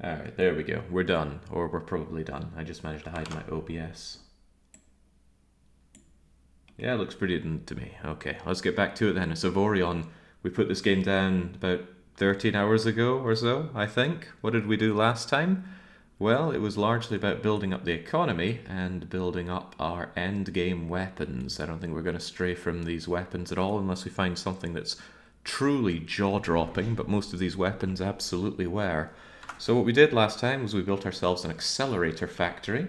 Alright, there we go. We're done. Or we're probably done. I just managed to hide my OBS. Yeah, it looks pretty good to me. Okay, let's get back to it then. It's Avorion. We put this game down about 13 hours ago or so, I think. What did we do last time? Well, it was largely about building up the economy and building up our end game weapons. I don't think we're going to stray from these weapons at all unless we find something that's truly jaw-dropping, but most of these weapons absolutely were. So what we did last time was we built ourselves an accelerator factory.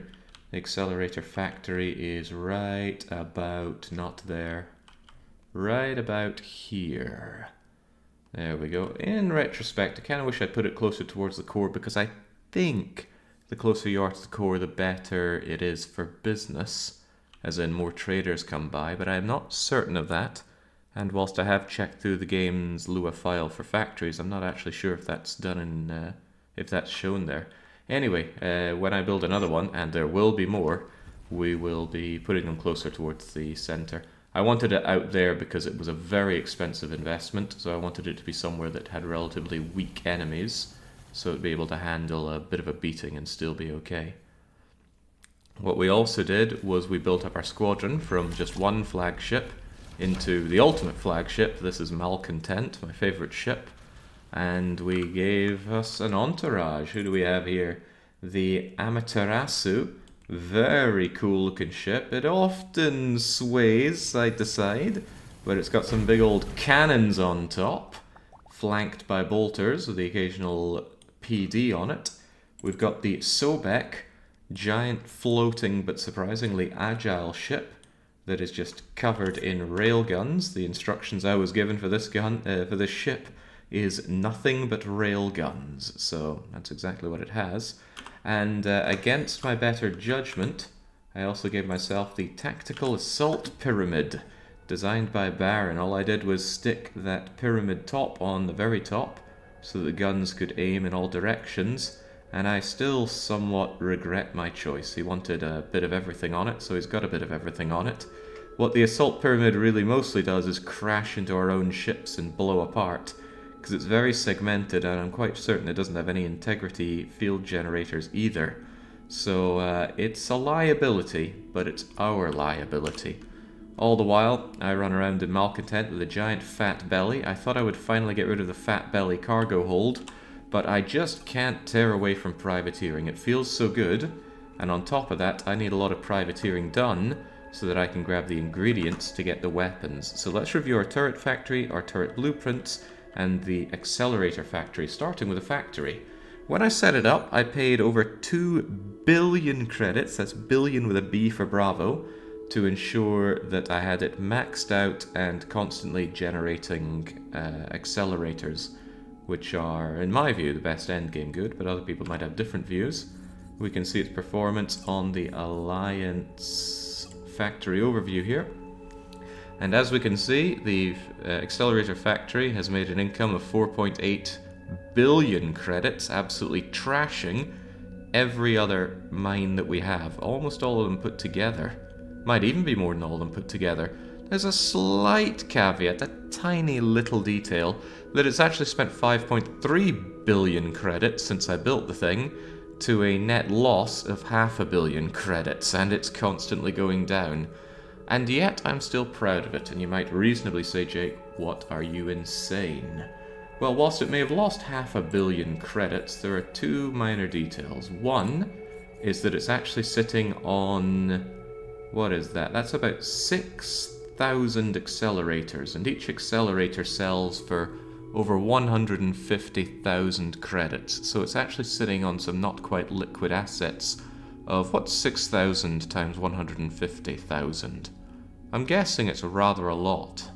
The accelerator factory is right about, not there, right about here. There we go. In retrospect, I kind of wish I'd put it closer towards the core because I think the closer you are to the core, the better it is for business, as in more traders come by, but I am not certain of that. And whilst I have checked through the game's Lua file for factories, I'm not actually sure if that's done in, if that's shown there. Anyway, when I build another one, and there will be more, we will be putting them closer towards the center. I wanted it out there because it was a very expensive investment, so I wanted it to be somewhere that had relatively weak enemies, so it'd be able to handle a bit of a beating and still be okay. What we also did was we built up our squadron from just one flagship into the ultimate flagship. This is Malcontent, my favorite ship. And we gave us an entourage. Who do we have here? The Amaterasu. Very cool looking ship. It often sways side to side, but it's got some big old cannons on top, flanked by bolters with the occasional PD on it. We've got the Sobek, giant floating but surprisingly agile ship that is just covered in railguns. The instructions I was given for this ship is nothing but railguns, so that's exactly what it has. And against my better judgment, I also gave myself the Tactical Assault Pyramid, designed by Baron. All I did was stick that pyramid top on the very top, so that the guns could aim in all directions, and I still somewhat regret my choice. He wanted a bit of everything on it, so he's got a bit of everything on it. What the Assault Pyramid really mostly does is crash into our own ships and blow apart, because it's very segmented, and I'm quite certain it doesn't have any integrity field generators either. So it's a liability, but it's our liability. All the while, I run around in Malcontent with a giant fat belly. I thought I would finally get rid of the fat belly cargo hold, but I just can't tear away from privateering. It feels so good, and on top of that, I need a lot of privateering done so that I can grab the ingredients to get the weapons. So let's review our turret factory, our turret blueprints, and the accelerator factory, starting with the factory. When I set it up, I paid over 2 billion credits, that's billion with a B for Bravo, to ensure that I had it maxed out and constantly generating accelerators, which are, in my view, the best endgame good, but other people might have different views. We can see its performance on the Alliance factory overview here. And as we can see, the accelerator factory has made an income of 4.8 billion credits, absolutely trashing every other mine that we have. Almost all of them put together. Might even be more than all of them put together. There's a slight caveat, a tiny little detail, that it's actually spent 5.3 billion credits since I built the thing, to a net loss of 500 million credits, and it's constantly going down. And yet, I'm still proud of it, and you might reasonably say, Jake, what, are you insane? Well, whilst it may have lost 500 million credits, there are two minor details. One is that it's actually sitting on, what is that? That's about 6,000 accelerators, and each accelerator sells for over 150,000 credits. So it's actually sitting on some not quite liquid assets of, what's 6,000 times 150,000? I'm guessing it's rather a lot.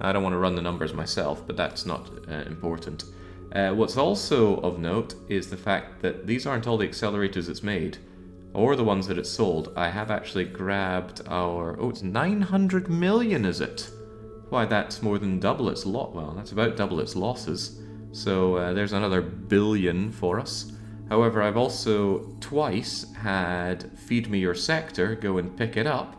I don't want to run the numbers myself, but that's not important. What's also of note is the fact that these aren't all the accelerators it's made, or the ones that it's sold. I have actually grabbed our... oh, it's 900 million, is it? Why, that's more than double its lot. Well, that's about double its losses. So there's another billion for us. However, I've also twice had Feed Me Your Sector go and pick it up,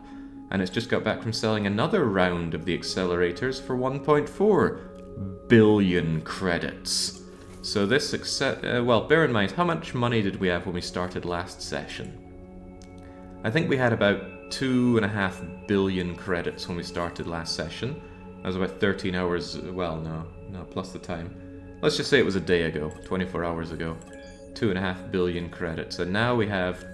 and it's just got back from selling another round of the accelerators for 1.4 billion credits. So this well, bear in mind, how much money did we have when we started last session? I think we had about 2.5 billion credits when we started last session. That was about 13 hours, well, no, plus the time. Let's just say it was a day ago, 24 hours ago. 2.5 billion credits. And now we have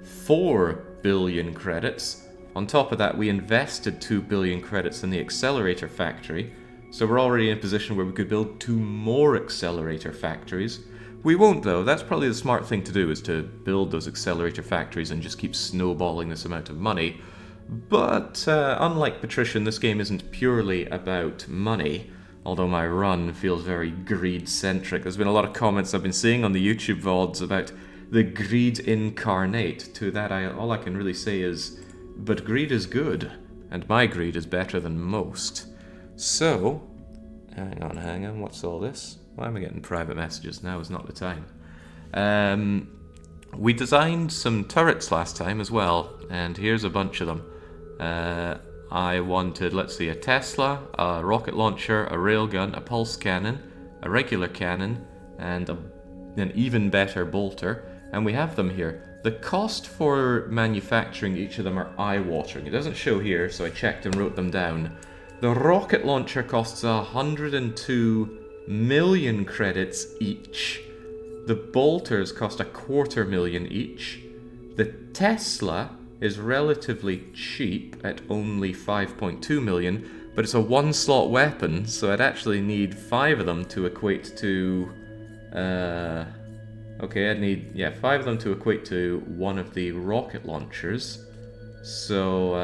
4 billion credits. On top of that, we invested 2 billion credits in the accelerator factory. So we're already in a position where we could build 2 more accelerator factories. We won't though, that's probably the smart thing to do, is to build those accelerator factories and just keep snowballing this amount of money. But unlike Patrician, this game isn't purely about money, although my run feels very greed-centric. There's been a lot of comments I've been seeing on the YouTube VODs about the greed incarnate. To that, all I can really say is, but greed is good, and my greed is better than most. So, hang on, what's all this? Why am I getting private messages? Now is not the time. We designed some turrets last time as well, and here's a bunch of them. I wanted, let's see, a Tesla, a rocket launcher, a railgun, a pulse cannon, a regular cannon, and an even better bolter, and we have them here. The cost for manufacturing each of them are eye-watering. It doesn't show here, so I checked and wrote them down. The rocket launcher costs 102 million credits each. The bolters cost 250,000 each. The Tesla is relatively cheap at only 5.2 million, but it's a one-slot weapon, so I'd actually need 5 of them to equate to... okay, I'd need, 5 of them to equate to one of the rocket launchers. So,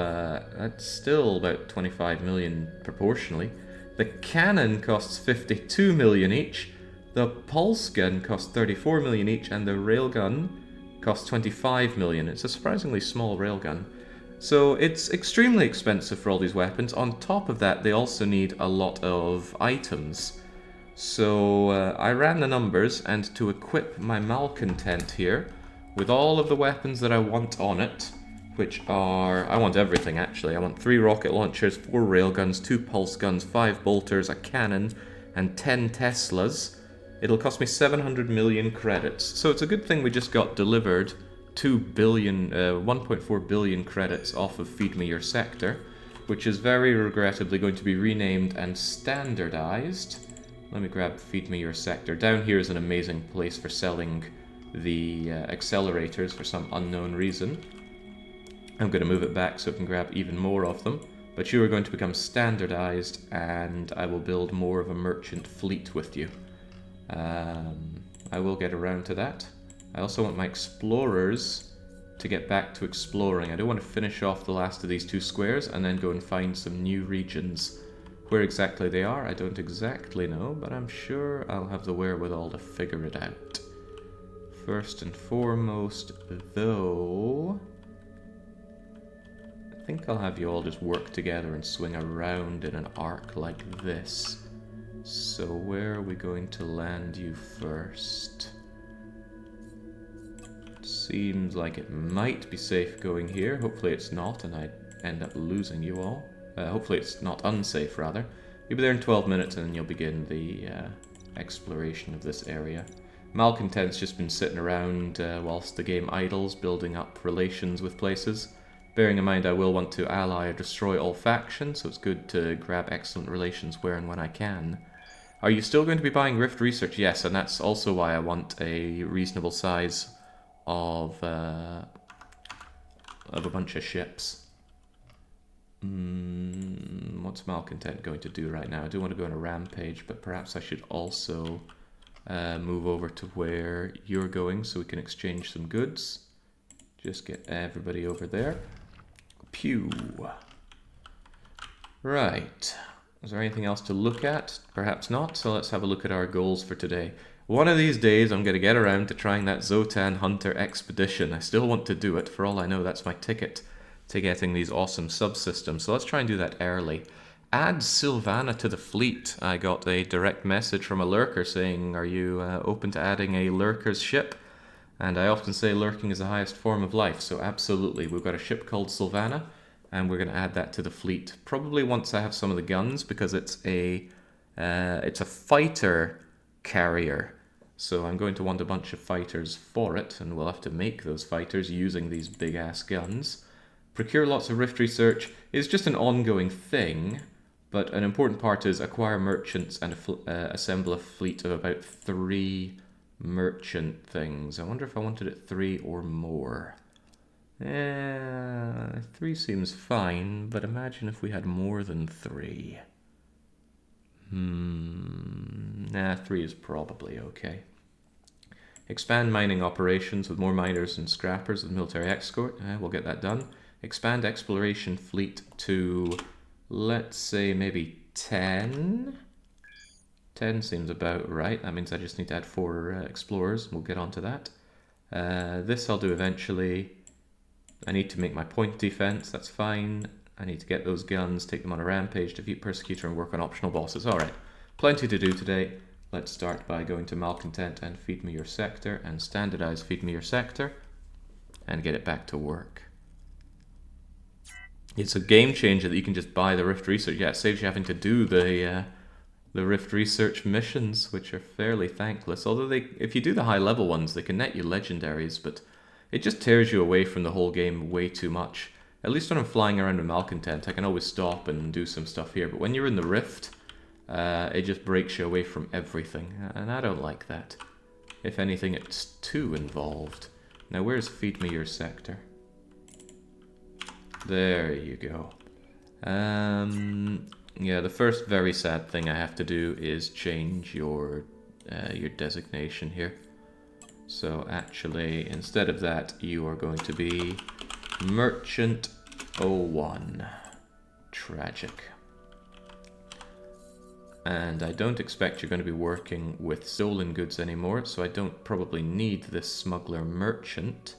that's still about 25 million proportionally. The cannon costs 52 million each, the pulse gun costs 34 million each, and the railgun costs 25 million. It's a surprisingly small railgun. So it's extremely expensive for all these weapons. On top of that, they also need a lot of items. So I ran the numbers, and to equip my malcontent here with all of the weapons that I want on it, which are... I want everything, actually. I want 3 rocket launchers, 4 railguns, 2 pulse guns, 5 bolters, a cannon, and 10 Teslas. It'll cost me 700 million credits. So it's a good thing we just got delivered 1.4 billion credits off of Feed Me Your Sector, which is very regrettably going to be renamed and standardized. Let me grab Feed Me Your Sector. Down here is an amazing place for selling the accelerators for some unknown reason. I'm going to move it back so I can grab even more of them. But you are going to become standardized, and I will build more of a merchant fleet with you. I will get around to that. I also want my explorers to get back to exploring. I don't want to finish off the last of these 2 squares and then go and find some new regions. Where exactly they are, I don't exactly know, but I'm sure I'll have the wherewithal to figure it out. First and foremost, though... I think I'll have you all just work together and swing around in an arc like this. So where are we going to land you first? Seems like it might be safe going here. Hopefully it's not, and I end up losing you all. Hopefully it's not unsafe, rather. You'll be there in 12 minutes, and then you'll begin the exploration of this area. Malcontent's just been sitting around whilst the game idles, building up relations with places. Bearing in mind I will want to ally or destroy all factions, so it's good to grab excellent relations where and when I can. Are you still going to be buying Rift Research? Yes, and that's also why I want a reasonable size of a bunch of ships. What's Malcontent going to do right now? I do want to go on a rampage, but perhaps I should also move over to where you're going so we can exchange some goods. Just get everybody over there. Pew. Right. Is there anything else to look at? Perhaps not, so let's have a look at our goals for today. One of these days I'm going to get around to trying that Zotan Hunter expedition. I still want to do it. For all I know, that's my ticket to getting these awesome subsystems. So let's try and do that early. Add Sylvana to the fleet. I got a direct message from a lurker saying, are you open to adding a lurker's ship? And I often say lurking is the highest form of life, so absolutely. We've got a ship called Sylvana, and we're going to add that to the fleet. Probably once I have some of the guns, because it's a It's a fighter carrier. So I'm going to want a bunch of fighters for it, and we'll have to make those fighters using these big-ass guns. Procure lots of rift research is just an ongoing thing, but an important part is acquire merchants and assemble a fleet of about 3 merchant things. I wonder if I wanted it 3 or more. 3 seems fine, but imagine if we had more than 3. 3 is probably okay. Expand mining operations with more miners and scrappers with military escort. We'll get that done. Expand exploration fleet to, let's say, maybe 10. 10 seems about right. That means I just need to add 4 explorers. We'll get onto that. This I'll do eventually. I need to make my point defense. That's fine. I need to get those guns, take them on a rampage, defeat Persecutor, and work on optional bosses. Alright, plenty to do today. Let's start by going to Malcontent and Feed Me Your Sector, and standardize Feed Me Your Sector, and get it back to work. It's a game changer that you can just buy the Rift Research. Yeah, it saves you having to do the Rift Research missions, which are fairly thankless. Although if you do the high level ones, they can net you legendaries, but it just tears you away from the whole game way too much. At least when I'm flying around with Malcontent, I can always stop and do some stuff here. But when you're in the Rift, it just breaks you away from everything. And I don't like that. If anything, it's too involved. Now, where's Feed Me Your Sector? There you go. Yeah, the first very sad thing I have to do is change your designation here. So actually, instead of that, you are going to be Merchant 01. Tragic. And I don't expect you're going to be working with stolen goods anymore, so I don't probably need this smuggler merchant.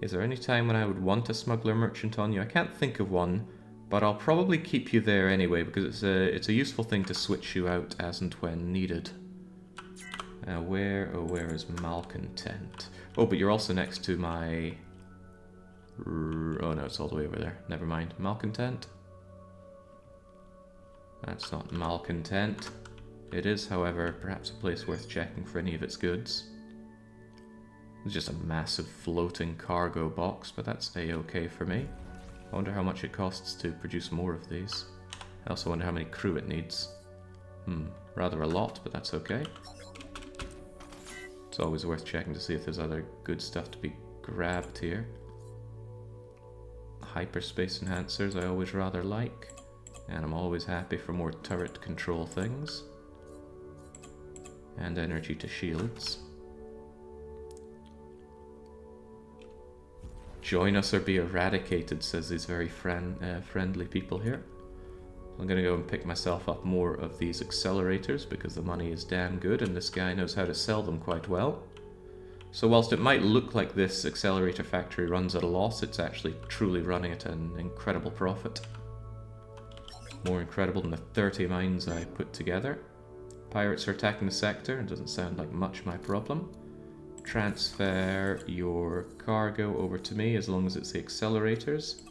Is there any time when I would want a smuggler merchant on you? I can't think of one, but I'll probably keep you there anyway, because it's a useful thing to switch you out as and when needed. Where is Malcontent? Oh, but you're also next to my... Oh no, it's all the way over there. Never mind. Malcontent? That's not Malcontent. It is, however, perhaps a place worth checking for any of its goods. It's just a massive floating cargo box, but that's a-okay for me. I wonder how much it costs to produce more of these. I also wonder how many crew it needs. Rather a lot, but that's okay. It's always worth checking to see if there's other good stuff to be grabbed here. Hyperspace enhancers I always rather like. And I'm always happy for more turret control things. And energy to shields. Join us or be eradicated, says these very friendly people here. I'm going to go and pick myself up more of these accelerators because the money is damn good and this guy knows how to sell them quite well. So whilst it might look like this accelerator factory runs at a loss, it's actually truly running at an incredible profit. More incredible than the 30 mines I put together. Pirates are attacking the sector, it doesn't sound like much my problem. Transfer your cargo over to me as long as it's the accelerators.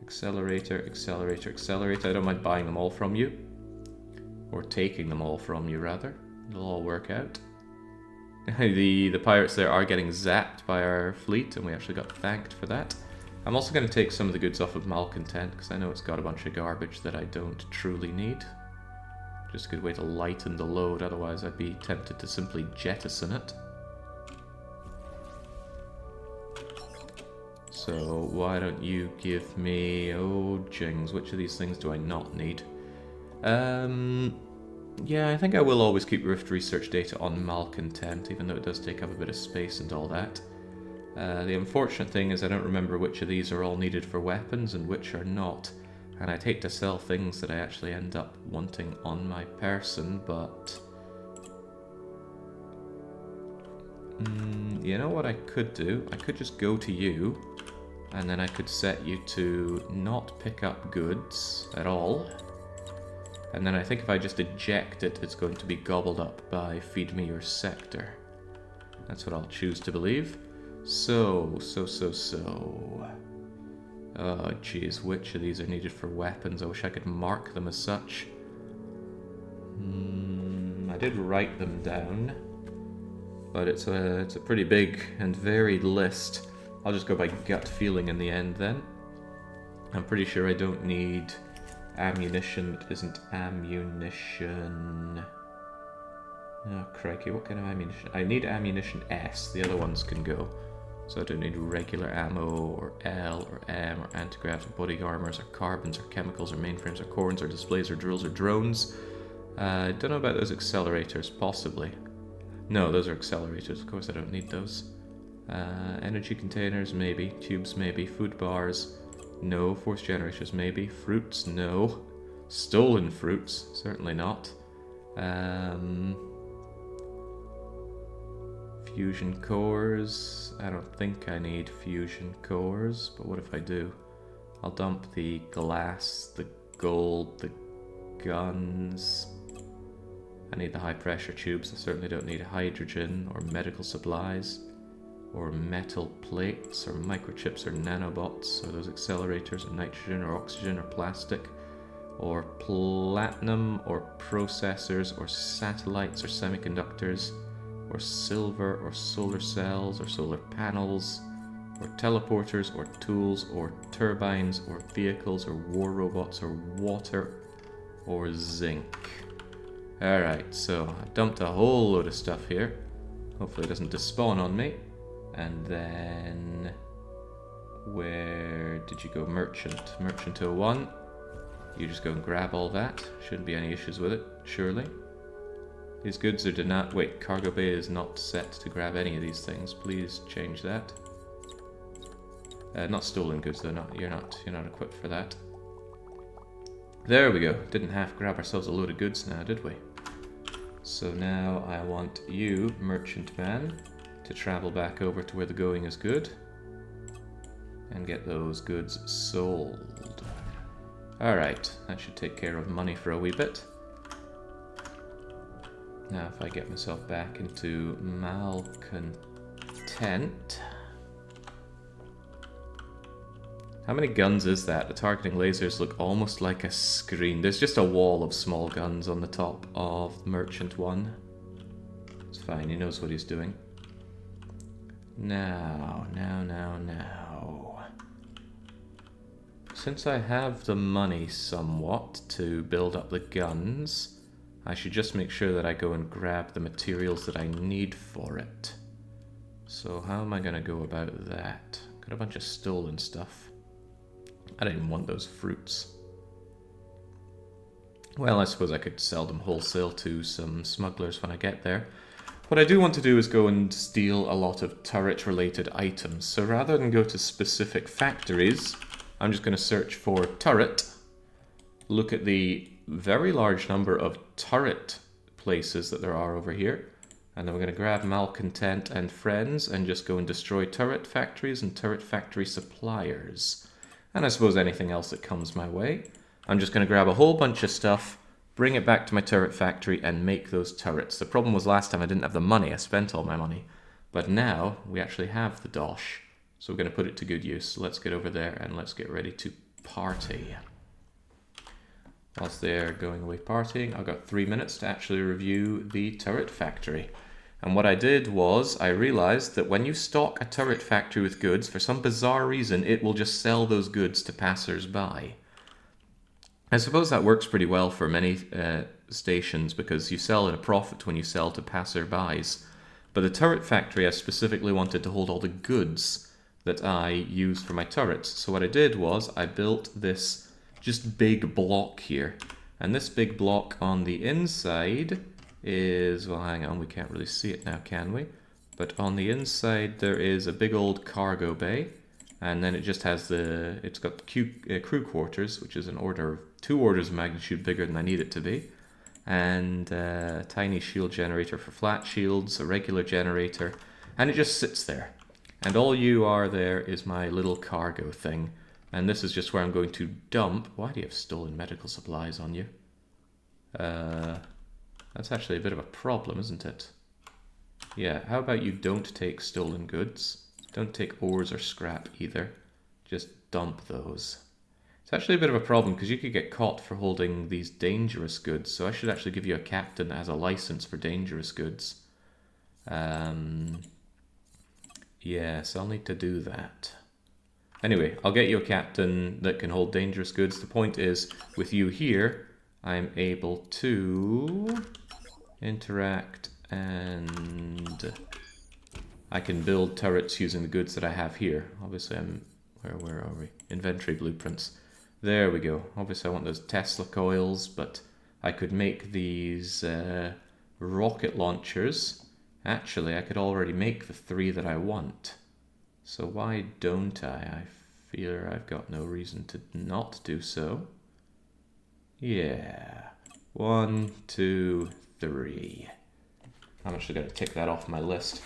Accelerator, accelerator, accelerator. I don't mind buying them all from you. Or taking them all from you, rather. It'll all work out. The pirates there are getting zapped by our fleet, and we actually got thanked for that. I'm also going to take some of the goods off of Malcontent, because I know it's got a bunch of garbage that I don't truly need. Just a good way to lighten the load, otherwise I'd be tempted to simply jettison it. So why don't you give me... Oh, jings, which of these things do I not need? Yeah, I think I will always keep Rift Research data on Malcontent, even though it does take up a bit of space and all that. The unfortunate thing is I don't remember which of these are all needed for weapons and which are not. And I'd hate to sell things that I actually end up wanting on my person, but... you know what I could do? I could just go to you, and then I could set you to not pick up goods at all. And then I think if I just eject it, it's going to be gobbled up by Feed Me Your Sector. That's what I'll choose to believe. So. Oh, jeez, which of these are needed for weapons? I wish I could mark them as such. I did write them down, but it's a pretty big and varied list. I'll just go by gut feeling in the end then. I'm pretty sure I don't need ammunition that isn't ammunition. Oh crikey, what kind of ammunition? I need ammunition S, the other ones can go. So I don't need regular ammo, or L, or M, or antigravs, or body armors, or carbons, or chemicals, or mainframes, or cores, or displays, or drills, or drones. I don't know about those accelerators, possibly. No, those are accelerators, of course I don't need those. Energy containers, maybe. Tubes, maybe. Food bars, no. Force generators, maybe. Fruits, no. Stolen fruits, certainly not. Fusion cores, I don't think I need fusion cores, but what if I do? I'll dump the glass, the gold, the guns. I need the high pressure tubes. I certainly don't need hydrogen or medical supplies or metal plates or microchips or nanobots or those accelerators or nitrogen or oxygen or plastic or platinum or processors or satellites or semiconductors or silver or solar cells or solar panels or teleporters or tools or turbines or vehicles or war robots or water or zinc. Alright, so I've dumped a whole load of stuff here. Hopefully it doesn't despawn on me. And then... where did you go? Merchant. Merchant 01. You just go and grab all that. Shouldn't be any issues with it, surely. These goods are denied. Wait, cargo bay is not set to grab any of these things. Please change that. Not stolen goods though. You're not equipped for that. There we go. Didn't have to grab ourselves a load of goods now, did we? So now I want you, merchant man, to travel back over to where the going is good and get those goods sold. Alright, that should take care of money for a wee bit. Now if I get myself back into malcontent... How many guns is that? The targeting lasers look almost like a screen. There's just a wall of small guns on the top of Merchant 1. It's fine, he knows what he's doing. Now. Since I have the money somewhat to build up the guns, I should just make sure that I go and grab the materials that I need for it. So how am I going to go about that? Got a bunch of stolen stuff. I don't even want those fruits. Well, I suppose I could sell them wholesale to some smugglers when I get there. What I do want to do is go and steal a lot of turret-related items. So rather than go to specific factories, I'm just going to search for turret, look at the very large number of turret places that there are over here, and then we're going to grab Malcontent and friends and just go and destroy turret factories and turret factory suppliers. And I suppose anything else that comes my way. I'm just going to grab a whole bunch of stuff, bring it back to my turret factory and make those turrets. The problem was last time I didn't have the money, I spent all my money. But now we actually have the dosh, so we're going to put it to good use. Let's get over there and let's get ready to party. Whilst they're going away partying, I've got 3 minutes to actually review the turret factory. And what I did was, I realized that when you stock a turret factory with goods, for some bizarre reason, it will just sell those goods to passers-by. I suppose that works pretty well for many stations, because you sell at a profit when you sell to passers-bys. But the turret factory, I specifically wanted to hold all the goods that I use for my turrets. So what I did was, I built this just big block here. And this big block on the inside is, well, hang on, we can't really see it now, can we? But on the inside there is a big old cargo bay, and then it just has it's got the crew quarters, which is 2 orders of magnitude bigger than I need it to be, and a tiny shield generator for flat shields, a regular generator, and it just sits there. And all you are there is my little cargo thing, and this is just where I'm going to dump. Why do you have stolen medical supplies on you? That's actually a bit of a problem, isn't it? Yeah, how about you don't take stolen goods? Don't take ores or scrap either. Just dump those. It's actually a bit of a problem because you could get caught for holding these dangerous goods, so I should actually give you a captain that has a license for dangerous goods. Yes, I'll need to do that. Anyway, I'll get you a captain that can hold dangerous goods. The point is, with you here, I'm able to interact and I can build turrets using the goods that I have here. Obviously, where are we? Inventory blueprints. There we go. Obviously, I want those Tesla coils, but I could make these rocket launchers. Actually, I could already make the 3 that I want. So why don't I? I fear I've got no reason to not do so. Yeah. 1, 2, 3. I'm actually going to tick that off my list.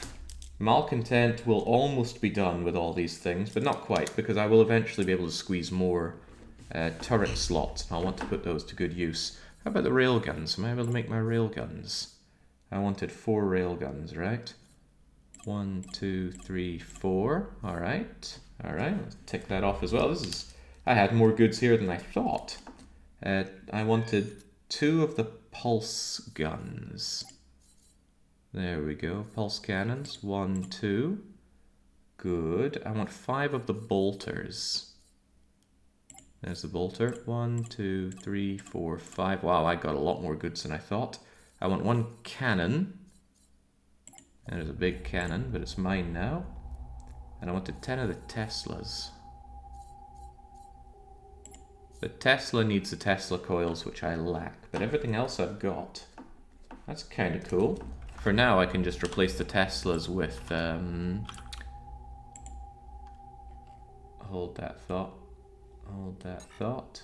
Malcontent will almost be done with all these things, but not quite, because I will eventually be able to squeeze more turret slots. I want to put those to good use. How about the railguns? Am I able to make my railguns? I wanted 4 railguns, right? 1, 2, 3, 4. Alright. Alright, let's tick that off as well. I had more goods here than I thought. I wanted 2 of the pulse guns. There we go. Pulse cannons. 1, 2. Good. I want 5 of the bolters. There's the bolter. 1, 2, 3, 4, 5. Wow, I got a lot more goods than I thought. I want 1 cannon. And there's a big cannon, but it's mine now. And I wanted 10 of the Teslas. The Tesla needs the Tesla coils, which I lack, but everything else I've got. That's kind of cool. For now, I can just replace the Teslas with... Hold that thought. Hold that thought.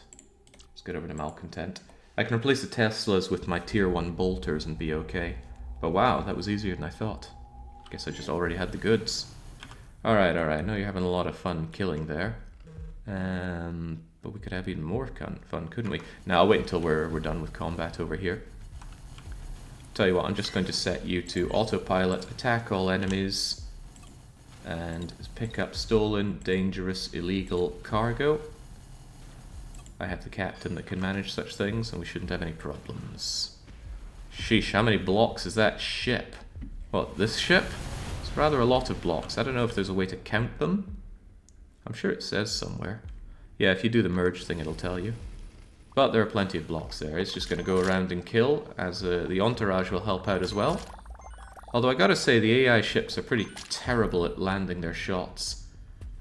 Let's get over to Malcontent. I can replace the Teslas with my tier 1 bolters and be okay. But wow, that was easier than I thought. Guess I just already had the goods. Alright, alright. I know you're having a lot of fun killing there. But we could have even more fun, couldn't we? Now, I'll wait until we're done with combat over here. Tell you what, I'm just going to set you to autopilot, attack all enemies, and pick up stolen, dangerous, illegal cargo. I have the captain that can manage such things, and we shouldn't have any problems. Sheesh, how many blocks is that ship? What, this ship? It's rather a lot of blocks. I don't know if there's a way to count them. I'm sure it says somewhere. Yeah, if you do the merge thing, it'll tell you. But there are plenty of blocks there. It's just going to go around and kill, as the entourage will help out as well. Although I gotta say, the AI ships are pretty terrible at landing their shots.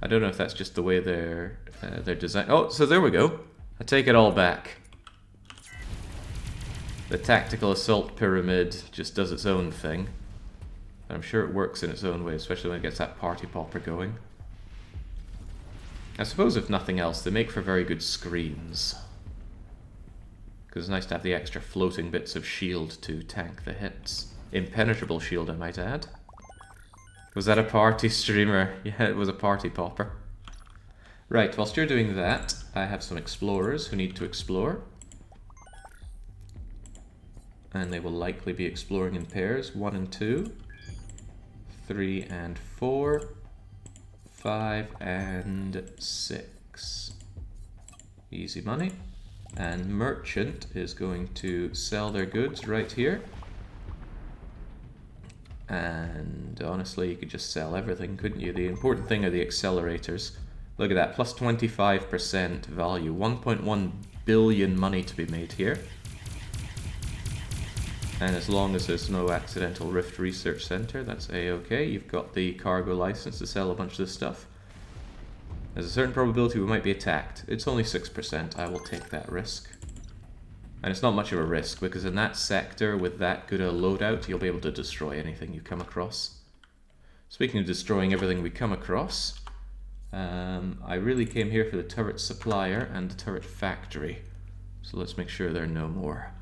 I don't know if that's just the way they're designed. Oh, so there we go. I take it all back. The tactical assault pyramid just does its own thing. And I'm sure it works in its own way, especially when it gets that party popper going. I suppose if nothing else, they make for very good screens. Because it's nice to have the extra floating bits of shield to tank the hits. Impenetrable shield, I might add. Was that a party streamer? Yeah, it was a party popper. Right, whilst you're doing that, I have some explorers who need to explore. And they will likely be exploring in pairs. 1 and 2. 3 and 4. 5 and 6. Easy money. And merchant is going to sell their goods right here. And honestly, you could just sell everything, couldn't you? The important thing are the accelerators. Look at that, plus 25% value. 1.1 billion money to be made here. And as long as there's no accidental rift research center, that's a-okay. You've got the cargo license to sell a bunch of this stuff. There's a certain probability we might be attacked. It's only 6%, I will take that risk. And it's not much of a risk, because in that sector, with that good a loadout, you'll be able to destroy anything you come across. Speaking of destroying everything we come across, I really came here for the turret supplier and the turret factory. So let's make sure there are no more.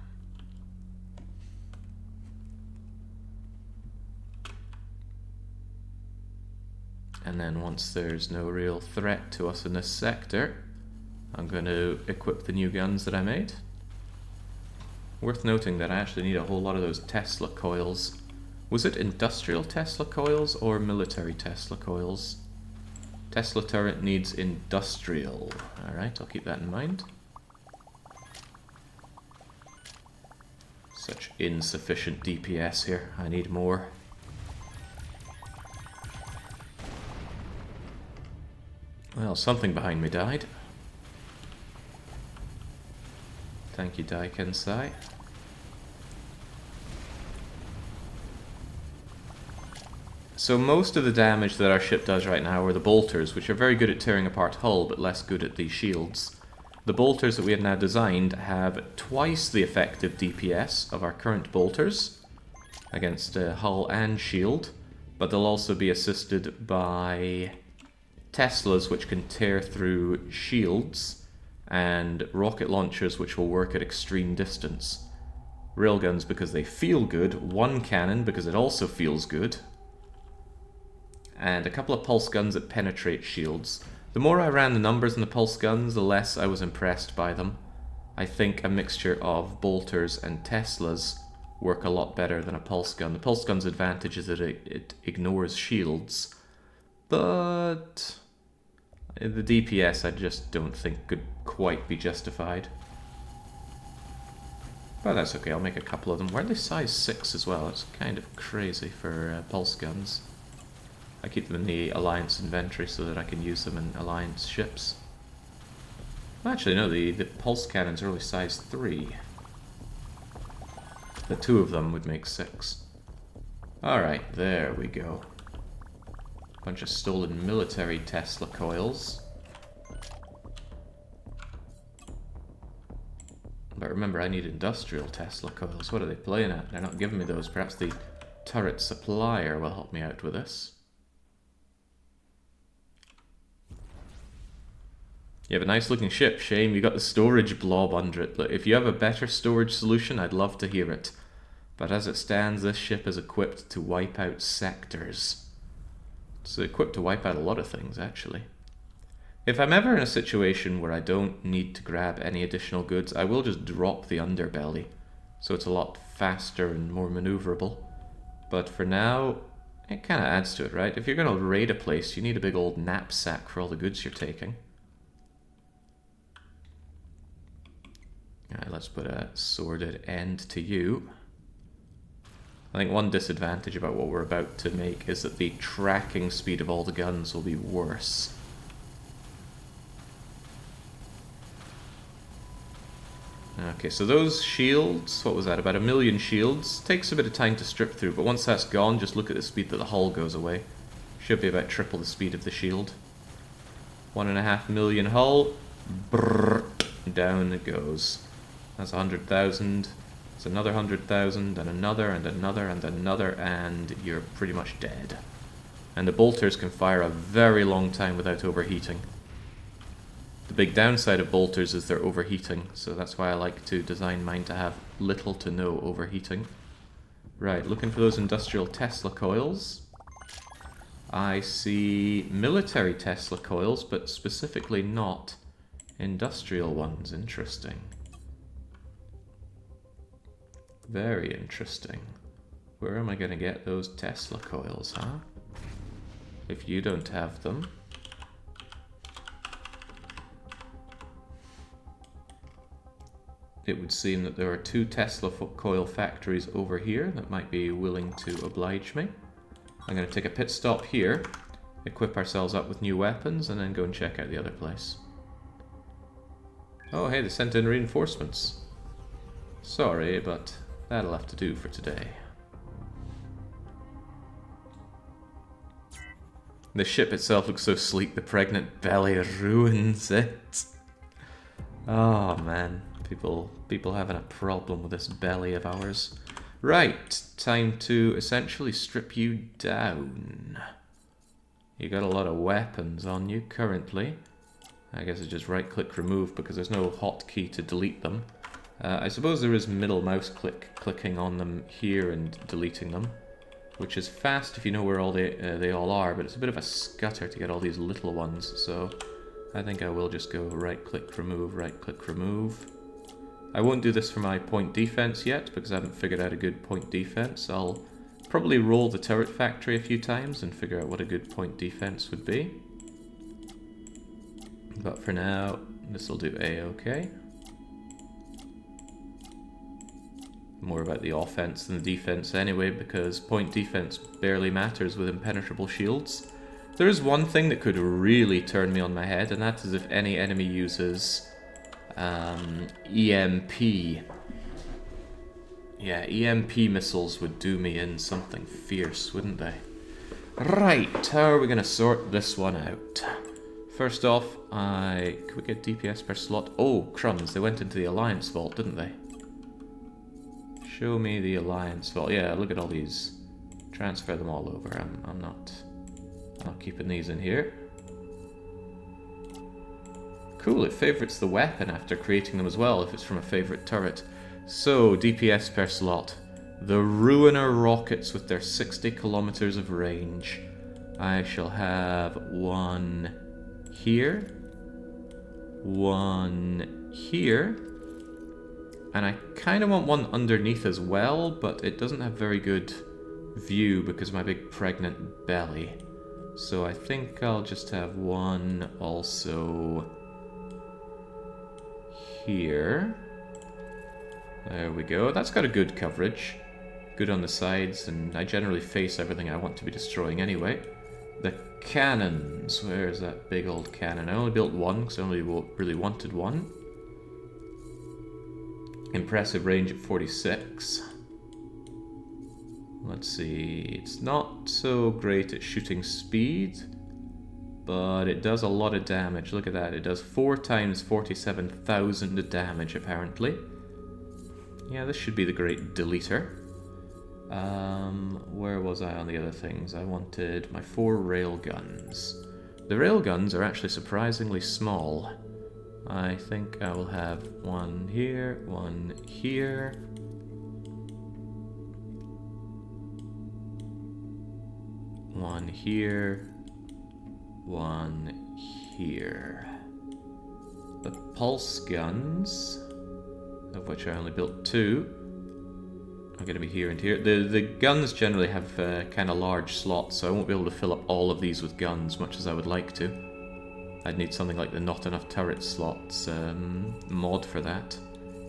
And then once there's no real threat to us in this sector, I'm going to equip the new guns that I made. Worth noting that I actually need a whole lot of those Tesla coils. Was it industrial Tesla coils or military Tesla coils? Tesla turret needs industrial. Alright, I'll keep that in mind. Such insufficient DPS here. I need more. Well, something behind me died. Thank you, Daikensai. So most of the damage that our ship does right now are the bolters, which are very good at tearing apart hull, but less good at the shields. The bolters that we have now designed have twice the effective DPS of our current bolters against hull and shield, but they'll also be assisted by Teslas, which can tear through shields, and rocket launchers, which will work at extreme distance. Railguns because they feel good, one cannon because it also feels good, and a couple of pulse guns that penetrate shields. The more I ran the numbers in the pulse guns, the less I was impressed by them. I think a mixture of bolters and Teslas work a lot better than a pulse gun. The pulse gun's advantage is that it ignores shields, but the DPS I just don't think could quite be justified. But that's okay, I'll make a couple of them. Why are they size 6 as well? It's kind of crazy for pulse guns. I keep them in the Alliance inventory so that I can use them in Alliance ships. Actually, no, the pulse cannons are only size 3. The two of them would make 6. Alright, there we go. Bunch of stolen military Tesla coils. But remember, I need industrial Tesla coils. What are they playing at? They're not giving me those. Perhaps the turret supplier will help me out with this. You have a nice looking ship. Shame you got the storage blob under it. Look, if you have a better storage solution, I'd love to hear it. But as it stands, this ship is equipped to wipe out sectors. It's equipped to wipe out a lot of things, actually. If I'm ever in a situation where I don't need to grab any additional goods, I will just drop the underbelly, so it's a lot faster and more maneuverable. But for now, it kind of adds to it, right? If you're going to raid a place, you need a big old knapsack for all the goods you're taking. Alright, let's put a sworded end to you. I think one disadvantage about what we're about to make is that the tracking speed of all the guns will be worse. Okay, so those shields, what was that, about 1 million shields, takes a bit of time to strip through, but once that's gone, just look at the speed that the hull goes away. Should be about triple the speed of the shield. 1.5 million hull, brrr, down it goes. That's 100,000. It's another 100,000, and another, and another, and another, and you're pretty much dead. And the bolters can fire a very long time without overheating. The big downside of bolters is they're overheating, so that's why I like to design mine to have little to no overheating. Right, looking for those industrial Tesla coils. I see military Tesla coils, but specifically not industrial ones. Interesting. Very interesting. Where am I going to get those Tesla coils, huh? If you don't have them. It would seem that there are 2 Tesla coil factories over here that might be willing to oblige me. I'm going to take a pit stop here, equip ourselves up with new weapons, and then go and check out the other place. Oh hey, they sent in reinforcements. Sorry, but that'll have to do for today. The ship itself looks so sleek, the pregnant belly ruins it. Oh man, people having a problem with this belly of ours. Right, time to essentially strip you down. You got a lot of weapons on you currently. I guess it's just right click remove because there's no hotkey to delete them. I suppose there is middle mouse clicking on them here and deleting them, which is fast if you know where all they all are, but it's a bit of a scutter to get all these little ones, so I think I will just go right click remove. I won't do this for my point defense yet because I haven't figured out a good point defense. I'll probably roll the turret factory a few times and figure out what a good point defense would be. But for now, this will do A-okay. More about the offense than the defense anyway, because point defense barely matters with impenetrable shields. There is one thing that could really turn me on my head, and that is if any enemy uses EMP. Yeah, EMP missiles would do me in something fierce, wouldn't they? Right, how are we going to sort this one out? First off, could we get DPS per slot? Oh, crumbs, they went into the Alliance Vault, didn't they? Show me the Alliance Vault. Yeah, look at all these. Transfer them all over. I'm not keeping these in here. Cool, it favorites the weapon after creating them as well, if it's from a favorite turret. So, DPS per slot. The Ruiner rockets with their 60 kilometers of range. I shall have one here, one here, and I kind of want one underneath as well, but it doesn't have very good view because of my big pregnant belly. So I think I'll just have one also here. There we go. That's got a good coverage. Good on the sides, and I generally face everything I want to be destroying anyway. The cannons. Where's that big old cannon? I only built one because I only really wanted one. Impressive range at 46. Let's see. It's not so great at shooting speed, but it does a lot of damage. Look at that. It does 4 times 47,000 damage, apparently. Yeah, this should be the great deleter. Where was I on the other things? I wanted my 4 railguns. The railguns are actually surprisingly small. I think I will have one here, one here. One here, one here. The pulse guns, of which I only built 2, are going to be here and here. The guns generally have kind of large slots, so I won't be able to fill up all of these with guns, much as I would like to. I'd need something like the not enough turret slots mod for that.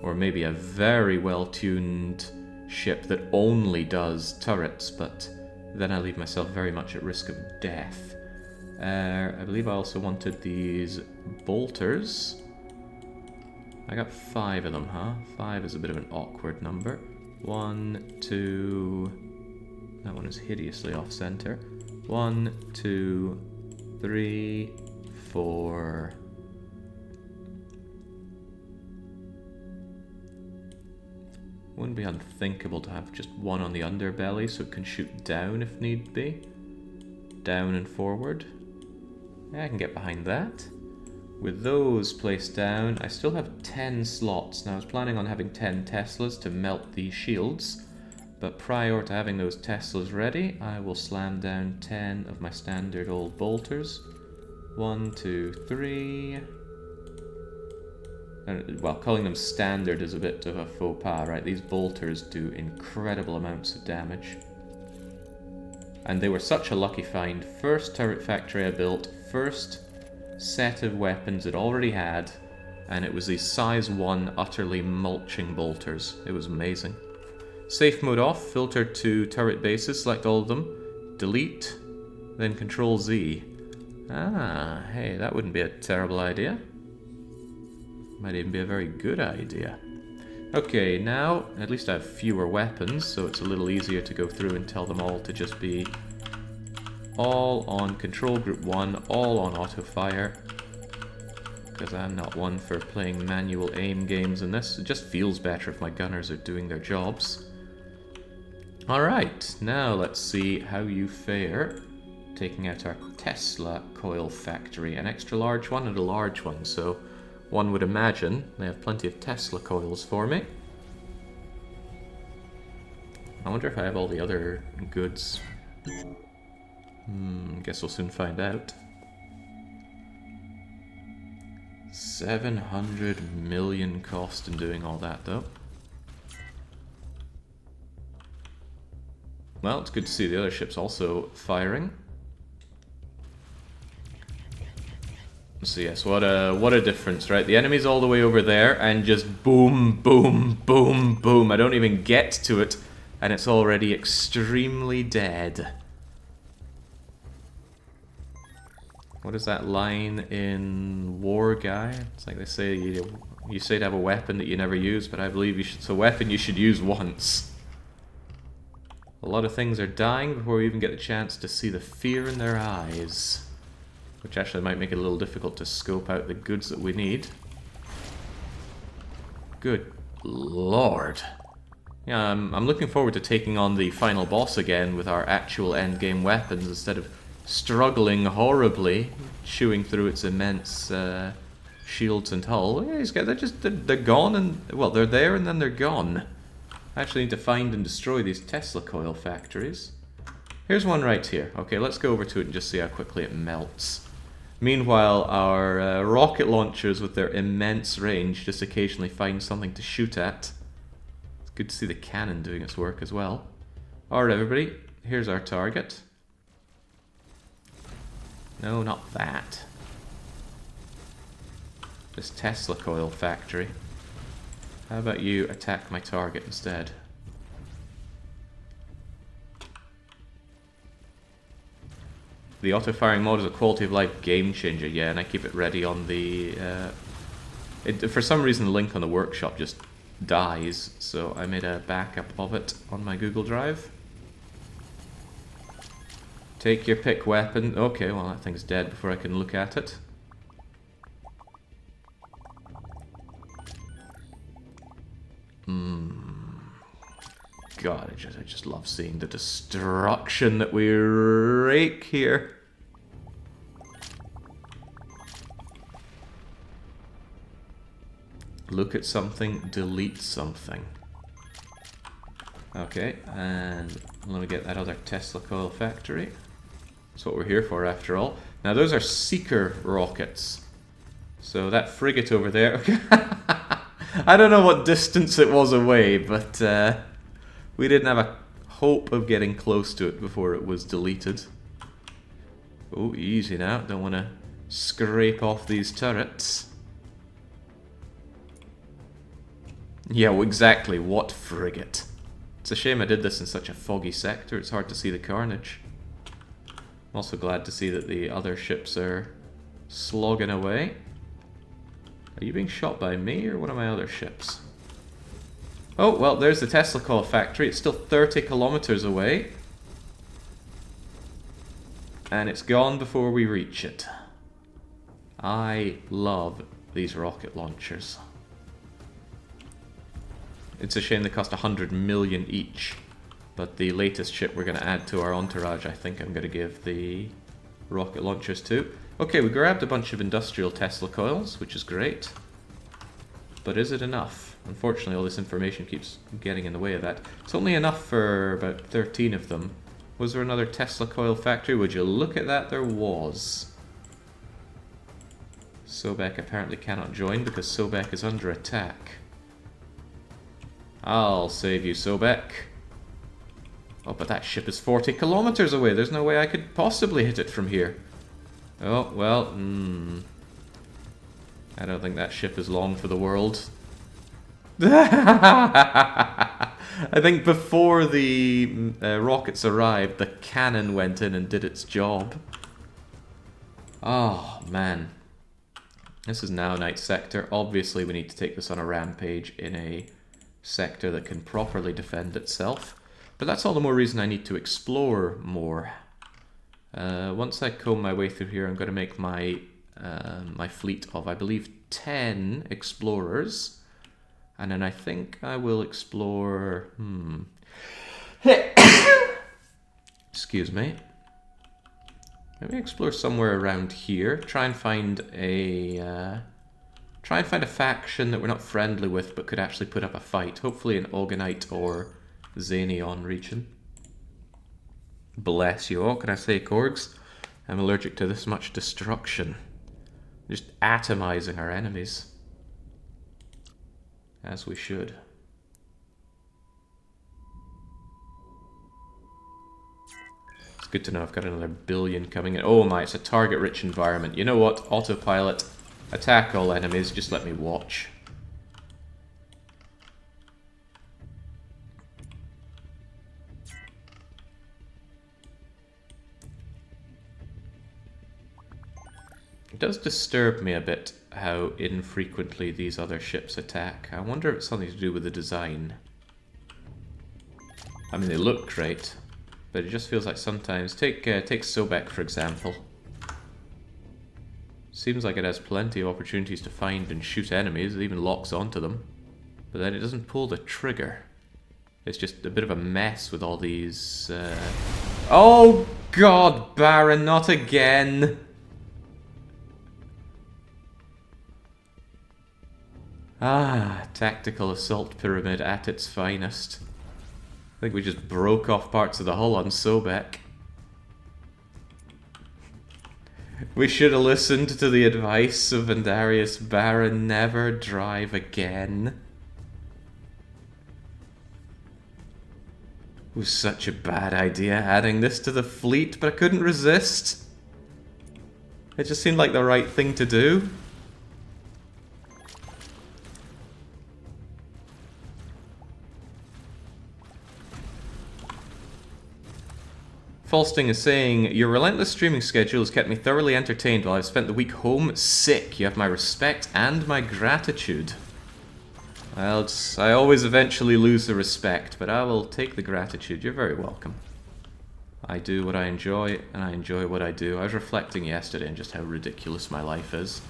Or maybe a very well-tuned ship that only does turrets, but then I leave myself very much at risk of death. I believe I also wanted these bolters. I got 5 of them, huh? 5 is a bit of an awkward number. 1, 2... That one is hideously off-center. 1, 2, 3, 4... Wouldn't be unthinkable to have just one on the underbelly so it can shoot down if need be. Down and forward. Yeah, I can get behind that. With those placed down, I still have 10 slots. Now I was planning on having 10 Teslas to melt the shields, but prior to having those Teslas ready, I will slam down 10 of my standard old bolters. 1, 2, 3... Well, calling them standard is a bit of a faux pas, right? These bolters do incredible amounts of damage. And they were such a lucky find. First turret factory I built, first set of weapons it already had, and it was these size 1 utterly mulching bolters. It was amazing. Safe mode off, filter to turret bases, select all of them, delete, then Control Z. Ah, hey, that wouldn't be a terrible idea. Might even be a very good idea. Okay, now at least I have fewer weapons, so it's a little easier to go through and tell them all to just be all on control group 1, all on auto fire. Because I'm not one for playing manual aim games in this. It just feels better if my gunners are doing their jobs. Alright, now let's see how you fare taking out our Tesla coil factory. An extra large one and a large one, so one would imagine they have plenty of Tesla coils for me. I wonder if I have all the other goods. Guess we'll soon find out. 700 million cost in doing all that, though. Well, it's good to see the other ships also firing. So yes, what a difference, right? The enemy's all the way over there, and just boom, boom, boom, boom. I don't even get to it, and it's already extremely dead. What is that line in War Guy? It's like they say you say to have a weapon that you never use, but I believe it's a weapon you should use once. A lot of things are dying before we even get the chance to see the fear in their eyes. Which actually might make it a little difficult to scope out the goods that we need. Good lord. Yeah, I'm looking forward to taking on the final boss again with our actual endgame weapons instead of struggling horribly, chewing through its immense shields and hull. Yeah, they're gone, and well, they're there and then they're gone. I actually need to find and destroy these Tesla coil factories. Here's one right here. Okay, let's go over to it and just see how quickly it melts. Meanwhile, our rocket launchers with their immense range just occasionally find something to shoot at. It's good to see the cannon doing its work as well. Alright everybody, here's our target. No, not that. This Tesla coil factory. How about you attack my target instead? The auto-firing mode is a quality-of-life game-changer, yeah, and I keep it ready on the... for some reason the link on the workshop just dies, so I made a backup of it on my Google Drive. Take your pick weapon. Okay, well that thing's dead before I can look at it. God, I just love seeing the destruction that we rake here. Look at something, delete something. Okay, and let me get that other Tesla coil factory. That's what we're here for after all. Now those are Seeker rockets. So that frigate over there... I don't know what distance it was away, but we didn't have a hope of getting close to it before it was deleted. Oh, easy now. Don't want to scrape off these turrets. Yeah, well, exactly. What frigate? It's a shame I did this in such a foggy sector. It's hard to see the carnage. I'm also glad to see that the other ships are slogging away. Are you being shot by me or one of my other ships? Oh, well, there's the Tesla coil factory. It's still 30 kilometers away. And it's gone before we reach it. I love these rocket launchers. It's a shame they cost 100 million each. But the latest ship we're going to add to our entourage, I think I'm going to give the rocket launchers to. Okay, we grabbed a bunch of industrial Tesla coils, which is great. But is it enough? Unfortunately, all this information keeps getting in the way of that. It's only enough for about 13 of them. Was there another Tesla coil factory? Would you look at that? There was. Sobek apparently cannot join because Sobek is under attack. I'll save you, Sobek. Oh, but that ship is 40 kilometers away. There's no way I could possibly hit it from here. Oh, well, I don't think that ship is long for the world. I think before the rockets arrived, the cannon went in and did its job. Oh, man. This is now Night Sector. Obviously, we need to take this on a rampage in a sector that can properly defend itself. But that's all the more reason I need to explore more. Once I comb my way through here, I'm going to make my my fleet of, I believe, 10 explorers. And then I think I will explore... Excuse me. Maybe explore somewhere around here. Try and find a faction that we're not friendly with, but could actually put up a fight. Hopefully an Oganite or Xenion region. Bless you all. Can I say, Korgs? I'm allergic to this much destruction. Just atomizing our enemies. As we should. It's good to know I've got another billion coming in. Oh my, it's a target-rich environment. You know what? Autopilot. Attack all enemies. Just let me watch. It does disturb me a bit how infrequently these other ships attack. I wonder if it's something to do with the design. I mean, they look great, but it just feels like sometimes... Take Sobek, for example. Seems like it has plenty of opportunities to find and shoot enemies. It even locks onto them. But then it doesn't pull the trigger. It's just a bit of a mess with all these... Oh, God, Baron, not again! Ah, tactical assault pyramid at its finest. I think we just broke off parts of the hull on Sobek. We should have listened to the advice of Vandarius Baron, never drive again. It was such a bad idea adding this to the fleet, but I couldn't resist. It just seemed like the right thing to do. Falsting is saying, your relentless streaming schedule has kept me thoroughly entertained while I've spent the week home sick. You have my respect and my gratitude. Well, I always eventually lose the respect, but I will take the gratitude. You're very welcome. I do what I enjoy, and I enjoy what I do. I was reflecting yesterday on just how ridiculous my life is.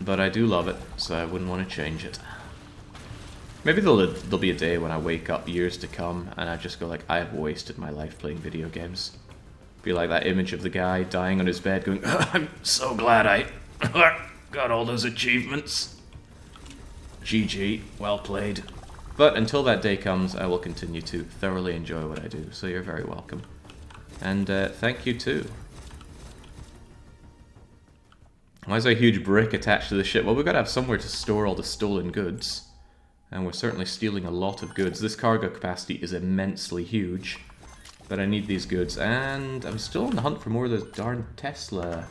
But I do love it, so I wouldn't want to change it. Maybe there'll be a day when I wake up years to come and I just go like, I have wasted my life playing video games. Be like that image of the guy dying on his bed going, I'm so glad I got all those achievements. GG, well played. But until that day comes, I will continue to thoroughly enjoy what I do, so you're very welcome. And thank you too. Why is there a huge brick attached to the ship? Well, we've got to have somewhere to store all the stolen goods. And we're certainly stealing a lot of goods. This cargo capacity is immensely huge. But I need these goods. And I'm still on the hunt for more of those darn Tesla...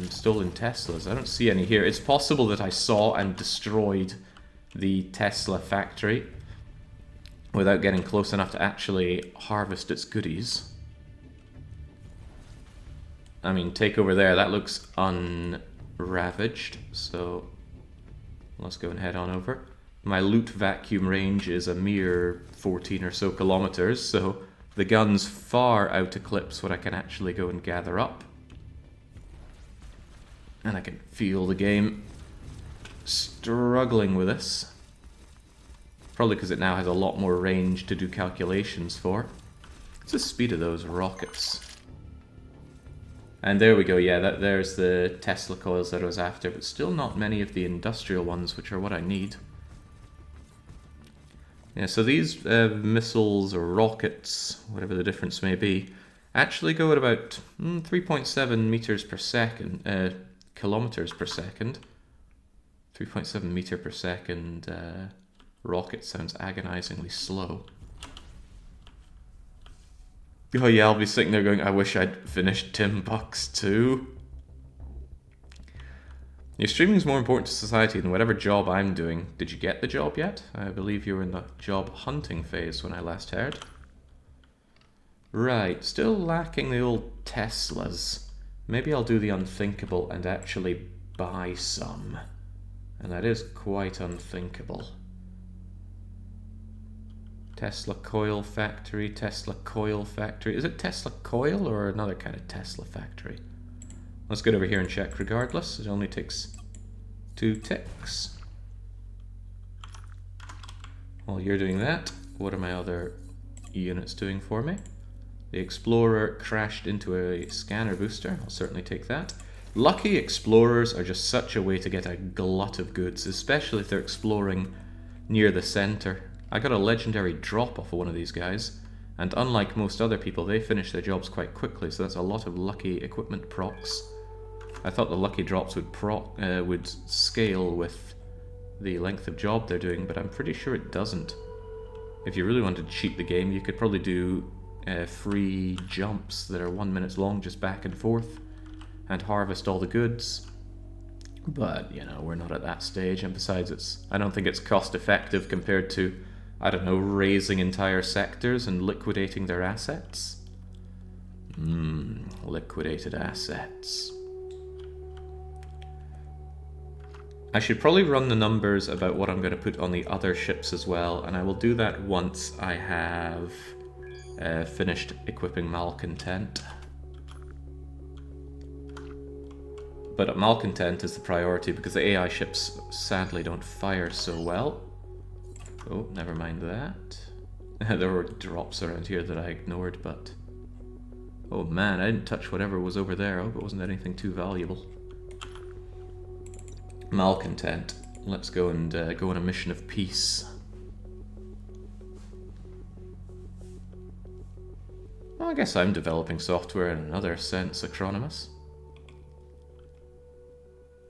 stolen Teslas. I don't see any here. It's possible that I saw and destroyed the Tesla factory without getting close enough to actually harvest its goodies. I mean, take over there, that looks unravaged, so let's go and head on over. My loot vacuum range is a mere 14 or so kilometers, so the guns far out eclipse what I can actually go and gather up. And I can feel the game struggling with this. Probably because it now has a lot more range to do calculations for. What's the speed of those rockets? And there we go, yeah, there's the Tesla coils that I was after, but still not many of the industrial ones, which are what I need. Yeah, so these missiles or rockets, whatever the difference may be, actually go at about 3.7 meters per second, kilometers per second. 3.7 meter per second rocket sounds agonizingly slow. Oh yeah, I'll be sitting there going, I wish I'd finished Timbuktu. Your streaming is more important to society than whatever job I'm doing. Did you get the job yet? I believe you were in the job hunting phase when I last heard. Right, still lacking the old Teslas. Maybe I'll do the unthinkable and actually buy some. And that is quite unthinkable. Tesla coil factory, Tesla coil factory. Is it Tesla coil or another kind of Tesla factory? Let's get over here and check regardless. It only takes 2 ticks. While you're doing that, what are my other units doing for me? The Explorer crashed into a scanner booster. I'll certainly take that. Lucky Explorers are just such a way to get a glut of goods, especially if they're exploring near the center. I got a legendary drop off of one of these guys, and unlike most other people, they finish their jobs quite quickly, so that's a lot of lucky equipment procs. I thought the lucky drops would scale with the length of job they're doing, but I'm pretty sure it doesn't. If you really wanted to cheat the game, you could probably do free jumps that are 1 minute long, just back and forth, and harvest all the goods. But, you know, we're not at that stage, and besides, I don't think it's cost effective compared to, I don't know, razing entire sectors and liquidating their assets. Liquidated assets. I should probably run the numbers about what I'm going to put on the other ships as well, and I will do that once I have finished equipping Malcontent. But Malcontent is the priority because the AI ships sadly don't fire so well. Oh, never mind that. There were drops around here that I ignored, but... Oh man, I didn't touch whatever was over there. I hope it wasn't anything too valuable. Malcontent. Let's go and go on a mission of peace. Well, I guess I'm developing software in another sense, Acronymus.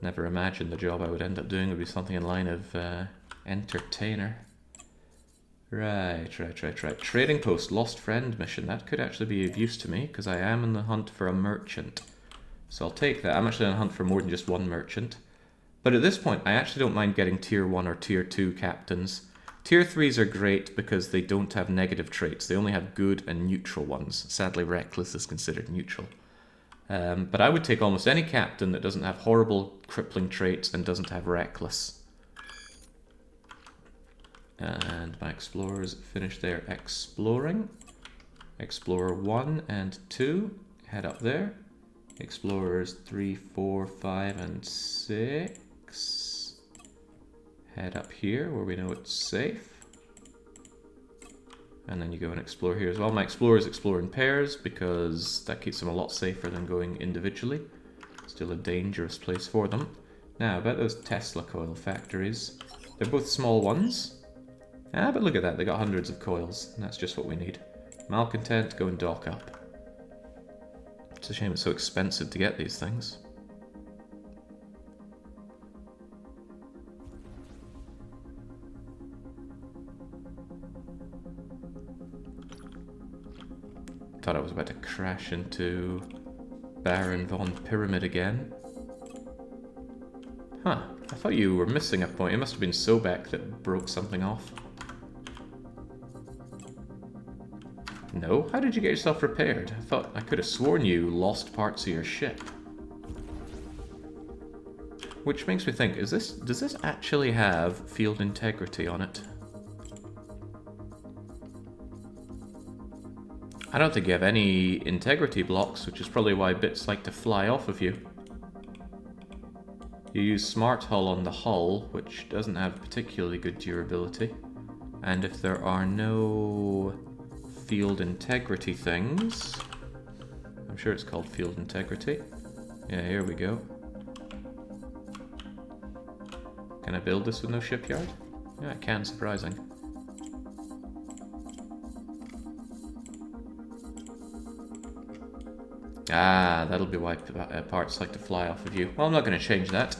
Never imagined the job I would end up doing would be something in line of entertainer. Right. Trading post, lost friend mission. That could actually be of use to me, because I am in the hunt for a merchant. So I'll take that. I'm actually in the hunt for more than just one merchant. But at this point, I actually don't mind getting tier 1 or tier 2 captains. Tier 3s are great because they don't have negative traits. They only have good and neutral ones. Sadly, reckless is considered neutral. But I would take almost any captain that doesn't have horrible crippling traits and doesn't have reckless. And my explorers finished their exploring. Explorer 1 and 2 head up there. Explorers 3, 4, 5, and 6 head up here where we know it's safe. And then you go and explore here as well. My explorers explore in pairs because that keeps them a lot safer than going individually. Still a dangerous place for them. Now, about those Tesla coil factories. They're both small ones. Ah, but look at that, they got hundreds of coils, and that's just what we need. Malcontent, go and dock up. It's a shame it's so expensive to get these things. Thought I was about to crash into Baron von Pyramid again. Huh, I thought you were missing a point. It must have been Sobek that broke something off. No? How did you get yourself repaired? I thought I could have sworn you lost parts of your ship. Which makes me think, does this actually have field integrity on it? I don't think you have any integrity blocks, which is probably why bits like to fly off of you. You use Smart Hull on the hull, which doesn't have particularly good durability. And if there are no field integrity things... I'm sure it's called field integrity. Yeah, here we go. Can I build this with no shipyard? Yeah, I can, surprising. Ah, that'll be why parts like to fly off of you. Well, I'm not going to change that.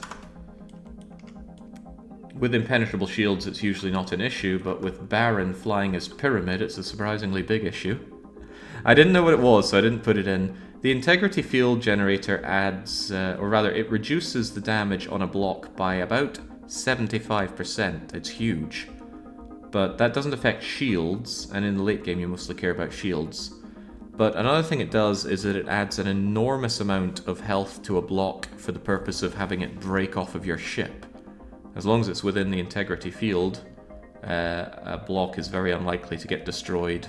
With impenetrable shields, it's usually not an issue, but with Baron flying as Pyramid, it's a surprisingly big issue. I didn't know what it was, so I didn't put it in. The integrity field generator adds, or rather, it reduces the damage on a block by about 75%. It's huge. But that doesn't affect shields, and in the late game you mostly care about shields. But another thing it does is that it adds an enormous amount of health to a block for the purpose of having it break off of your ship. As long as it's within the integrity field, a block is very unlikely to get destroyed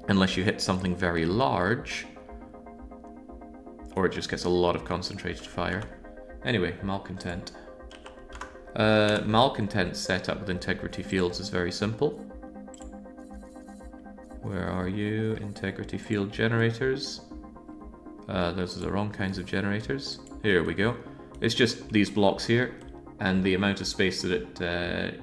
unless you hit something very large, or it just gets a lot of concentrated fire. Anyway, Malcontent. Malcontent's setup with integrity fields is very simple. Where are you? Integrity field generators. Those are the wrong kinds of generators. Here we go. It's just these blocks here, and the amount of space that it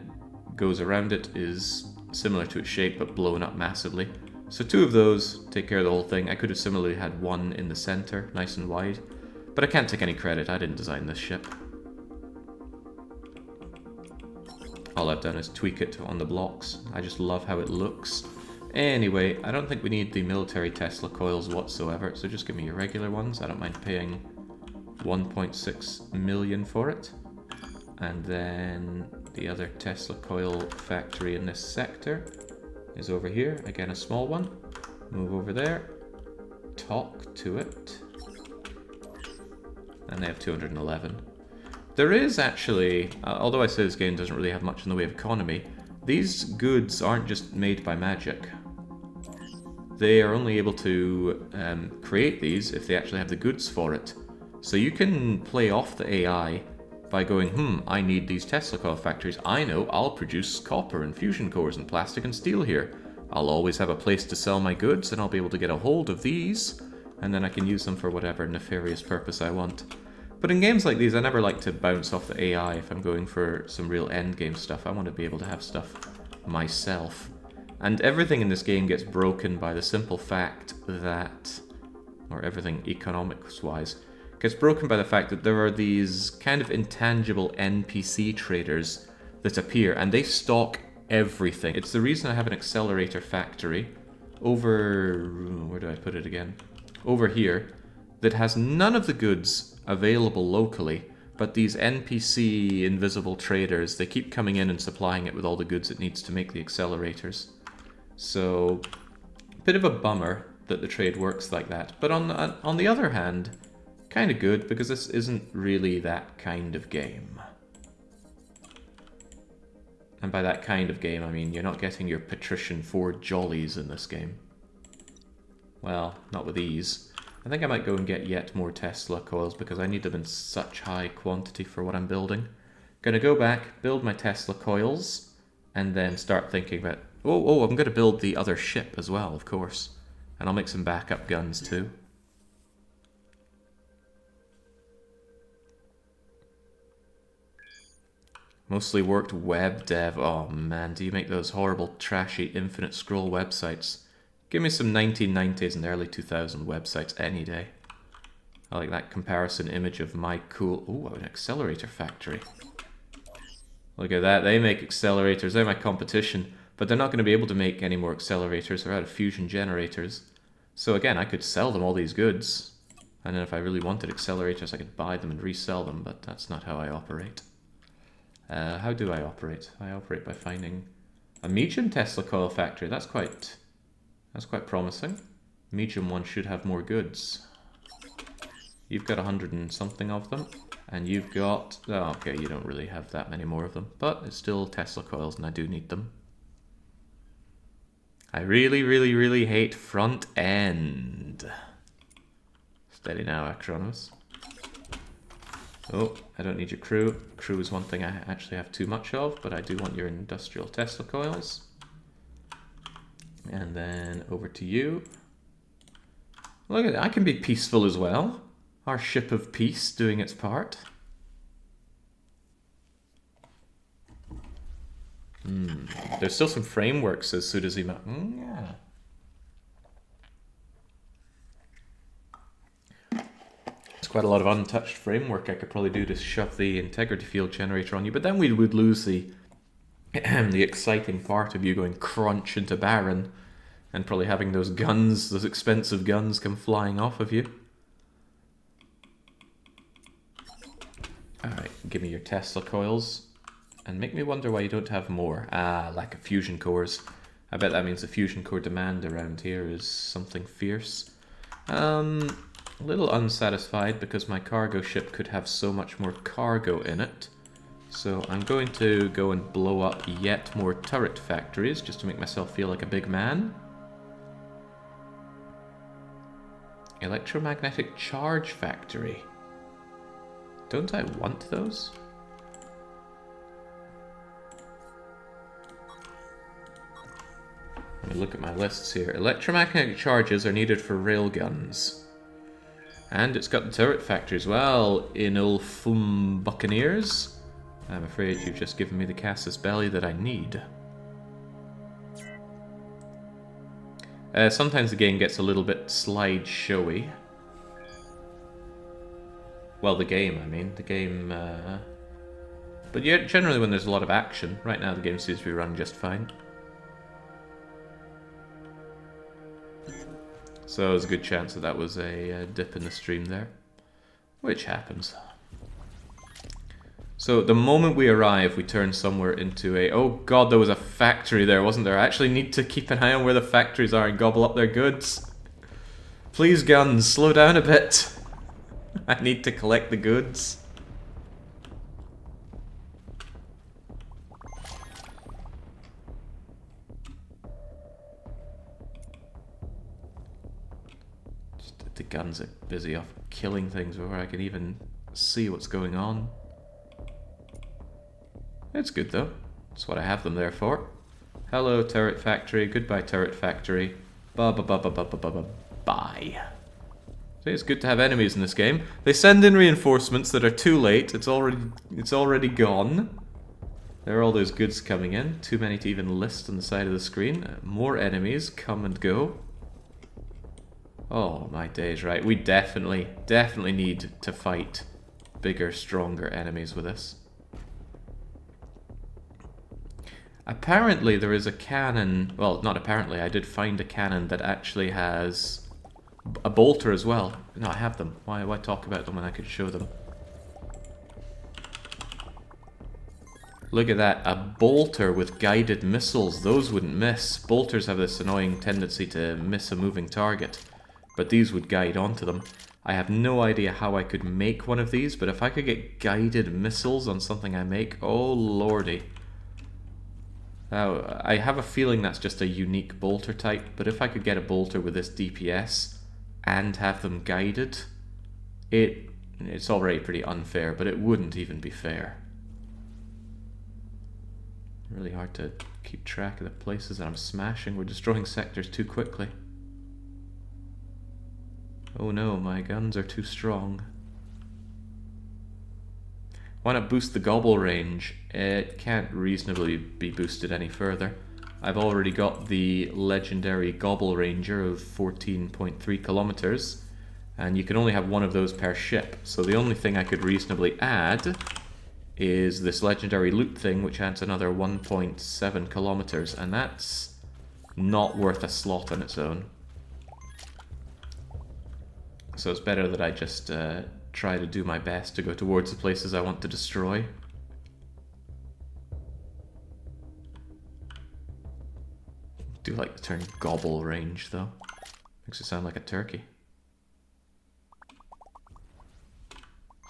goes around it is similar to its shape, but blown up massively. So 2 of those take care of the whole thing. I could have similarly had 1 in the center, nice and wide. But I can't take any credit, I didn't design this ship. All I've done is tweak it on the blocks. I just love how it looks. Anyway, I don't think we need the military Tesla coils whatsoever, so just give me your regular ones. I don't mind paying 1.6 million for it. And then the other Tesla coil factory in this sector is over here. Again, a small one. Move over there. Talk to it. And they have 211. There is actually, although I say this game doesn't really have much in the way of economy, these goods aren't just made by magic. They are only able to create these if they actually have the goods for it. So you can play off the AI by going, I need these Tesla coil factories. I know I'll produce copper and fusion cores and plastic and steel here. I'll always have a place to sell my goods and I'll be able to get a hold of these and then I can use them for whatever nefarious purpose I want. But in games like these, I never like to bounce off the AI if I'm going for some real endgame stuff. I want to be able to have stuff myself. And everything in this game gets broken by the simple fact that, or everything economics-wise, gets broken by the fact that there are these kind of intangible NPC traders that appear, and they stock everything. It's the reason I have an accelerator factory over... where do I put it again? Over here, that has none of the goods available locally, but these NPC invisible traders, they keep coming in and supplying it with all the goods it needs to make the accelerators. So, a bit of a bummer that the trade works like that. But on the other hand, kind of good, because this isn't really that kind of game. And by that kind of game, I mean you're not getting your patrician Ford Jollies in this game. Well, not with these. I think I might go and get yet more Tesla coils because I need them in such high quantity for what I'm building. Gonna go back, build my Tesla coils, and then start thinking about... Oh, I'm gonna build the other ship as well, of course. And I'll make some backup guns too. Mostly worked web dev. Oh man, do you make those horrible, trashy, infinite scroll websites? Give me some 1990s and early 2000s websites any day. I like that comparison image of my cool... Ooh, an accelerator factory. Look at that, they make accelerators, they're my competition. But they're not going to be able to make any more accelerators, they're out of fusion generators. So again, I could sell them all these goods. And then if I really wanted accelerators, I could buy them and resell them, but that's not how I operate. How do I operate? I operate by finding a medium Tesla coil factory. That's quite promising. Medium one should have more goods. You've got 100 and something of them, and you've got... Oh, okay, you don't really have that many more of them, but it's still Tesla coils, and I do need them. I really, really, really hate front end. Steady now, Acronos. Oh, I don't need your crew. Crew is one thing I actually have too much of, but I do want your industrial Tesla coils. And then over to you. Look at that, I can be peaceful as well. Our ship of peace doing its part. There's still some frameworks, says Sudazima. Yeah. There's quite a lot of untouched framework I could probably do to shove the integrity field generator on you, but then we would lose the the exciting part of you going crunch into Baron and probably having those guns, those expensive guns come flying off of you. Alright, give me your Tesla coils. And make me wonder why you don't have more. Ah, lack of fusion cores. I bet that means the fusion core demand around here is something fierce. A little unsatisfied because my cargo ship could have so much more cargo in it. So I'm going to go and blow up yet more turret factories just to make myself feel like a big man. Electromagnetic charge factory. Don't I want those? Let me look at my lists here. Electromagnetic charges are needed for railguns. And it's got the turret factory as well. Inulfum Buccaneers. I'm afraid you've just given me the Casus Belli that I need. Sometimes the game gets a little bit slide showy. Well, the game, I mean. The game But yeah, generally when there's a lot of action, right now the game seems to be running just fine. So there's a good chance that that was a dip in the stream there. Which happens. So the moment we arrive, we turn somewhere into a... Oh god, there was a factory there, wasn't there? I actually need to keep an eye on where the factories are and gobble up their goods. Please, guns, slow down a bit. I need to collect the goods. The guns are busy off killing things before I can even see what's going on. It's good though. That's what I have them there for. Hello, turret factory. Goodbye, turret factory. Bye. See, it's good to have enemies in this game. They send in reinforcements that are too late. It's already gone. There are all those goods coming in. Too many to even list on the side of the screen. More enemies come and go. Oh my days, right. We definitely need to fight bigger, stronger enemies with this. Apparently there is a cannon, well, not apparently, I did find a cannon that actually has a bolter as well. No, I have them. Why talk about them when I could show them? Look at that, a bolter with guided missiles. Those wouldn't miss. Bolters have this annoying tendency to miss a moving target, but these would guide onto them. I have no idea how I could make one of these, but if I could get guided missiles on something I make, oh lordy. Now, I have a feeling that's just a unique bolter type, but if I could get a bolter with this DPS and have them guided, it's already pretty unfair, but it wouldn't even be fair. Really hard to keep track of the places that I'm smashing. We're destroying sectors too quickly. Oh no, my guns are too strong. Why not boost the gobble range? It can't reasonably be boosted any further. I've already got the legendary gobble ranger of 14.3 kilometers, and you can only have one of those per ship. So the only thing I could reasonably add is this legendary loot thing, which adds another 1.7 kilometers, and that's not worth a slot on its own. So it's better that I just try to do my best to go towards the places I want to destroy. I do like the term gobble range though. Makes it sound like a turkey.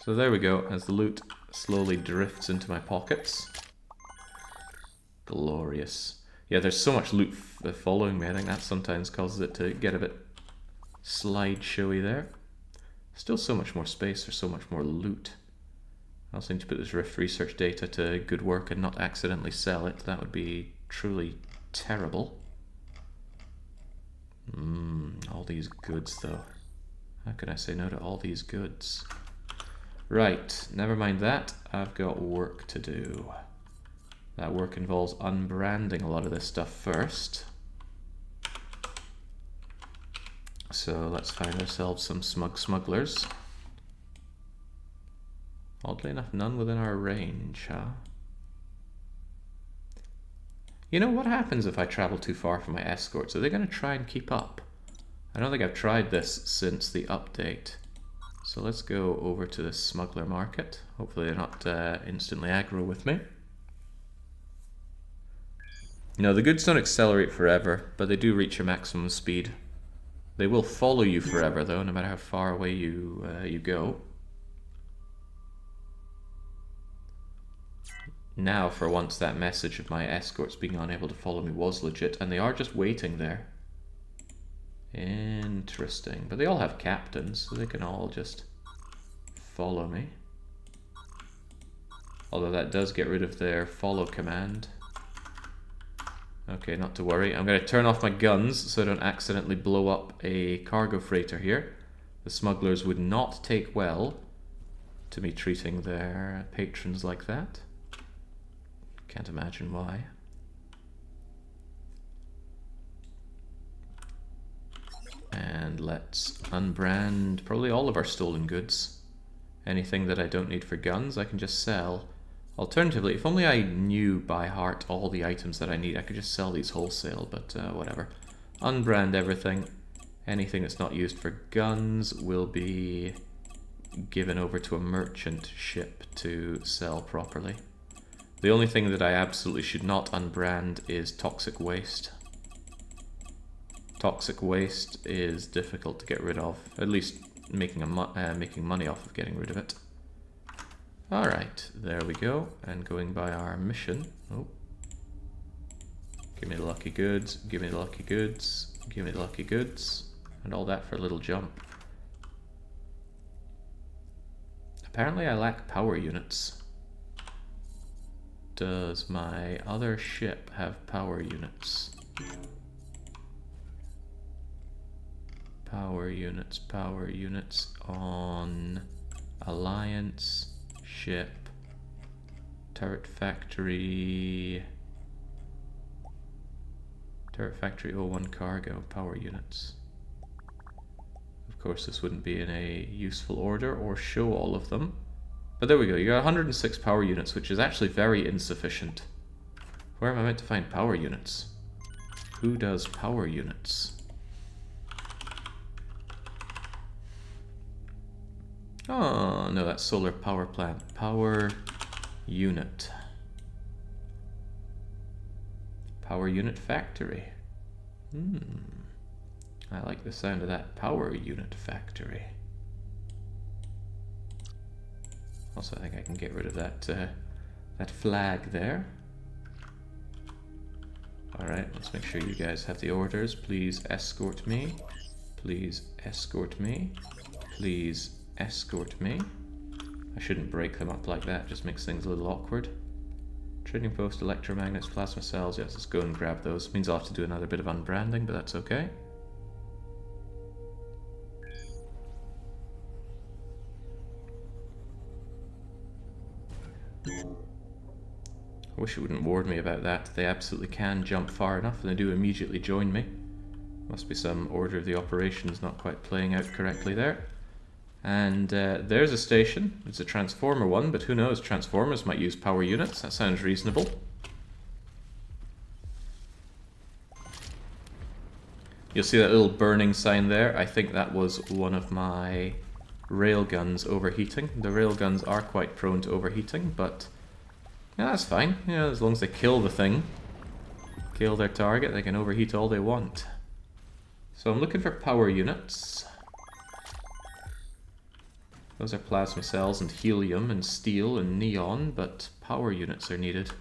So there we go, as the loot slowly drifts into my pockets. Glorious. Yeah, there's so much loot following me, I think that sometimes causes it to get a bit slideshowy there. Still so much more space for so much more loot. I also need to put this Rift research data to good work and not accidentally sell it. That would be truly terrible. All these goods though. How can I say no to all these goods? Right, never mind that. I've got work to do. That work involves unbranding a lot of this stuff first. So let's find ourselves some smugglers. Oddly enough, none within our range, huh? You know, what happens if I travel too far from my escorts? Are they going to try and keep up? I don't think I've tried this since the update. So let's go over to the smuggler market. Hopefully they're not instantly aggro with me. No, the goods don't accelerate forever, but they do reach a maximum speed. They will follow you forever, though, no matter how far away you go. Now, for once, that message of my escorts being unable to follow me was legit, and they are just waiting there. Interesting. But they all have captains, so they can all just follow me. Although that does get rid of their follow command. Okay, not to worry. I'm going to turn off my guns so I don't accidentally blow up a cargo freighter here. The smugglers would not take well to me treating their patrons like that. Can't imagine why. And let's unbrand probably all of our stolen goods. Anything that I don't need for guns, I can just sell. Alternatively, if only I knew by heart all the items that I need, I could just sell these wholesale, but whatever. Unbrand everything. Anything that's not used for guns will be given over to a merchant ship to sell properly. The only thing that I absolutely should not unbrand is toxic waste. Toxic waste is difficult to get rid of, at least making money off of getting rid of it. Alright, there we go, and going by our mission. Oh. Give me the lucky goods, give me the lucky goods, give me the lucky goods, and all that for a little jump. Apparently I lack power units. Does my other ship have power units? Power units on Alliance ship, turret factory 01 cargo, power units. Of course this wouldn't be in a useful order or show all of them, but there we go. You got 106 power units, which is actually very insufficient. Where am I meant to find power units? Who does power units? Oh, no, that's solar power plant. Power unit. Power unit factory. I like the sound of that. Power unit factory. Also, I think I can get rid of that that flag there. Alright, let's make sure you guys have the orders. Please escort me. Please escort me. Please escort me. I shouldn't break them up like that, just makes things a little awkward. Trading post, electromagnets, plasma cells. Yes, let's go and grab those. Means I'll have to do another bit of unbranding, but that's okay. I wish it wouldn't warn me about that. They absolutely can jump far enough, and they do immediately join me. Must be some order of the operations not quite playing out correctly there. And there's a station. It's a transformer one, but who knows? Transformers might use power units. That sounds reasonable. You'll see that little burning sign there. I think that was one of my railguns overheating. The railguns are quite prone to overheating, but yeah, that's fine. You know, as long as they kill the thing, kill their target, they can overheat all they want. So I'm looking for power units. Those are plasma cells and helium and steel and neon, but power units are needed.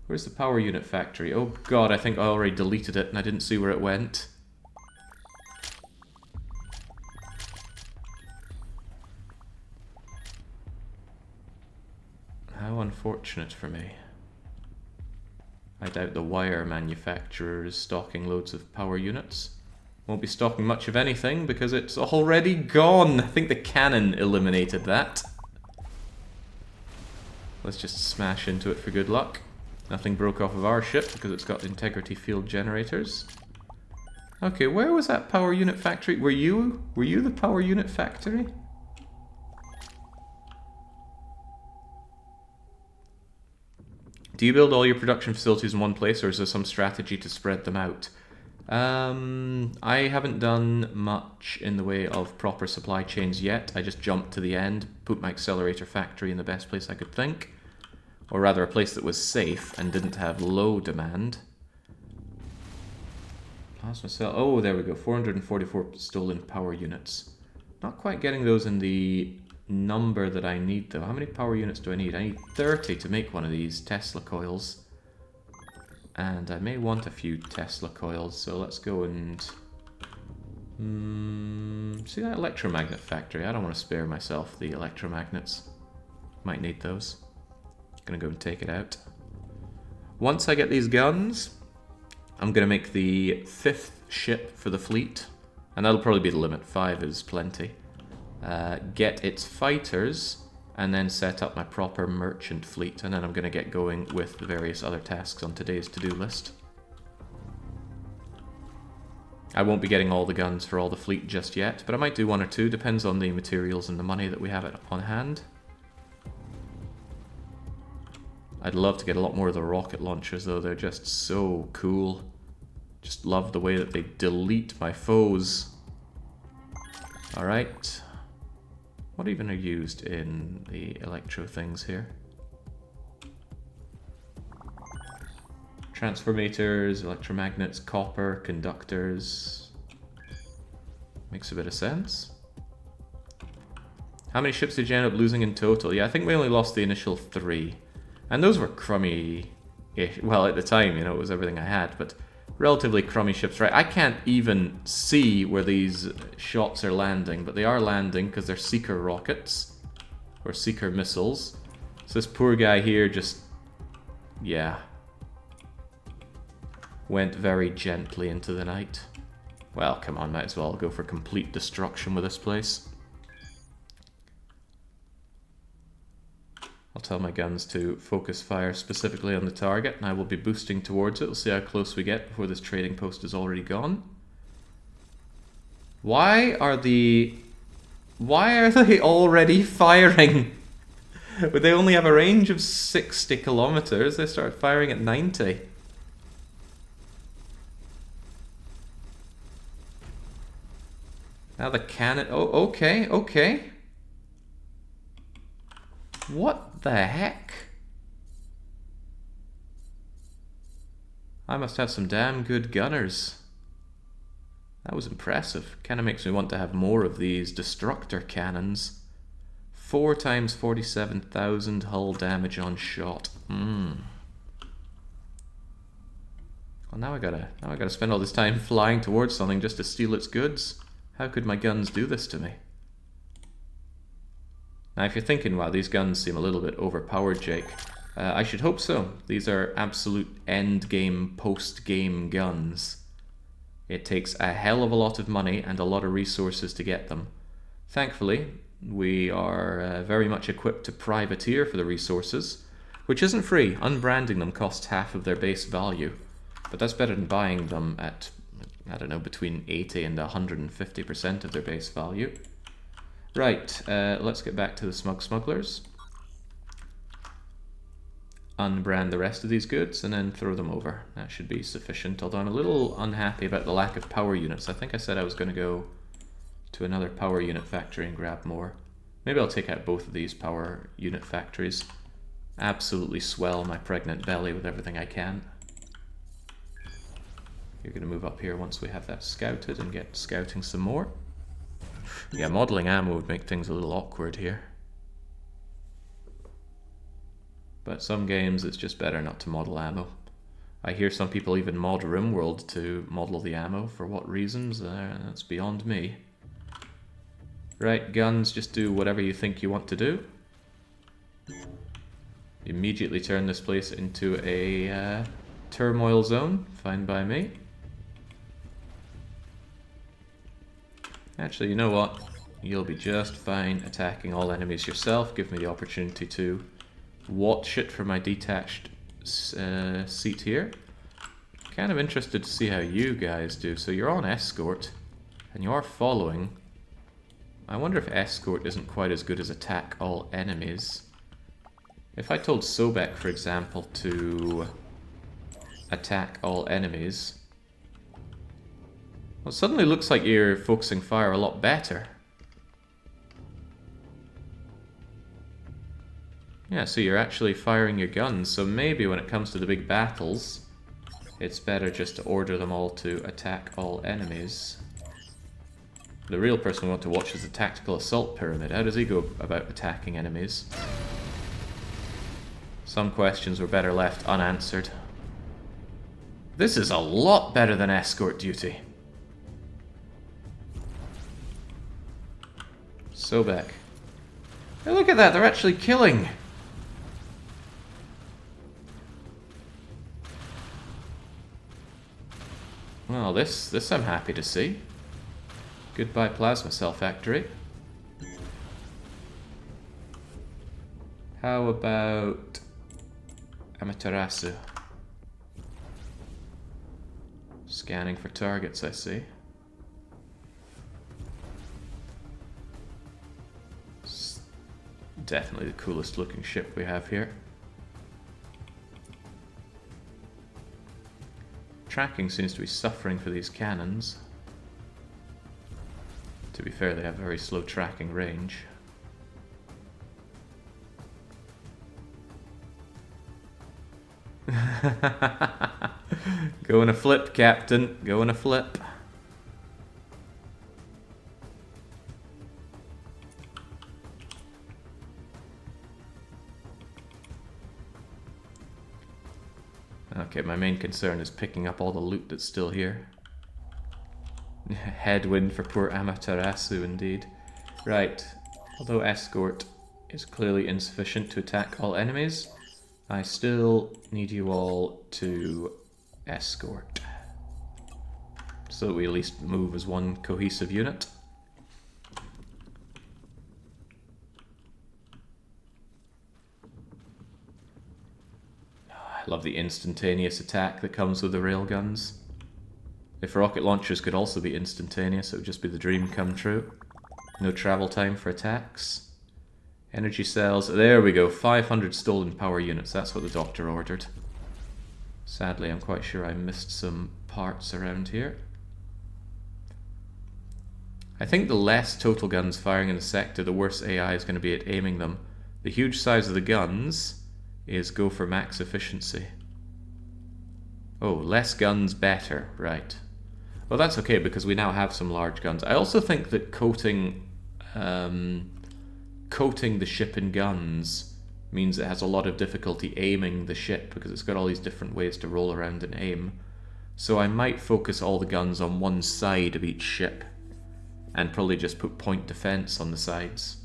Where's the power unit factory? Oh god, I think I already deleted it and I didn't see where it went. How unfortunate for me. I doubt the wire manufacturer is stocking loads of power units. Won't be stocking much of anything because it's already gone. I think the cannon eliminated that. Let's just smash into it for good luck. Nothing broke off of our ship because it's got integrity field generators. Okay, where was that power unit factory? Were you the power unit factory? Do you build all your production facilities in one place, or is there some strategy to spread them out? I haven't done much in the way of proper supply chains yet. I just jumped to the end, put my accelerator factory in the best place I could think. Or rather, a place that was safe and didn't have low demand. Plasma cell. Oh, there we go. 444 stolen power units. Not quite getting those in the number that I need, though. How many power units do I need? I need 30 to make one of these Tesla coils. And I may want a few Tesla coils, so let's go and... see that electromagnet factory? I don't want to spare myself the electromagnets. Might need those. Gonna go and take it out. Once I get these guns, I'm gonna make the 5th ship for the fleet. And that'll probably be the limit. 5 is plenty. Get its fighters, and then set up my proper merchant fleet, and then I'm going to get going with the various other tasks on today's to-do list. I won't be getting all the guns for all the fleet just yet, but I might do 1 or 2, depends on the materials and the money that we have on hand. I'd love to get a lot more of the rocket launchers though, they're just so cool. Just love the way that they delete my foes. Alright. What even are used in the electro things here? Transformators, electromagnets, copper, conductors. Makes a bit of sense. How many ships did you end up losing in total? Yeah, I think we only lost the initial 3. And those were crummy-ish. Well, at the time, you know, it was everything I had, but relatively crummy ships, right? I can't even see where these shots are landing, but they are landing because they're Seeker rockets. Or Seeker missiles. So this poor guy here just... yeah. Went very gently into the night. Well, come on, might as well go for complete destruction with this place. I'll tell my guns to focus fire specifically on the target, and I will be boosting towards it. We'll see how close we get before this trading post is already gone. Why are they already firing? Would they only have a range of 60 kilometers? They start firing at 90. Now the cannon... oh, okay, okay. What the heck? I must have some damn good gunners. That was impressive. Kind of makes me want to have more of these destructor cannons. 4 times 47,000 hull damage on shot. Well, now I gotta spend all this time flying towards something just to steal its goods. How could my guns do this to me? Now, if you're thinking, wow, these guns seem a little bit overpowered, Jake, I should hope so. These are absolute end-game, post-game guns. It takes a hell of a lot of money and a lot of resources to get them. Thankfully, we are very much equipped to privateer for the resources, which isn't free. Unbranding them costs half of their base value, but that's better than buying them at, I don't know, between 80 and 150% of their base value. Right, let's get back to the smugglers. Unbrand the rest of these goods and then throw them over. That should be sufficient, although I'm a little unhappy about the lack of power units. I think I said I was going to go to another power unit factory and grab more. Maybe I'll take out both of these power unit factories. Absolutely swell my pregnant belly with everything I can. You're going to move up here once we have that scouted and get scouting some more. Yeah, modelling ammo would make things a little awkward here. But some games it's just better not to model ammo. I hear some people even mod RimWorld to model the ammo. For what reasons? That's beyond me. Right, guns, just do whatever you think you want to do. Immediately turn this place into a turmoil zone. Fine by me. Actually, you know what? You'll be just fine attacking all enemies yourself. Give me the opportunity to watch it from my detached seat here. Kind of interested to see how you guys do. So you're on escort, and you are following. I wonder if escort isn't quite as good as attack all enemies. If I told Sobek, for example, to attack all enemies... well, it suddenly looks like you're focusing fire a lot better. Yeah, so you're actually firing your guns, so maybe when it comes to the big battles, it's better just to order them all to attack all enemies. The real person we want to watch is the Tactical Assault Pyramid. How does he go about attacking enemies? Some questions were better left unanswered. This is a lot better than escort duty. Sobek. Hey, look at that, they're actually killing! Well, this I'm happy to see. Goodbye Plasma Cell Factory. How about Amaterasu? Scanning for targets, I see. Definitely the coolest looking ship we have here. tracking seems to be suffering for these cannons. To be fair, they have very slow tracking range. Go in a flip, Captain. Go in a flip. Okay, my main concern is picking up all the loot that's still here. Headwind for poor Amaterasu, indeed. Right, although escort is clearly insufficient to attack all enemies, I still need you all to escort. So that we at least move as one cohesive unit. I love the instantaneous attack that comes with the railguns. If rocket launchers could also be instantaneous, it would just be the dream come true. No travel time for attacks. Energy cells, there we go, 500 stolen power units, that's what the doctor ordered. Sadly, I'm quite sure I missed some parts around here. I think the less total guns firing in the sector, the worse AI is going to be at aiming them. The huge size of the guns is go for max efficiency. Oh, less guns better, right. Well, that's okay because we now have some large guns. I also think that coating the ship in guns means it has a lot of difficulty aiming the ship because it's got all these different ways to roll around and aim. So I might focus all the guns on one side of each ship and probably just put point defense on the sides.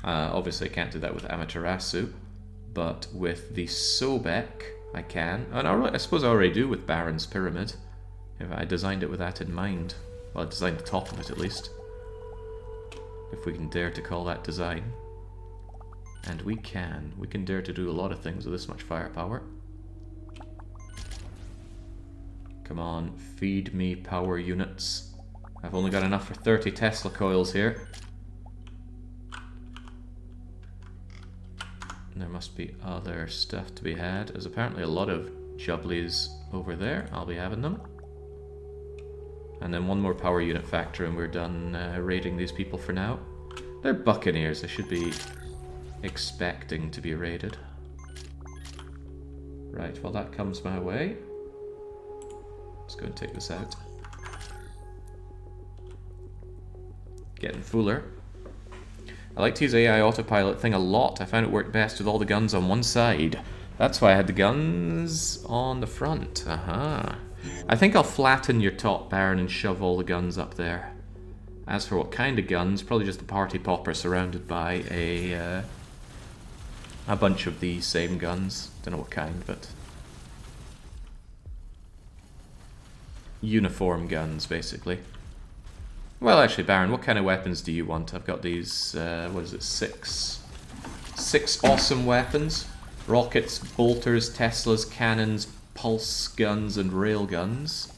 Obviously I can't do that with Amaterasu, but with the Sobek I can. And I suppose I already do with Baron's Pyramid. If I designed it with that in mind. Well, I designed the top of it at least. If we can dare to call that design. And we can. We can dare to do a lot of things with this much firepower. Come on, feed me power units. I've only got enough for 30 Tesla coils here. There must be other stuff to be had. There's apparently a lot of jubblies over there. I'll be having them. And then one more power unit factor and we're done raiding these people for now. They're buccaneers. They should be expecting to be raided. Right, well that comes my way. Let's go and take this out. Getting fuller. I like to use AI autopilot thing a lot. I found it worked best with all the guns on one side. That's why I had the guns on the front. Aha. I think I'll flatten your top, Baron, and shove all the guns up there. As for what kind of guns, probably just a party popper surrounded by a bunch of these same guns. Don't know what kind, but uniform guns, basically. Well, actually, Baron, what kind of weapons do you want? I've got these, what is it, six awesome weapons. Rockets, bolters, Teslas, cannons, pulse guns, and rail guns.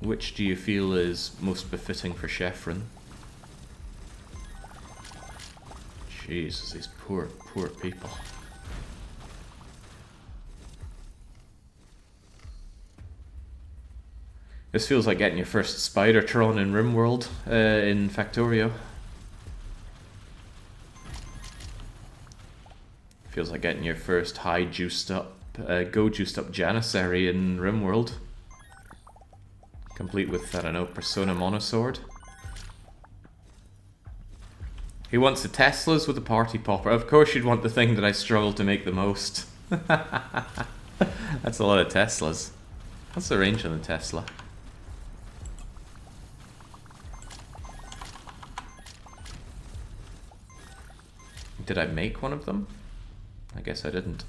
Which do you feel is most befitting for Chefrin? Jesus, these poor, poor people. This feels like getting your first Spider-Tron in RimWorld, in Factorio. Feels like getting your first high juiced up, go juiced up Janissary in RimWorld. Complete with, I don't know, Persona Monosword. He wants the Teslas with the party popper. Of course you'd want the thing that I struggle to make the most. That's a lot of Teslas. What's the range on the Tesla? Did I make one of them? I guess I didn't.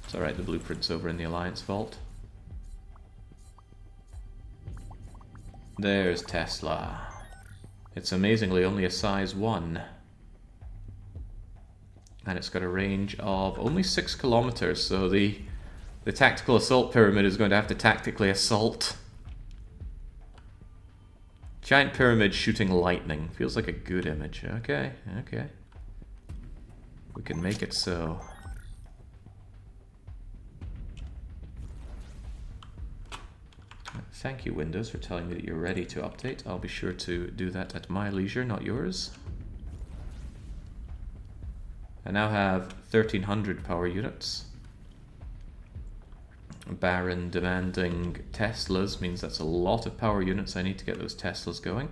It's alright, the blueprint's over in the Alliance vault. There's Tesla. It's amazingly only a size 1. And it's got a range of only 6 kilometers, so the tactical assault pyramid is going to have to tactically assault. Giant pyramid shooting lightning. Feels like a good image. Okay, okay. We can make it so. Thank you, Windows, for telling me that you're ready to update. I'll be sure to do that at my leisure, not yours. I now have 1,300 power units. Baron demanding Teslas means that's a lot of power units. I need to get those Teslas going.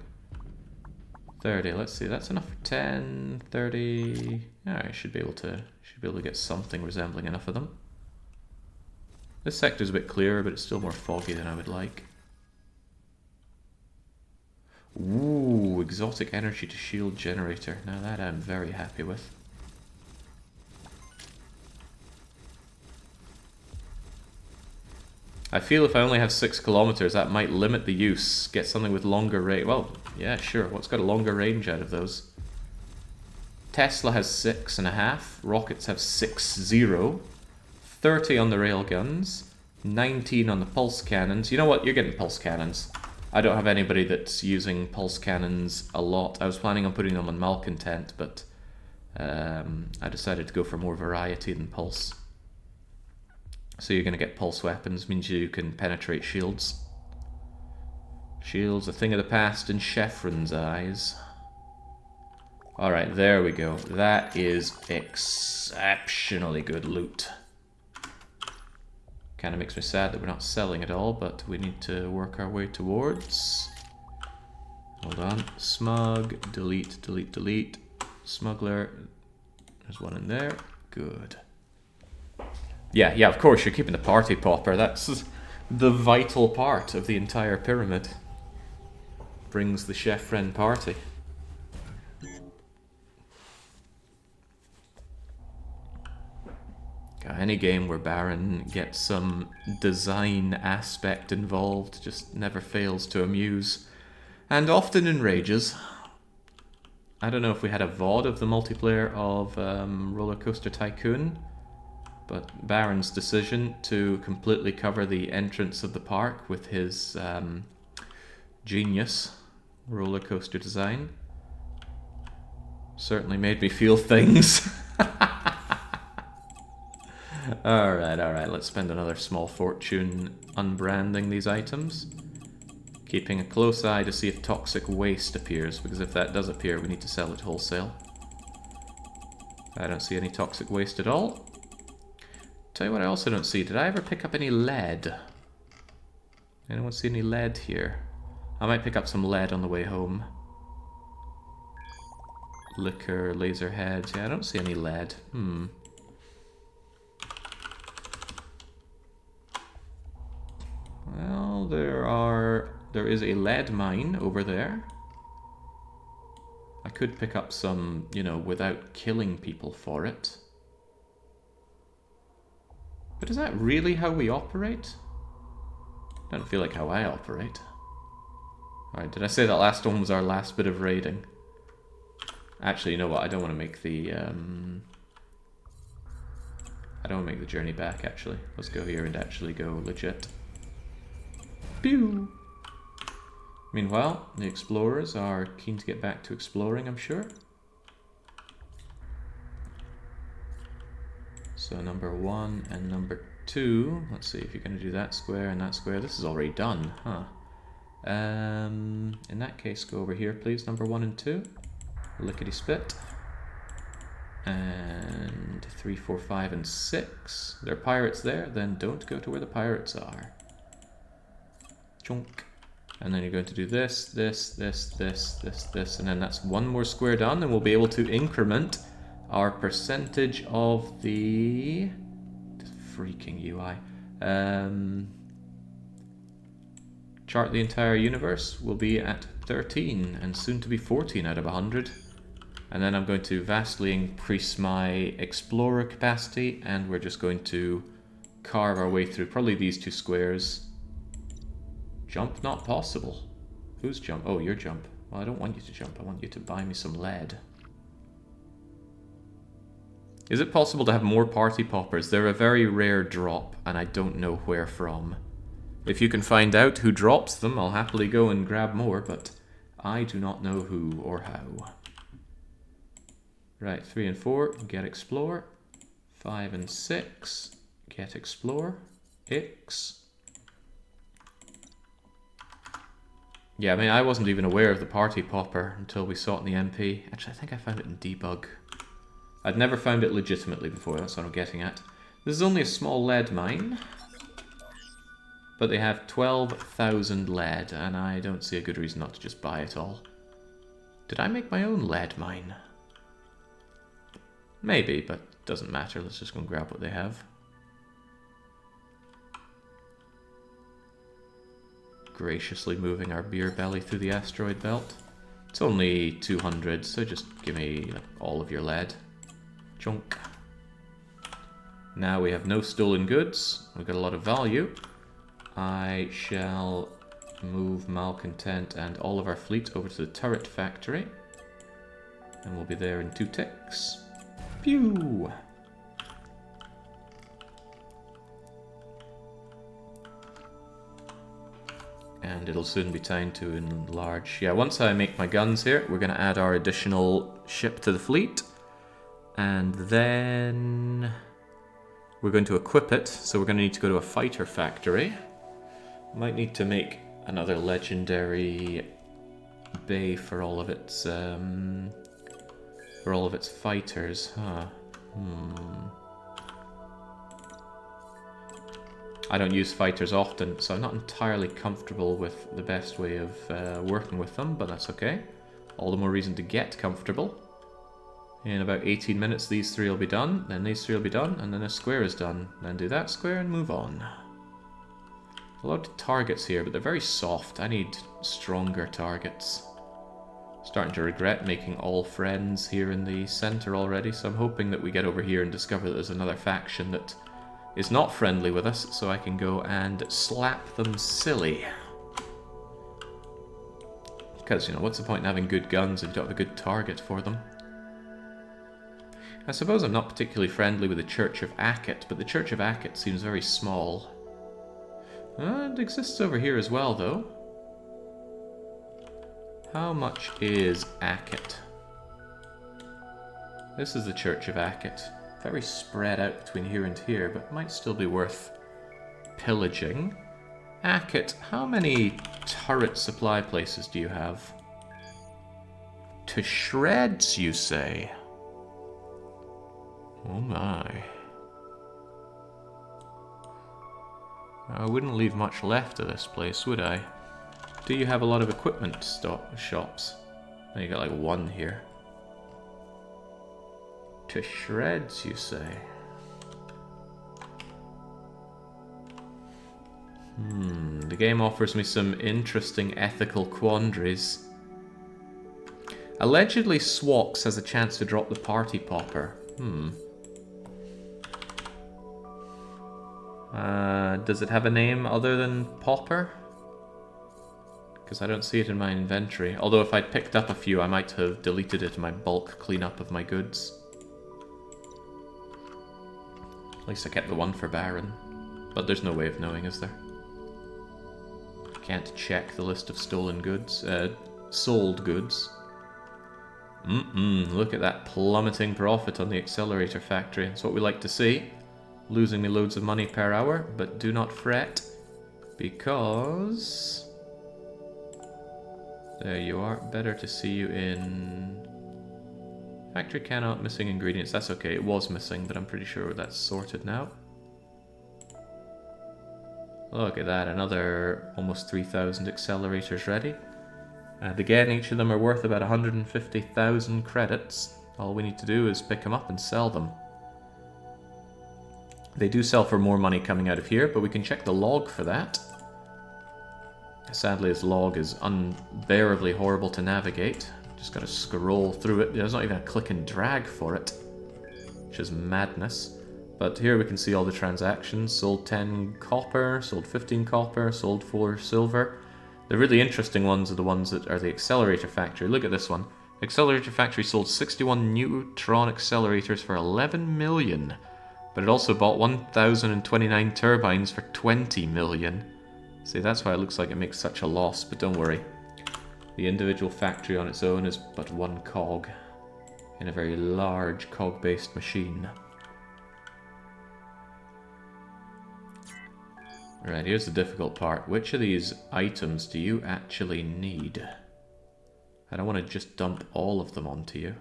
30, let's see, that's enough for 10, 30. I should be able to get something resembling enough of them. This sector's a bit clearer, but it's still more foggy than I would like. Ooh, exotic energy to shield generator. Now that I'm very happy with. I feel if I only have 6 kilometers, that might limit the use. Get something with longer range. Well, yeah, sure. What's got a longer range out of those? Tesla has 6.5. Rockets have 6.0. 30 on the railguns. 19 on the pulse cannons. You know what? You're getting pulse cannons. I don't have anybody that's using pulse cannons a lot. I was planning on putting them on Malcontent, but I decided to go for more variety than pulse. So you're going to get pulse weapons, means you can penetrate shields. Shields, a thing of the past in Chevron's eyes. Alright, there we go. That is exceptionally good loot. Kind of makes me sad that we're not selling it all, but we need to work our way towards. Hold on. Smug, delete, delete, delete. Smuggler. There's one in there. Good. Yeah, of course, you're keeping the party popper. That's the vital part of the entire pyramid. Brings the chef friend party. Any game where Baron gets some design aspect involved just never fails to amuse. And often enrages. I don't know if we had a VOD of the multiplayer of Roller Coaster Tycoon. But Baron's decision to completely cover the entrance of the park with his genius roller coaster design certainly made me feel things. Alright, let's spend another small fortune unbranding these items. Keeping a close eye to see if toxic waste appears, because if that does appear, we need to sell it wholesale. I don't see any toxic waste at all. Tell you what I also don't see. Did I ever pick up any lead? Anyone see any lead here? I might pick up some lead on the way home. Liquor, laser heads. Yeah, I don't see any lead. Well, there is a lead mine over there. I could pick up some, you know, without killing people for it. But is that really how we operate? Doesn't feel like how I operate. Alright, did I say that last one was our last bit of raiding? Actually, you know what? I don't want to make the journey back, actually. Let's go here and actually go legit. Pew! Meanwhile, the explorers are keen to get back to exploring, I'm sure. So number 1 and number 2. Let's see if you're going to do that square and that square. This is already done, huh? In that case, go over here, please. Number 1 and 2. Lickety spit. And 3, 4, 5, and 6. There are pirates there. Then don't go to where the pirates are. Chunk. And then you're going to do this, this, this, this, this, this, and then that's one more square done, and we'll be able to increment our percentage of the freaking UI. Chart the entire universe will be at 13 and soon to be 14 out of 100. And then I'm going to vastly increase my explorer capacity, and we're just going to carve our way through probably these 2 squares. Jump not possible. Who's jump? Oh, you're jump. Well, I don't want you to jump. I want you to buy me some lead. Is it possible to have more party poppers? They're a very rare drop, and I don't know where from. If you can find out who drops them, I'll happily go and grab more, but I do not know who or how. Right, 3 and 4, get explore. 5 and 6, get explore. X. Yeah, I mean, I wasn't even aware of the party popper until we saw it in the MP. Actually, I think I found it in debug. I'd never found it legitimately before, that's what I'm getting at. This is only a small lead mine, but they have 12,000 lead, and I don't see a good reason not to just buy it all. Did I make my own lead mine? Maybe, but doesn't matter. Let's just go and grab what they have. Graciously moving our beer belly through the asteroid belt. It's only 200, so just give me all of your lead. Junk. Now we have no stolen goods. We've got a lot of value. I shall move Malcontent and all of our fleet over to the turret factory. And we'll be there in 2 ticks. Pew! And it'll soon be time to enlarge. Yeah, once I make my guns here, we're going to add our additional ship to the fleet. And then we're going to equip it. So we're going to need to go to a fighter factory. Might need to make another legendary bay for all of its fighters, huh? I don't use fighters often, so I'm not entirely comfortable with the best way of working with them, but that's okay. All the more reason to get comfortable. In about 18 minutes, these 3 will be done, then these 3 will be done, and then a square is done. Then do that square and move on. A lot of targets here, but they're very soft. I need stronger targets. Starting to regret making all friends here in the center already, so I'm hoping that we get over here and discover that there's another faction that is not friendly with us, so I can go and slap them silly. Because, you know, what's the point in having good guns if you don't have a good target for them? I suppose I'm not particularly friendly with the Church of Akit, but the Church of Akit seems very small. It exists over here as well, though. How much is Akit? This is the Church of Akit. Very spread out between here and here, but might still be worth pillaging. Akit, how many turret supply places do you have? To shreds, you say? Oh my. I wouldn't leave much left of this place, would I? Do you have a lot of equipment shops? Oh, you got like 1 here. To shreds, you say? The game offers me some interesting ethical quandaries. Allegedly, Swox has a chance to drop the party popper. Does it have a name other than popper? Because I don't see it in my inventory. Although if I'd picked up a few, I might have deleted it in my bulk cleanup of my goods. At least I kept the one for Baron. But there's no way of knowing, is there? Can't check the list of stolen goods. Sold goods. Look at that plummeting profit on the accelerator factory. That's what we like to see. Losing me loads of money per hour, but do not fret. Because... there you are. Better to see you in... factory cannot, missing ingredients. That's okay, it was missing, but I'm pretty sure that's sorted now. Look at that, another almost 3,000 accelerators ready. And again, each of them are worth about 150,000 credits. All we need to do is pick them up and sell them. They do sell for more money coming out of here, but we can check the log for that. Sadly, this log is unbearably horrible to navigate. Just gotta scroll through it. There's not even a click and drag for it, which is madness. But here we can see all the transactions. Sold 10 copper, sold 15 copper, sold 4 silver. The really interesting ones are the ones that are the accelerator factory. Look at this one. Accelerator factory sold 61 neutron accelerators for 11 million. But it also bought 1,029 turbines for 20 million. See, that's why it looks like it makes such a loss, but don't worry. The individual factory on its own is but 1 cog. in a very large cog-based machine. Right, here's the difficult part. Which of these items do you actually need? I don't want to just dump all of them onto you.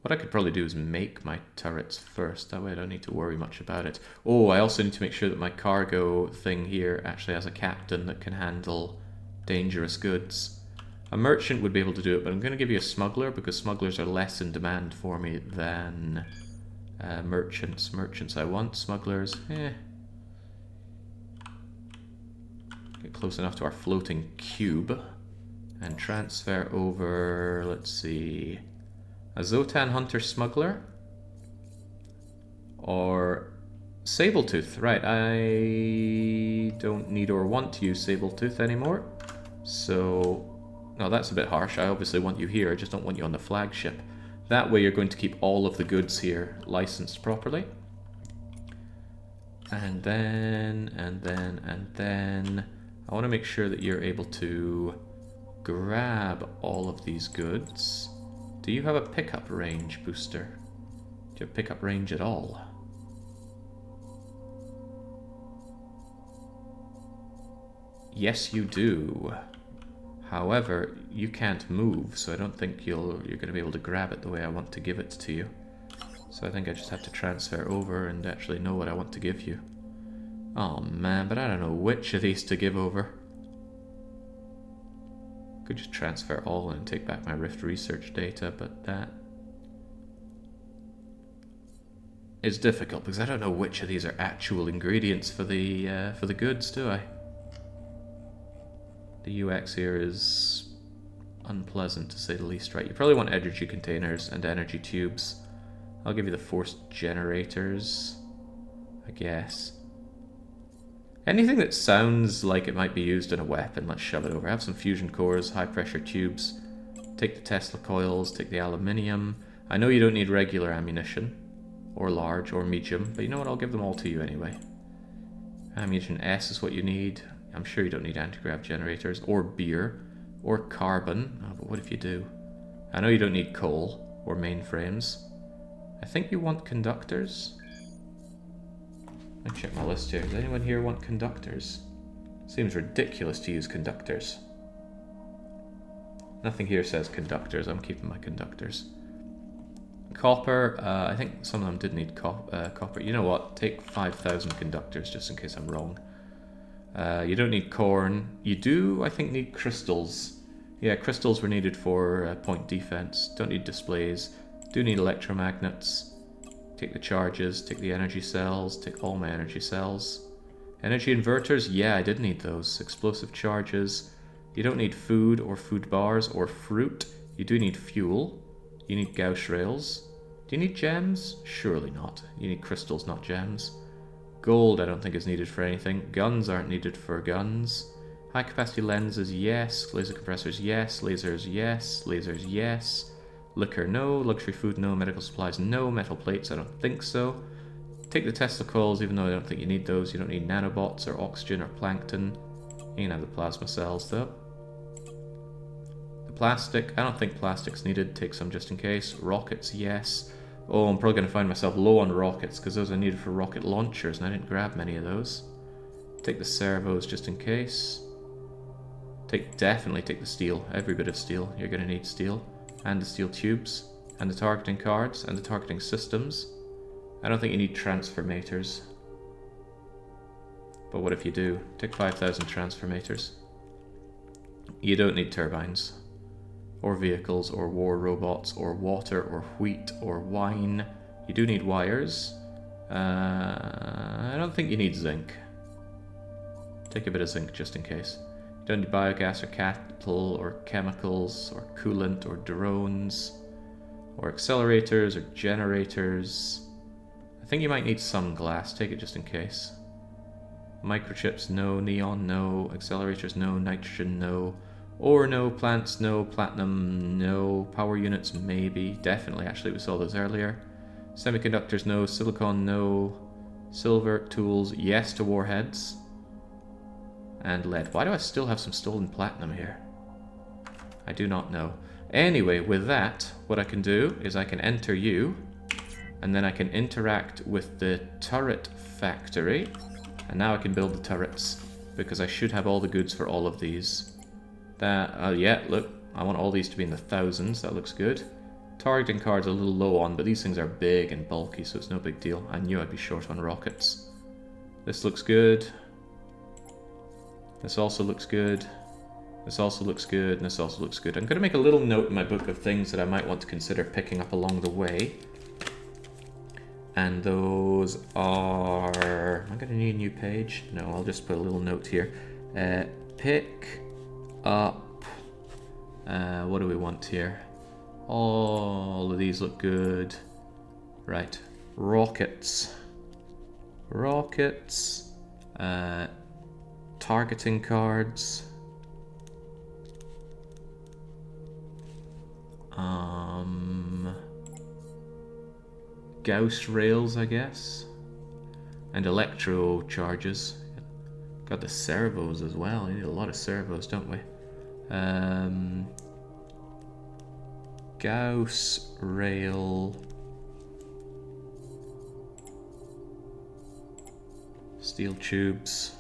What I could probably do is make my turrets first. That way I don't need to worry much about it. Oh, I also need to make sure that my cargo thing here actually has a captain that can handle dangerous goods. A merchant would be able to do it, but I'm going to give you a smuggler because smugglers are less in demand for me than merchants. Merchants I want, smugglers, eh. Get close enough to our floating cube and transfer over, let's see, a Zotan Hunter Smuggler or Sabletooth. Right, I don't need or want to use Sabletooth anymore. So, no, that's a bit harsh. I obviously want you here, I just don't want you on the flagship. That way you're going to keep all of the goods here licensed properly. And then, I want to make sure that you're able to grab all of these goods. Do you have a pickup range booster? Do you have pickup range at all? Yes, you do. However, you can't move, so I don't think you're going to be able to grab it the way I want to give it to you. So I think I just have to transfer over and actually know what I want to give you. Oh man, but I don't know which of these to give over. Could just transfer all and take back my Rift research data, but that is difficult because I don't know which of these are actual ingredients for the goods, do I? The UX here is unpleasant to say the least, right? You probably want energy containers and energy tubes. I'll give you the forced generators, I guess. Anything that sounds like it might be used in a weapon, let's shove it over. Have some fusion cores, high pressure tubes. Take the Tesla coils, take the aluminium. I know you don't need regular ammunition, or large, or medium, but you know what, I'll give them all to you anyway. Ammunition S is what you need. I'm sure you don't need anti-grav generators, or beer, or carbon. Oh, but what if you do? I know you don't need coal, or mainframes. I think you want conductors. Let me check my list here. Does anyone here want conductors? Seems ridiculous to use conductors. Nothing here says conductors. I'm keeping my conductors. Copper. I think some of them did need copper. You know what? Take 5,000 conductors just in case I'm wrong. You don't need corn. You do, I think, need crystals. Yeah, crystals were needed for point defense. Don't need displays. Do need electromagnets. Take the charges, take the energy cells, take all my energy cells. Energy inverters, yeah, I did need those. Explosive charges. You don't need food or food bars or fruit. You do need fuel. You need Gauss rails. Do you need gems? Surely not. You need crystals, not gems. Gold I don't think is needed for anything. Guns aren't needed for guns. High capacity lenses, yes. Laser compressors, yes. Lasers, yes. Lasers, yes. Liquor, no. Luxury food, no. Medical supplies, no. Metal plates, I don't think so. Take the Tesla coils, even though I don't think you need those. You don't need nanobots or oxygen or plankton. You can have the plasma cells, though. The plastic, I don't think plastic's needed. Take some just in case. Rockets, yes. Oh, I'm probably going to find myself low on rockets, because those are needed for rocket launchers, and I didn't grab many of those. Take the servos just in case. Definitely take the steel. Every bit of steel. You're going to need steel. And the steel tubes, and the targeting cards, and the targeting systems. I don't think you need transformators. But what if you do? Take 5,000 transformators. You don't need turbines, or vehicles, or war robots, or water, or wheat, or wine. You do need wires. I don't think you need zinc. Take a bit of zinc just in case. Don't need biogas or cattle or chemicals or coolant or drones or accelerators or generators. I think you might need some glass. Take it just in case. Microchips, no. Neon, no. Accelerators, no. Nitrogen, no. Ore, no. Plants, no. Platinum, no. Power units, maybe. Definitely, actually, we saw those earlier. Semiconductors, no. Silicon, no. Silver, tools, yes to warheads. And lead. Why do I still have some stolen platinum here? I do not know. Anyway, with that, what I can do is I can enter you, and then I can interact with the turret factory, and now I can build the turrets, because I should have all the goods for all of these. Yeah, look, I want all these to be in the thousands, that looks good. Targeting cards are a little low on, but these things are big and bulky, so it's no big deal. I knew I'd be short on rockets. This looks good. This also looks good. This also looks good, and this also looks good. I'm going to make a little note in my book of things that I might want to consider picking up along the way. And those are... Am I going to need a new page? No, I'll just put a little note here. Pick up... what do we want here? All of these look good. Right. Rockets. Rockets. Targeting cards. Gauss rails, I guess. And electro charges. Got the servos as well. We need a lot of servos, don't we? Gauss rail. Steel tubes.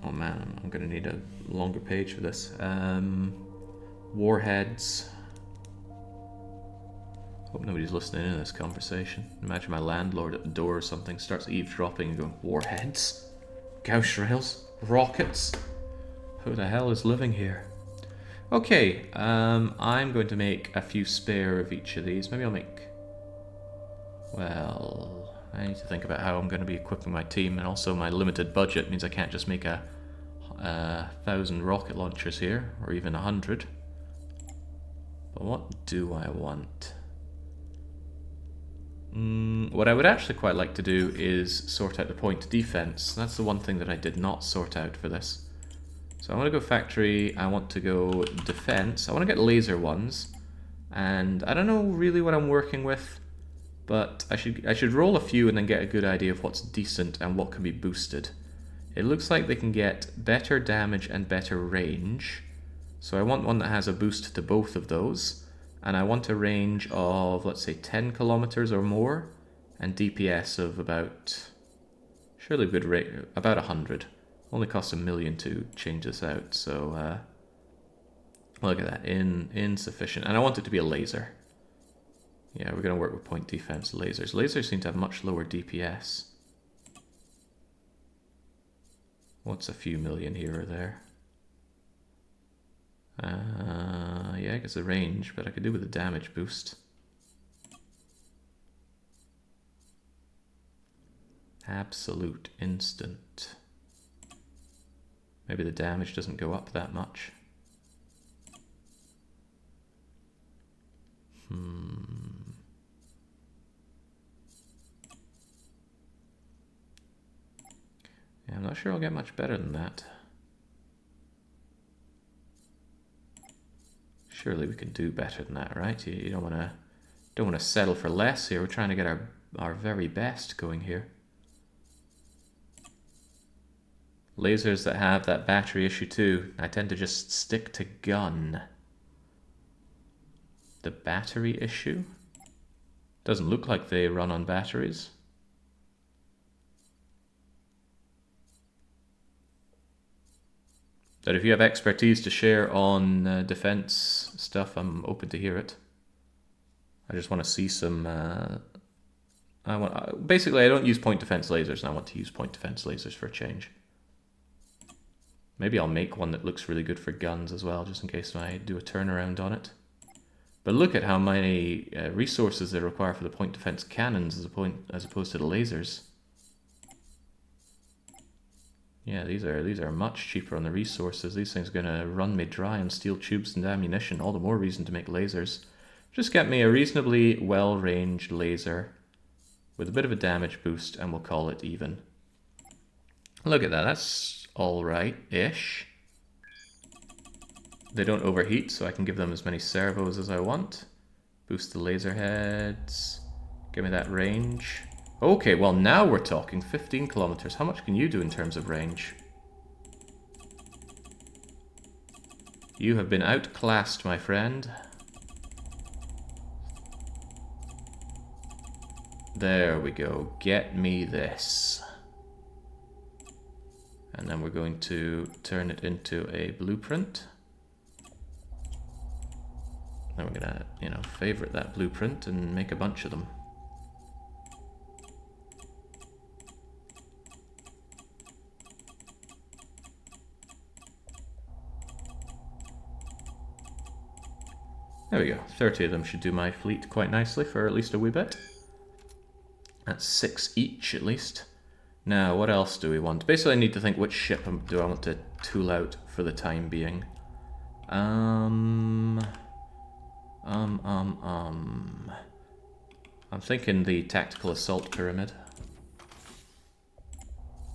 Oh man, I'm gonna need a longer page for this. Warheads. Hope nobody's listening in this conversation. Imagine my landlord at the door or something starts eavesdropping and going, warheads? Gauss rails? Rockets? Who the hell is living here? Okay, I'm going to make a few spare of each of these. Maybe I'll make... Well, I need to think about how I'm going to be equipping my team, and also my limited budget means I can't just make a 1,000 rocket launchers here, or even 100. But what do I want? What I would actually quite like to do is sort out the point defense. That's the one thing that I did not sort out for this. So I want to go factory, I want to go defense, I want to get laser ones, and I don't know really what I'm working with, but I should roll a few and then get a good idea of what's decent and what can be boosted. It looks like they can get better damage and better range, so I want one that has a boost to both of those, and I want a range of, let's say, 10 kilometers or more, and DPS of about, surely good rate, about 100. Only costs $1 million to change this out, so look at that, insufficient. And I want it to be a laser. Yeah, we're going to work with point defense lasers. Lasers seem to have much lower DPS. What's a few million here or there? Yeah, I guess the range, but I could do with a damage boost. Absolute instant. Maybe the damage doesn't go up that much. Yeah, I'm not sure I'll get much better than that. Surely we can do better than that, right? You don't want to settle for less here. We're trying to get our very best going here. Lasers that have that battery issue too, I tend to just stick to gun. The battery issue? Doesn't look like they run on batteries. But if you have expertise to share on defense stuff, I'm open to hear it. I just want to see some... basically, I don't use point defense lasers, and I want to use point defense lasers for a change. Maybe I'll make one that looks really good for guns as well, just in case I do a turnaround on it. But look at how many resources they require for the point defense cannons as opposed to the lasers. Yeah, these are much cheaper on the resources. These things are going to run me dry on steel tubes and ammunition. All the more reason to make lasers. Just get me a reasonably well-ranged laser with a bit of a damage boost, and we'll call it even. Look at that. That's alright-ish. They don't overheat, so I can give them as many servos as I want. Boost the laser heads. Give me that range. Okay, well now we're talking 15 kilometers. How much can you do in terms of range? You have been outclassed, my friend. There we go. Get me this. And then we're going to turn it into a blueprint. Then we're gonna, you know, favorite that blueprint and make a bunch of them. There we go. 30 of them should do my fleet quite nicely for at least a wee bit. That's 6 each, at least. Now, what else do we want? Basically, I need to think which ship do I want to tool out for the time being. I'm thinking the tactical assault pyramid.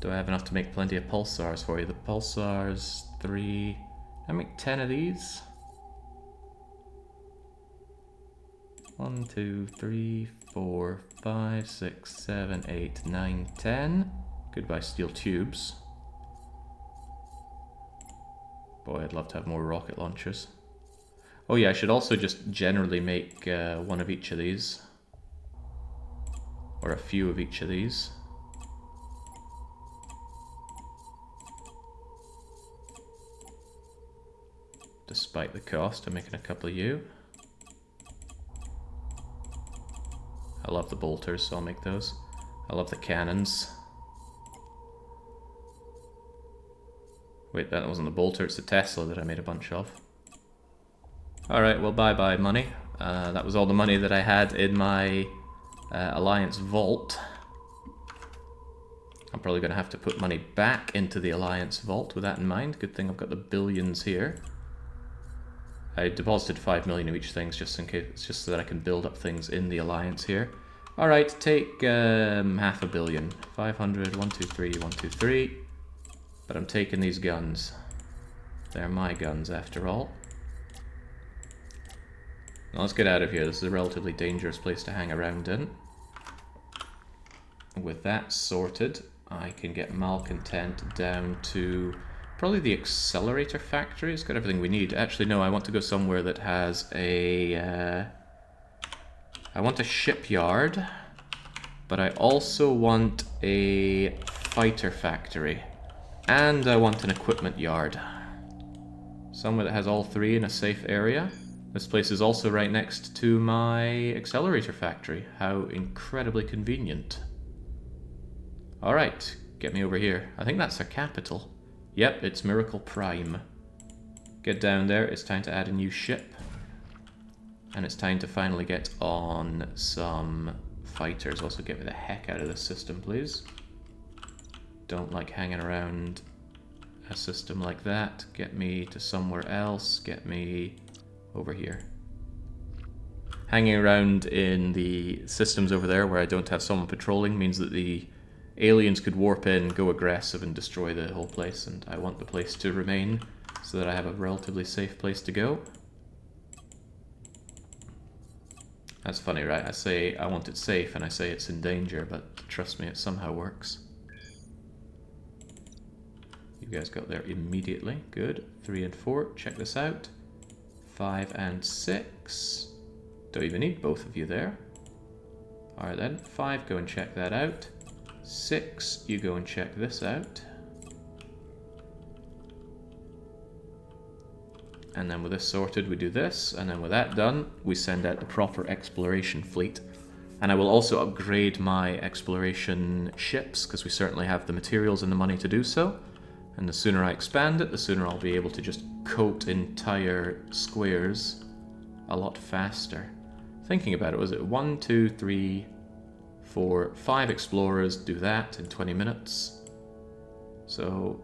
Do I have enough to make plenty of pulsars for you? The pulsars, 3... I make 10 of these. 1, 2, 3, 4, 5, 6, 7, 8, 9, 10. Goodbye steel tubes. Boy, I'd love to have more rocket launchers. Oh yeah, I should also just generally make one of each of these. Or a few of each of these. Despite the cost, I'm making a couple of you. I love the bolters, so I'll make those. I love the cannons. Wait, that wasn't the bolter, it's the Tesla that I made a bunch of. Alright, well bye-bye money. That was all the money that I had in my Alliance vault. I'm probably going to have to put money back into the Alliance vault with that in mind. Good thing I've got the billions here. I deposited 5 million of each thing just in case, just so that I can build up things in the Alliance here. Alright, take $500 million. 500, 1, 2, 3, 1, 2, 3. But I'm taking these guns. They're my guns after all. Now let's get out of here. This is a relatively dangerous place to hang around in. With that sorted, I can get Malcontent down to probably the accelerator factory. It's got everything we need. Actually, no, I want to go somewhere that has a... I want a shipyard, but I also want a fighter factory. And I want an equipment yard. Somewhere that has all three in a safe area. This place is also right next to my accelerator factory. How incredibly convenient. Alright, get me over here. I think that's our capital. Yep, it's Miracle Prime. Get down there, it's time to add a new ship. And it's time to finally get on some fighters. Also get me the heck out of this system, please. Don't like hanging around a system like that. Get me to somewhere else. Get me over here. Hanging around in the systems over there where I don't have someone patrolling means that the aliens could warp in, go aggressive, and destroy the whole place, and I want the place to remain so that I have a relatively safe place to go. That's funny, right? I say I want it safe and I say it's in danger, but trust me, it somehow works. You guys got there immediately. Good. 3 and 4. Check this out. 5 and 6. Don't even need both of you there. Alright then. 5, go and check that out. 6, you go and check this out. And then with this sorted, we do this. And then with that done, we send out the proper exploration fleet. And I will also upgrade my exploration ships, because we certainly have the materials and the money to do so. And the sooner I expand it, the sooner I'll be able to just coat entire squares a lot faster. Thinking about it, was it 1, 2, 3, 4, 5 explorers do that in 20 minutes? So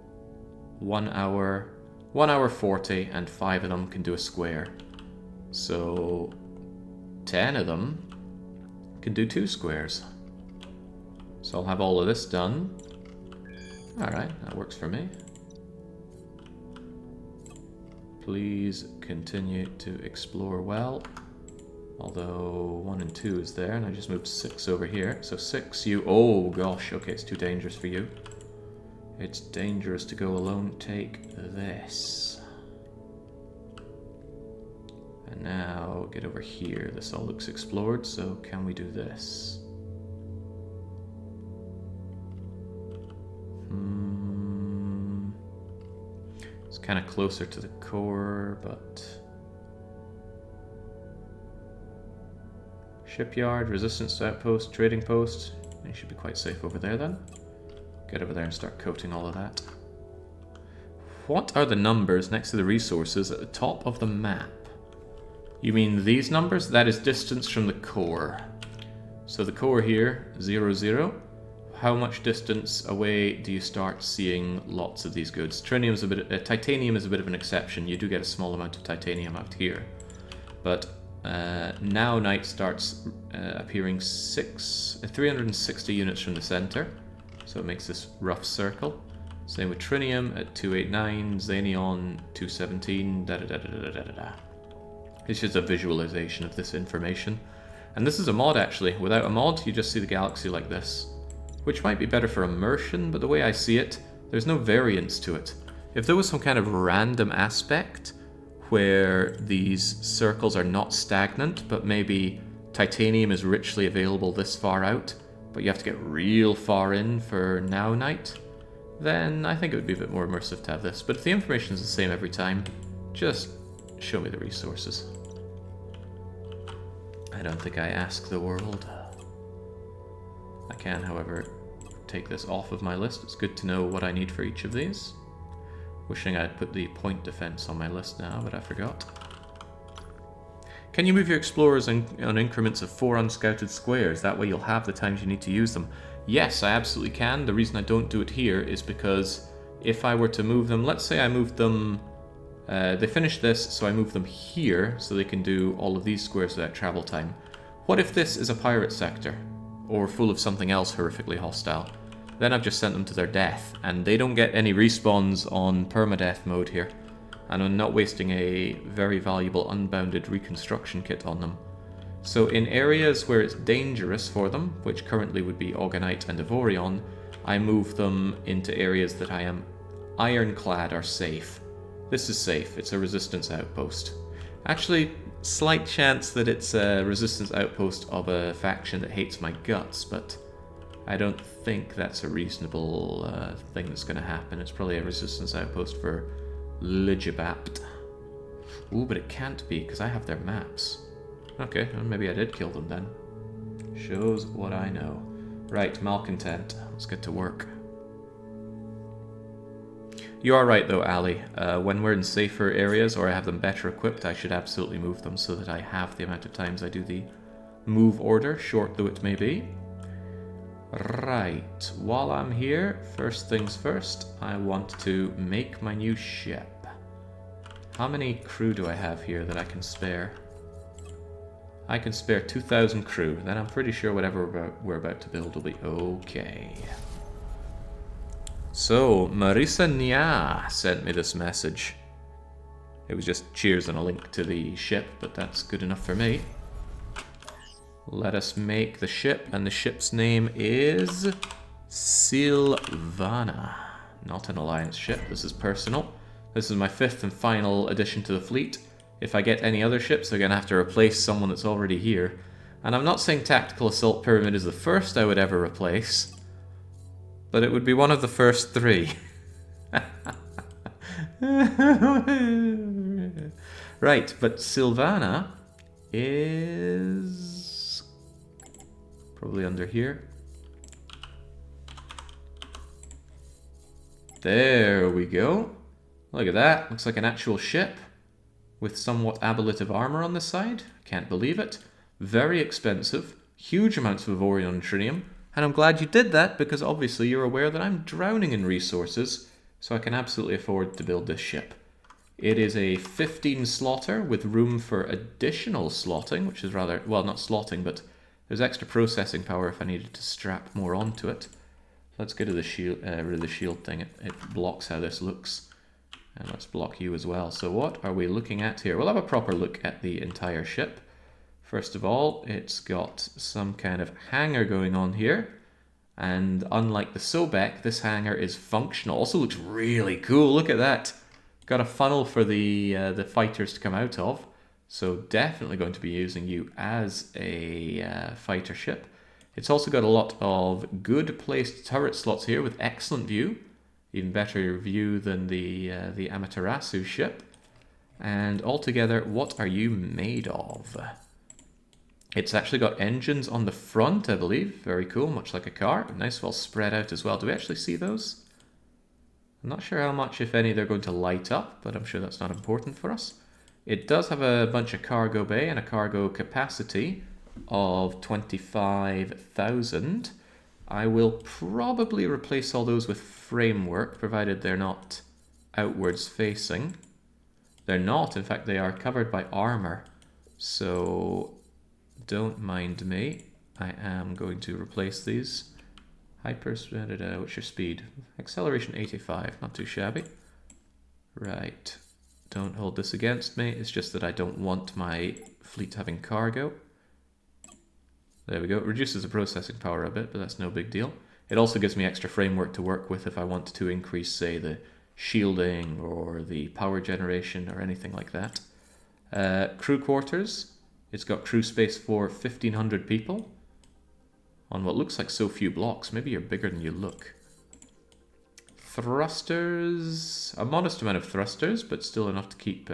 1 hour, 1 hour 40, and 5 of them can do a square. So 10 of them can do 2 squares. So I'll have all of this done. Alright, that works for me. Please continue to explore well. Although 1 and 2 is there, and I just moved 6 over here. So 6, you... Oh gosh, okay, it's too dangerous for you. It's dangerous to go alone. Take this. Now get over here. This all looks explored, so can we do this? It's kind of closer to the core, but... Shipyard, resistance outpost, trading post. You should be quite safe over there then. Get over there and start coating all of that. What are the numbers next to the resources at the top of the map? You mean these numbers? That is distance from the core. So the core here, 0, 0. How much distance away do you start seeing lots of these goods? Titanium is a bit of an exception. You do get a small amount of titanium out here. But now night starts appearing 360 units from the center. So it makes this rough circle. Same with trinium at 289, xenon 217, da da da da da da da. It's just a visualization of this information. And this is a mod actually. Without a mod, you just see the galaxy like this. Which might be better for immersion, but the way I see it, there's no variance to it. If there was some kind of random aspect where these circles are not stagnant, but maybe titanium is richly available this far out, but you have to get real far in for now night, then I think it would be a bit more immersive to have this. But if the information is the same every time, just show me the resources. I don't think I ask the world. I can, however, take this off of my list. It's good to know what I need for each of these. Wishing I'd put the point defense on my list now, but I forgot. Can you move your explorers on increments of 4 unscouted squares? That way you'll have the times you need to use them. Yes, I absolutely can. The reason I don't do it here is because if I were to move them, let's say I moved them, they finished this, so I move them here so they can do all of these squares without travel time. What if this is a pirate sector? Or full of something else horrifically hostile? Then I've just sent them to their death, and they don't get any respawns on permadeath mode here. And I'm not wasting a very valuable unbounded reconstruction kit on them. So in areas where it's dangerous for them, which currently would be Orgonite and Avorion, I move them into areas that I am ironclad are safe. This is safe, it's a resistance outpost. Actually, slight chance that it's a resistance outpost of a faction that hates my guts, but I don't think that's a reasonable thing that's going to happen. It's probably a resistance outpost for Ligibapt. Ooh, but it can't be, because I have their maps. Okay, well, maybe I did kill them then. Shows what I know. Right, malcontent. Let's get to work. You are right though, Ali. When we're in safer areas or I have them better equipped, I should absolutely move them so that I have the amount of times I do the move order, short though it may be. Right, while I'm here, first things first, I want to make my new ship. How many crew do I have here that I can spare? I can spare 2,000 crew, then I'm pretty sure whatever we're about to build will be okay. So, Marisa Nya sent me this message. It was just cheers and a link to the ship, but that's good enough for me. Let us make the ship, and the ship's name is Silvana. Not an alliance ship, this is personal. This is my 5th and final addition to the fleet. If I get any other ships, they're going to have to replace someone that's already here. And I'm not saying Tactical Assault Pyramid is the first I would ever replace, but it would be one of the first 3. Right, but Silvana is probably under here. There we go. Look at that. Looks like an actual ship with somewhat ablative armor on the side. Can't believe it. Very expensive. Huge amounts of Avorion and trinium. And I'm glad you did that, because obviously you're aware that I'm drowning in resources, so I can absolutely afford to build this ship. It is a 15 slotter with room for additional slotting, which is rather, well, not slotting, but there's extra processing power if I needed to strap more onto it. Let's get to the shield, rid of the shield thing. It blocks how this looks. And let's block you as well. So what are we looking at here? We'll have a proper look at the entire ship. First of all, it's got some kind of hangar going on here. And unlike the Sobek, this hangar is functional. Also looks really cool. Look at that. Got a funnel for the fighters to come out of. So definitely going to be using you as a fighter ship. It's also got a lot of good placed turret slots here with excellent view. Even better view than the Amaterasu ship. And altogether, what are you made of? It's actually got engines on the front, I believe. Very cool, much like a car. Nice, well spread out as well. Do we actually see those? I'm not sure how much, if any, they're going to light up, but I'm sure that's not important for us. It does have a bunch of cargo bay and a cargo capacity of 25,000. I will probably replace all those with framework, provided they're not outwards facing. They're not, in fact they are covered by armor, so don't mind me. I am going to replace these. What's your speed? Acceleration 85, not too shabby. Right, don't hold this against me, it's just that I don't want my fleet having cargo. There we go, it reduces the processing power a bit, but that's no big deal. It also gives me extra framework to work with if I want to increase, say, the shielding or the power generation or anything like that. Crew quarters. It's got crew space for 1,500 people on what looks like so few blocks. Maybe you're bigger than you look. Thrusters. A modest amount of thrusters, but still enough to keep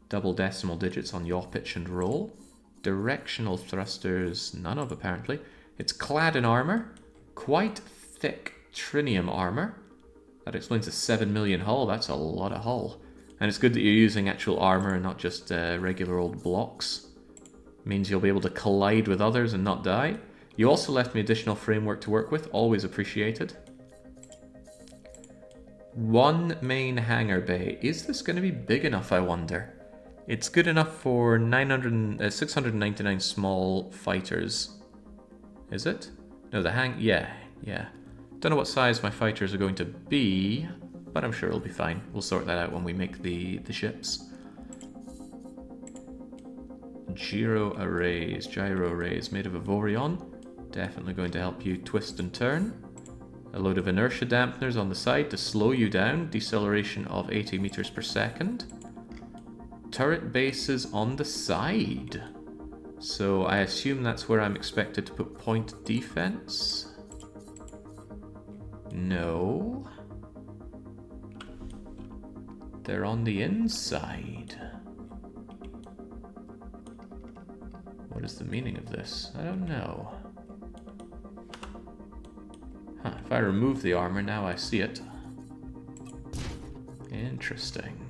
double decimal digits on yaw, pitch and roll. Directional thrusters, none of apparently. It's clad in armor. Quite thick trinium armor. That explains the 7 million hull. That's a lot of hull. And it's good that you're using actual armor and not just regular old blocks. Means you'll be able to collide with others and not die. You also left me additional framework to work with. Always appreciated. One main hangar bay. Is this going to be big enough, I wonder? It's good enough for 699 small fighters. Is it? No, yeah. Don't know what size my fighters are going to be, but I'm sure it'll be fine. We'll sort that out when we make the ships. Gyro arrays made of Avorion. Definitely going to help you twist and turn. A load of inertia dampeners on the side to slow you down. Deceleration of 80 meters per second. Turret bases on the side. So I assume that's where I'm expected to put point defense. No. They're on the inside. What is the meaning of this? I don't know. Huh, if I remove the armor, now I see it. Interesting.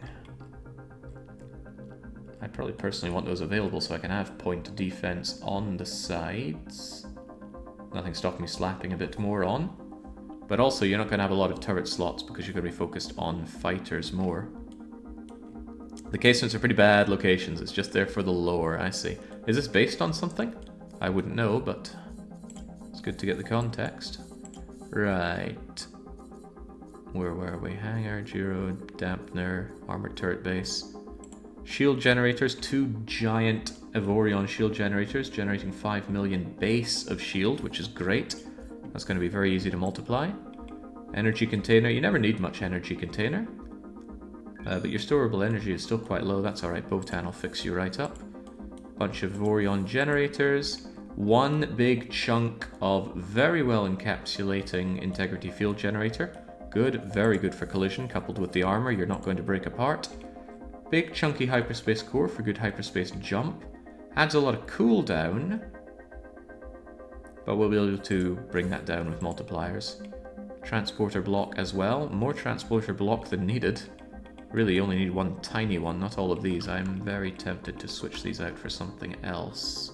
I probably personally want those available so I can have point defense on the sides. Nothing stopping me slapping a bit more on. But also, you're not going to have a lot of turret slots because you're going to be focused on fighters more. The casements are pretty bad locations. It's just there for the lore, I see. Is this based on something? I wouldn't know, but it's good to get the context. Right. Where were we? Hangar, gyro, dampener, armored turret base. Shield generators, 2 giant Avorion shield generators, generating 5 million base of shield, which is great. That's going to be very easy to multiply. Energy container, you never need much energy container. But your storable energy is still quite low, that's alright, Botan will fix you right up. Bunch of Avorion generators. One big chunk of very well encapsulating integrity field generator. Good, very good for collision, coupled with the armor, you're not going to break apart. Big chunky hyperspace core for good hyperspace jump. Adds a lot of cooldown, but we'll be able to bring that down with multipliers. Transporter block as well. More transporter block than needed. Really, you only need one tiny one, not all of these. I'm very tempted to switch these out for something else.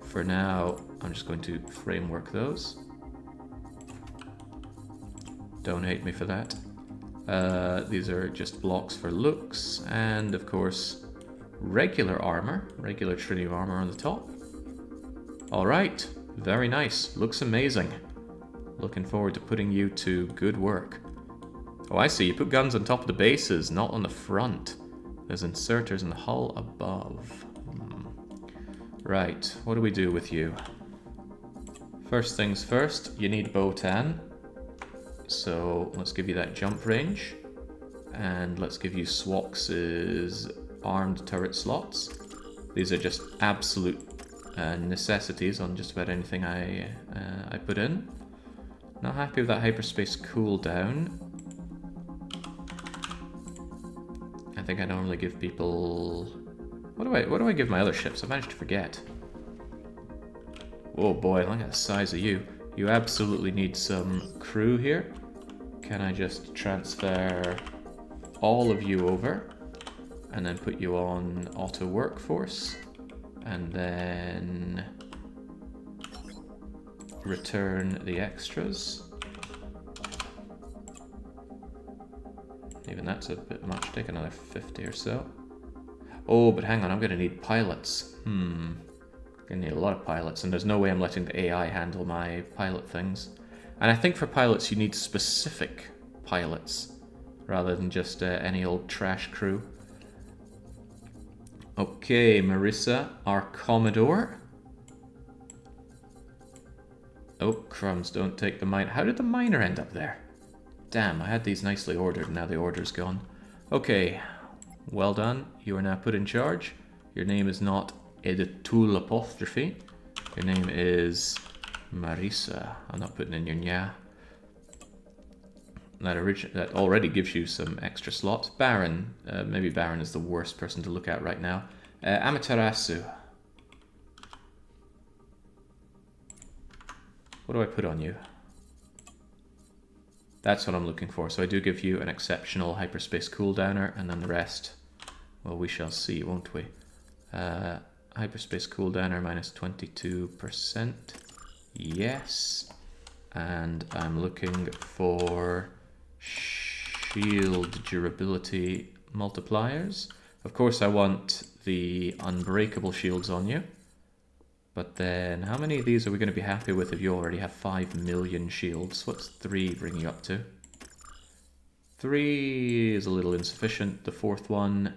For now, I'm just going to framework those. Don't hate me for that. These are just blocks for looks, and of course, regular armor, regular trinium armor on the top. Alright, very nice, looks amazing. Looking forward to putting you to good work. Oh, I see, you put guns on top of the bases, not on the front. There's inserters in the hull above. Right, what do we do with you? First things first, you need Botan. So let's give you that jump range. And let's give you Swox's armed turret slots. These are just absolute necessities on just about anything I put in. Not happy with that hyperspace cooldown. I think I normally give people... What do I give my other ships? I managed to forget. Oh boy, look at the size of you. You absolutely need some crew here. Can I just transfer all of you over and then put you on auto workforce and then return the extras? Even that's a bit much. Take another 50 or so. Oh, but hang on, I'm going to need pilots. I'm going to need a lot of pilots, and there's no way I'm letting the AI handle my pilot things. And I think for pilots you need specific pilots, rather than just any old trash crew. Okay, Marissa, our Commodore. Oh, crumbs, don't take the mine. How did the miner end up there? Damn, I had these nicely ordered, and now the order's gone. Okay, well done. You are now put in charge. Your name is not Editul apostrophe. Your name is Marissa. I'm not putting in your nya. That already gives you some extra slots. Baron. Maybe Baron is the worst person to look at right now. Amaterasu. What do I put on you? That's what I'm looking for. So I do give you an exceptional hyperspace cooldowner, and then the rest, well, we shall see, won't we? Hyperspace cooldowner minus 22%. Yes. And I'm looking for shield durability multipliers. Of course, I want the unbreakable shields on you. But then, how many of these are we going to be happy with if you already have 5 million shields? What's 3 bring you up to? 3 is a little insufficient. The 4th one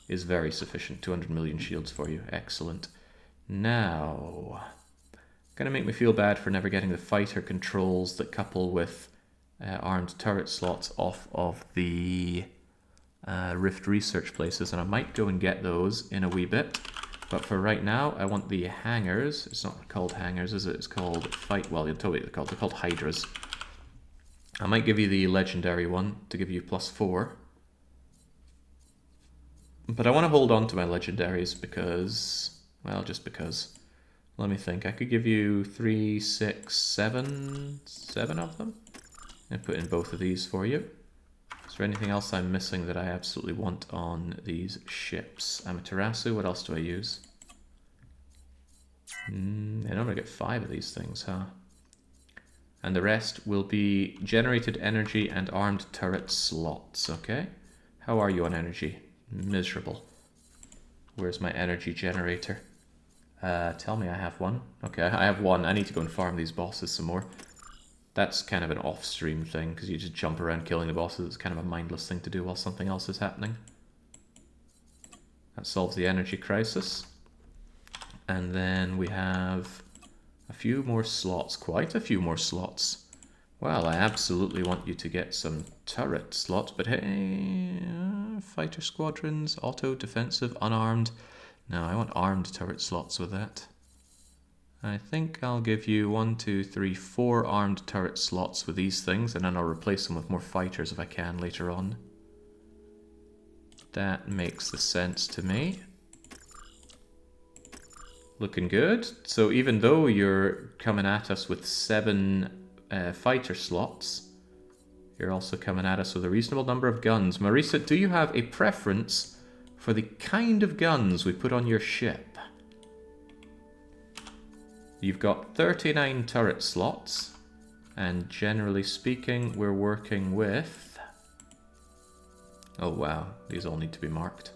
is very sufficient. 200 million shields for you. Excellent. Now, gonna make me feel bad for never getting the fighter controls that couple with armed turret slots off of the Rift research places, and I might go and get those in a wee bit. But for right now, I want the hangars. It's not called hangars, is it? It's called fight. Well, you'll tell me what they're called hydras. I might give you the legendary one to give you +4. But I want to hold on to my legendaries because, well, just because. Let me think. I could give you 3, 6, 7 of them, and put in both of these for you. Is there anything else I'm missing that I absolutely want on these ships? Amaterasu, what else do I use? I normally get 5 of these things, huh? And the rest will be generated energy and armed turret slots, okay? How are you on energy? Miserable. Where's my energy generator? Tell me I have one. Okay, I have one. I need to go and farm these bosses some more. That's kind of an off-stream thing, because you just jump around killing the bosses. It's kind of a mindless thing to do while something else is happening. That solves the energy crisis. And then we have a few more slots, quite a few more slots. Well, I absolutely want you to get some turret slots, but hey, fighter squadrons, auto, defensive, unarmed. No, I want armed turret slots with that. I think I'll give you 1, 2, 3, 4 armed turret slots with these things, and then I'll replace them with more fighters if I can later on. That makes the sense to me. Looking good. So even though you're coming at us with 7 fighter slots, you're also coming at us with a reasonable number of guns. Marisa, do you have a preference for the kind of guns we put on your ship? You've got 39 turret slots, and generally speaking, we're working with... Oh wow, these all need to be marked.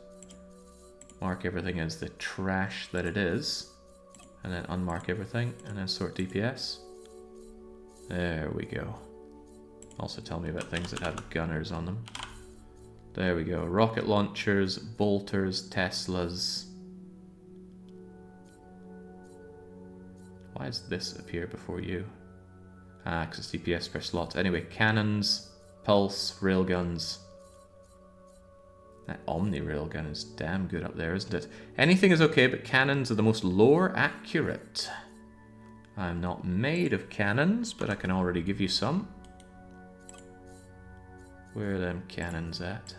Mark everything as the trash that it is, and then unmark everything, and then sort DPS. There we go. Also tell me about things that have gunners on them. There we go. Rocket launchers, bolters, Teslas. Why does this appear before you? Ah, because it's DPS per slot. Anyway, cannons, pulse, railguns. That Omni railgun is damn good up there, isn't it? Anything is okay, but cannons are the most lore accurate. I'm not made of cannons, but I can already give you some. Where are them cannons at?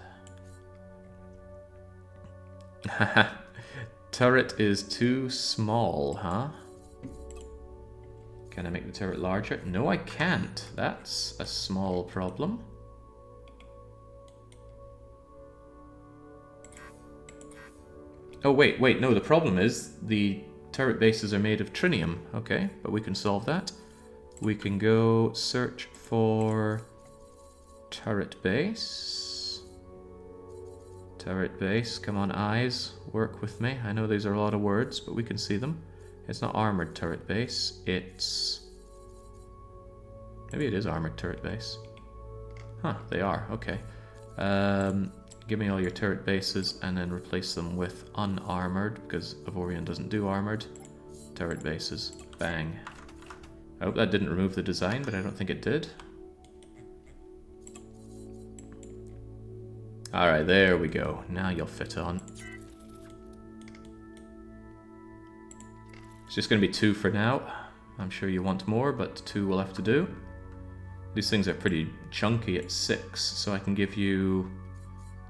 Haha. Turret is too small, huh? Can I make the turret larger? No, I can't. That's a small problem. Oh, wait, no, the problem is the turret bases are made of trinium. Okay, but we can solve that. We can go search for turret base. Turret base, come on eyes, work with me. I know these are a lot of words, but we can see them. It's not armored turret base, it's... Maybe it is armored turret base. Huh, they are, okay. Give me all your turret bases and then replace them with unarmored, because Avorion doesn't do armored. Turret bases, bang. I hope that didn't remove the design, but I don't think it did. Alright, there we go. Now you'll fit on. It's just going to be 2 for now. I'm sure you want more, but 2 will have to do. These things are pretty chunky at 6, so I can give you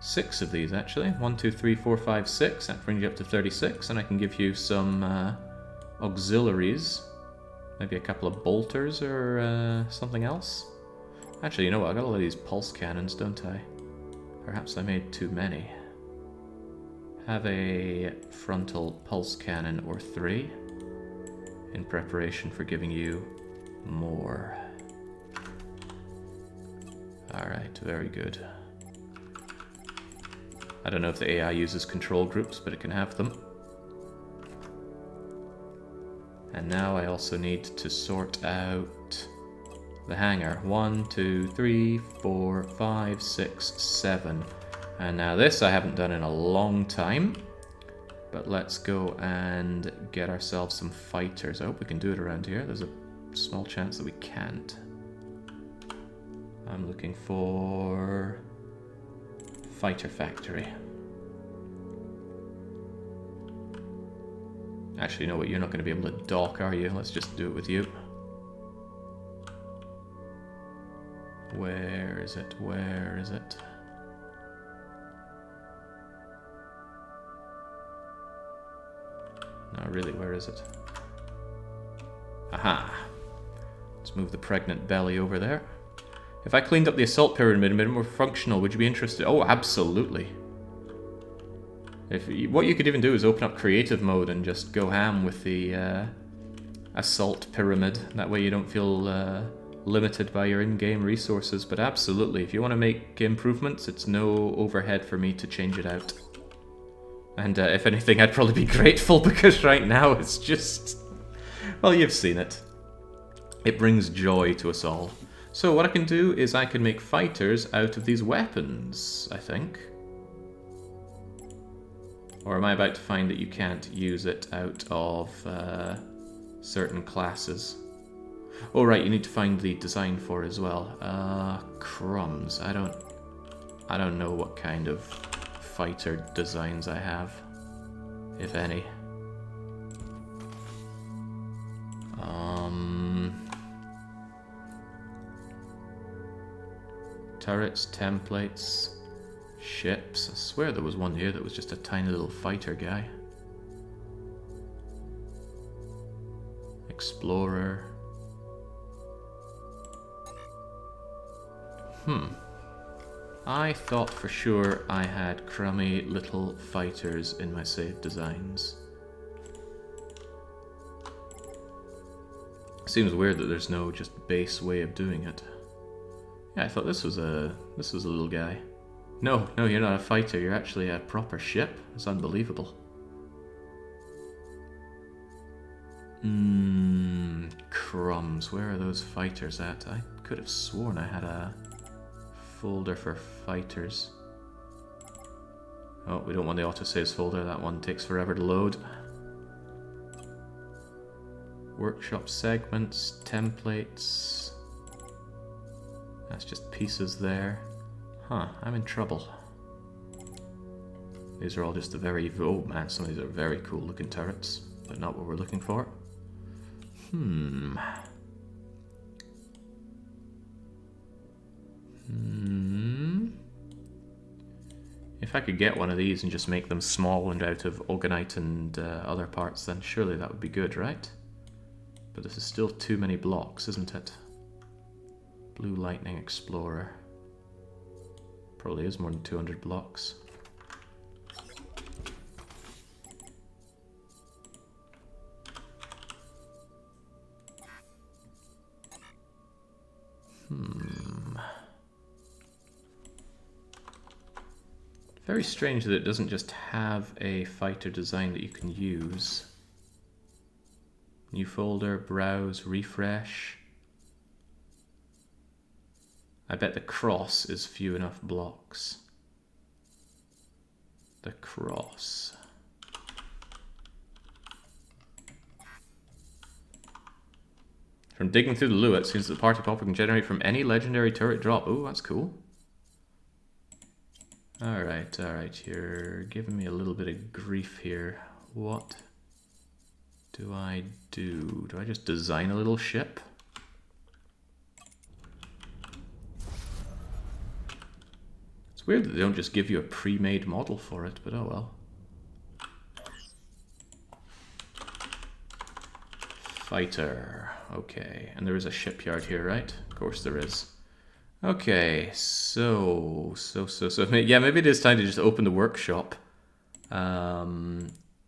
6 of these actually. 1, 2, 3, 4, 5, 6. That brings you up to 36, and I can give you some auxiliaries. Maybe a couple of bolters or something else. Actually, you know what? I got all of these pulse cannons, don't I? Perhaps I made too many. Have a frontal pulse cannon or 3 in preparation for giving you more. Alright, very good. I don't know if the AI uses control groups, but it can have them. And now I also need to sort out the hangar. 1, 2, 3, 4, 5, 6, 7. And now this I haven't done in a long time. But let's go and get ourselves some fighters. I hope we can do it around here. There's a small chance that we can't. I'm looking for fighter factory. Actually, you know what? You're not going to be able to dock, are you? Let's just do it with you. Where is it? Where is it? No, really, where is it? Aha! Let's move the pregnant belly over there. If I cleaned up the assault pyramid and made it more functional, would you be interested? Oh, absolutely. What you could even do is open up creative mode and just go ham with the assault pyramid. That way you don't feel limited by your in-game resources. But absolutely, if you want to make improvements, it's no overhead for me to change it out. And if anything, I'd probably be grateful, because right now it's just... Well, you've seen it. It brings joy to us all. So what I can do is I can make fighters out of these weapons, I think. Or am I about to find that you can't use it out of certain classes? Oh right, you need to find the design for it as well. Crumbs. I don't know what kind of fighter designs I have, if any. Turrets, templates, ships. I swear there was one here that was just a tiny little fighter guy. Explorer. I thought for sure I had crummy little fighters in my saved designs. Seems weird that there's no just base way of doing it. Yeah, I thought this was a little guy. No, you're not a fighter. You're actually a proper ship. It's unbelievable. Crumbs. Where are those fighters at? I could have sworn I had a folder for fighters. Oh, we don't want the autosaves folder. That one takes forever to load. Workshop segments, templates. That's just pieces there. Huh, I'm in trouble. These are all just the very... Oh man, some of these are very cool looking turrets, but not what we're looking for. If I could get one of these and just make them small and out of Orgonite and other parts, then surely that would be good, right? But this is still too many blocks, isn't it? Blue Lightning Explorer. Probably is more than 200 blocks. Very strange that it doesn't just have a fighter design that you can use. New folder, browse, refresh. I bet the cross is few enough blocks. The cross. From digging through the loo, it seems that the party popper can generate from any legendary turret drop. Oh, that's cool. Alright, you're giving me a little bit of grief here. What do I do? Do I just design a little ship? It's weird that they don't just give you a pre-made model for it, but oh well. Fighter. Okay, and there is a shipyard here, right? Of course there is. Okay, so yeah, maybe it is time to just open the workshop. I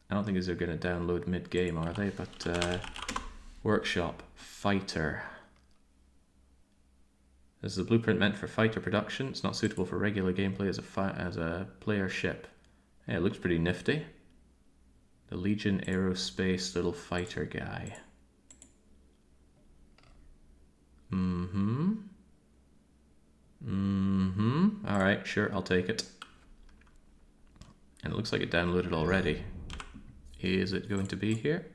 don't think they're going to download mid-game, are they? But workshop, fighter. This is a blueprint meant for fighter production. It's not suitable for regular gameplay as a player ship. Yeah, it looks pretty nifty. The Legion Aerospace little fighter guy. Alright, sure, I'll take it. And it looks like it downloaded already. Is it going to be here?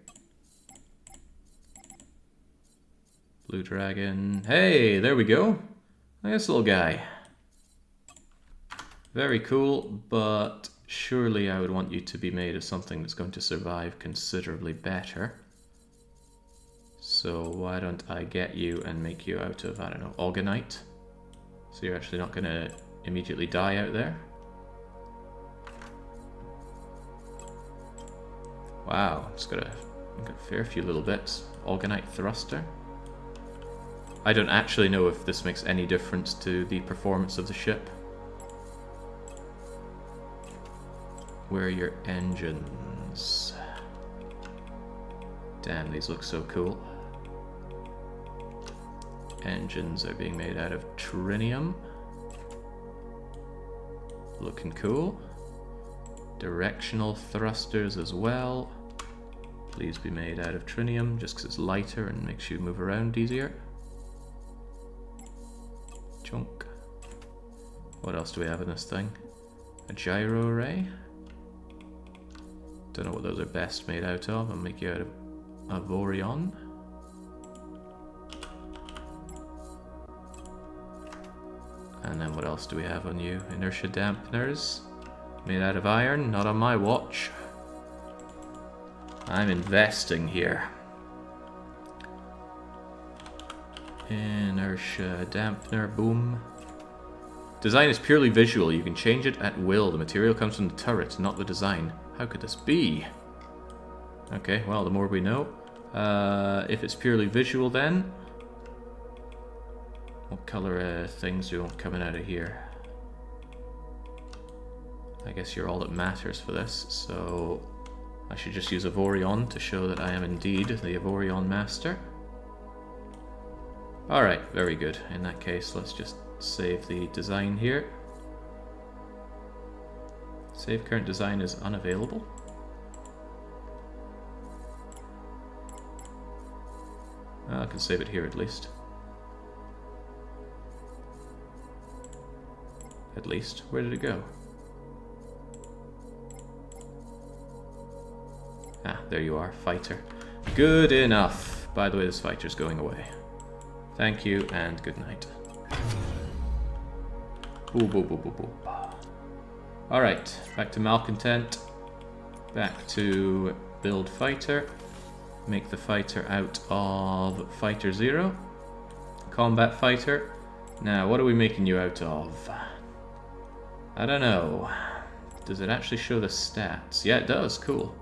Blue Dragon. Hey, there we go. Nice little guy. Very cool, but surely I would want you to be made of something that's going to survive considerably better. So why don't I get you and make you out of, I don't know, Orgonite? So you're actually not going to immediately die out there. Wow, it's got a fair few little bits. Orgonite thruster. I don't actually know if this makes any difference to the performance of the ship. Where are your engines? Damn, these look so cool. Engines are being made out of trinium. Looking cool. Directional thrusters as well. Please be made out of trinium, just because it's lighter and makes you move around easier. Junk. What else do we have in this thing? A gyro array. Don't know what those are best made out of. I'll make you out of Avorion. And then what else do we have on you? Inertia dampeners. Made out of iron, not on my watch. I'm investing here. Inertia dampener, boom. Design is purely visual. You can change it at will. The material comes from the turret, not the design. How could this be? Okay, well, the more we know. If it's purely visual then, what color things do you want coming out of here? I guess you're all that matters for this, so I should just use Avorion to show that I am indeed the Avorion master. Alright, very good. In that case, let's just save the design here. Save current design is unavailable. I can save it here at least. At least. Where did it go? Ah, there you are, fighter. Good enough. By the way, this fighter's going away. Thank you, and good night. Boo, boo, boo, boo, boo. Alright, back to Malcontent. Back to build fighter. Make the fighter out of Fighter 0. Combat fighter. Now, what are we making you out of? I don't know. Does it actually show the stats? Yeah, it does. Cool.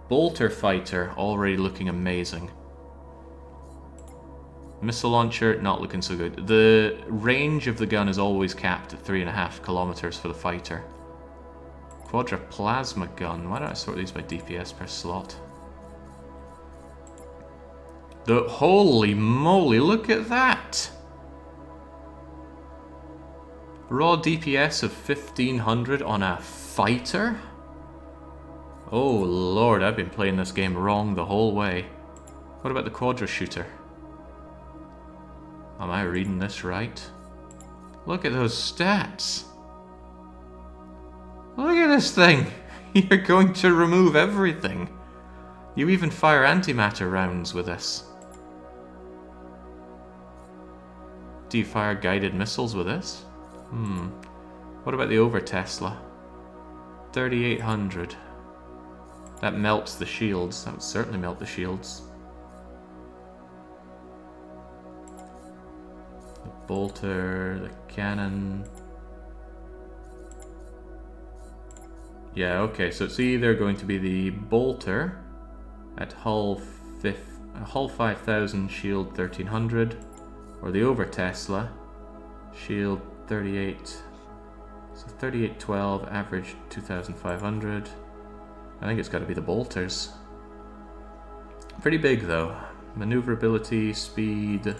Bolter fighter, already looking amazing. Missile launcher, not looking so good. The range of the gun is always capped at 3.5 kilometers for the fighter. Quadra plasma gun. Why don't I sort these by DPS per slot? Holy moly, look at that! Raw DPS of 1500 on a fighter? Oh lord, I've been playing this game wrong the whole way. What about the quadra shooter? Am I reading this right? Look at those stats! Look at this thing! You're going to remove everything! You even fire antimatter rounds with this. Do you fire guided missiles with this? What about the over Tesla? 3800. That melts the shields. That would certainly melt the shields. The bolter, the cannon. Yeah, okay, so it's either going to be the bolter at hull 5000, shield 1300, or the over Tesla, shield 38, so 3812, average 2500. I think it's got to be the bolters. Pretty big though. Maneuverability, speed.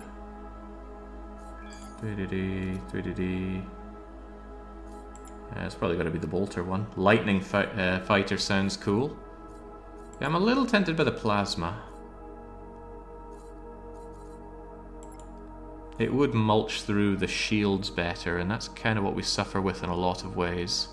3DD. Yeah, it's probably got to be the bolter one. Lightning fighter sounds cool. Yeah, I'm a little tempted by the plasma. It would mulch through the shields better, and that's kind of what we suffer with in a lot of ways.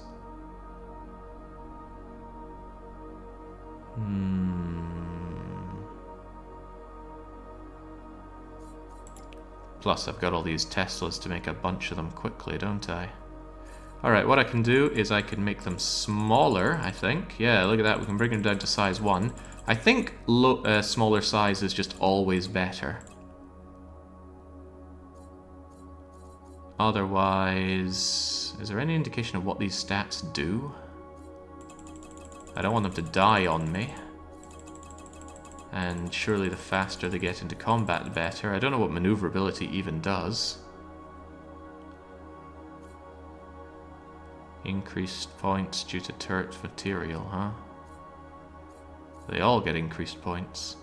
Plus, I've got all these Teslas to make a bunch of them quickly, don't I? Alright, what I can do is I can make them smaller, I think. Yeah, look at that, we can bring them down to size 1. I think smaller size is just always better. Otherwise, is there any indication of what these stats do? I don't want them to die on me. And surely the faster they get into combat, the better. I don't know what maneuverability even does. Increased points due to turret material, huh? They all get increased points.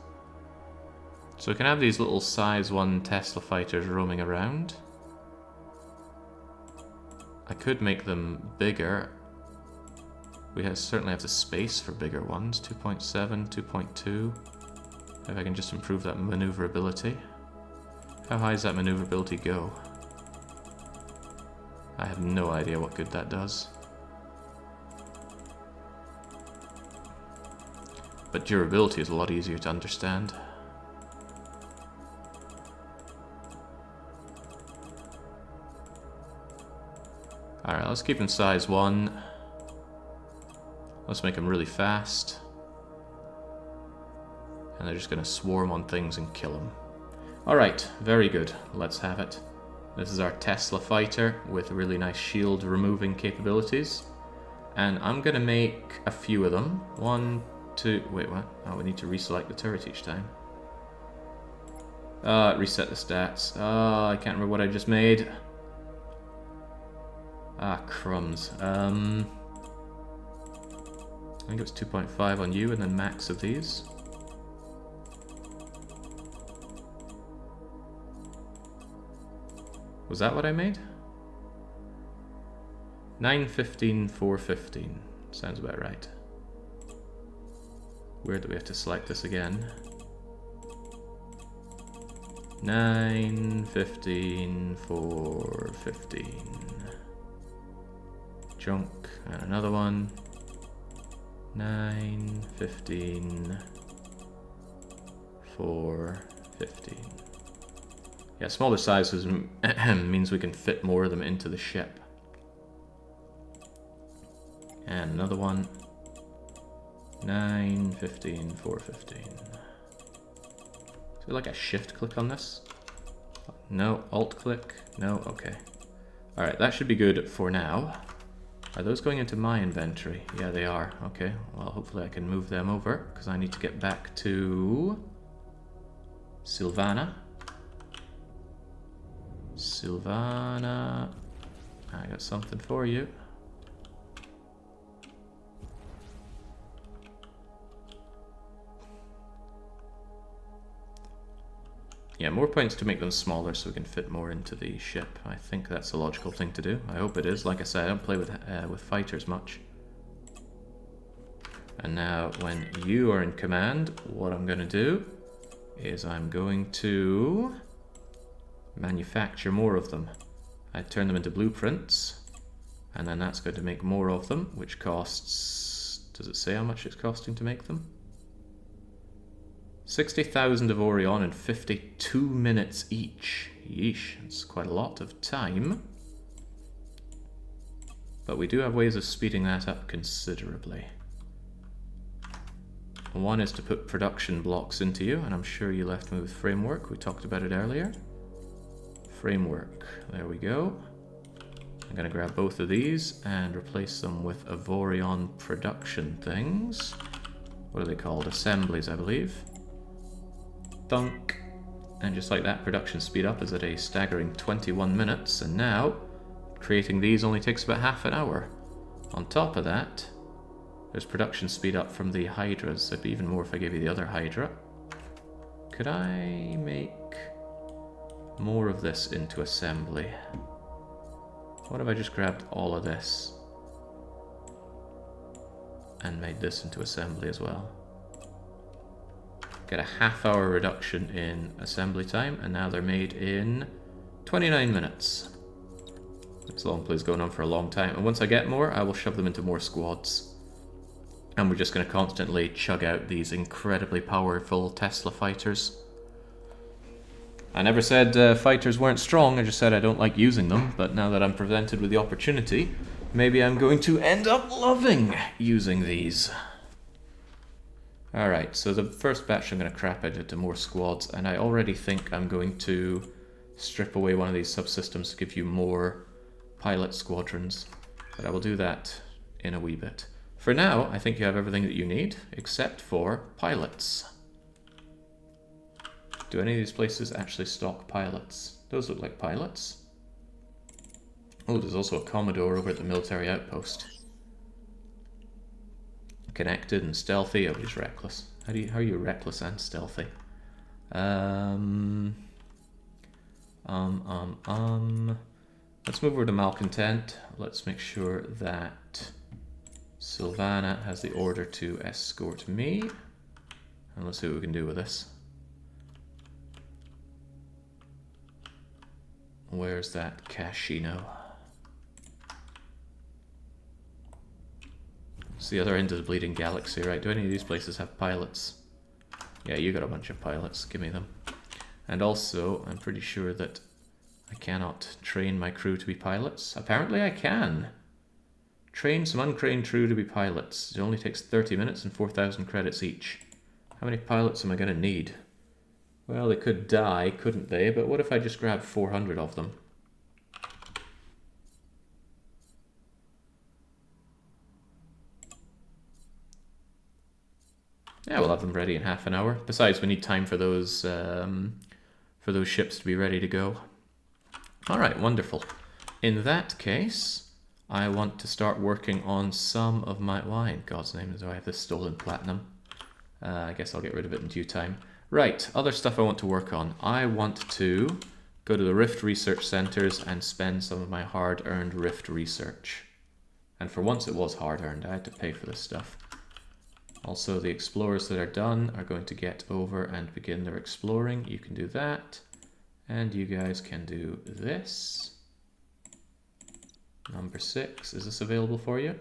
So we can have these little size 1 Tesla fighters roaming around. I could make them bigger. We certainly have the space for bigger ones. 2.7, 2.2. If I can just improve that maneuverability. How high does that maneuverability go? I have no idea what good that does. But durability is a lot easier to understand. Alright, let's keep them size 1. Let's make them really fast. And they're just going to swarm on things and kill them. Alright, very good. Let's have it. This is our Tesla fighter with really nice shield removing capabilities. And I'm going to make a few of them. 1, 2... Wait, what? Oh, we need to reselect the turret each time. Reset the stats. I can't remember what I just made. Ah, crumbs. I think it was 2.5 on you and then max of these. Was that what I made? 915, 415. Sounds about right. Where do we have to select this again? 915, 415. Junk, and another one. 915, 415. Yeah, smaller sizes means we can fit more of them into the ship. And another one. 9, 15, 4, 15. Is there like a shift click on this? No, alt click. No, okay. Alright, that should be good for now. Are those going into my inventory? Yeah, they are. Okay, well, hopefully I can move them over, because I need to get back to Sylvana. Sylvana, I got something for you. Yeah, more points to make them smaller so we can fit more into the ship. I think that's a logical thing to do. I hope it is. Like I said, I don't play with fighters much. And now, when you are in command, what I'm going to do is I'm going to manufacture more of them. I turn them into blueprints, and then that's going to make more of them, which costs... Does it say how much it's costing to make them? 60,000 Avorion in 52 minutes each. Yeesh, it's quite a lot of time. But we do have ways of speeding that up considerably. One is to put production blocks into you, and I'm sure you left me with framework. We talked about it earlier. Framework, there we go. I'm going to grab both of these and replace them with Avorion production things. What are they called? Assemblies, I believe. Thunk. And just like that, production speed up is at a staggering 21 minutes, and now creating these only takes about half an hour. On top of that, there's production speed up from the Hydras. It'd be even more if I gave you the other Hydra. Could I make more of this into assembly? What if I just grabbed all of this and made this into assembly as well? Get a half-hour reduction in assembly time, and now they're made in 29 minutes. This long play is going on for a long time, and once I get more, I will shove them into more squads. And we're just going to constantly chug out these incredibly powerful Tesla fighters. I never said fighters weren't strong, I just said I don't like using them, but now that I'm presented with the opportunity, maybe I'm going to end up loving using these. Alright, so the first batch I'm going to crap out into more squads, and I already think I'm going to strip away one of these subsystems to give you more pilot squadrons, but I will do that in a wee bit. For now, I think you have everything that you need, except for pilots. Do any of these places actually stock pilots? Those look like pilots. Oh, there's also a Commodore over at the military outpost. Connected and stealthy. Oh, he's reckless. How are you reckless and stealthy? Let's move over to Malcontent. Let's make sure that Sylvana has the order to escort me. And let's see what we can do with this. Where's that casino? It's the other end of the bleeding galaxy, right? Do any of these places have pilots? Yeah, you got a bunch of pilots. Give me them. And also, I'm pretty sure that I cannot train my crew to be pilots. Apparently I can. Train some uncrained crew to be pilots. It only takes 30 minutes and 4,000 credits each. How many pilots am I going to need? Well, they could die, couldn't they? But what if I just grab 400 of them? Yeah, we'll have them ready in half an hour. Besides, we need time for those ships to be ready to go. Alright, wonderful. In that case, I want to start working on some of my... Why in God's name do I have this stolen platinum? I guess I'll get rid of it in due time. Right, other stuff I want to work on. I want to go to the Rift research centers and spend some of my hard-earned Rift research. And for once it was hard-earned. I had to pay for this stuff. Also, the explorers that are done are going to get over and begin their exploring. You can do that. And you guys can do this. Number 6. Is this available for you?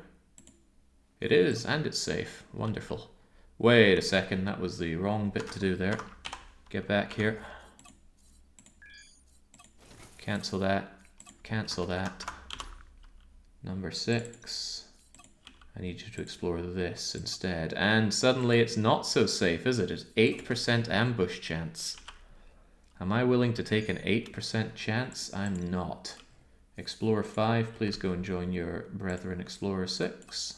It is, and it's safe. Wonderful. Wait a second, that was the wrong bit to do there. Get back here. Cancel that. Cancel that. Number 6. I need you to explore this instead. And suddenly it's not so safe, is it? It's 8% ambush chance. Am I willing to take an 8% chance? I'm not. Explorer 5, please go and join your brethren Explorer 6.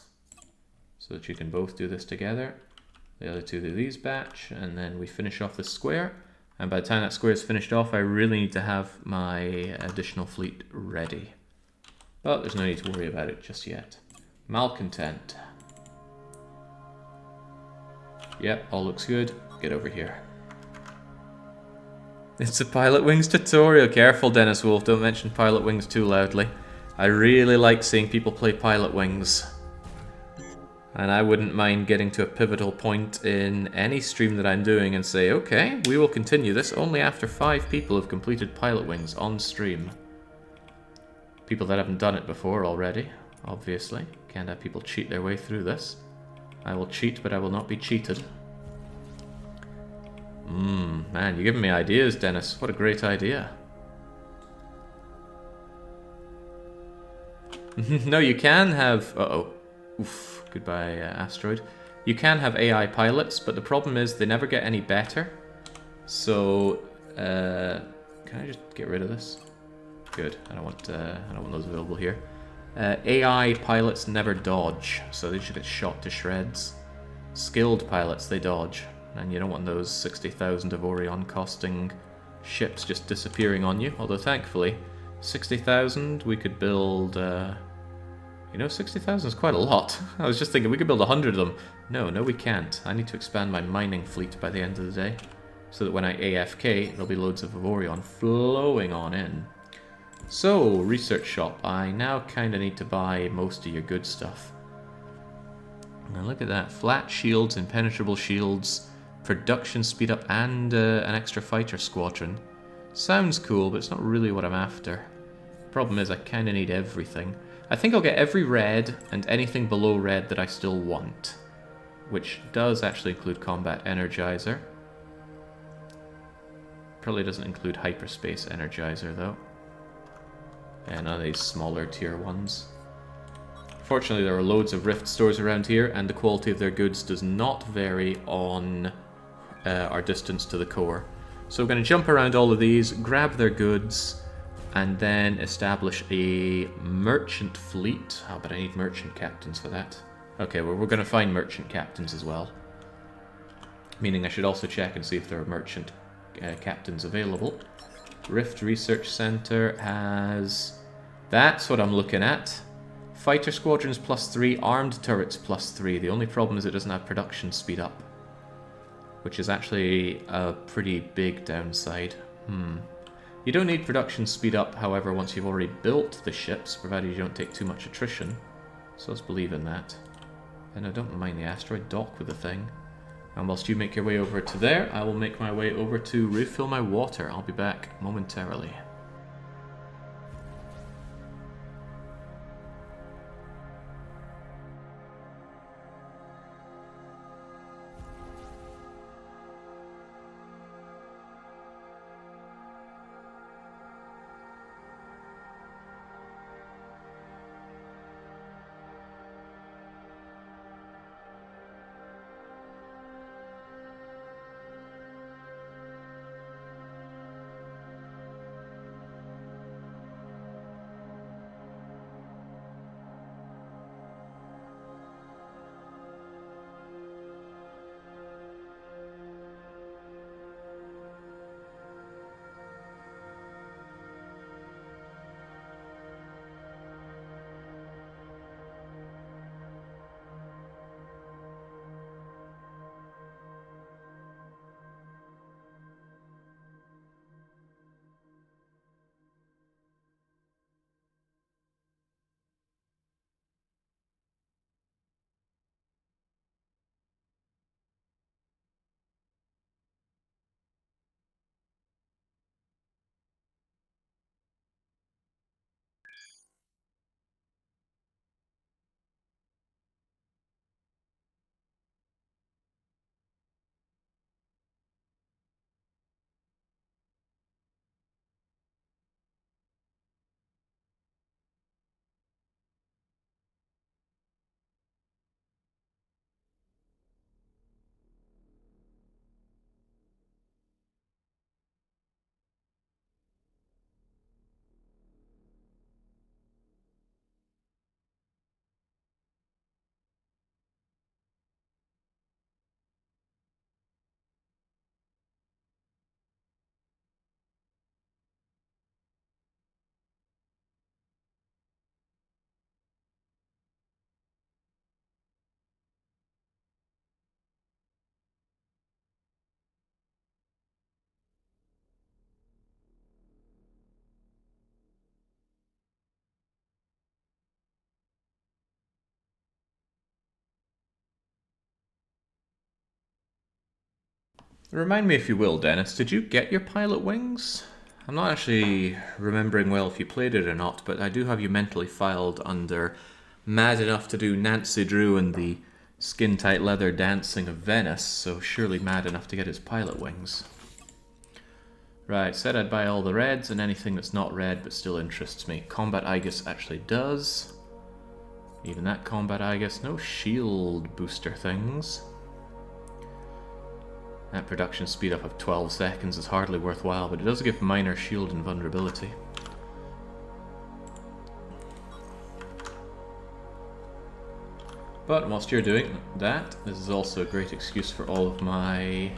So that you can both do this together. The other two do these batch, and then we finish off this square. And by the time that square is finished off, I really need to have my additional fleet ready. But there's no need to worry about it just yet. Malcontent. Yep, all looks good. Get over here. It's a Pilot Wings tutorial. Careful, Dennis Wolf. Don't mention Pilot Wings too loudly. I really like seeing people play Pilot Wings. And I wouldn't mind getting to a pivotal point in any stream that I'm doing and say, okay, we will continue this only after 5 people have completed Pilot Wings on stream. People that haven't done it before already, obviously. Can't have people cheat their way through this. I will cheat, but I will not be cheated. Man, you're giving me ideas, Dennis. What a great idea. No, you can have... Uh-oh. Oof. Goodbye, asteroid. You can have AI pilots, but the problem is they never get any better. So, can I just get rid of this? Good. I don't want those available here. AI pilots never dodge, so they should get shot to shreds. Skilled pilots, they dodge, and you don't want those 60,000 Avorion costing ships just disappearing on you. Although thankfully, 60,000 we could build. You know, 60,000 is quite a lot. I was just thinking we could build 100 of them. No, we can't. I need to expand my mining fleet by the end of the day, so that when I AFK, there'll be loads of Avorion flowing on in. So, research shop. I now kind of need to buy most of your good stuff. Now look at that. Flat shields, impenetrable shields, production speed up, and an extra fighter squadron. Sounds cool, but it's not really what I'm after. Problem is, I kind of need everything. I think I'll get every red and anything below red that I still want. Which does actually include Combat Energizer. Probably doesn't include Hyperspace Energizer, though. And none of these smaller tier ones. Fortunately, there are loads of Rift stores around here, and the quality of their goods does not vary on our distance to the core. So we're going to jump around all of these, grab their goods, and then establish a merchant fleet. Oh, but I need merchant captains for that. Okay, well, we're going to find merchant captains as well. Meaning I should also check and see if there are merchant captains available. Rift Research Center has... That's what I'm looking at. Fighter squadrons +3, armed turrets +3. The only problem is it doesn't have production speed up, which is actually a pretty big downside. You don't need production speed up, however, once you've already built the ships, provided you don't take too much attrition. So let's believe in that. And I don't mind the asteroid, dock with the thing. And whilst you make your way over to there, I will make my way over to refill my water. I'll be back momentarily. Remind me if you will, Dennis, did you get your pilot wings? I'm not actually remembering well if you played it or not, but I do have you mentally filed under mad enough to do Nancy Drew and the skin-tight leather dancing of Venice, so surely mad enough to get his pilot wings. Right, said I'd buy all the reds and anything that's not red but still interests me. Combat Aegis actually does. Even that Combat Aegis, no shield booster things. That production speed up of 12 seconds is hardly worthwhile, but it does give minor shield invulnerability. But whilst you're doing that, this is also a great excuse for all of my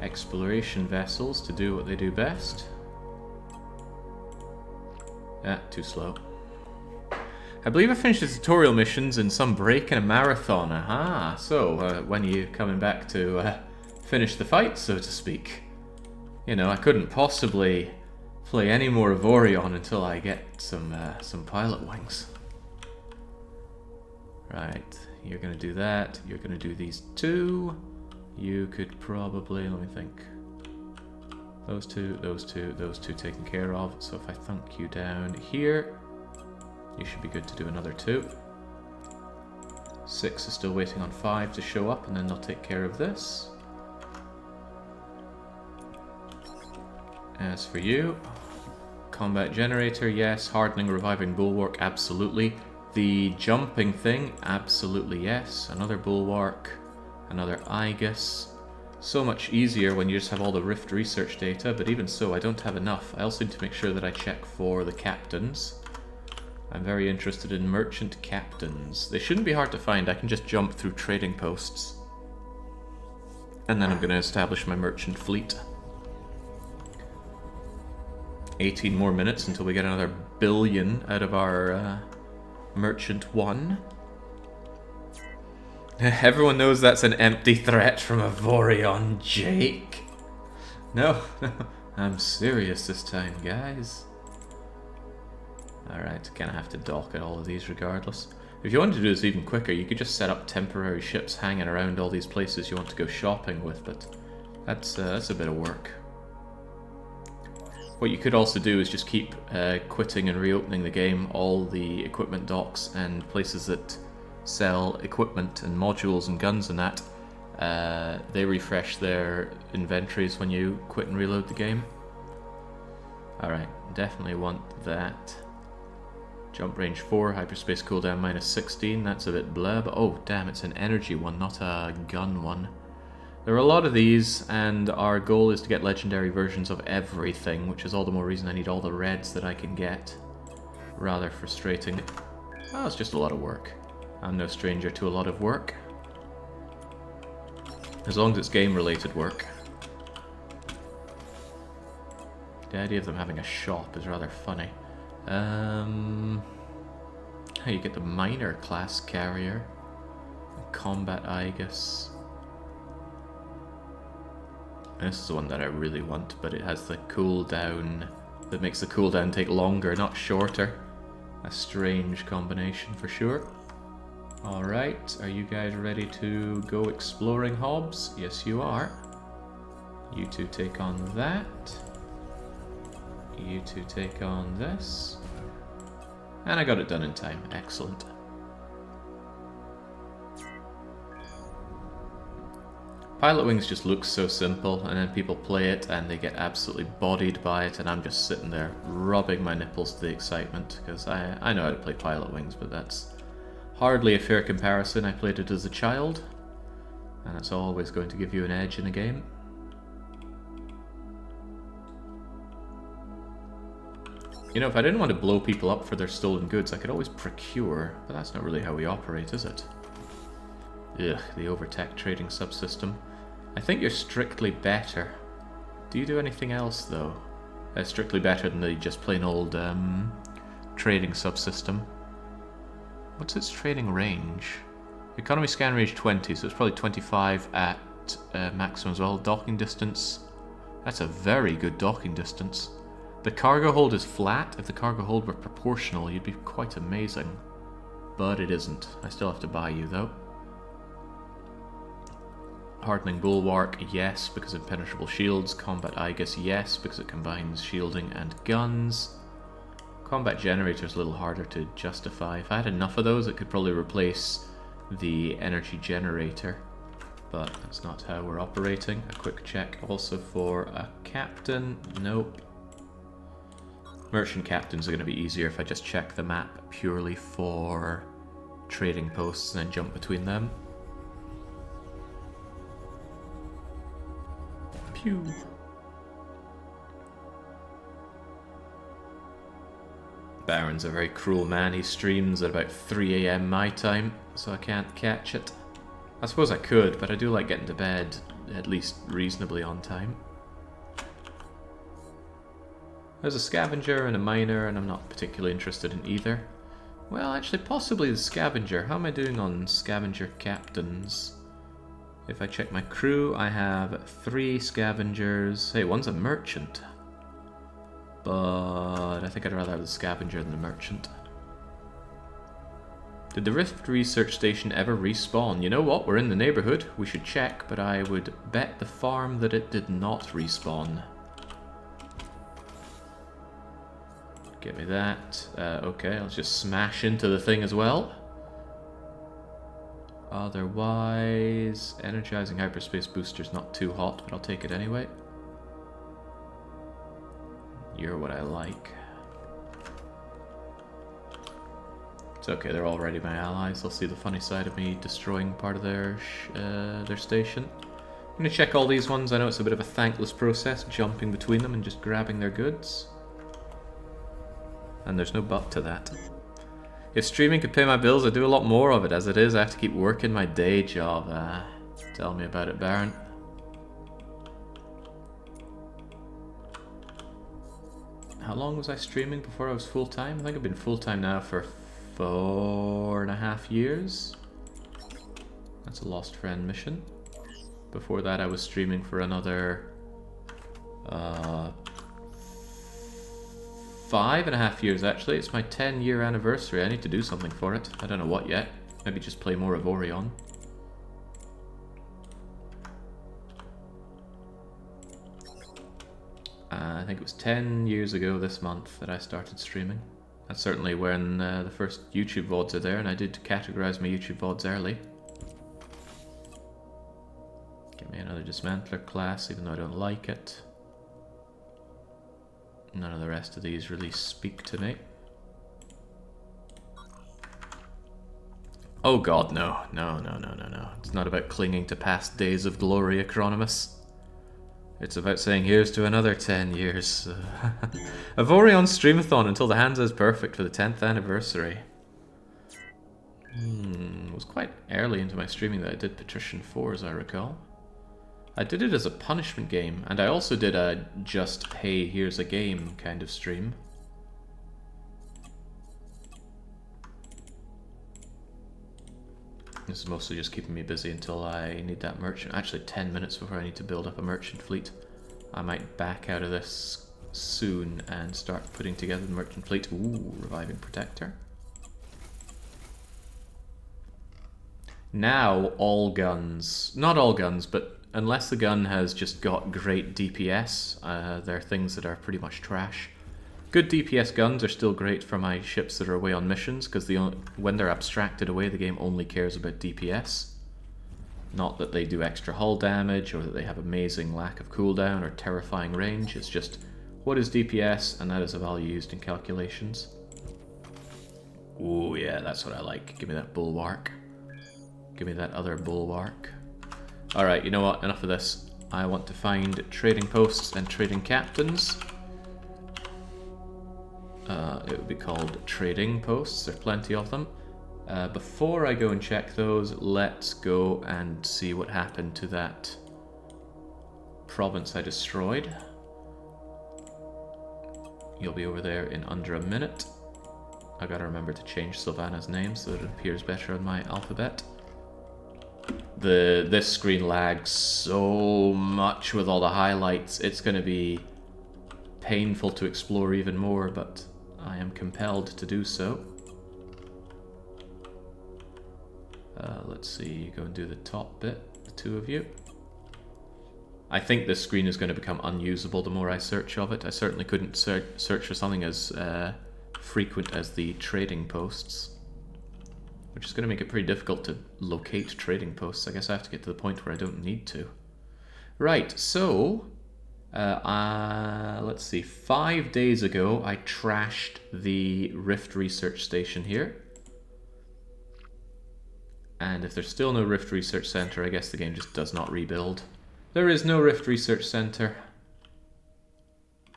exploration vessels to do what they do best. Too slow. I believe I finished the tutorial missions in some break in a marathon. Aha! So, when are you coming back to finish the fight, so to speak? You know, I couldn't possibly play any more Avorion until I get some pilot wings. Right, you're gonna do that. You're gonna do these two. You could probably, let me think. Those two taken care of. So if I thunk you down here, you should be good to do another 2. 6 is still waiting on 5 to show up, and then they'll take care of this. As for you, combat generator, yes. Hardening, reviving bulwark, absolutely. The jumping thing, absolutely yes. Another bulwark, another Aegis. So much easier when you just have all the Rift research data, but even so, I don't have enough. I also need to make sure that I check for the captains. I'm very interested in merchant captains. They shouldn't be hard to find. I can just jump through trading posts. And then I'm going to establish my merchant fleet. 18 more minutes until we get another billion out of our merchant 1. Everyone knows that's an empty threat from Avorion, Jake. No, I'm serious this time, guys. Alright, gonna have to dock at all of these regardless. If you wanted to do this even quicker, you could just set up temporary ships hanging around all these places you want to go shopping with, but that's a bit of work. What you could also do is just keep quitting and reopening the game all the equipment docks and places that sell equipment and modules and guns and that. They refresh their inventories when you quit and reload the game. Alright, definitely want that. Jump range 4, hyperspace cooldown minus 16, that's a bit blurb. Oh damn, it's an energy one, not a gun one. There are a lot of these, and our goal is to get legendary versions of everything, which is all the more reason I need all the reds that I can get. Rather frustrating. Oh, it's just a lot of work. I'm no stranger to a lot of work. As long as it's game-related work. The idea of them having a shop is rather funny. How you get the minor class carrier. Combat Aegis. This is the one that I really want, but it has the cooldown that makes the cooldown take longer, not shorter. A strange combination for sure. Alright, are you guys ready to go exploring, Hobbs? Yes, you are. You two take on that. You two take on this. And I got it done in time. Excellent. Pilot Wings just looks so simple, and then people play it and they get absolutely bodied by it, and I'm just sitting there rubbing my nipples to the excitement, because I know how to play Pilot Wings, but that's hardly a fair comparison. I played it as a child, and that's always going to give you an edge in a game. You know, if I didn't want to blow people up for their stolen goods, I could always procure, but that's not really how we operate, is it? Ugh, the overtech trading subsystem. I think you're strictly better. Do you do anything else, though? Strictly better than the just plain old trading subsystem. What's its trading range? Economy scan range 20, so it's probably 25 at maximum as well. Docking distance. That's a very good docking distance. The cargo hold is flat. If the cargo hold were proportional, you'd be quite amazing. But it isn't. I still have to buy you, though. Hardening Bulwark, yes, because impenetrable shields. Combat Aegis, yes, because it combines shielding and guns. Combat Generator's a little harder to justify. If I had enough of those, it could probably replace the Energy Generator. But that's not how we're operating. A quick check also for a Captain. Nope. Merchant Captains are going to be easier if I just check the map purely for trading posts and then jump between them. Pew. Baron's a very cruel man. He streams at about 3 AM my time, so I can't catch it. I suppose I could, but I do like getting to bed at least reasonably on time. There's a scavenger and a miner, and I'm not particularly interested in either. Well, actually, possibly the scavenger. How am I doing on scavenger captains? If I check my crew, I have 3 scavengers. Hey, one's a merchant. But I think I'd rather have the scavenger than the merchant. Did the Rift Research Station ever respawn? You know what? We're in the neighborhood. We should check, but I would bet the farm that it did not respawn. Give me that. Okay, I'll just smash into the thing as well. Otherwise, energizing hyperspace booster's not too hot, but I'll take it anyway. You're what I like. It's okay, they're already my allies. They'll see the funny side of me destroying part of their station. I'm going to check all these ones. I know it's a bit of a thankless process, jumping between them and just grabbing their goods. And there's no but to that. If streaming could pay my bills, I'd do a lot more of it. As it is, I have to keep working my day job. Tell me about it, Baron. How long was I streaming before I was full-time? I think I've been full-time now for 4.5 years. That's a lost friend mission. Before that I was streaming for another 5.5 years actually. It's my 10-year anniversary. I need to do something for it. I don't know what yet. Maybe just play more Avorion. I think it was 10 years ago this month that I started streaming. That's certainly when the first YouTube VODs are there, and I did categorize my YouTube VODs early. Give me another Dismantler class, even though I don't like it. None of the rest of these really speak to me. Oh god, no. No, no, no, no, no. It's not about clinging to past days of glory, Acronymus. It's about saying here's to another 10 years. Avorion Streamathon until the Hansa is perfect for the 10th anniversary. It was quite early into my streaming that I did Patrician 4, as I recall. I did it as a punishment game, and I also did a just, hey, here's a game kind of stream. This is mostly just keeping me busy until I need that merchant. Actually, 10 minutes before I need to build up a merchant fleet. I might back out of this soon and start putting together the merchant fleet. Ooh, reviving protector. Now, all guns. Not all guns, but unless the gun has just got great DPS, there are things that are pretty much trash. Good DPS guns are still great for my ships that are away on missions, because when they're abstracted away, the game only cares about DPS. Not that they do extra hull damage, or that they have amazing lack of cooldown or terrifying range. It's just, what is DPS, and that is a value used in calculations. Ooh, yeah, that's what I like. Give me that bulwark. Give me that other bulwark. Alright, you know what? Enough of this. I want to find trading posts and trading captains. It would be called trading posts. There are plenty of them. Before I go and check those, let's go and see what happened to that province I destroyed. You'll be over there in under a minute. I gotta remember to change Sylvana's name so that it appears better on my alphabet. This screen lags so much with all the highlights. It's gonna be painful to explore even more, but I am compelled to do so. Let's see, go and do the top bit, the two of you. I think this screen is going to become unusable the more I search of it. I certainly couldn't search for something as frequent as the trading posts, which is going to make it pretty difficult to locate trading posts. I guess I have to get to the point where I don't need to. Right, so let's see. 5 days ago, I trashed the Rift Research Station here. And if there's still no Rift Research Center, I guess the game just does not rebuild. There is no Rift Research Center.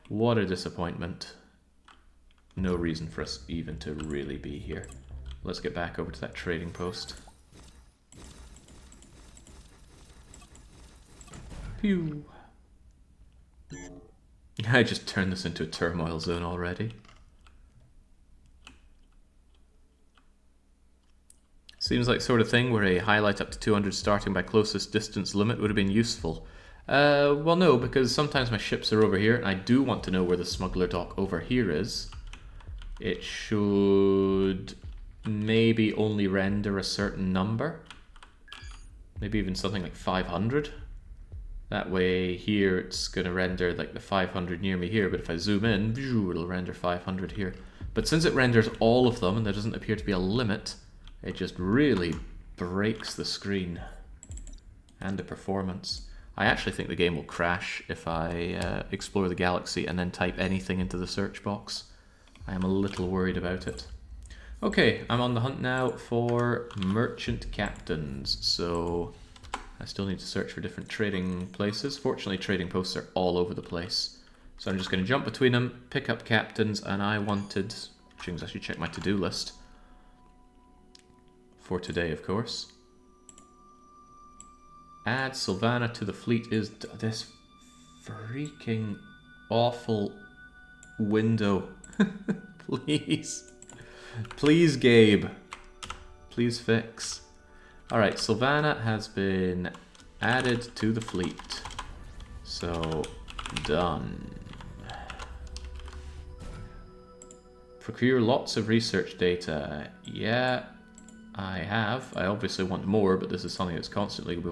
What a disappointment. No reason for us even to really be here. Let's get back over to that trading post. Pew. I just turned this into a turmoil zone already. Seems like sort of thing where a highlight up to 200 starting by closest distance limit would have been useful. Well no, because sometimes my ships are over here and I do want to know where the smuggler dock over here is. It should maybe only render a certain number. Maybe even something like 500. That way here it's going to render like the 500 near me here, but if I zoom in, it'll render 500 here. But since it renders all of them and there doesn't appear to be a limit, it just really breaks the screen and the performance. I actually think the game will crash if I explore the galaxy and then type anything into the search box. I am a little worried about it. Okay, I'm on the hunt now for merchant captains, so I still need to search for different trading places. Fortunately, trading posts are all over the place. So I'm just going to jump between them, pick up captains, and I wanted... I should check my to-do list. For today, of course. Add Sylvana to the fleet is this freaking awful window. Please. Please, Gabe. Please fix. Alright, Sylvana has been added to the fleet. So, done. Procure lots of research data. Yeah, I have. I obviously want more, but this is something that's constantly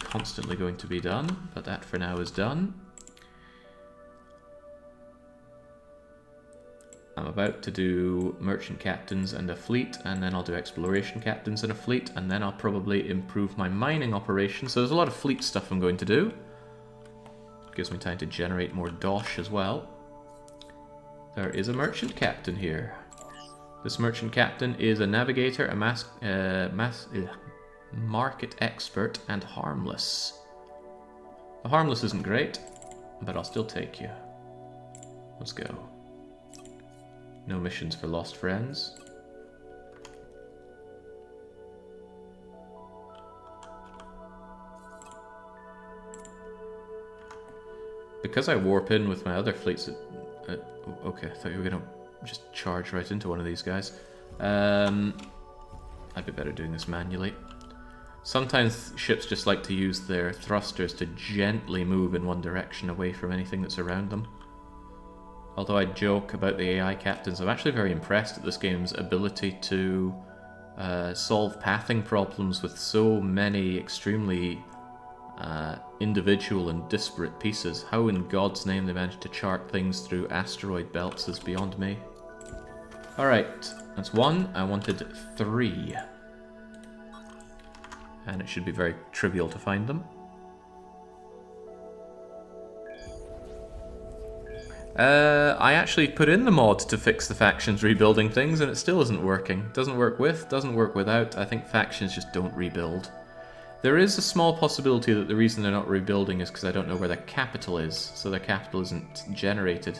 constantly going to be done, but that for now is done. I'm about to do merchant captains and a fleet, and then I'll do exploration captains and a fleet, and then I'll probably improve my mining operation. So there's a lot of fleet stuff I'm going to do. Gives me time to generate more dosh as well. There is a merchant captain here. This merchant captain is a navigator, a market expert, and harmless. The harmless isn't great, but I'll still take you. Let's go. No missions for lost friends. Because I warp in with my other fleets... okay, I thought you were going to just charge right into one of these guys. I'd be better doing this manually. Sometimes ships just like to use their thrusters to gently move in one direction away from anything that's around them. Although I joke about the AI captains, I'm actually very impressed at this game's ability to solve pathing problems with so many extremely individual and disparate pieces. How in God's name they managed to chart things through asteroid belts is beyond me. Alright, that's one. I wanted 3. And it should be very trivial to find them. I actually put in the mod to fix the factions rebuilding things, and it still isn't working. Doesn't work with, doesn't work without. I think factions just don't rebuild. There is a small possibility that the reason they're not rebuilding is because I don't know where their capital is, so their capital isn't generated.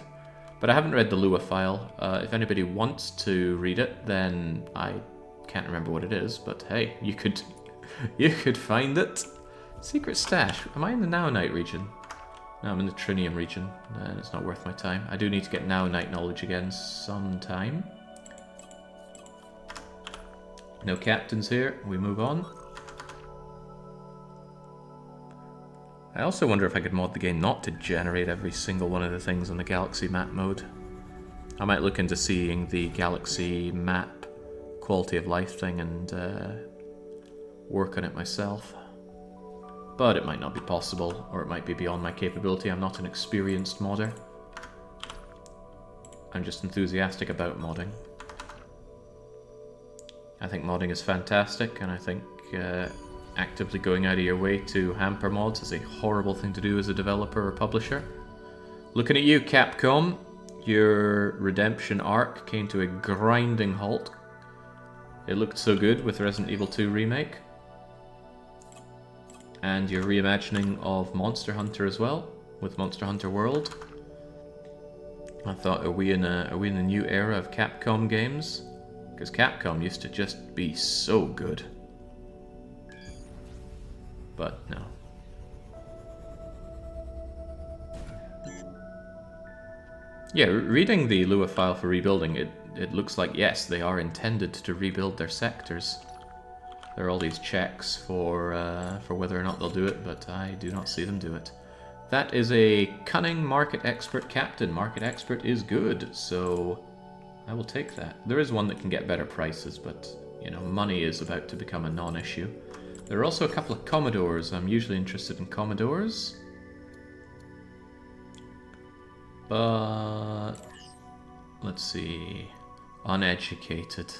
But I haven't read the Lua file. If anybody wants to read it, then I can't remember what it is, but hey, you could find it. Secret stash. Am I in the Naonite region? No, I'm in the Trinium region, and it's not worth my time. I do need to get Naonite knowledge again sometime. No captains here. We move on. I also wonder if I could mod the game not to generate every single one of the things on the Galaxy map mode. I might look into seeing the Galaxy map quality of life thing and work on it myself. but it might not be possible, or it might be beyond my capability. I'm not an experienced modder. I'm just enthusiastic about modding. I think modding is fantastic, and I think actively going out of your way to hamper mods is a horrible thing to do as a developer or publisher. Looking at you, Capcom. Your redemption arc came to a grinding halt. It looked so good with Resident Evil 2 Remake. And your reimagining of Monster Hunter as well, with Monster Hunter World. I thought, are we in a new era of Capcom games? Because Capcom used to just be so good. But no. Yeah, reading the Lua file for rebuilding, it looks like, yes, they are intended to rebuild their sectors. There are all these checks for whether or not they'll do it, but I do not see them do it. That is a cunning market expert captain. Market expert is good, so I will take that. There is one that can get better prices, but, you know, money is about to become a non-issue. There are also a couple of Commodores. I'm usually interested in Commodores. But let's see. Uneducated.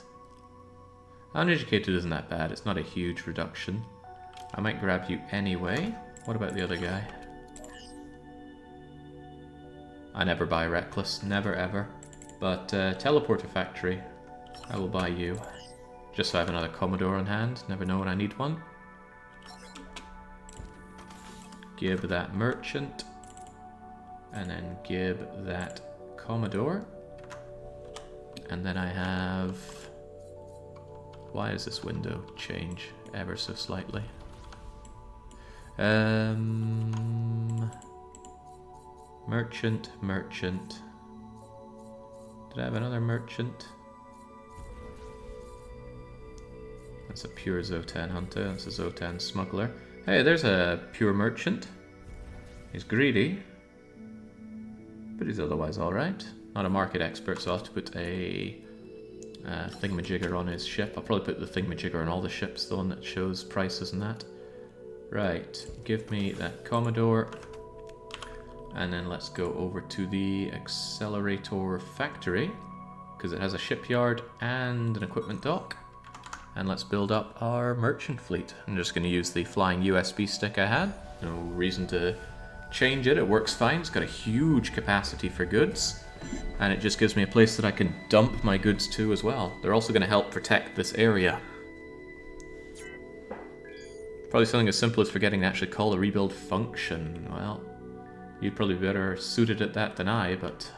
Uneducated isn't that bad. It's not a huge reduction. I might grab you anyway. What about the other guy? I never buy Reckless. Never ever. But Teleporter Factory. I will buy you. Just so I have another Commodore on hand. Never know when I need one. Give that Merchant. And then give that Commodore. And then I have... Why does this window change ever so slightly? Merchant, merchant. Did I have another merchant? That's a pure Zotan hunter. That's a Zotan smuggler. Hey, there's a pure merchant. He's greedy. But he's otherwise alright. Not a market expert, so I'll have to put a thingamajigger on his ship. I'll probably put the thingamajigger on all the ships, the one that shows prices and that. Right, give me that Commodore. And then let's go over to the Accelerator Factory, because it has a shipyard and an equipment dock. And let's build up our merchant fleet. I'm just going to use the flying USB stick I had. No reason to change it, it works fine. It's got a huge capacity for goods, and it just gives me a place that I can dump my goods to as well. They're also going to help protect this area. Probably something as simple as forgetting to actually call a rebuild function. Well, you'd probably be better suited at that than I, but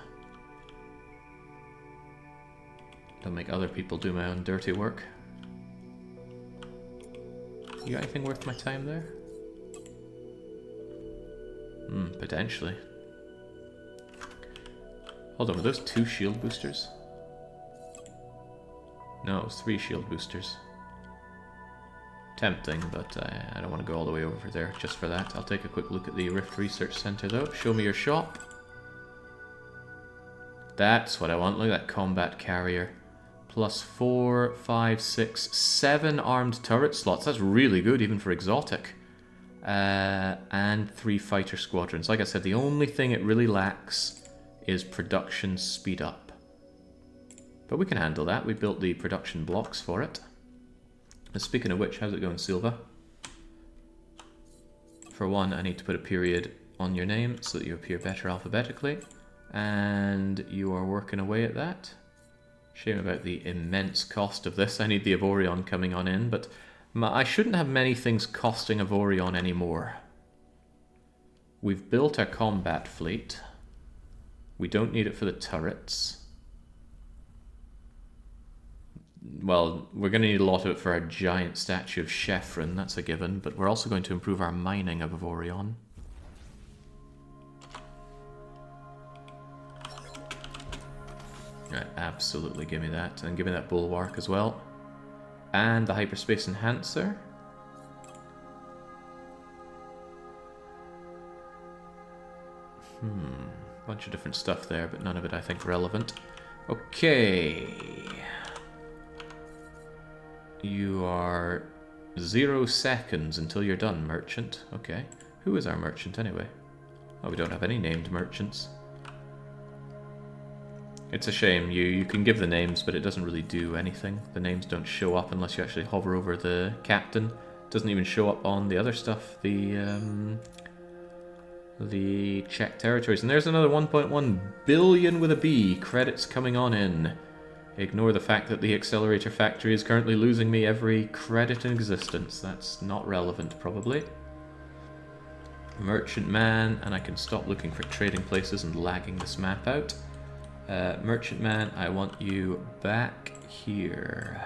don't make other people do my own dirty work. You got anything worth my time there? Potentially. Hold on, were those 2 shield boosters? No, it was 3 shield boosters. Tempting, but I don't want to go all the way over there just for that. I'll take a quick look at the Rift Research Center though. Show me your shop. That's what I want. Look at that combat carrier. Plus 4, 5, 6, 7 armed turret slots. That's really good even for exotic. And 3 fighter squadrons. Like I said, the only thing it really lacks is production speed up. But we can handle that. We built the production blocks for it. And speaking of which, how's it going, Silva? For one, I need to put a period on your name so that you appear better alphabetically. And you are working away at that. Shame about the immense cost of this. I need the Avorion coming on in, but I shouldn't have many things costing Avorion anymore. We've built our combat fleet. We don't need it for the turrets. Well, we're going to need a lot of it for our giant statue of Sheffrin, that's a given, but we're also going to improve our mining of Avorion. Right, absolutely give me that, and give me that bulwark as well. And the hyperspace enhancer. Bunch of different stuff there, but none of it I think relevant. Okay. You are 0 seconds until you're done, merchant. Okay. Who is our merchant anyway? Oh, we don't have any named merchants. It's a shame. You can give the names, but it doesn't really do anything. The names don't show up unless you actually hover over the captain. It doesn't even show up on the other stuff, the Czech territories. And there's another 1.1 billion with a B credits coming on in. Ignore the fact that the accelerator factory is currently losing me every credit in existence. That's not relevant, probably. Merchant man, and I can stop looking for trading places and lagging this map out. Merchant man, I want you back here.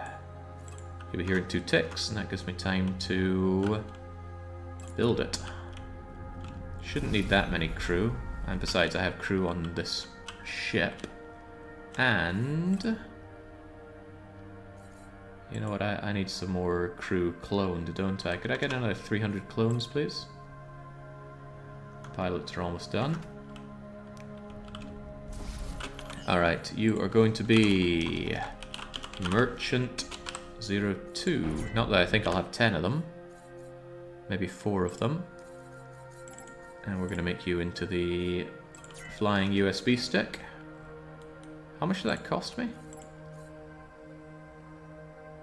You'll be here in 2 ticks, and that gives me time to build it. Shouldn't need that many crew, and besides I have crew on this ship. And you know what, I need some more crew cloned, don't I? Could I get another 300 clones, please? Pilots are almost done. Alright, you are going to be Merchant 02. Not that I think I'll have 10 of them. Maybe 4 of them. And we're going to make you into the flying USB stick. How much did that cost me?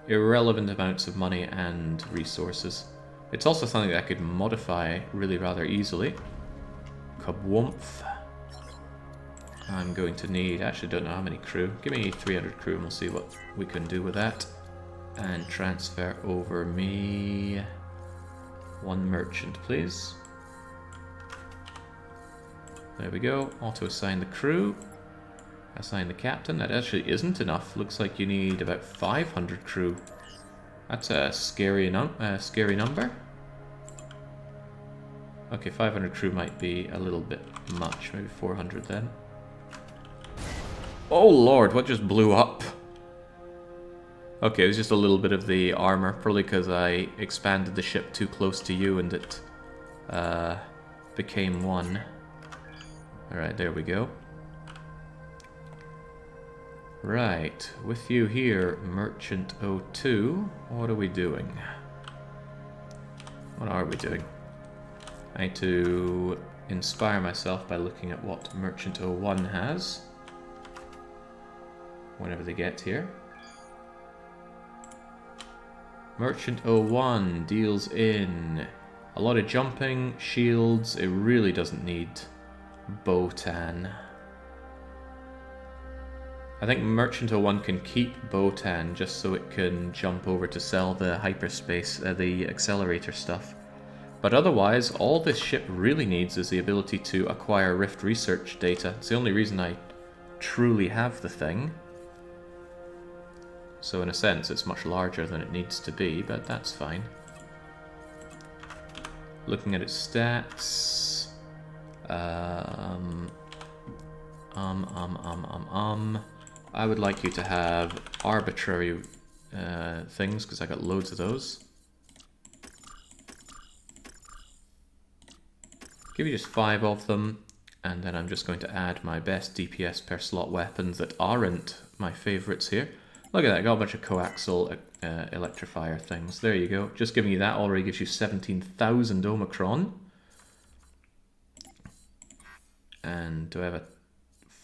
Irrelevant amounts of money and resources. It's also something that I could modify really rather easily. Kabwoomph. I'm going to need, actually don't know how many crew. Give me 300 crew and we'll see what we can do with that. And transfer over me 1 merchant, please. There we go. Auto assign the crew. Assign the captain. That actually isn't enough. Looks like you need about 500 crew. That's a scary number. Okay, 500 crew might be a little bit much. Maybe 400 then. Oh lord, what just blew up? Okay, it was just a little bit of the armor, probably because I expanded the ship too close to you and it became one. Alright, there we go. Right, with you here, Merchant 02, what are we doing? What are we doing? I need to inspire myself by looking at what Merchant 01 has. Whenever they get here. Merchant 01 deals in a lot of jumping, shields. It really doesn't need Botan. I think Merchant 01 can keep Botan just so it can jump over to sell the hyperspace, the accelerator stuff. But otherwise, all this ship really needs is the ability to acquire Rift research data. It's the only reason I truly have the thing. So in a sense, it's much larger than it needs to be, but that's fine. Looking at its stats... I would like you to have arbitrary things, because I got loads of those. Give you just 5 of them, and then I'm just going to add my best DPS per slot weapons that aren't my favourites here. Look at that, I got a bunch of coaxial electrifier things. There you go. Just giving you that already gives you 17,000 Omicron. And do I have a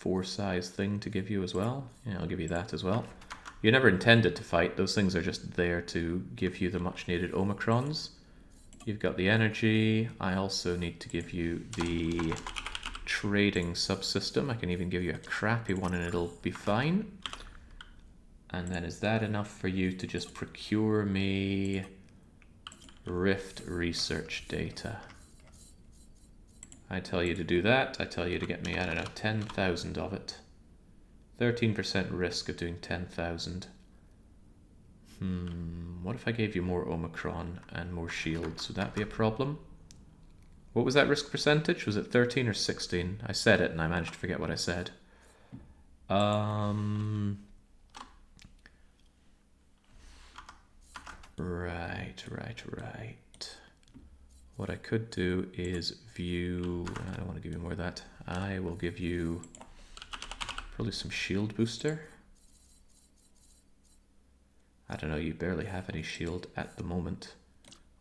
4-size thing to give you as well? Yeah, I'll give you that as well. You never intended to fight. Those things are just there to give you the much needed Omicrons. You've got the energy. I also need to give you the trading subsystem. I can even give you a crappy one and it'll be fine. And then is that enough for you to just procure me Rift research data? I tell you to do that. I tell you to get me, I don't know, 10,000 of it. 13% risk of doing 10,000. What if I gave you more Omicron and more shields? Would that be a problem? What was that risk percentage? Was it 13 or 16? I said it and I managed to forget what I said. Right. What I could do is view... I don't want to give you more of that. I will give you probably some shield booster. I don't know, you barely have any shield at the moment.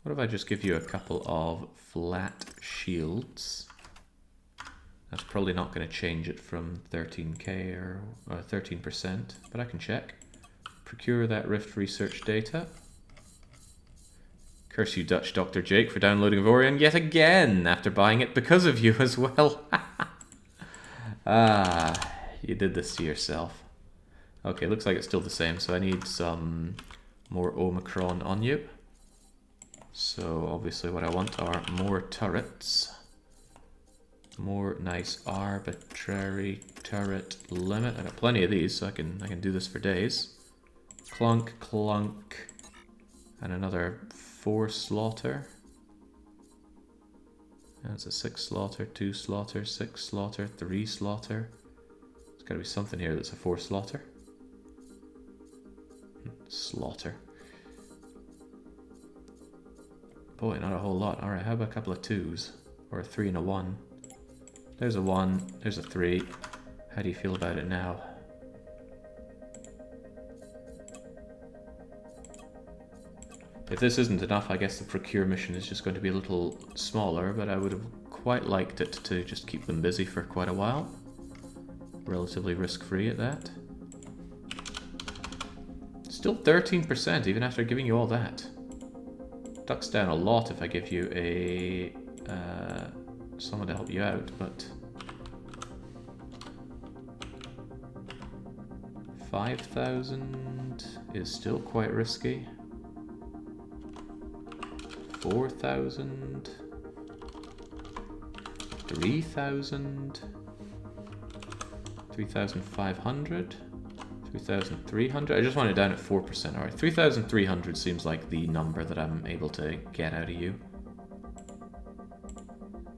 What if I just give you a couple of flat shields? That's probably not going to change it from 13k or 13%, but I can check. Procure that Rift research data. Curse you, Dutch Dr. Jake, for downloading Avorion yet again after buying it because of you as well. Ah, you did this to yourself. Okay, looks like it's still the same, so I need some more Omicron on you. So obviously what I want are more turrets. More nice arbitrary turret limit. I got plenty of these, so I can do this for days. Clunk, clunk. And another 4 slaughter. That's a 6 slaughter, 2 slaughter, 6 slaughter, 3 slaughter. There's gotta be something here that's a 4 slaughter. Slaughter. Boy, not a whole lot. Alright, how about a couple of 2s? Or a 3 and a 1? There's a 1, there's a 3. How do you feel about it now? If this isn't enough, I guess the procure mission is just going to be a little smaller, but I would have quite liked it to just keep them busy for quite a while. Relatively risk-free at that. Still 13%, even after giving you all that. Ducks down a lot if I give you a someone to help you out, but 5,000 is still quite risky. 4,000, 3,000, 3,500, 3,300. I just want it down at 4%. Alright, 3,300 seems like the number that I'm able to get out of you.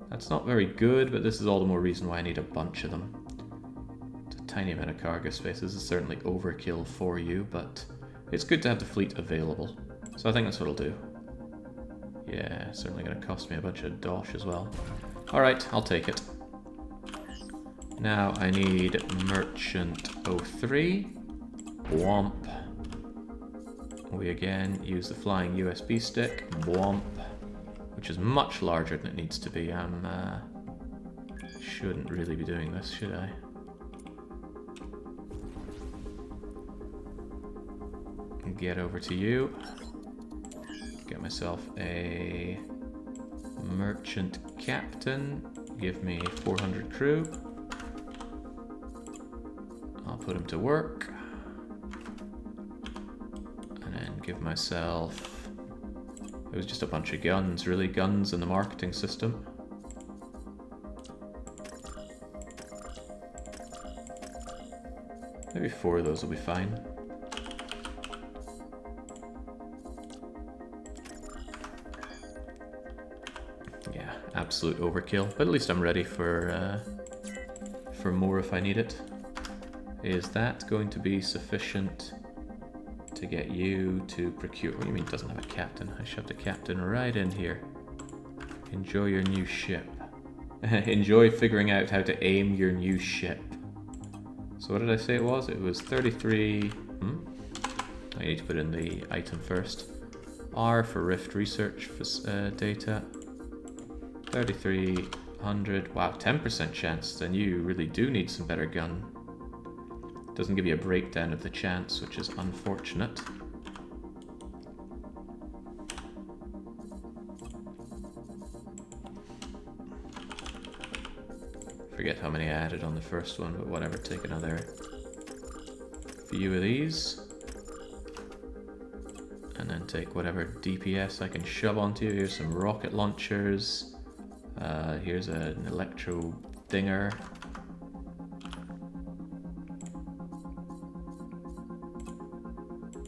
That's not very good, but this is all the more reason why I need a bunch of them. It's a tiny amount of cargo space. This is certainly overkill for you, but it's good to have the fleet available. So I think that's what I'll do. Yeah, certainly going to cost me a bunch of dosh as well. Alright, I'll take it. Now I need Merchant 03. Womp. We again use the flying USB stick. Womp. Which is much larger than it needs to be. Shouldn't really be doing this, should I? Get over to you. Get myself a merchant captain. Give me 400 crew. I'll put him to work. And then give myself... It was just a bunch of guns, really. Guns in the marketing system. Maybe 4 of those will be fine. Yeah, absolute overkill, but at least I'm ready for more if I need it. Is that going to be sufficient to get you to procure? What do you mean it doesn't have a captain? I shoved a captain right in here. Enjoy your new ship. Enjoy figuring out how to aim your new ship. So what did I say it was? It was 33... I need to put in the item first. R for Rift research data. 3,300. Wow, 10% chance. Then you really do need some better gun. Doesn't give you a breakdown of the chance, which is unfortunate. Forget how many I added on the first one, but whatever. Take another few of these. And then take whatever DPS I can shove onto you. Here's some rocket launchers. Here's an electro dinger.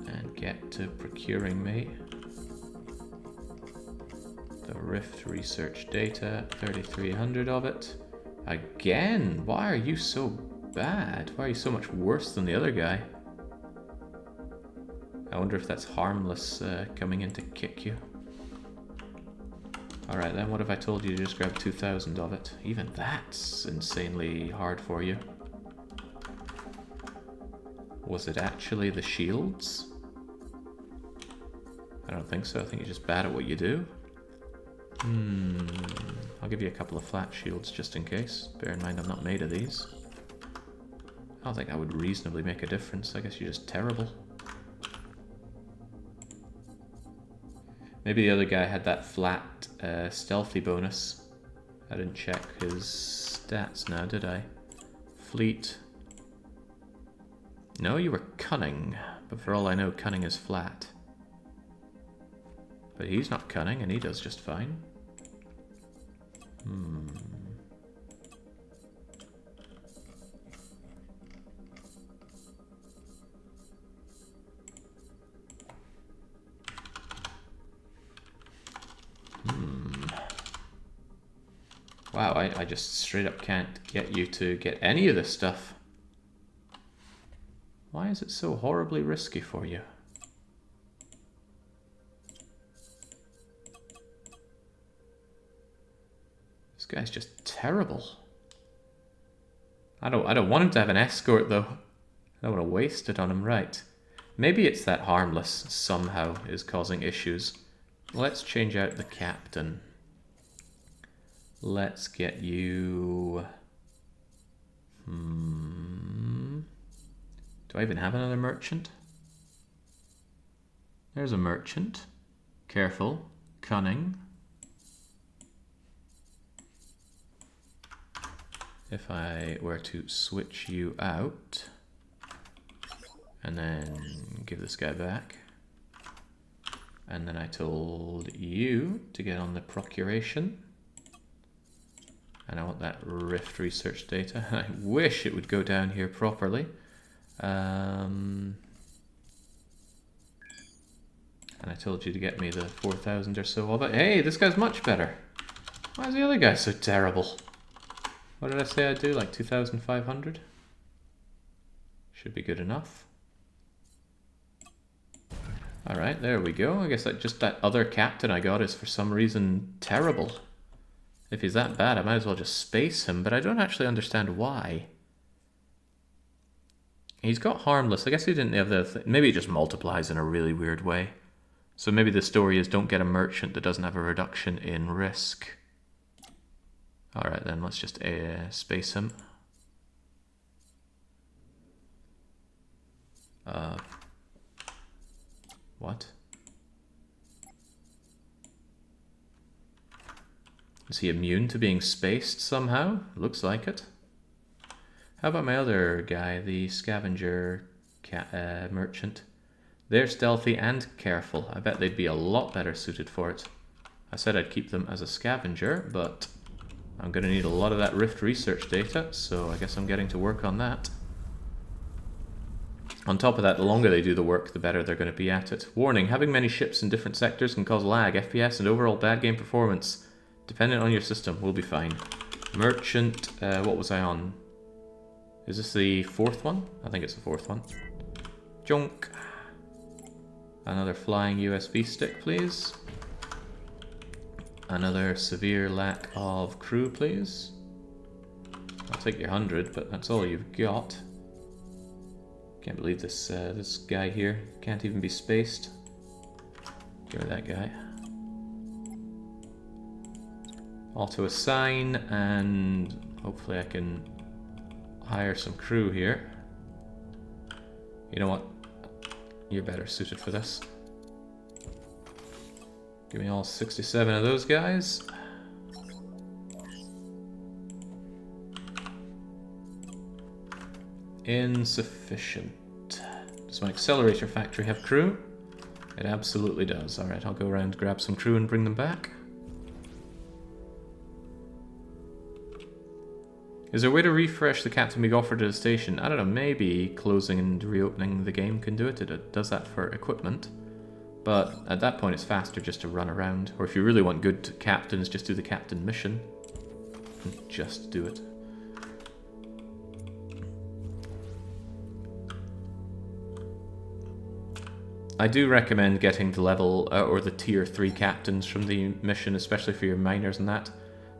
And get to procuring me the Rift research data, 3,300 of it. Again, why are you so bad? Why are you so much worse than the other guy? I wonder if that's harmless coming in to kick you. Alright then, what if I told you to just grab 2,000 of it? Even that's insanely hard for you. Was it actually the shields? I don't think so. I think you're just bad at what you do. I'll give you a couple of flat shields just in case. Bear in mind I'm not made of these. I don't think that would reasonably make a difference. I guess you're just terrible. Maybe the other guy had that flat stealthy bonus. I didn't check his stats now, did I? Fleet. No, you were cunning. But for all I know, cunning is flat. But he's not cunning, and he does just fine. Wow, I just straight up can't get you to get any of this stuff. Why is it so horribly risky for you? This guy's just terrible. I don't want him to have an escort though. I don't want to waste it on him, right? Maybe it's that harmless somehow is causing issues. Let's change out the captain. Let's get you... Do I even have another merchant? There's a merchant. Careful. Cunning. If I were to switch you out and then give this guy back, and then I told you to get on the procuration, and I want that rift research data. I wish it would go down here properly. And I told you to get me the 4,000 or so of it. Hey, this guy's much better. Why is the other guy so terrible? What did I say I'd do? Like 2,500? Should be good enough. Alright, there we go. I guess that other captain I got is for some reason terrible. If he's that bad, I might as well just space him, but I don't actually understand why. He's got harmless. I guess he didn't have the... Maybe it just multiplies in a really weird way. So maybe the story is don't get a merchant that doesn't have a reduction in risk. Alright then, let's just space him. What? Is he immune to being spaced somehow? Looks like it. How about my other guy, the scavenger merchant? They're stealthy and careful. I bet they'd be a lot better suited for it. I said I'd keep them as a scavenger, but I'm going to need a lot of that rift research data, so I guess I'm getting to work on that. On top of that, the longer they do the work, the better they're going to be at it. Warning, having many ships in different sectors can cause lag, FPS, and overall bad game performance. Dependent on your system, we'll be fine. Merchant, what was I on? Is this the fourth one? I think it's the fourth one. Junk. Another flying USB stick, please. Another severe lack of crew, please. I'll take your 100, but that's all you've got. Can't believe this this guy here can't even be spaced. Give me that guy. Auto assign, and hopefully I can hire some crew here. You know what? You're better suited for this. Give me all 67 of those guys. Insufficient. Does my accelerator factory have crew? It absolutely does. Alright, I'll go around, grab some crew and bring them back. Is there a way to refresh the captain we offered at a station? I don't know, maybe closing and reopening the game can do it. It does that for equipment. But at that point it's faster just to run around. Or if you really want good captains, just do the captain mission. And just do it. I do recommend getting the level or the tier 3 captains from the mission, especially for your miners and that.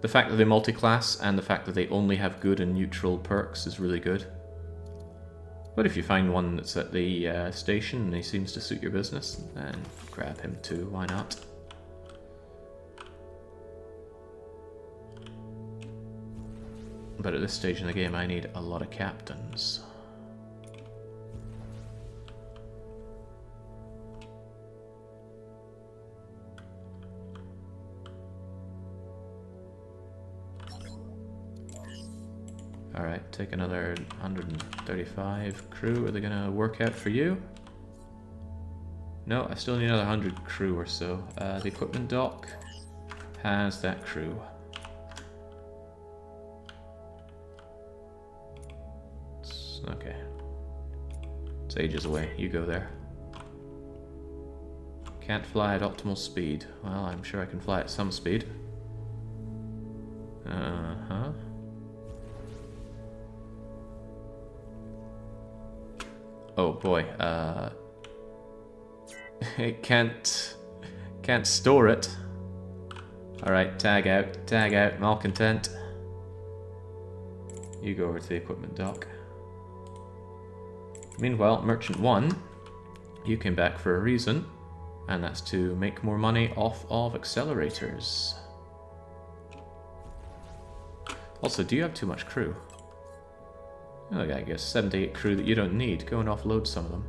The fact that they multi-class and the fact that they only have good and neutral perks is really good. But if you find one that's at the station and he seems to suit your business, then grab him too, why not? But at this stage in the game I need a lot of captains. Alright, take another 135 crew. Are they going to work out for you? No, I still need another 100 crew or so. The equipment dock has that crew. Okay. It's ages away. You go there. Can't fly at optimal speed. Well, I'm sure I can fly at some speed. Uh-huh. Oh boy, it can't store it. Alright, tag out, malcontent. You go over to the equipment dock. Meanwhile, Merchant 1, you came back for a reason, and that's to make more money off of accelerators. Also, do you have too much crew? Oh, I guess 7 to 8 crew that you don't need. Go and offload some of them.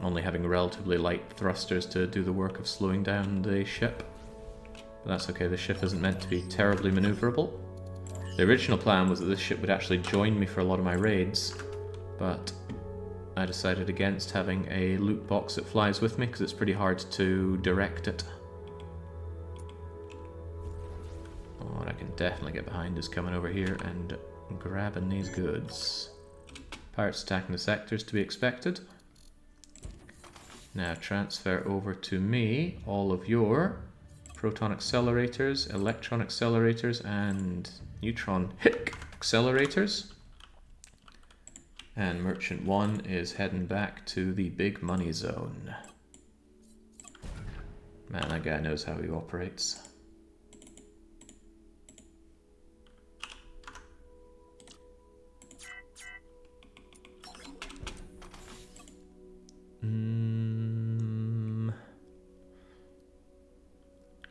Only having relatively light thrusters to do the work of slowing down the ship. But that's okay, the ship isn't meant to be terribly maneuverable. The original plan was that this ship would actually join me for a lot of my raids, but I decided against having a loot box that flies with me because it's pretty hard to direct it. What I can definitely get behind is coming over here and grabbing these goods. Pirates attacking the sectors to be expected. Now transfer over to me all of your proton accelerators, electron accelerators, and neutron accelerators. And Merchant 1 is heading back to the big money zone. Man, that guy knows how he operates.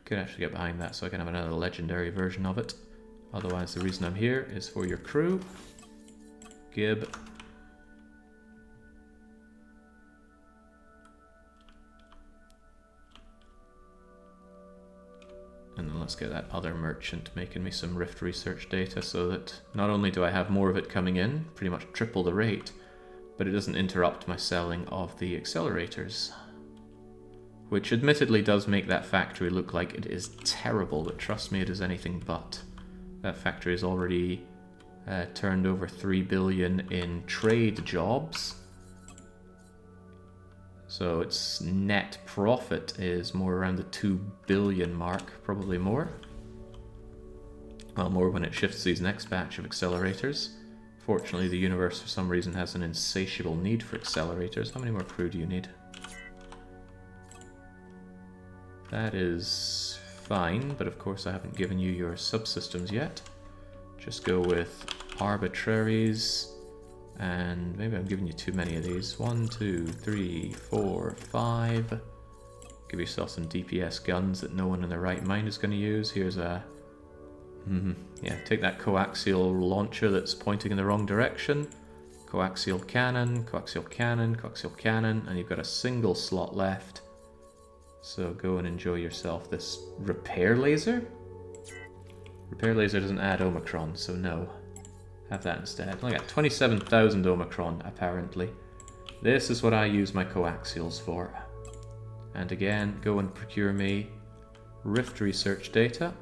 Could actually get behind that so I can have another legendary version of it. Otherwise, the reason I'm here is for your crew. Gib. And then let's get that other merchant making me some Rift research data so that not only do I have more of it coming in, pretty much triple the rate, but it doesn't interrupt my selling of the accelerators. Which admittedly does make that factory look like it is terrible, but trust me, it is anything but. That factory has already turned over 3 billion in trade jobs. So its net profit is more around the 2 billion mark, probably more. Well, more when it shifts these next batch of accelerators. Fortunately, the universe for some reason has an insatiable need for accelerators. How many more crew do you need? That is fine, but of course I haven't given you your subsystems yet. Just go with arbitraries, and maybe I'm giving you too many of these. 1, 2, 3, 4, 5. Give yourself some DPS guns that no one in their right mind is going to use. Here's a... yeah, take that coaxial launcher that's pointing in the wrong direction. Coaxial cannon, coaxial cannon, coaxial cannon, and you've got a single slot left. So go and enjoy yourself this repair laser. Repair laser doesn't add Omicron, so no. Have that instead. I got 27,000 Omicron, apparently. This is what I use my coaxials for. And again, go and procure me Rift research data.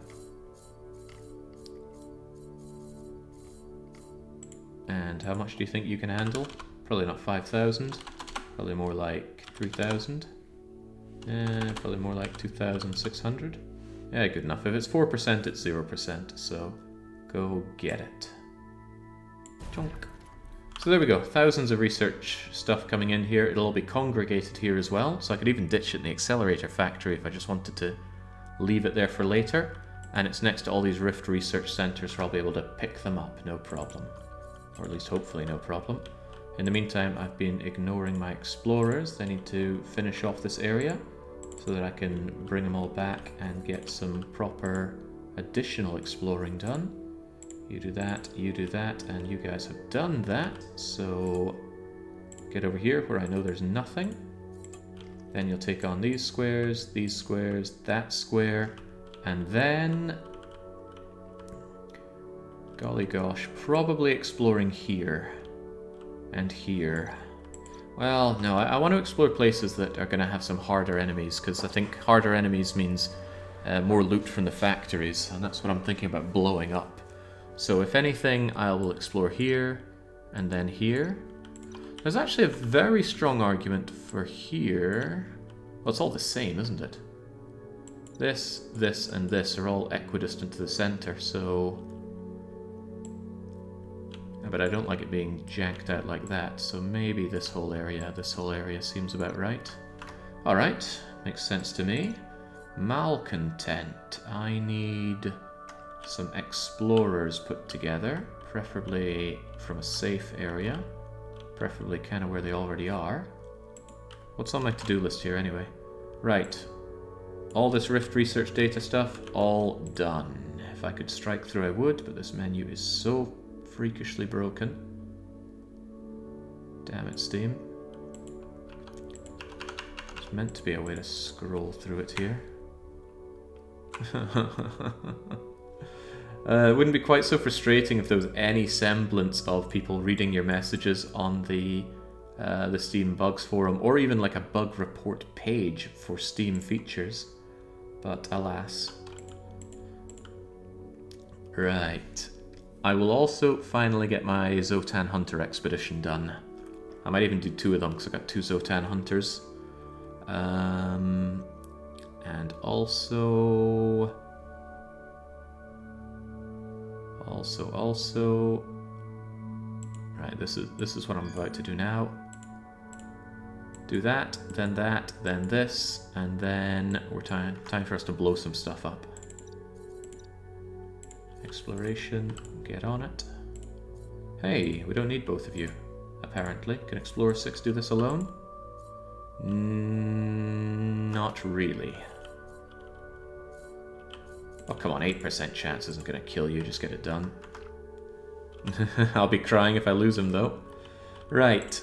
And how much do you think you can handle? Probably not 5,000. Probably more like 3,000. Probably more like 2,600. Yeah, good enough. If it's 4%, it's 0%, so go get it. Chonk. So there we go, thousands of research stuff coming in here. It'll all be congregated here as well, so I could even ditch it in the accelerator factory if I just wanted to leave it there for later. And it's next to all these Rift research centers, so I'll be able to pick them up, no problem. Or at least hopefully no problem. In the meantime, I've been ignoring my explorers. They need to finish off this area so that I can bring them all back and get some proper additional exploring done. You do that, and you guys have done that, so get over here where I know there's nothing. Then you'll take on these squares, that square, and then... golly gosh, probably exploring here. And here. Well, no, I want to explore places that are going to have some harder enemies, because I think harder enemies means more loot from the factories, and that's what I'm thinking about blowing up. So if anything, I will explore here, and then here. There's actually a very strong argument for here. Well, it's all the same, isn't it? This, and this are all equidistant to the center, so... but I don't like it being janked out like that, so maybe this whole area seems about right. Alright, makes sense to me. Malcontent. I need some explorers put together, preferably from a safe area, preferably kind of where they already are. What's on my to-do list here anyway? Right, all this Rift research data stuff, all done. If I could strike through I would, but this menu is so freakishly broken. Damn it, Steam. There's meant to be a way to scroll through it here. It wouldn't be quite so frustrating if there was any semblance of people reading your messages on the Steam Bugs forum, or even like a bug report page for Steam features, but alas. Right. I will also finally get my Zotan Hunter expedition done. I might even do 2 of them, because I've got 2 Zotan Hunters. And also... Right, this is what I'm about to do now. Do that, then this, and then we're time for us to blow some stuff up. Exploration, get on it. Hey, we don't need both of you, apparently. Can Explorer 6 do this alone? Not really. Oh, come on, 8% chance isn't going to kill you, just get it done. I'll be crying if I lose him, though. Right.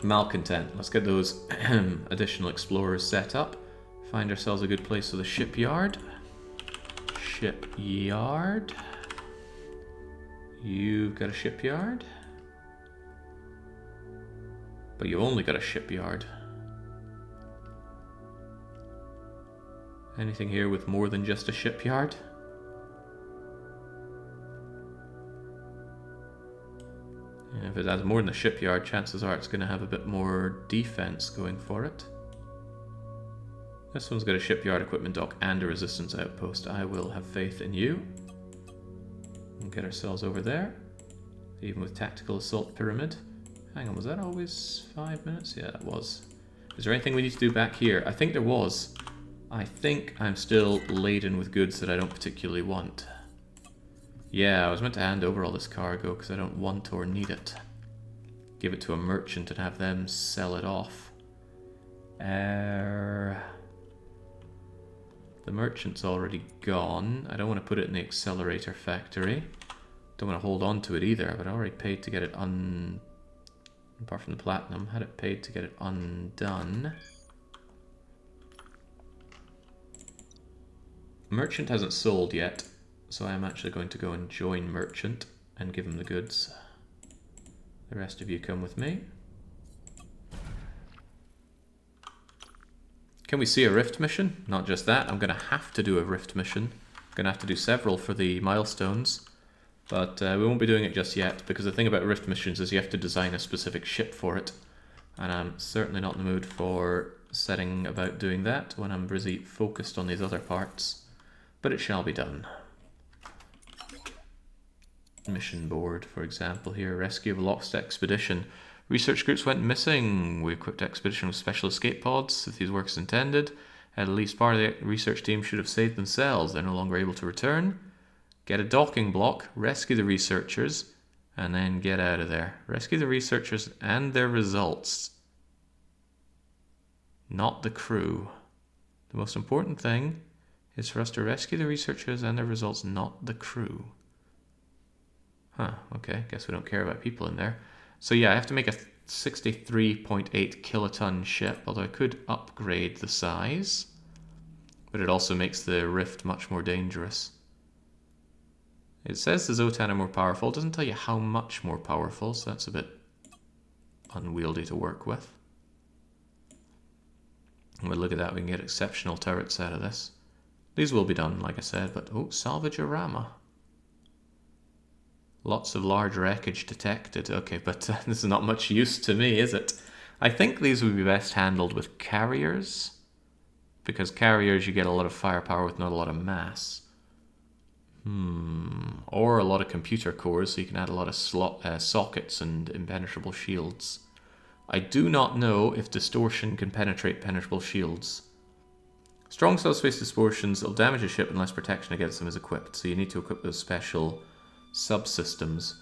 Malcontent. Let's get those additional explorers set up. Find ourselves a good place for the shipyard. Shipyard. You've got a shipyard? But you've only got a shipyard. Anything here with more than just a shipyard? Yeah, if it has more than a shipyard, chances are it's going to have a bit more defense going for it. This one's got a shipyard equipment dock and a resistance outpost. I will have faith in you. We'll get ourselves over there. Even with tactical assault pyramid. Hang on, was that always 5 minutes? Yeah, that was. Is there anything we need to do back here? I think there was. I think I'm still laden with goods that I don't particularly want. Yeah, I was meant to hand over all this cargo because I don't want or need it. Give it to a merchant and have them sell it off. The merchant's already gone. I don't want to put it in the accelerator factory. Don't want to hold on to it either, but I already paid to get it apart from the platinum, had it paid to get it undone. Merchant hasn't sold yet, so I'm actually going to go and join Merchant and give him the goods. The rest of you come with me. Can we see a Rift mission? Not just that, I'm going to have to do a Rift mission. I'm going to have to do several for the milestones, but we won't be doing it just yet, because the thing about Rift missions is you have to design a specific ship for it, and I'm certainly not in the mood for setting about doing that when I'm busy focused on these other parts. But it shall be done. mission board, for example, here. Rescue of a lost expedition. Research groups went missing. We equipped expedition with special escape pods. If these work as intended, at least part of the research team should have saved themselves. They're no longer able to return. Get a docking block, rescue the researchers, and then get out of there. Rescue the researchers and their results. Not the crew. The most important thing is for us to rescue the researchers and their results, not the crew. Huh, okay, guess we don't care about people in there. So yeah, I have to make a 63.8 kiloton ship, although I could upgrade the size. But it also makes the rift much more dangerous. It says the Zotan are more powerful. It doesn't tell you how much more powerful, so that's a bit unwieldy to work with. And we'll look at that, we can get exceptional turrets out of this. These will be done, like I said, but oh, salvage-orama. Lots of large wreckage detected. Okay, but this is not much use to me, is it? I think these would be best handled with carriers, because carriers you get a lot of firepower with not a lot of mass. Or a lot of computer cores, so you can add a lot of sockets and impenetrable shields. I do not know if distortion can penetrate penetrable shields. Strong subspace distortions will damage a ship unless protection against them is equipped, so you need to equip those special subsystems.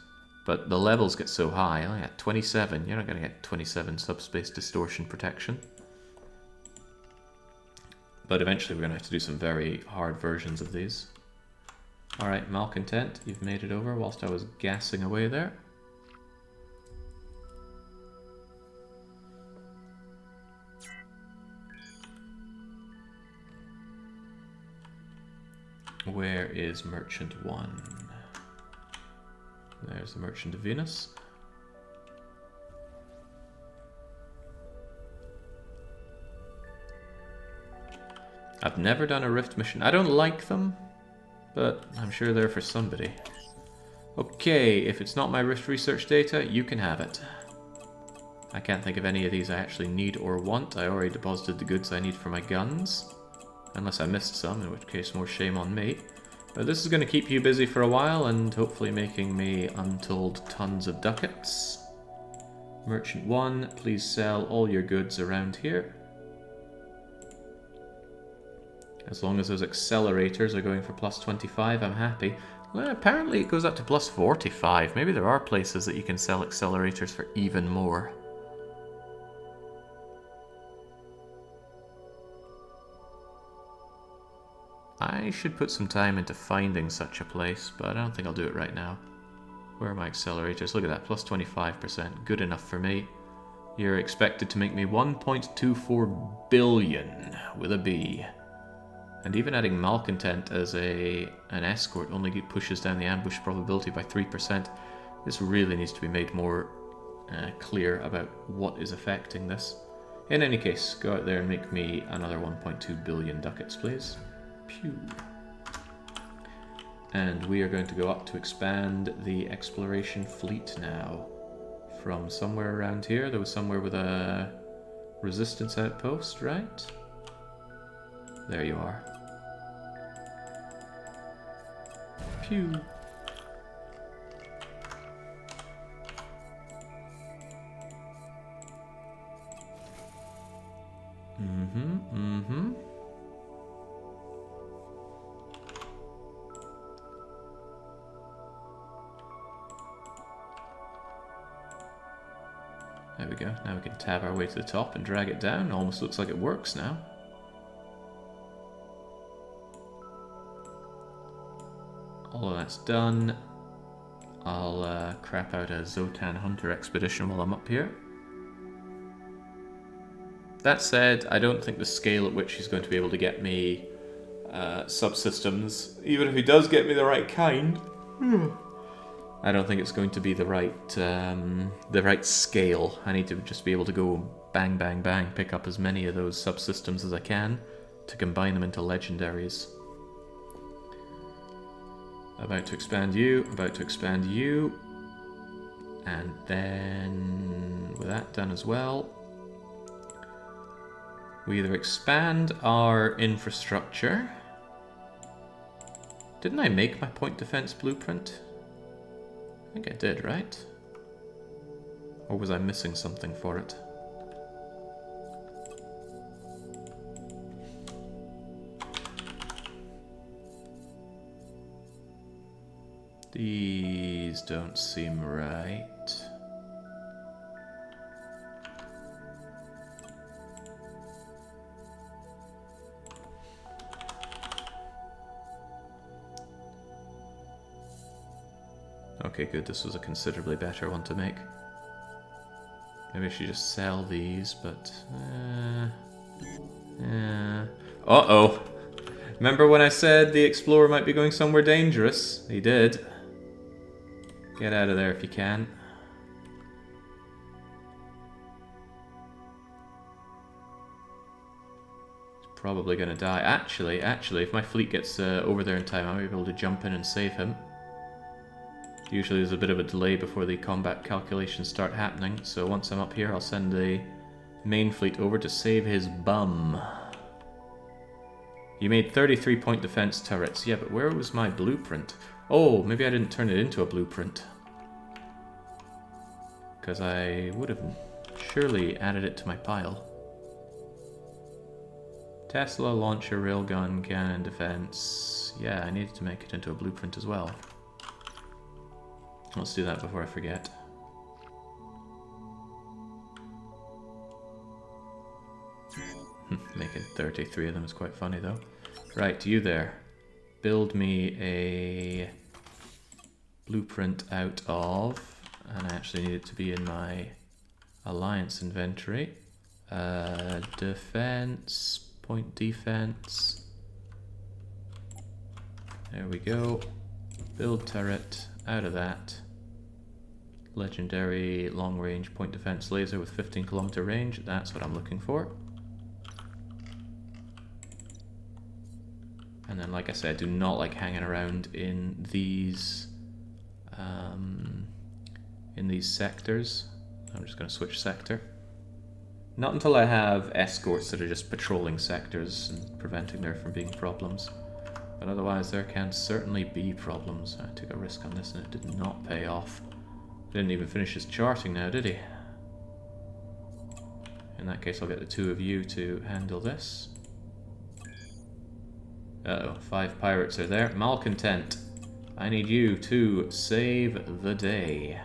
But the levels get so high. Oh yeah, 27. You're not going to get 27 subspace distortion protection. But eventually we're going to have to do some very hard versions of these. Alright, Malcontent, you've made it over whilst I was gassing away there. Where is Merchant 1? There's the Merchant of Venus. I've never done a Rift mission. I don't like them, but I'm sure they're for somebody. Okay, if it's not my Rift research data, you can have it. I can't think of any of these I actually need or want. I already deposited the goods I need for my guns. Unless I missed some, in which case more shame on me. But this is going to keep you busy for a while and hopefully making me untold tons of ducats. Merchant 1, please sell all your goods around here. As long as those accelerators are going for plus 25, I'm happy. Well, apparently it goes up to plus 45. Maybe there are places that you can sell accelerators for even more. I should put some time into finding such a place, but I don't think I'll do it right now. Where are my accelerators? Look at that, plus 25%. Good enough for me. You're expected to make me 1.24 billion with a B. And even adding Malcontent as an escort only pushes down the ambush probability by 3%. This really needs to be made more clear about what is affecting this. In any case, go out there and make me another 1.2 billion ducats, please. Pew. And we are going to go up to expand the exploration fleet now. From somewhere around here, there was somewhere with a resistance outpost, right? There you are. Pew. There we go. Now we can tab our way to the top and drag it down. Almost looks like it works now. All of that's done. I'll crap out a Zotan Hunter expedition while I'm up here. That said, I don't think the scale at which he's going to be able to get me subsystems, even if he does get me the right kind, I don't think it's going to be the right scale. I need to just be able to go bang, bang, bang, pick up as many of those subsystems as I can to combine them into legendaries. About to expand you, about to expand you, and then with that done as well, we either expand our infrastructure. Didn't I make my point defense blueprint? I think I did, right? Or was I missing something for it? These don't seem right. Okay, good. This was a considerably better one to make. Maybe I should just sell these, but... Uh-oh! Remember when I said the explorer might be going somewhere dangerous? He did. Get out of there if you can. He's probably going to die. Actually, if my fleet gets over there in time, I might be able to jump in and save him. Usually there's a bit of a delay before the combat calculations start happening, so once I'm up here I'll send the main fleet over to save his bum. You made 33-point defense turrets. Yeah, but where was my blueprint? Oh, maybe I didn't turn it into a blueprint. Because I would have surely added it to my pile. Tesla, launcher, railgun, cannon, defense. Yeah, I needed to make it into a blueprint as well. Let's do that before I forget. Making 33 of them is quite funny though. Right, you there. Build me a blueprint out of, and I actually need it to be in my alliance inventory. Defense, point defense. There we go. Build turret out of that. Legendary long range point defense laser with 15-kilometer range. That's what I'm looking for. And then, like I said, I do not like hanging around in these sectors. I'm just going to switch sector. Not until I have escorts that are just patrolling sectors and preventing there from being problems. But otherwise, there can certainly be problems. I took a risk on this and it did not pay off. Didn't even finish his charting now, did he? In that case, I'll get the two of you to handle this. Uh-oh, 5 pirates are there. Malcontent, I need you to save the day.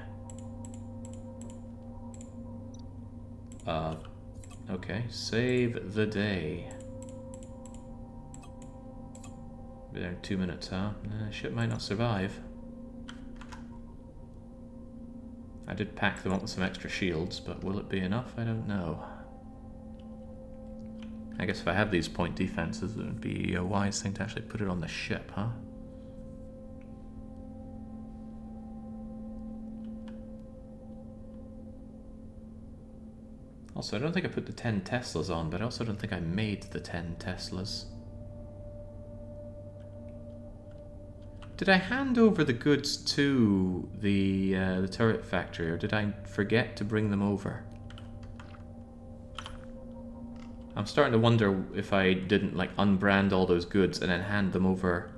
Okay, save the day. Be there in 2 minutes, huh? Ship might not survive. I did pack them up with some extra shields, but will it be enough? I don't know. I guess if I have these point defenses, it would be a wise thing to actually put it on the ship, huh? Also, I don't think I put the 10 Teslas on, but I also don't think I made the 10 Teslas. Did I hand over the goods to the turret factory, or did I forget to bring them over? I'm starting to wonder if I didn't like unbrand all those goods and then hand them over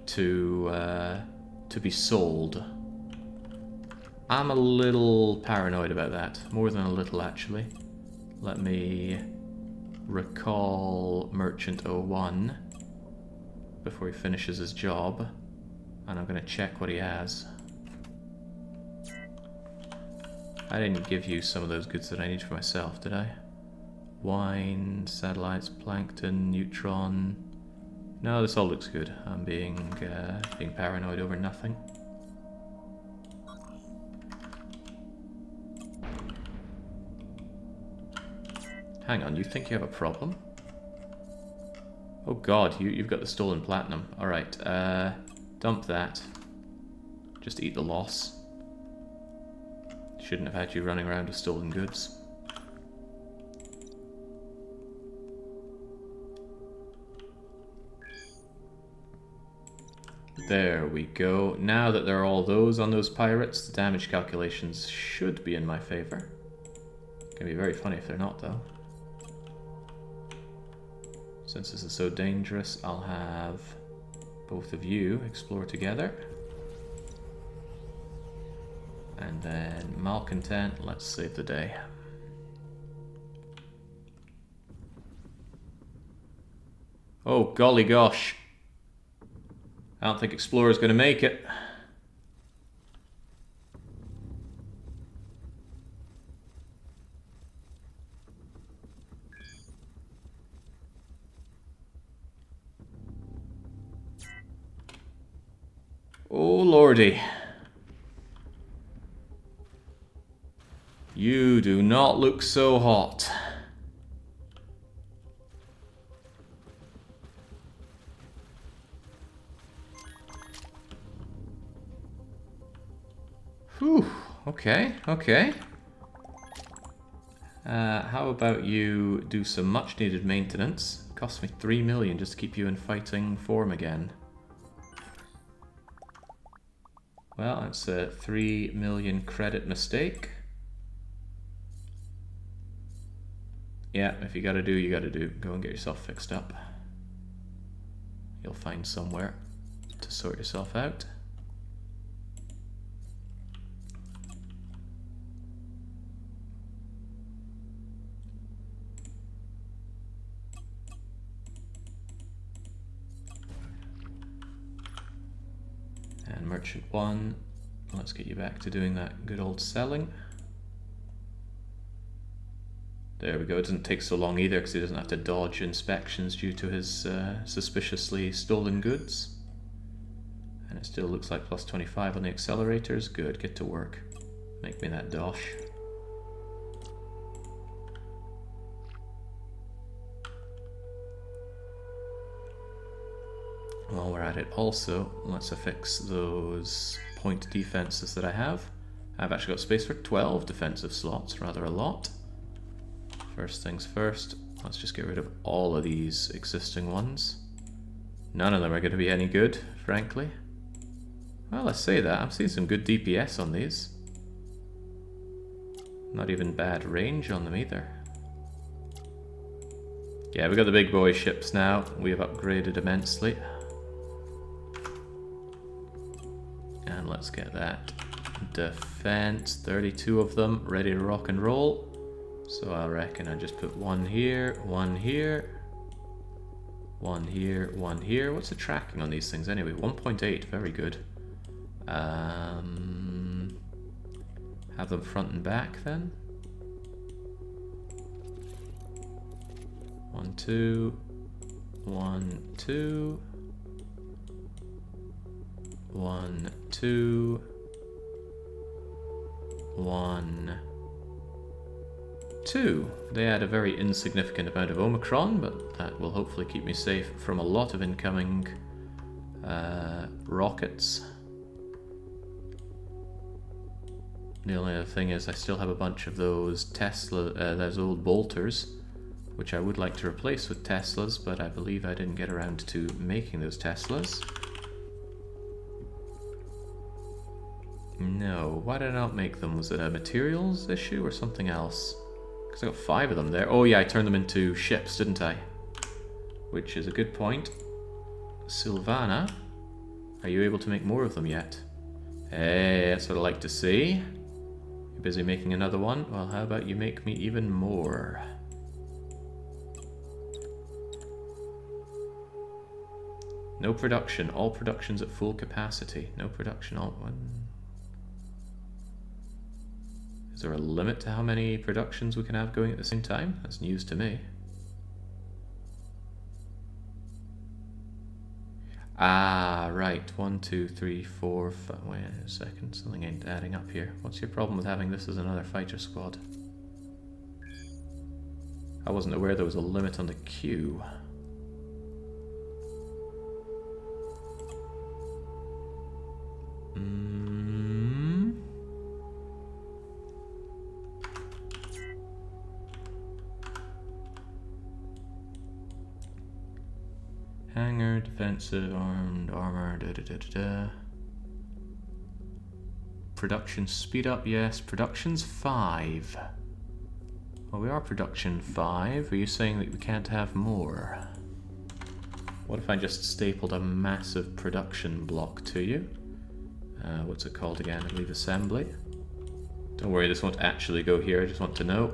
to be sold. I'm a little paranoid about that, more than a little actually. Let me recall Merchant 01 before he finishes his job, and I'm going to check what he has. I didn't give you some of those goods that I need for myself, did I? Wine, satellites, plankton, neutron. No, this all looks good. I'm being paranoid over nothing. Hang on, you think you have a problem? Oh god, you've got the stolen platinum. Alright, dump that. Just eat the loss. Shouldn't have had you running around with stolen goods. There we go. Now that there are all those on those pirates, the damage calculations should be in my favor. Can be very funny if they're not, though. Since this is so dangerous, I'll have both of you explore together. And then malcontent, let's save the day. Oh, golly gosh. I don't think Explorer's going to make it. Oh, lordy. You do not look so hot. Whew, okay, okay. How about you do some much needed maintenance? Cost me 3 million just to keep you in fighting form again. Well, it's a 3 million credit mistake. Yeah, if you gotta do, you gotta do. Go and get yourself fixed up. You'll find somewhere to sort yourself out. And Merchant 1, let's get you back to doing that good old selling. There we go, it doesn't take so long either because he doesn't have to dodge inspections due to his suspiciously stolen goods. And it still looks like plus 25 on the accelerators. Good, get to work. Make me that dosh. While we're at it also, let's affix those point defenses that I have. I've actually got space for 12 defensive slots, rather a lot. First things first, let's just get rid of all of these existing ones. None of them are going to be any good, frankly. Well, let's say that. I'm seeing some good DPS on these. Not even bad range on them either. Yeah, we've got the big boy ships now. We have upgraded immensely. And let's get that defense. 32 of them, ready to rock and roll. So I reckon I just put one here, one here, one here, one here. What's the tracking on these things anyway? 1.8, very good. Have them front and back then. 1, 2, 1, 2, 1, 2, 1, 2. They add a very insignificant amount of Omicron, but that will hopefully keep me safe from a lot of incoming rockets. The only other thing is I still have a bunch of those those old bolters, which I would like to replace with Teslas, but I believe I didn't get around to making those Teslas. No, why did I not make them? Was it a materials issue or something else? Because I got 5 of them there. Oh yeah, I turned them into ships, didn't I? Which is a good point. Sylvana, are you able to make more of them yet? Hey, that's what I like to see. You're busy making another one? Well, how about you make me even more? No production. All productions at full capacity. No production. All one. Is there a limit to how many productions we can have going at the same time? That's news to me. Ah, right. 1, 2, 3, 4, 5. Wait a second. Something ain't adding up here. What's your problem with having this as another fighter squad? I wasn't aware there was a limit on the queue. Hangar, defensive, armed, armor, Production speed up, yes. Production's 5. Well, we are production 5. Are you saying that we can't have more? What if I just stapled a massive production block to you? What's it called again? I believe assembly. Don't worry, this won't actually go here, I just want to know.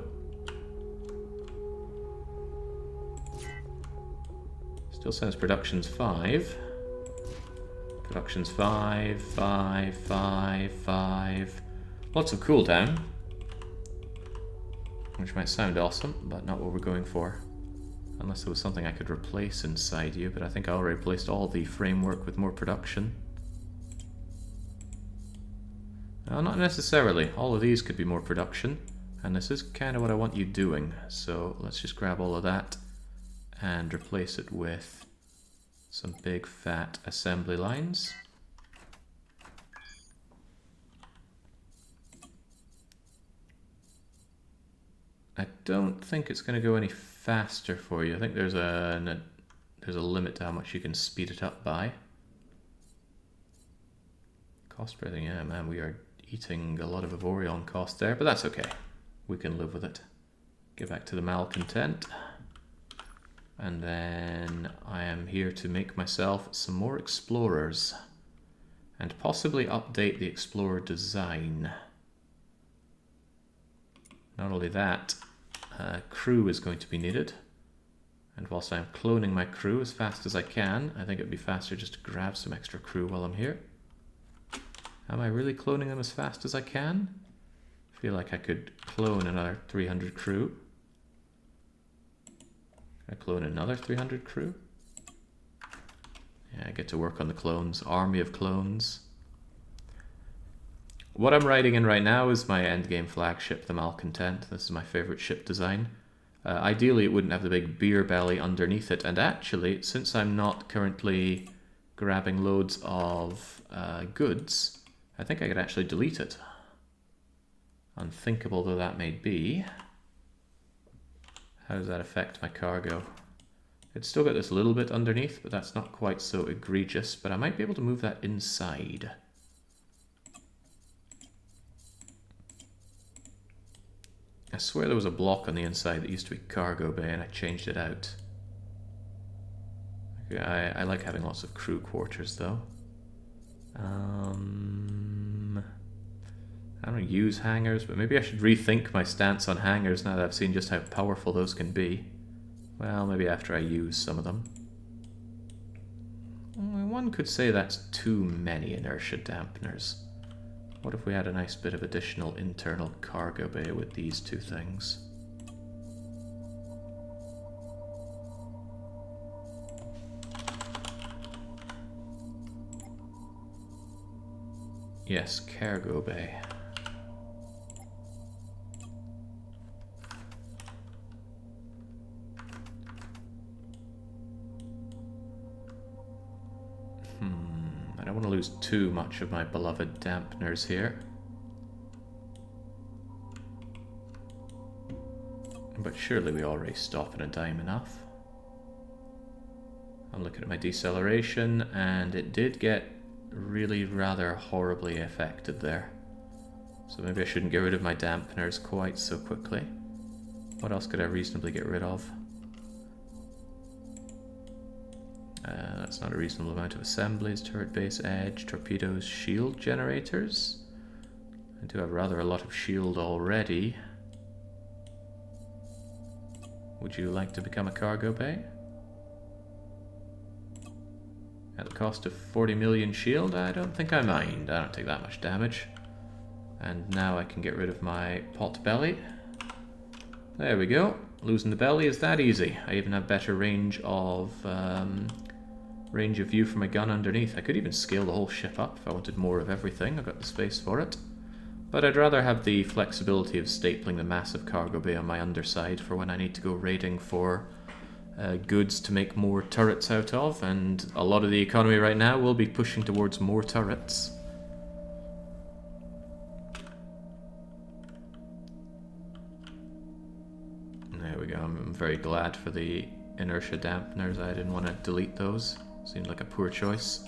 Still says production's 5. Production's 5, 5, 5, 5. Lots of cooldown. Which might sound awesome, but not what we're going for. Unless there was something I could replace inside you, but I think I already replaced all the framework with more production. Well, not necessarily. All of these could be more production, and this is kind of what I want you doing. So let's just grab all of that and replace it with some big fat assembly lines. I don't think it's going to go any faster for you. I think there's a limit to how much you can speed it up by. Cost per everything, yeah, man, we are eating a lot of Avorion cost there, but that's okay. We can live with it. Get back to the malcontent. And then I am here to make myself some more explorers. And possibly update the explorer design. Not only that, crew is going to be needed. And whilst I'm cloning my crew as fast as I can, I think it'd be faster just to grab some extra crew while I'm here. Am I really cloning them as fast as I can? I feel like I could clone another 300 crew. Can I clone another 300 crew? Yeah, I get to work on the clones. Army of clones. What I'm writing in right now is my endgame flagship, the Malcontent. This is my favorite ship design. Ideally, it wouldn't have the big beer belly underneath it. And actually, since I'm not currently grabbing loads of goods, I think I could actually delete it. Unthinkable though that may be. How does that affect my cargo? It's still got this little bit underneath, but that's not quite so egregious. But I might be able to move that inside. I swear there was a block on the inside that used to be cargo bay and I changed it out. Okay, I like having lots of crew quarters though. I don't use hangars, but maybe I should rethink my stance on hangars now that I've seen just how powerful those can be. Well, maybe after I use some of them. One could say that's too many inertia dampeners. What if we had a nice bit of additional internal cargo bay with these two things? Yes, cargo bay. I don't want to lose too much of my beloved dampeners here. But surely we already stop in a dime enough. I'm looking at my deceleration and it did get really rather horribly affected there. So maybe I shouldn't get rid of my dampeners quite so quickly. What else could I reasonably get rid of? That's not a reasonable amount of assemblies, turret base edge, torpedoes, shield generators. I do have rather a lot of shield already. Would you like to become a cargo bay? At the cost of 40 million shield? I don't think I mind. I don't take that much damage. And now I can get rid of my pot belly. There we go. Losing the belly is that easy. I even have better range of view for my gun underneath. I could even scale the whole ship up if I wanted more of everything. I've got the space for it. But I'd rather have the flexibility of stapling the massive cargo bay on my underside for when I need to go raiding for goods to make more turrets out of. And a lot of the economy right now will be pushing towards more turrets. There we go. I'm very glad for the inertia dampeners. I didn't want to delete those. Seemed like a poor choice.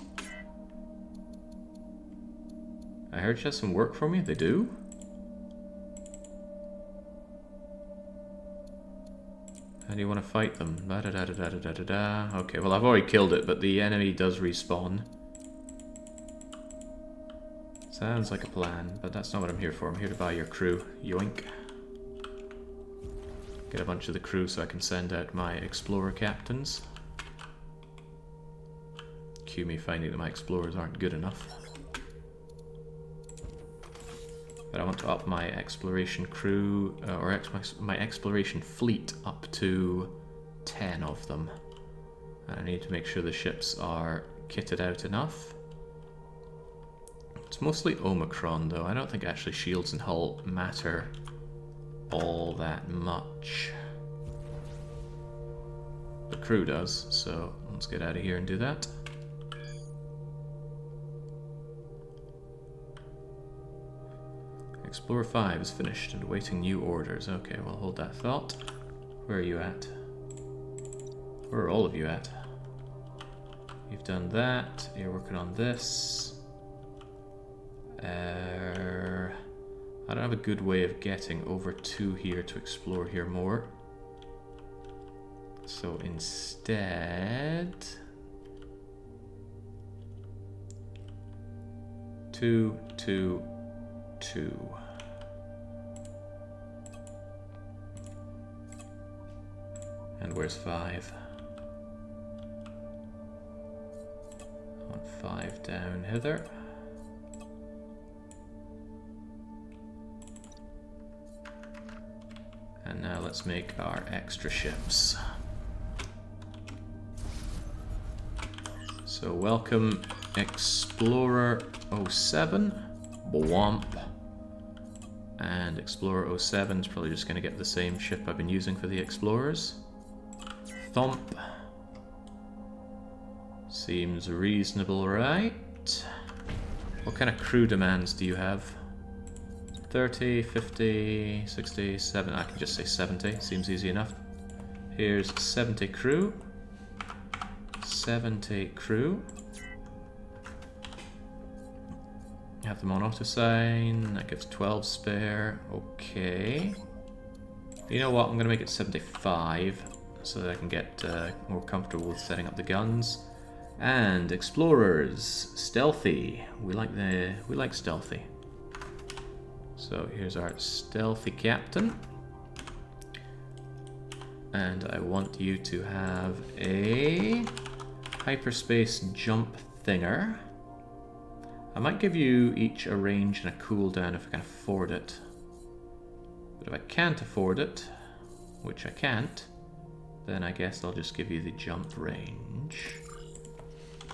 I heard she has some work for me. They do? How do you want to fight them? Da-da-da-da-da-da-da-da. Okay, well I've already killed it, but the enemy does respawn. Sounds like a plan, but that's not what I'm here for. I'm here to buy your crew. Yoink. Get a bunch of the crew so I can send out my explorer captains. Cue me finding that my explorers aren't good enough. But I want to up my exploration crew, or my exploration fleet up to 10 of them. And I need to make sure the ships are kitted out enough. It's mostly Omicron though. I don't think actually shields and hull matter all that much. The crew does, so let's get out of here and do that. Explorer 5 is finished and awaiting new orders. Okay, we'll hold that thought. Where are you at? Where are all of you at? You've done that. You're working on this. I don't have a good way of getting over to here to explore here more. So instead... 2, 2, 2. And where's 5? I want 5 down hither. And now let's make our extra ships. So welcome Explorer 07, Bwomp. And Explorer 07 is probably just going to get the same ship I've been using for the Explorers. Thump. Seems reasonable, right? What kind of crew demands do you have? 30, 50, 60, 70. I can just say 70. Seems easy enough. Here's 70 crew. 70 crew. Have them on autosign. That gives 12 spare. Okay. You know what? I'm going to make it 75 so that I can get more comfortable with setting up the guns. And explorers, stealthy. We like stealthy. So here's our stealthy captain. And I want you to have a hyperspace jump thinger. I might give you each a range and a cooldown if I can afford it. But if I can't afford it, which I can't, then I guess I'll just give you the jump range.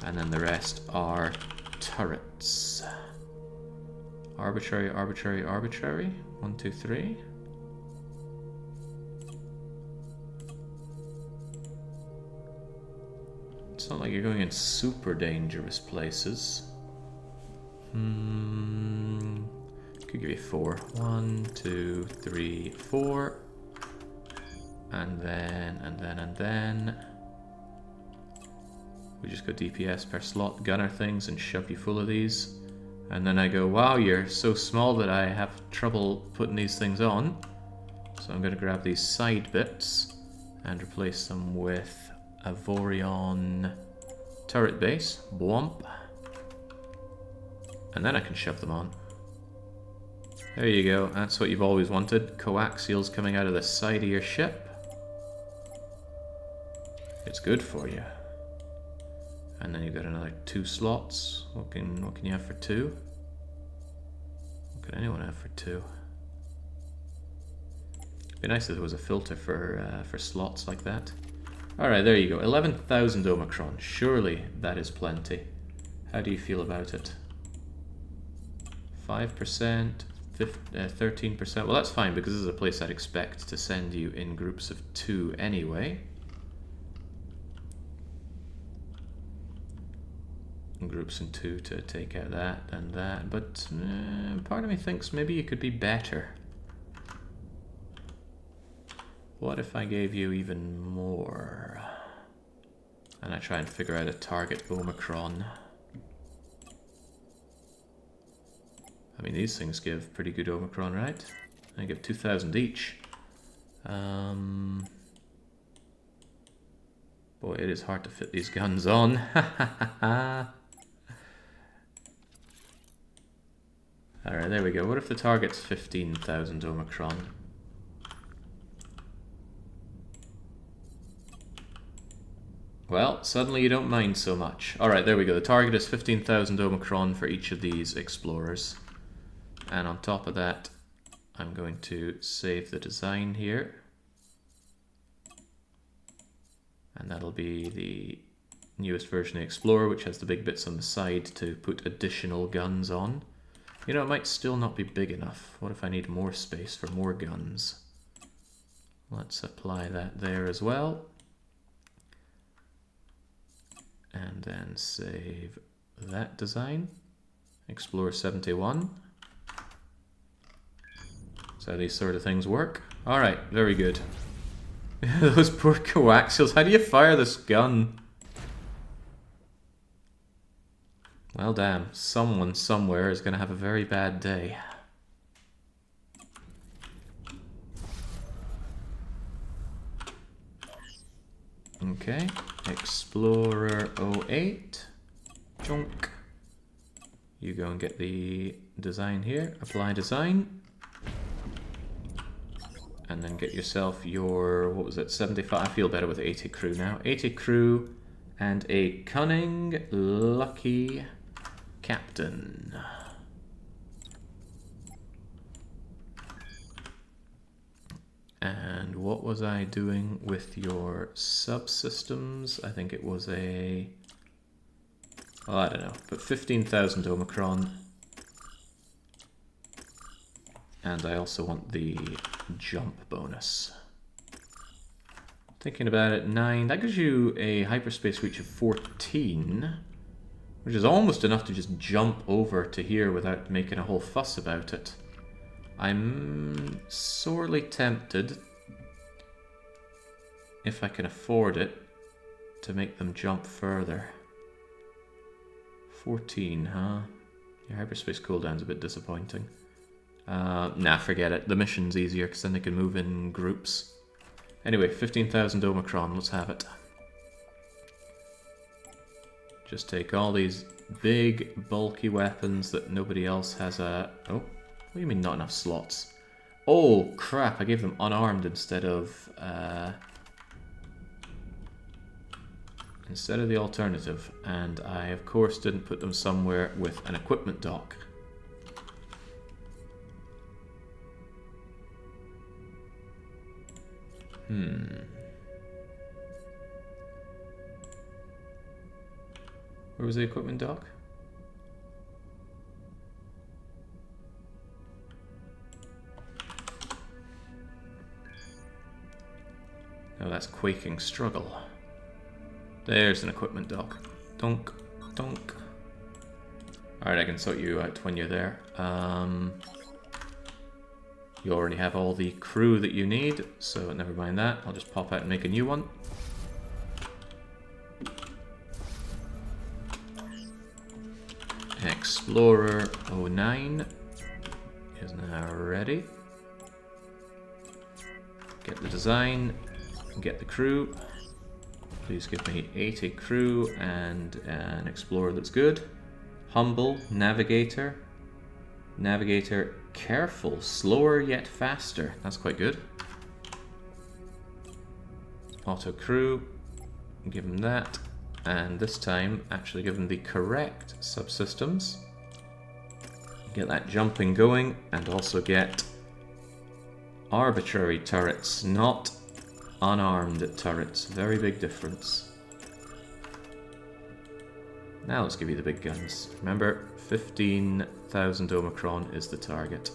And then the rest are turrets. Arbitrary, arbitrary, arbitrary. 1, 2, 3. It's not like you're going in super dangerous places. Could give you 4. 1, 2, 3, 4. And then. We just go DPS per slot gunner things and shove you full of these. And then I go, wow, you're so small that I have trouble putting these things on. So I'm going to grab these side bits and replace them with Avorion turret base. Bwomp. And then I can shove them on. There you go. That's what you've always wanted. Coaxials coming out of the side of your ship. It's good for you. And then you've got another 2 slots. What can you have for 2? What can anyone have for 2? It'd be nice if there was a filter for slots like that. Alright, there you go. 11,000 Omicron. Surely that is plenty. How do you feel about it? 5%, 13%. Well, that's fine because this is a place I'd expect to send you in groups of 2 anyway. Groups in 2 to take out that and that, but part of me thinks maybe you could be better. What if I gave you even more? And I try and figure out a target Omicron. I mean, these things give pretty good Omicron, right? I give 2,000 each. Boy, it is hard to fit these guns on. Alright, there we go. What if the target's 15,000 Omicron? Well, suddenly you don't mind so much. Alright, there we go. The target is 15,000 Omicron for each of these explorers. And on top of that, I'm going to save the design here. And that'll be the newest version of the Explorer, which has the big bits on the side to put additional guns on. You know, it might still not be big enough. What if I need more space for more guns? Let's apply that there as well. And then save that design. Explorer 71. That's how these sort of things work. Alright, very good. Those poor coaxials. How do you fire this gun? Well, damn. Someone somewhere is going to have a very bad day. Okay. Explorer 08. Junk. You go and get the design here. Apply design. And then get yourself your, what was it, 75? I feel better with 80 crew now. 80 crew and a cunning, lucky captain. And what was I doing with your subsystems? I think it was a, well, I don't know, but 15,000 Omicron. And I also want the jump bonus. Thinking about it, 9. That gives you a hyperspace reach of 14, which is almost enough to just jump over to here without making a whole fuss about it. I'm sorely tempted, if I can afford it, to make them jump further. 14, huh? Your hyperspace cooldown's a bit disappointing. Nah, forget it. The mission's easier because then they can move in groups. Anyway, 15,000 Omicron, let's have it. Just take all these big, bulky weapons that nobody else has a... Oh, what do you mean not enough slots? Oh, crap, I gave them unarmed instead of the alternative. And I, of course, didn't put them somewhere with an equipment dock. Where was the equipment dock? Oh, that's Quaking Struggle. There's an equipment dock. Donk, donk. Alright, I can sort you out when you're there. You already have all the crew that you need, so never mind that. I'll just pop out and make a new one. Explorer 09 is now ready. Get the design, get the crew. Please give me 80 crew and an explorer that's good. Humble, navigator. Navigator, careful, slower yet faster. That's quite good. Auto crew, give him that. And this time, actually give him the correct subsystems. Get that jumping going, and also get arbitrary turrets, not unarmed turrets. Very big difference. Now let's give you the big guns. Remember, 15,000 Omicron is the target.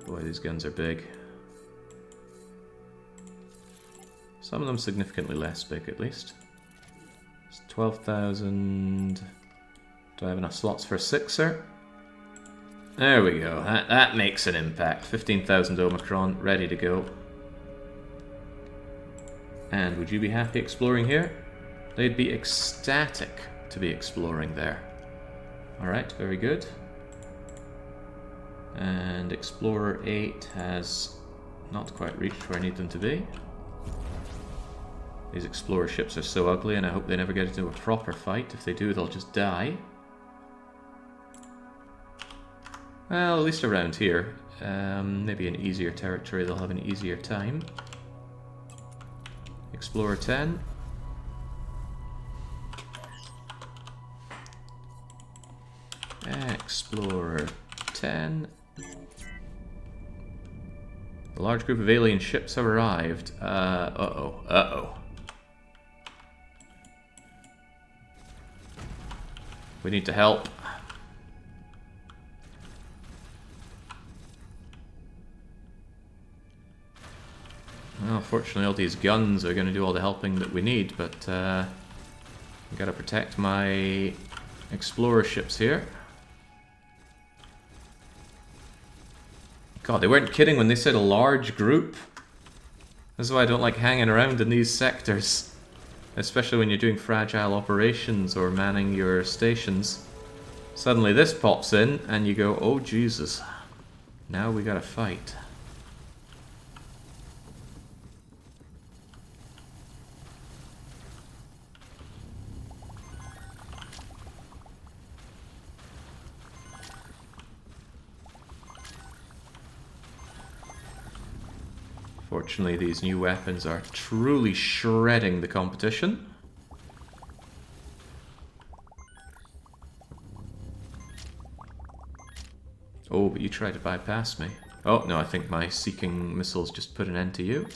Boy, these guns are big. Some of them significantly less big, at least. It's 12,000... Do I have enough slots for a 6er? There we go. That makes an impact. 15,000 Omicron, ready to go. And would you be happy exploring here? They'd be ecstatic to be exploring there. Alright, very good. And Explorer 8 has not quite reached where I need them to be. These Explorer ships are so ugly, and I hope they never get into a proper fight. If they do, they'll just die. Well, at least around here. Maybe an easier territory, they'll have an easier time. Explorer 10. Explorer 10. A large group of alien ships have arrived. Uh-oh. Uh-oh. We need to help. Well, fortunately all these guns are going to do all the helping that we need, but we gotta protect my explorer ships here. God, they weren't kidding when they said a large group. That's why I don't like hanging around in these sectors. Especially when you're doing fragile operations or manning your stations. Suddenly this pops in and you go, oh Jesus, now we gotta fight. Fortunately, these new weapons are truly shredding the competition. Oh, but you tried to bypass me. Oh, no, I think my seeking missiles just put an end to you.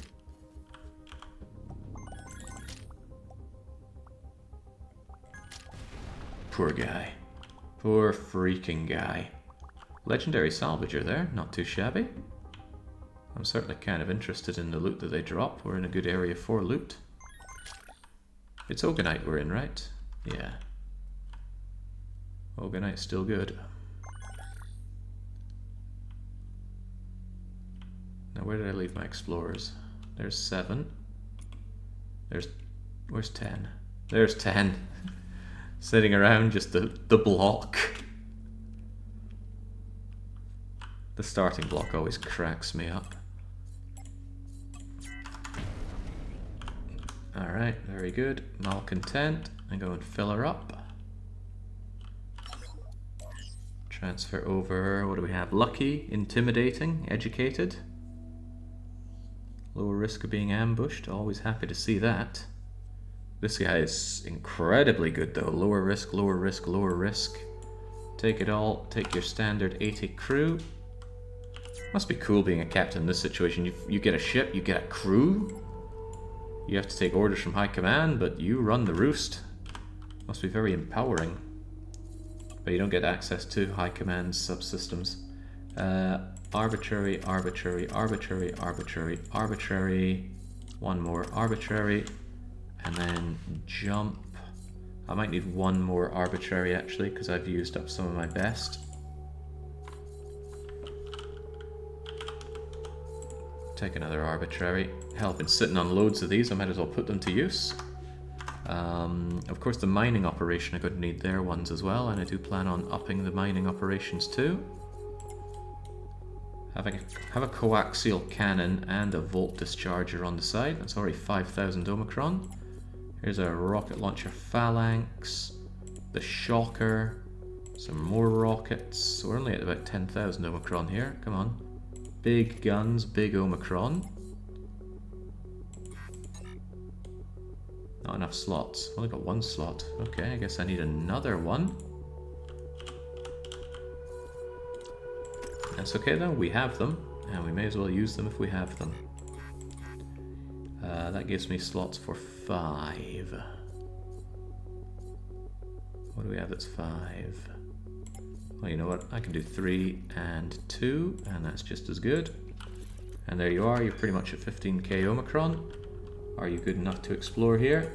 Poor guy. Poor freaking guy. Legendary salvager there, not too shabby. I'm certainly kind of interested in the loot that they drop. We're in a good area for loot. It's Oganite we're in, right? Yeah. Oganite's still good. Now where did I leave my explorers? There's 7. Where's 10? There's 10. Sitting around just the block. The starting block always cracks me up. Alright, very good. Malcontent. And go and fill her up. Transfer over, what do we have? Lucky, intimidating, educated. Lower risk of being ambushed. Always happy to see that. This guy is incredibly good though. Lower risk, lower risk, lower risk. Take it all. Take your standard 80 crew. Must be cool being a captain in this situation. You get a ship, you get a crew. You have to take orders from high command, but you run the roost. Must be very empowering. But you don't get access to high command subsystems. Arbitrary, arbitrary, arbitrary, arbitrary, arbitrary. One more arbitrary. And then jump. I might need one more arbitrary actually, because I've used up some of my best. Take another arbitrary. Hell, I've been sitting on loads of these, I might as well put them to use. Of course the mining operation, I'm going to need their ones as well, and I do plan on upping the mining operations too. Have a coaxial cannon and a volt discharger on the side. That's already 5,000 Omicron. Here's a rocket launcher phalanx, the shocker, some more rockets. So we're only at about 10,000 Omicron here. Come on. Big guns, big Omicron. Not enough slots. Only got one slot. Okay, I guess I need another one. That's okay though, we have them, and we may as well use them if we have them. That gives me slots for 5. What do we have that's 5? Well, you know what, I can do 3 and 2, and that's just as good. And there you are, you're pretty much at 15k Omicron. Are you good enough to explore here?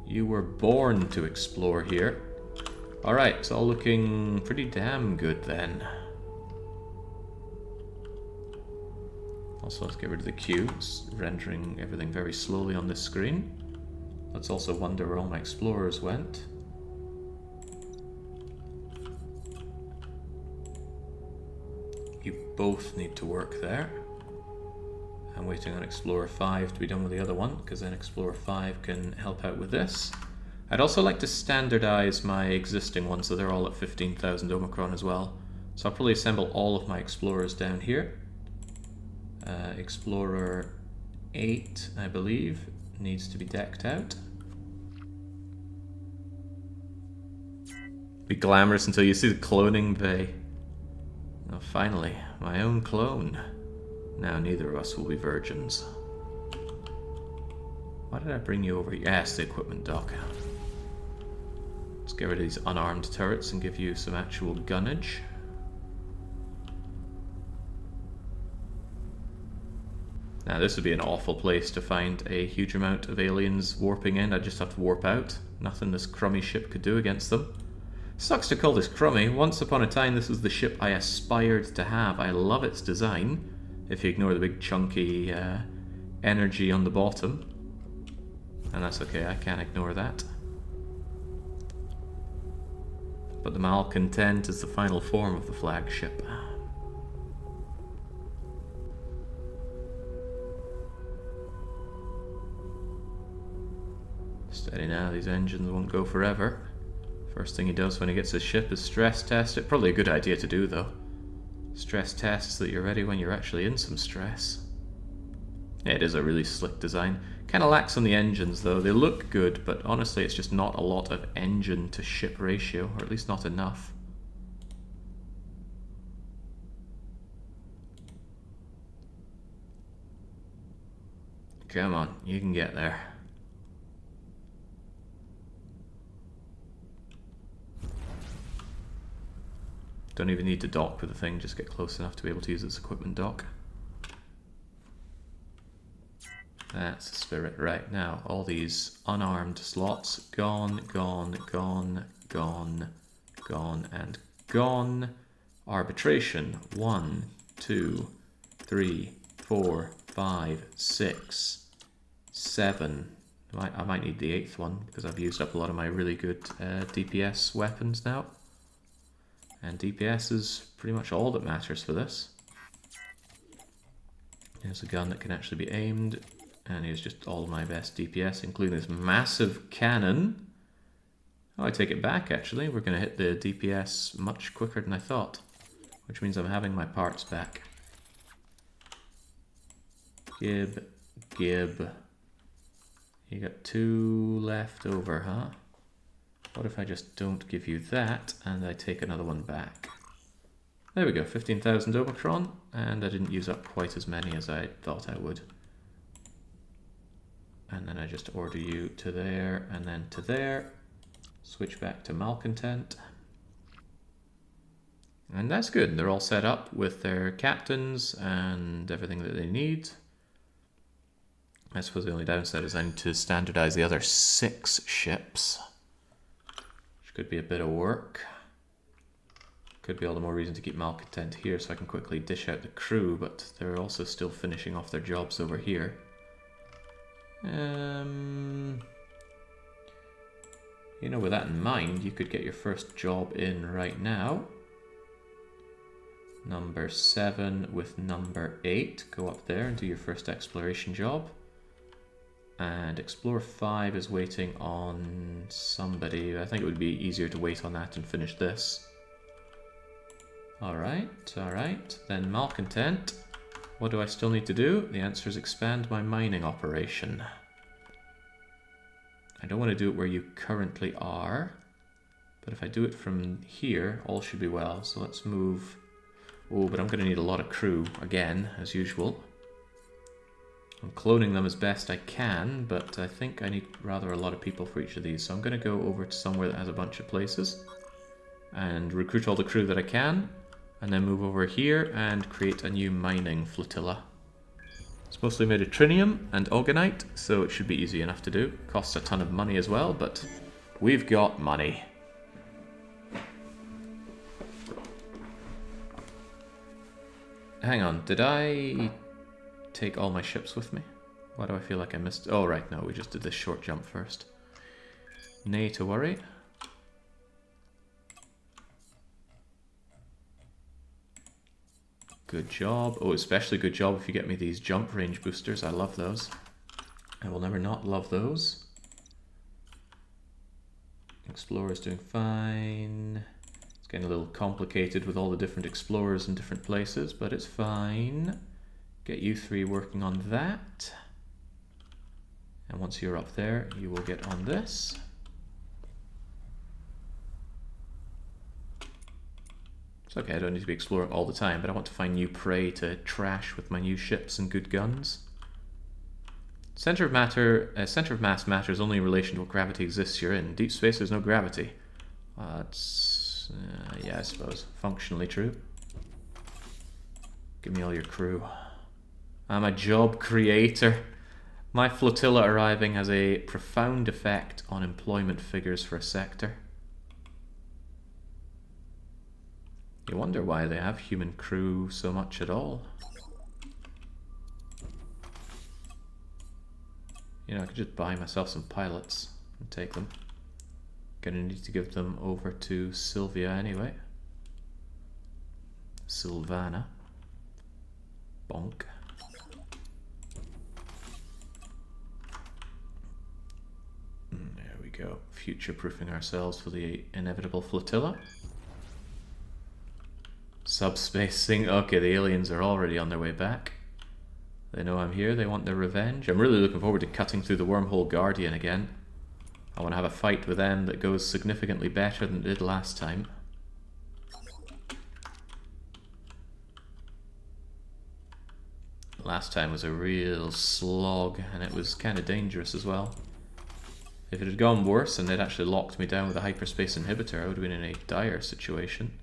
You were born to explore here. Alright, it's all looking pretty damn good then. Also, let's get rid of the queue. It's rendering everything very slowly on this screen. Let's also wonder where all my explorers went. You both need to work there. I'm waiting on Explorer 5 to be done with the other one, because then Explorer 5 can help out with this. I'd also like to standardize my existing ones so they're all at 15,000 Omicron as well. So I'll probably assemble all of my explorers down here. Explorer 8, I believe, needs to be decked out. Be glamorous until you see the cloning bay. Oh, finally, my own clone. Now neither of us will be virgins. Why did I bring you over here? Yes, the equipment dock. Let's get rid of these unarmed turrets and give you some actual gunnage. Now this would be an awful place to find a huge amount of aliens warping in. I'd just have to warp out. Nothing this crummy ship could do against them. Sucks to call this crummy. Once upon a time this was the ship I aspired to have. I love its design, if you ignore the big chunky energy on the bottom. And that's okay, I can't ignore that. But the Malcontent is the final form of the flagship. Steady now, these engines won't go forever. First thing he does when he gets his ship is stress test it. Probably a good idea to do though. Stress tests that you're ready when you're actually in some stress. Yeah, it is a really slick design. Kind of lacks on the engines though. They look good, but honestly it's just not a lot of engine to ship ratio, or at least not enough. Come on, you can get there. Don't even need to dock with the thing, just get close enough to be able to use its equipment dock. That's the spirit. Right, now all these unarmed slots, gone, gone, gone, gone, gone, and gone. Arbitration, 1, 2, 3, 4, 5, 6, 7. I might need the 8th one, because I've used up a lot of my really good DPS weapons now. And DPS is pretty much all that matters for this. Here's a gun that can actually be aimed. And here's just all of my best DPS, including this massive cannon. Oh, I take it back actually. We're going to hit the DPS much quicker than I thought. Which means I'm having my parts back. Gib, Gib. You got 2 left over, huh? What if I just don't give you that, and I take another one back? There we go, 15,000 Omicron, and I didn't use up quite as many as I thought I would. And then I just order you to there, and then to there. Switch back to Malcontent. And that's good, they're all set up with their captains and everything that they need. I suppose the only downside is I need to standardize the other 6 ships. Could be a bit of work. Could be all the more reason to keep Malcontent here so I can quickly dish out the crew, but they're also still finishing off their jobs over here. You know, with that in mind, you could get your first job in right now. Number 7 with number 8. Go up there and do your first exploration job. And Explorer 5 is waiting on somebody. I think it would be easier to wait on that and finish this. Alright, alright. Then Malcontent. What do I still need to do? The answer is expand my mining operation. I don't want to do it where you currently are. But if I do it from here, all should be well. So let's move. Oh, but I'm going to need a lot of crew again, as usual. I'm cloning them as best I can, but I think I need rather a lot of people for each of these. So I'm going to go over to somewhere that has a bunch of places and recruit all the crew that I can, and then move over here and create a new mining flotilla. It's mostly made of trinium and augenite, so it should be easy enough to do. Costs a ton of money as well, but we've got money. Hang on, did I take all my ships with me? Why do I feel like I missed? Oh right, no, we just did this short jump first. Nay to worry. Good job. Oh, especially good job if you get me these jump range boosters. I love those. I will never not love those. Explorer's doing fine. Let's Getting a little complicated with all the different explorers in different places, but it's fine. Get you three working on that. And once you're up there, you will get on this. It's okay, I don't need to be exploring all the time, but I want to find new prey to trash with my new ships and good guns. Center of mass matters only in relation to what gravity exists you're in. Deep space, there's no gravity. That's, yeah, I suppose. Functionally true. Give me all your crew. I'm a job creator. My flotilla arriving has a profound effect on employment figures for a sector. You wonder why they have human crew so much at all. You know, I could just buy myself some pilots and take them. Gonna need to give them over to Sylvia anyway. Sylvana. Bonk. There we go. Future-proofing ourselves for the inevitable flotilla. Subspacing. Okay, the aliens are already on their way back. They know I'm here, they want their revenge. I'm really looking forward to cutting through the wormhole Guardian again. I want to have a fight with them that goes significantly better than it did last time. Last time was a real slog, and it was kind of dangerous as well. If it had gone worse and they'd actually locked me down with a hyperspace inhibitor, I would have been in a dire situation.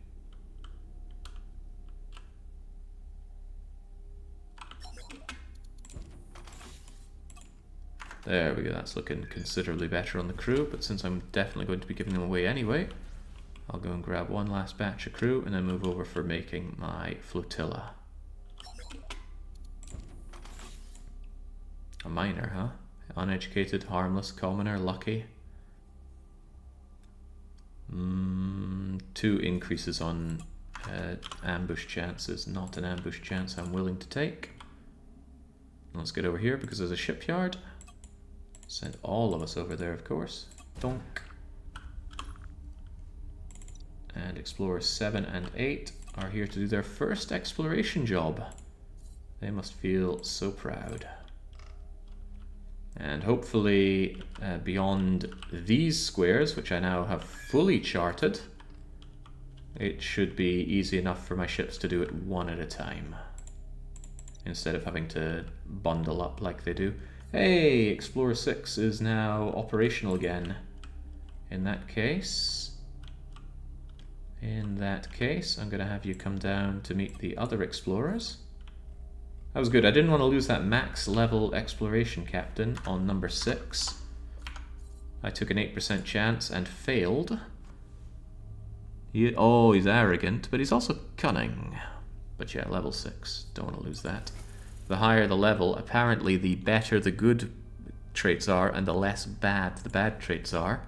There we go, that's looking considerably better on the crew, but since I'm definitely going to be giving them away anyway, I'll go and grab one last batch of crew and then move over for making my flotilla. A miner, huh? Uneducated, harmless, commoner, lucky. 2 increases on ambush chances, not an ambush chance I'm willing to take. Let's get over here because there's a shipyard. Send all of us over there, of course. Donk. And Explorers 7 and 8 are here to do their first exploration job. They must feel so proud. And hopefully beyond these squares, which I now have fully charted, it should be easy enough for my ships to do it one at a time, instead of having to bundle up like they do. Hey, Explorer 6 is now operational again. In that case, I'm going to have you come down to meet the other explorers. That was good. I didn't want to lose that max level exploration captain on number 6. I took an 8% chance and failed. He's arrogant, but he's also cunning. But yeah, level 6. Don't want to lose that. The higher the level, apparently the better the good traits are and the less bad the bad traits are.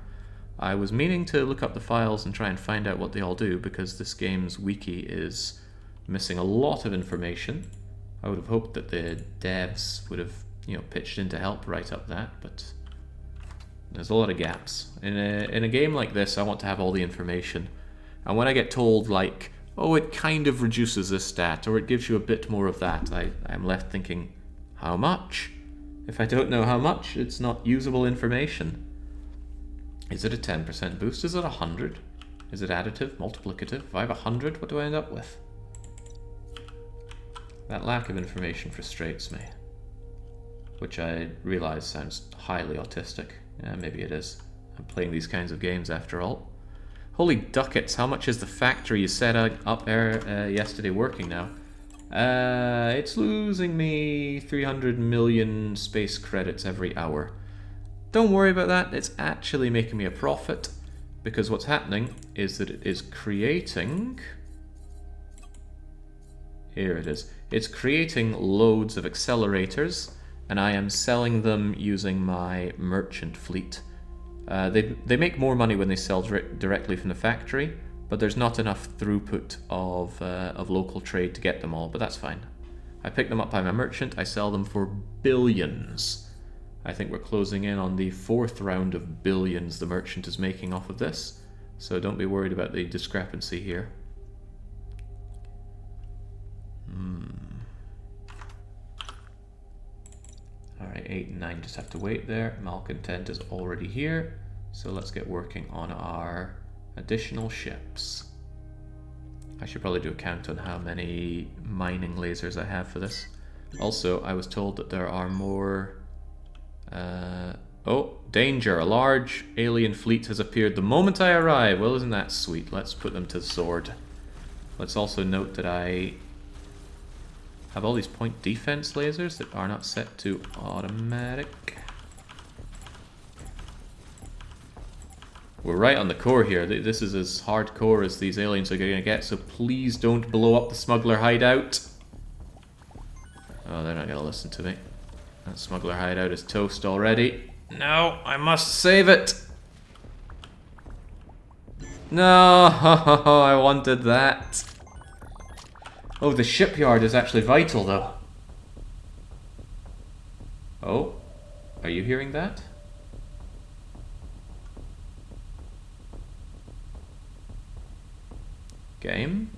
I was meaning to look up the files and try and find out what they all do, because this game's wiki is missing a lot of information. I would have hoped that the devs would have, pitched in to help write up that, but there's a lot of gaps. In a game like this, I want to have all the information. And when I get told, like, oh, it kind of reduces this stat, or it gives you a bit more of that, I'm left thinking, how much? If I don't know how much, it's not usable information. Is it a 10% boost? Is it 100? Is it additive, multiplicative? If I have 100, what do I end up with? That lack of information frustrates me, which I realize sounds highly autistic. Yeah, maybe it is. I'm playing these kinds of games after all. Holy ducats, how much is the factory you set up there yesterday working now? It's losing me 300 million space credits every hour. Don't worry about that, it's actually making me a profit, because what's happening is that it is creating... Here it is. It's creating loads of accelerators, and I am selling them using my merchant fleet. They make more money when they sell directly from the factory, but there's not enough throughput of local trade to get them all, but that's fine. I pick them up by my merchant, I sell them for billions. I think we're closing in on the 4th round of billions the merchant is making off of this. So don't be worried about the discrepancy here. Alright, 8 and 9 just have to wait there. Malcontent is already here. So let's get working on our additional ships. I should probably do a count on how many mining lasers I have for this. Also, I was told that there are more... oh, danger! A large alien fleet has appeared the moment I arrive. Well, isn't that sweet? Let's put them to the sword. Let's also note that I have all these point defense lasers that are not set to automatic. We're right on the core here. This is as hardcore as these aliens are going to get, so please don't blow up the smuggler hideout. Oh, they're not going to listen to me. That smuggler hideout is toast already. No, I must save it. No, I wanted that. Oh, the shipyard is actually vital, though. Oh, are you hearing that? Game?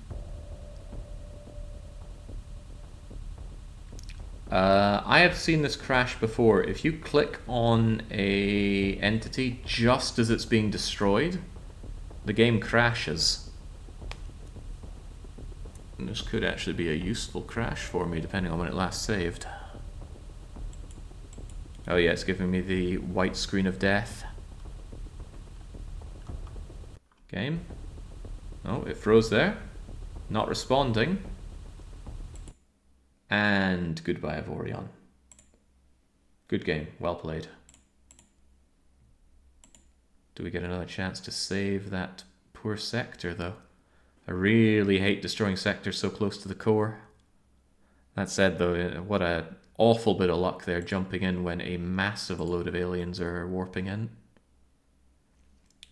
I have seen this crash before. If you click on a entity just as it's being destroyed, the game crashes. And this could actually be a useful crash for me, depending on when it last saved. Oh yeah, it's giving me the white screen of death. Game? Oh, it froze there. Not responding. And goodbye, Avorion. Good game. Well played. Do we get another chance to save that poor sector, though? I really hate destroying sectors so close to the core. That said, though, what an awful bit of luck there jumping in when a massive load of aliens are warping in.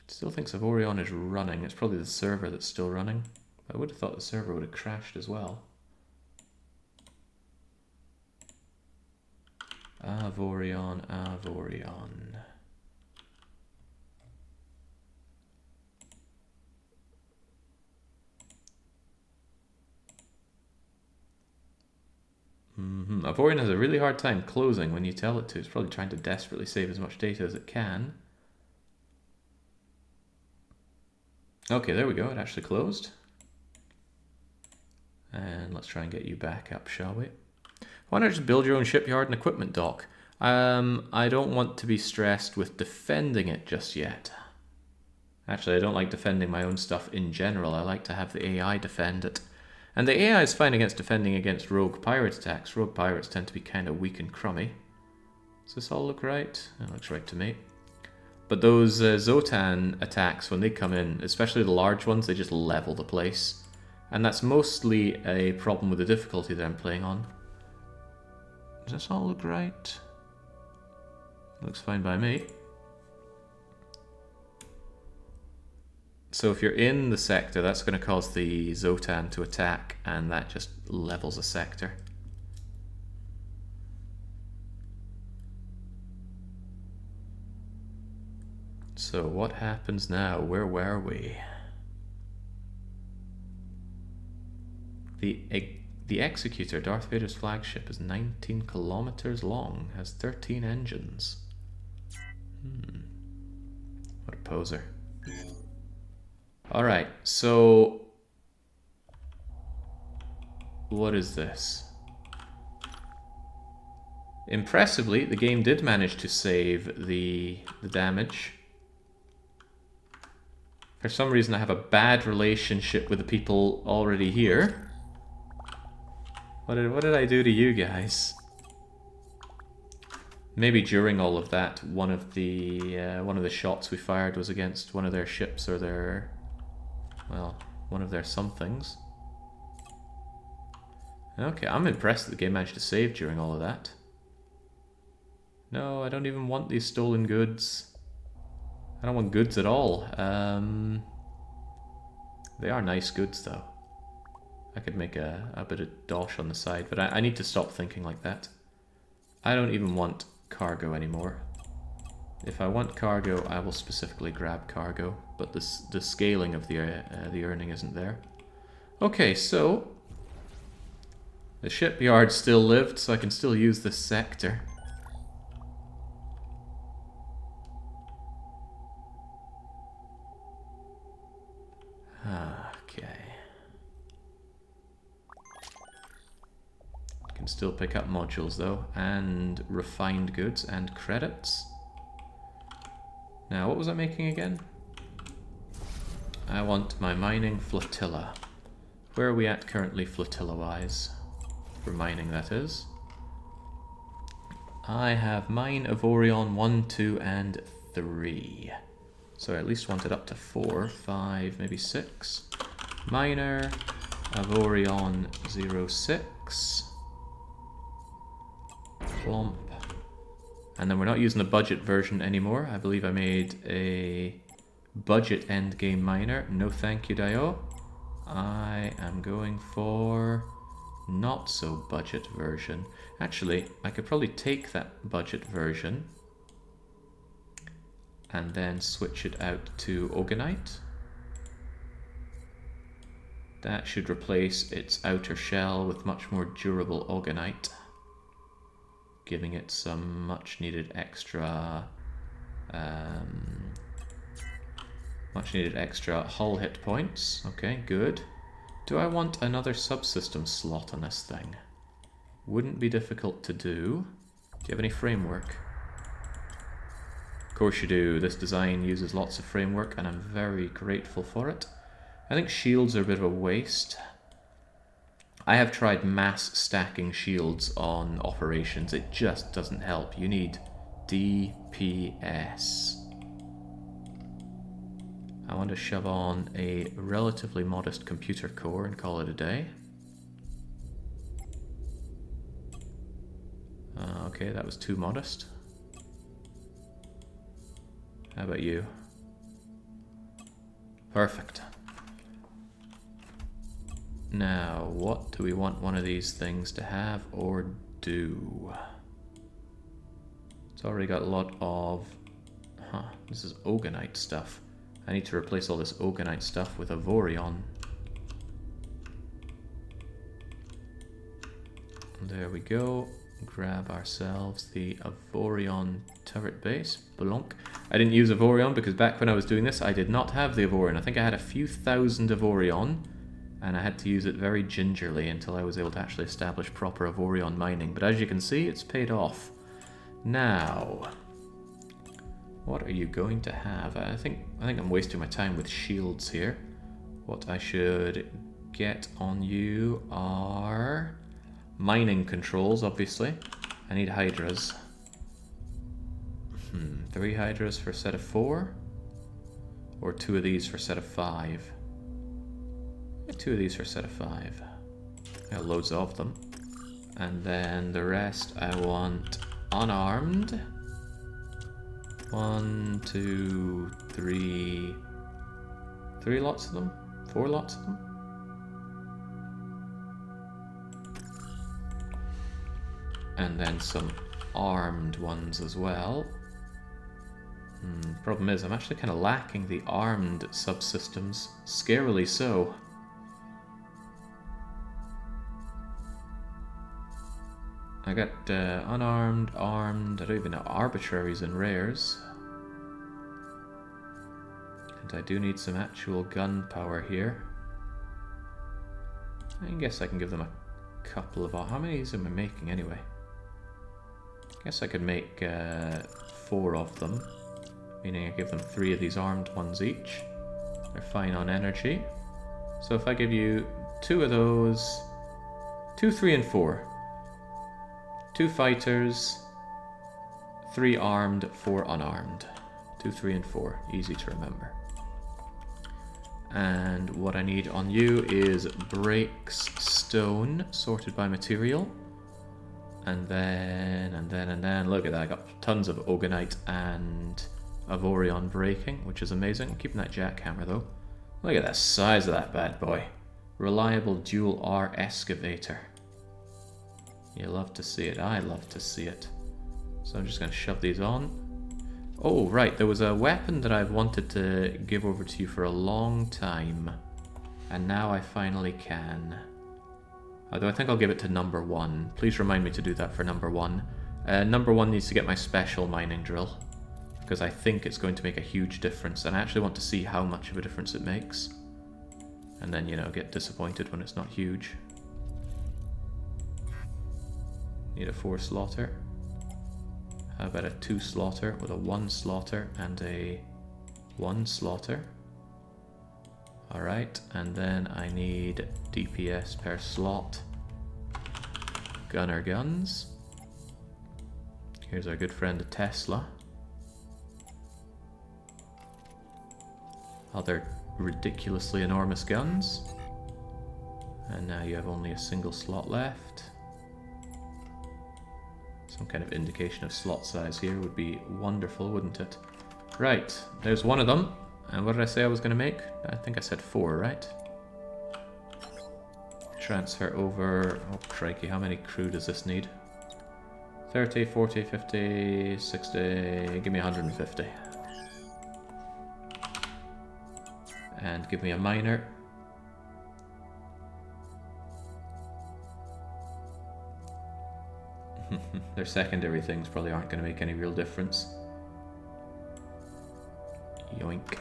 Still thinks Avorion is running. It's probably the server that's still running. I would have thought the server would have crashed as well. Avorion, Avorion. Avorion has a really hard time closing when you tell it to. It's probably trying to desperately save as much data as it can. Okay, there we go. It actually closed. And let's try and get you back up, shall we? Why not just build your own shipyard and equipment dock? I don't want to be stressed with defending it just yet. Actually, I don't like defending my own stuff in general. I like to have the AI defend it. And the AI is fine against defending against rogue pirate attacks. Rogue pirates tend to be kind of weak and crummy. Does this all look right? It looks right to me. But those Zotan attacks, when they come in, especially the large ones, they just level the place. And that's mostly a problem with the difficulty that I'm playing on. Does this all look right? Looks fine by me. So if you're in the sector, that's going to cause the Zotan to attack, and that just levels a sector. So what happens now? Where were we? The Executor, Darth Vader's flagship, is 19 kilometers long, has 13 engines. What a poser. Alright, so what is this? Impressively, the game did manage to save the damage. For some reason I have a bad relationship with the people already here. What did I do to you guys? Maybe during all of that, one of the shots we fired was against one of their ships or their, well, one of their somethings. Okay, I'm impressed that the game managed to save during all of that. No, I don't even want these stolen goods. I don't want goods at all. They are nice goods though. I could make a bit of dosh on the side, but I need to stop thinking like that. I don't even want cargo anymore. If I want cargo, I will specifically grab cargo, but the scaling of the earning isn't there. Okay, so the shipyard still lived, so I can still use this sector. Okay. Can still pick up modules though, and refined goods and credits. Now, what was I making again? I want my mining flotilla. Where are we at currently flotilla-wise? For mining, that is. I have mine Avorion 1, 2, and 3. So I at least want it up to 4, 5, maybe 6. Miner Avorion 06. Plomp. And then we're not using the budget version anymore. I believe I made a budget endgame miner. No thank you, Dio. I am going for not so budget version. Actually, I could probably take that budget version and then switch it out to Oganite. That should replace its outer shell with much more durable Oganite, giving it some much needed extra hull hit points. Okay, good. Do I want another subsystem slot on this thing? Wouldn't be difficult to do. Do you have any framework? Of course you do. This design uses lots of framework and I'm very grateful for it. I think shields are a bit of a waste. I have tried mass stacking shields on operations. It just doesn't help. You need DPS. I want to shove on a relatively modest computer core and call it a day. Okay, that was too modest. How about you? Perfect. Now, what do we want one of these things to have or do? It's already got a lot of... this is Oganite stuff. I need to replace all this Oganite stuff with Avorion. There we go. Grab ourselves the Avorion turret base. Blonk. I didn't use Avorion because back when I was doing this, I did not have the Avorion. I think I had a few thousand Avorion, and I had to use it very gingerly until I was able to actually establish proper Avorion mining. But as you can see, it's paid off. Now, what are you going to have? I think I'm wasting my time with shields here. What I should get on you are mining controls, obviously. I need hydras. 3 hydras for a set of 4? Or 2 of these for a set of 5? 2 of these for a set of 5. I got loads of them. And then the rest I want unarmed. 1, 2, 3... 3 lots of them? 4 lots of them? And then some armed ones as well. Problem is, I'm actually kind of lacking the armed subsystems. Scarily so. I got unarmed, armed, I don't even know, arbitraries and rares. And I do need some actual gunpowder here. I guess I can give them a couple of... How many of these am I making anyway? I guess I could make 4 of them. Meaning I give them 3 of these armed ones each. They're fine on energy. So if I give you 2 of those... 2, 3, and 4. 2 fighters, 3 armed, 4 unarmed. 2, 3, and 4. Easy to remember. And what I need on you is breaks stone, sorted by material. And then, look at that, I got tons of Oganite and Avorion breaking, which is amazing. I'm keeping that jackhammer though. Look at the size of that bad boy. Reliable dual R excavator. You love to see it, I love to see it. So I'm just going to shove these on. Oh, right, there was a weapon that I've wanted to give over to you for a long time. And now I finally can. Although I think I'll give it to number 1. Please remind me to do that for number 1. Number 1 needs to get my special mining drill, because I think it's going to make a huge difference, and I actually want to see how much of a difference it makes. And then, you know, get disappointed when it's not huge. Need a 4 slaughter. How about a 2 slaughter with a 1 slaughter and a 1 slaughter? Alright, and then I need DPS per slot. Gunner guns. Here's our good friend the Tesla. Other ridiculously enormous guns. And now you have only a single slot left. Some kind of indication of slot size here would be wonderful, wouldn't it? Right, there's one of them. And what did I say I was going to make? I think I said 4, right? Transfer over... Oh, crikey, how many crew does this need? 30, 40, 50, 60... Give me 150. And give me a miner. Their secondary things probably aren't going to make any real difference. Yoink.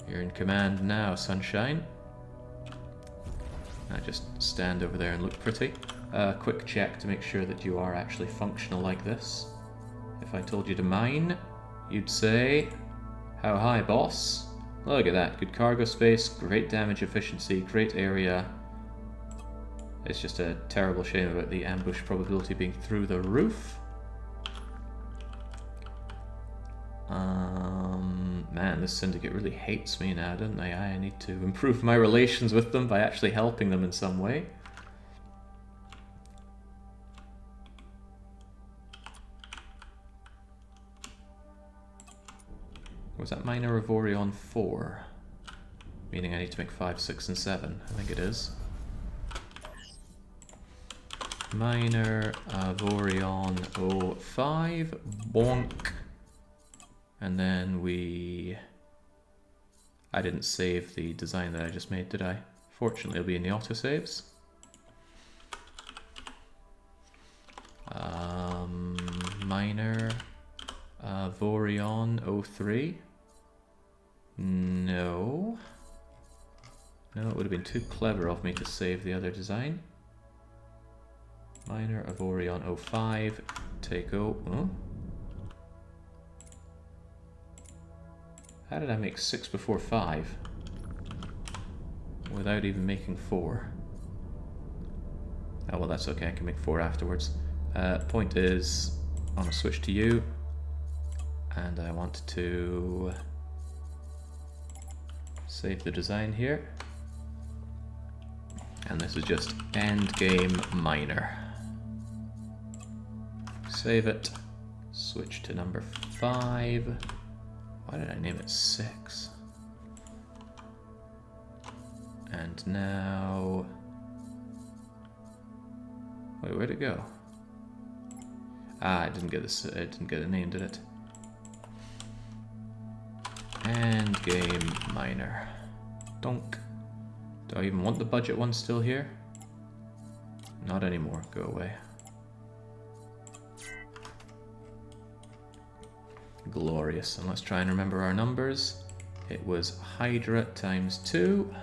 You're in command now, sunshine. Now just stand over there and look pretty. Quick check to make sure that you are actually functional like this. If I told you to mine, you'd say, how high, boss? Look at that, good cargo space, great damage efficiency, great area. It's just a terrible shame about the ambush probability being through the roof. Man, this syndicate really hates me now, don't they? I need to improve my relations with them by actually helping them in some way. Was that miner Avorion 4? Meaning I need to make 5, 6, and 7. I think it is. Miner Avorion 05. Bonk. And then I didn't save the design that I just made, did I? Fortunately, it'll be in the autosaves. Miner Avorion 03. No. No, it would have been too clever of me to save the other design. Miner Avorion 05. Take oh. How did I make 6 before 5? Without even making 4. Oh well, that's okay, I can make 4 afterwards. Point is, I want to switch to you. And I want to save the design here. And this is just endgame miner. Save it. Switch to number 5. Why did I name it 6? And now... Wait, where'd it go? Ah, it didn't get this. It didn't get a name, did it? Endgame miner. Donk. Do I even want the budget one still here? Not anymore. Go away. Glorious. And let's try and remember our numbers. It was Hydra times 2.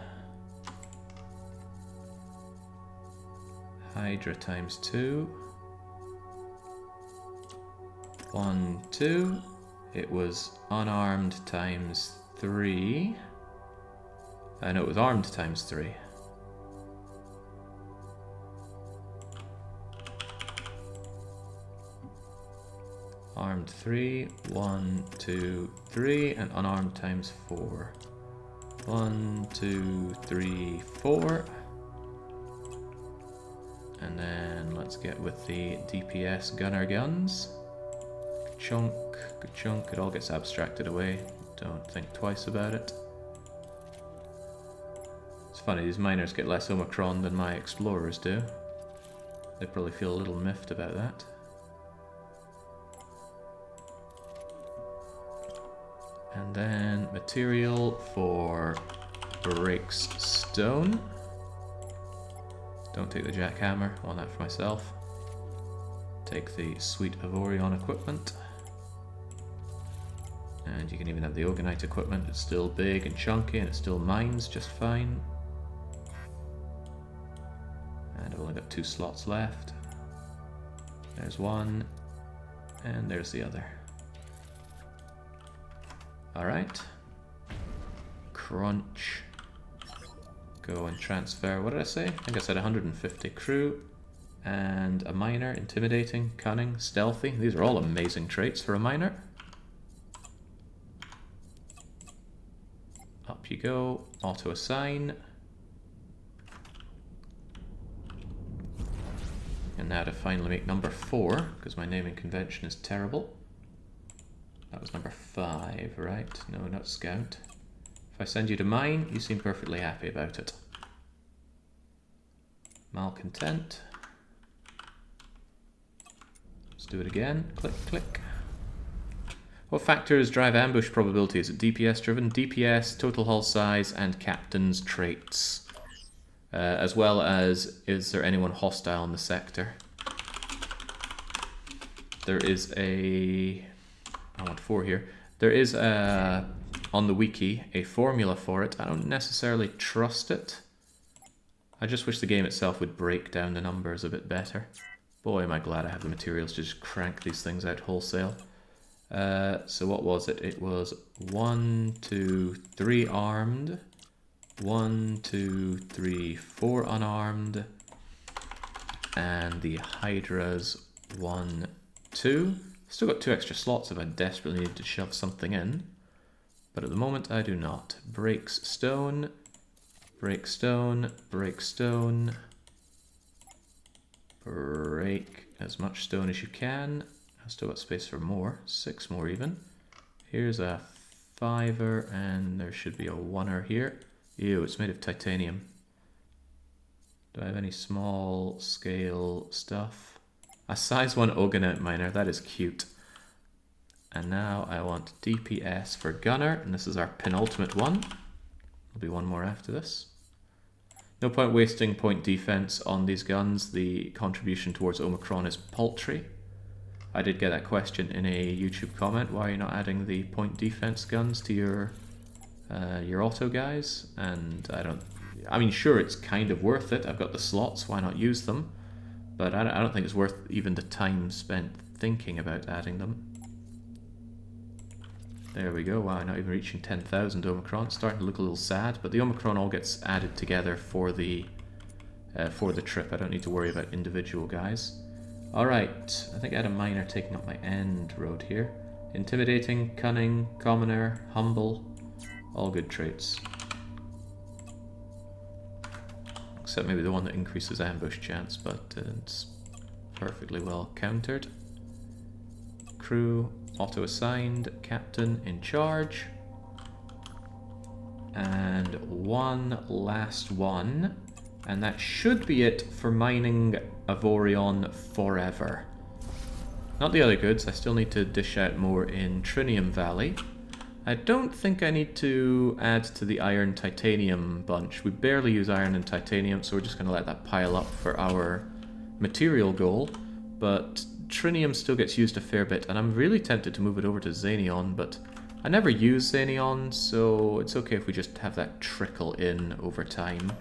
Hydra times 2. 1, 2. It was unarmed times 3. No, it was armed times 3. Armed 3, 1, 2, 3, and unarmed times 4. 1, 2, 3, 4. And then let's get with the DPS gunner guns. Chunk, good chunk, it all gets abstracted away. Don't think twice about it. It's funny, these miners get less Omicron than my explorers do. They probably feel a little miffed about that. And then material for breaks stone. Don't take the jackhammer, I want that for myself. Take the sweet Avorion equipment. And you can even have the Ogonite equipment, it's still big and chunky and it still mines just fine. And I've only got 2 slots left. There's one, and there's the other. Alright. Crunch. Go and transfer, what did I say? I think I said 150 crew. And a miner, intimidating, cunning, stealthy. These are all amazing traits for a miner. Up you go, auto assign. And now to finally make number 4, because my naming convention is terrible. That was number 5, right? No, not scout. If I send you to mine, you seem perfectly happy about it. Malcontent. Let's do it again. Click, click. What factors drive ambush probability? Is it DPS driven? DPS, total hull size, and captain's traits. As well as, is there anyone hostile in the sector? There is a... I want 4 here. There is a, on the wiki, a formula for it. I don't necessarily trust it. I just wish the game itself would break down the numbers a bit better. Boy, am I glad I have the materials to just crank these things out wholesale. So what was it? It was 1, 2, 3 armed, 1, 2, 3, 4 unarmed, and the Hydra's 1, 2. Still got 2 extra slots if I desperately need to shove something in, but at the moment I do not. Breaks stone, break stone, break stone, break as much stone as you can. I've still got space for more, 6 more even. Here's a 5er and there should be a 1er here. Ew, it's made of titanium. Do I have any small scale stuff? A size 1 Ogonite miner, that is cute. And now I want DPS for gunner, and this is our penultimate one. There'll be one more after this. No point wasting point defense on these guns. The contribution towards Omicron is paltry. I did get that question in a YouTube comment. Why are you not adding the point defense guns to your auto guys? And I mean, sure, it's kind of worth it. I've got the slots, why not use them? But I don't think it's worth even the time spent thinking about adding them. There we go. Wow, not even reaching 10,000 Omicron. It's starting to look a little sad, but the Omicron all gets added together for the trip. I don't need to worry about individual guys. Alright, I think I had a miner taking up my end road here. Intimidating, cunning, commoner, humble, all good traits. Except maybe the one that increases ambush chance, but it's perfectly well countered. Crew, auto-assigned, captain in charge. And one last one. And that should be it for mining Avorion forever. Not the other goods, I still need to dish out more in Trinium Valley. I don't think I need to add to the iron titanium bunch. We barely use iron and titanium, so we're just going to let that pile up for our material goal. But Trinium still gets used a fair bit, and I'm really tempted to move it over to Xenion, but I never use Xenion, so it's okay if we just have that trickle in over time.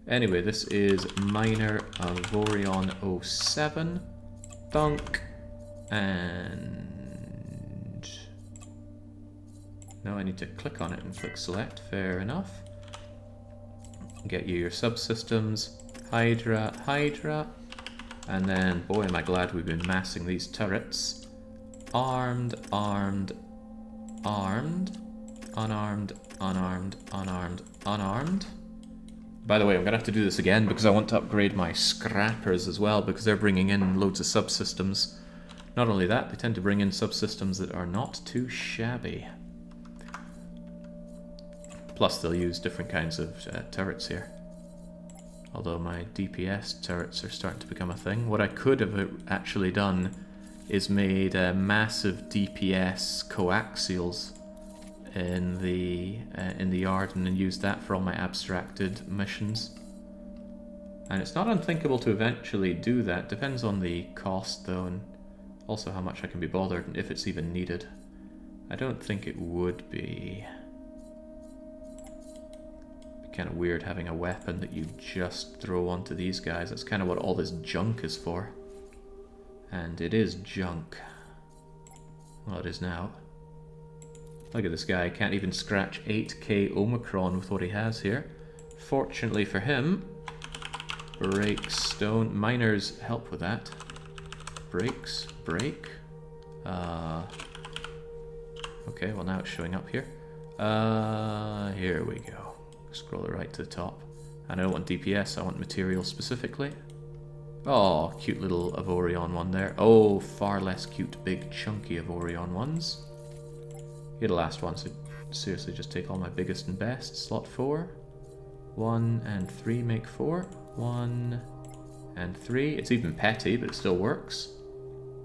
Anyway, this is Miner Avorion 07. Dunk. And... no, I need to click on it and click select. Fair enough. Get you your subsystems. Hydra, Hydra. And then, boy, am I glad we've been massing these turrets. Armed, armed, armed. Unarmed, unarmed, unarmed, unarmed. By the way, I'm going to have to do this again because I want to upgrade my scrappers as well because they're bringing in loads of subsystems. Not only that, they tend to bring in subsystems that are not too shabby. Plus they'll use different kinds of turrets here. Although my DPS turrets are starting to become a thing. What I could have actually done is made massive DPS coaxials. in the yard and then use that for all my abstracted missions. And it's not unthinkable to eventually do that. Depends on the cost though, and also how much I can be bothered and if it's even needed. I don't think it would be. It'd be kind of weird having a weapon that you just throw onto these guys. That's kind of what all this junk is for. And it is junk. Well, it is now. Look at this guy, can't even scratch 8k Omicron with what he has here. Fortunately for him, break stone. Miners help with that. Breaks, break. Okay, well now it's showing up here. Here we go. Scroll it right to the top. And I don't want DPS, I want material specifically. Oh, cute little Avorion one there. Oh, far less cute, big, chunky Avorion ones. You're the last one, so seriously just take all my biggest and best. Slot 4. 1 and 3 make 4. 1 and 3. It's even petty, but it still works.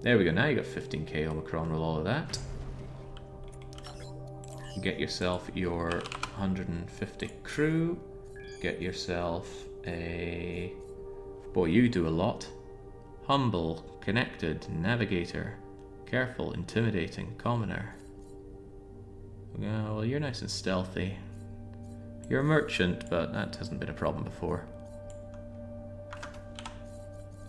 There we go, now you got 15k Omicron with all of that. Get yourself your 150 crew. Get yourself a... Boy, you do a lot. Humble, connected, navigator, careful, intimidating, commoner. Well, you're nice and stealthy. You're a merchant, but that hasn't been a problem before.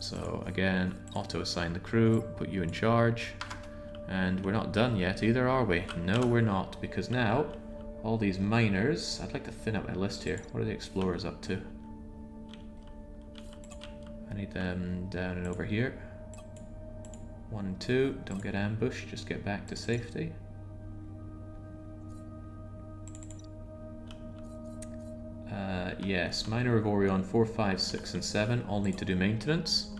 So again, auto-assign the crew, put you in charge. And we're not done yet either, are we? No, we're not, because now, all these miners... I'd like to thin out my list here. What are the explorers up to? I need them down and over here. 1 and 2, don't get ambushed, just get back to safety. Yes, Miner Avorion 4, 5, 6, and 7 all need to do maintenance.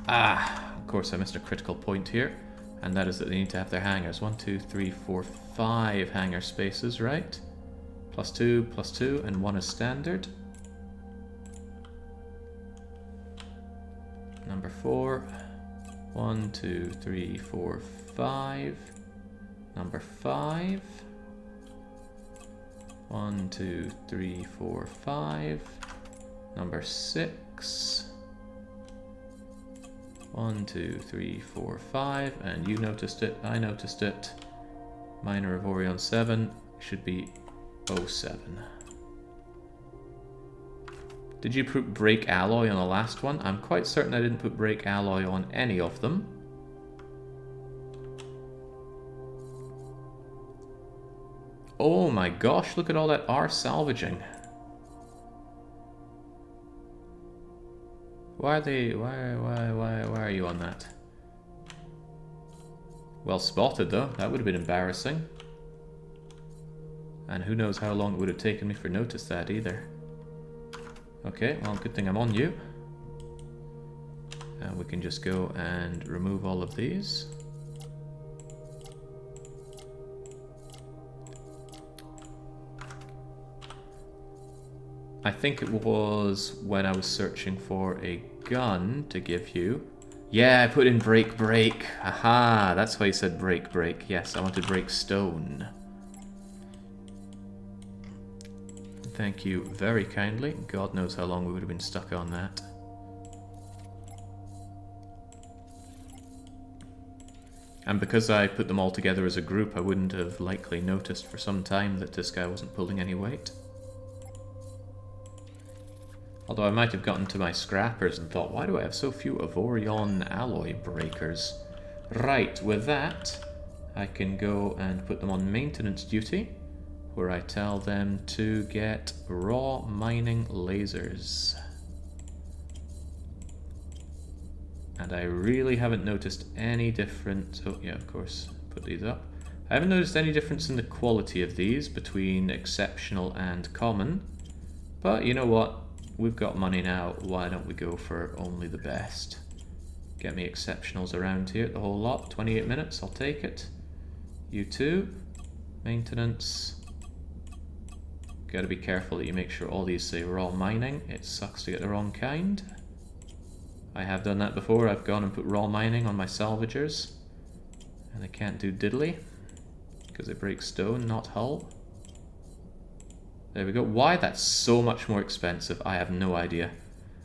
Ah, of course I missed a critical point here, and that is that they need to have their hangars. 1, 2, 3, 4, 5 hangar spaces, right? +2, and 1 is standard. Number 4. 1, 2, 3, 4, 5. Number 5. 1, 2, 3, 4, 5. Number 6. 1, 2, 3, 4, 5. And you noticed it, I noticed it. Minor Avorion 7 should be 07. Did you put break alloy on the last one? I'm quite certain I didn't put break alloy on any of them. Oh my gosh, look at all that R salvaging. Why are they, why are you on that? Well spotted though, that would have been embarrassing. And who knows how long it would have taken me for notice that either. Okay, well good thing I'm on you. And we can just go and remove all of these. I think it was when I was searching for a gun to give you. Yeah, I put in break break. Aha, that's why you said break break. Yes, I wanted break stone. Thank you very kindly. God knows how long we would have been stuck on that. And because I put them all together as a group, I wouldn't have likely noticed for some time that this guy wasn't pulling any weight. Although I might have gotten to my scrappers and thought, why do I have so few Avorion alloy breakers? Right, with that, I can go and put them on maintenance duty, where I tell them to get raw mining lasers. And I really haven't noticed any difference. Oh yeah, of course, put these up. I haven't noticed any difference in the quality of these between exceptional and common. But you know what? We've got money now, why don't we go for only the best? Get me exceptionals around here, the whole lot. 28 minutes, I'll take it. You too. Maintenance. Gotta be careful that you make sure all these say raw mining. It sucks to get the wrong kind. I have done that before. I've gone and put raw mining on my salvagers. And they can't do diddly. Because it breaks stone, not hull. There we go. Why that's so much more expensive, I have no idea.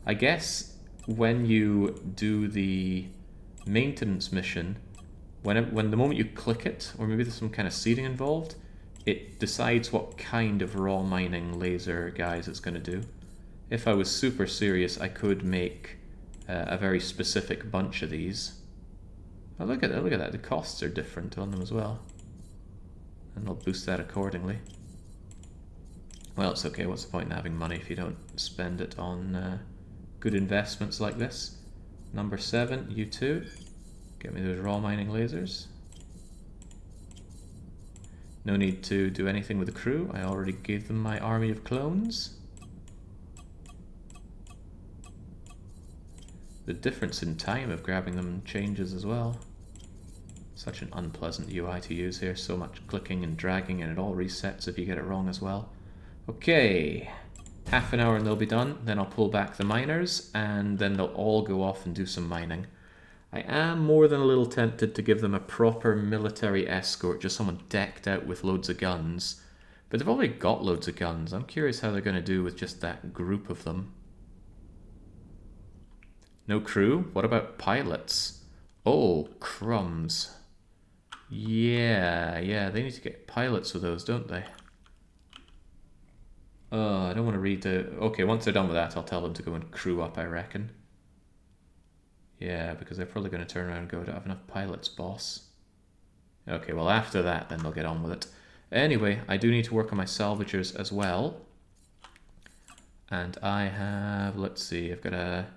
I guess when you do the maintenance mission, when the moment you click it, or maybe there's some kind of seeding involved, it decides what kind of raw mining laser guys it's going to do. If I was super serious, I could make a very specific bunch of these. Oh, look at that! Look at that! The costs are different on them as well, and I'll boost that accordingly. Well, it's okay. What's the point in having money if you don't spend it on good investments like this? Number 7, you too. Get me those raw mining lasers. No need to do anything with the crew. I already gave them my army of clones. The difference in time of grabbing them changes as well. Such an unpleasant UI to use here. So much clicking and dragging, and it all resets if you get it wrong as well. Okay, half an hour and they'll be done. Then I'll pull back the miners, and then they'll all go off and do some mining. I am more than a little tempted to give them a proper military escort, just someone decked out with loads of guns. But they've already got loads of guns. I'm curious how they're going to do with just that group of them. No crew? What about pilots? Oh, crumbs. Yeah, they need to get pilots with those, don't they? I don't want to read the... Okay, once they're done with that, I'll tell them to go and crew up, I reckon. Yeah, because they're probably going to turn around and go, I don't have enough pilots, boss. Okay, well after that, then they'll get on with it. Anyway, I do need to work on my salvagers as well. And I have, let's see, I've got a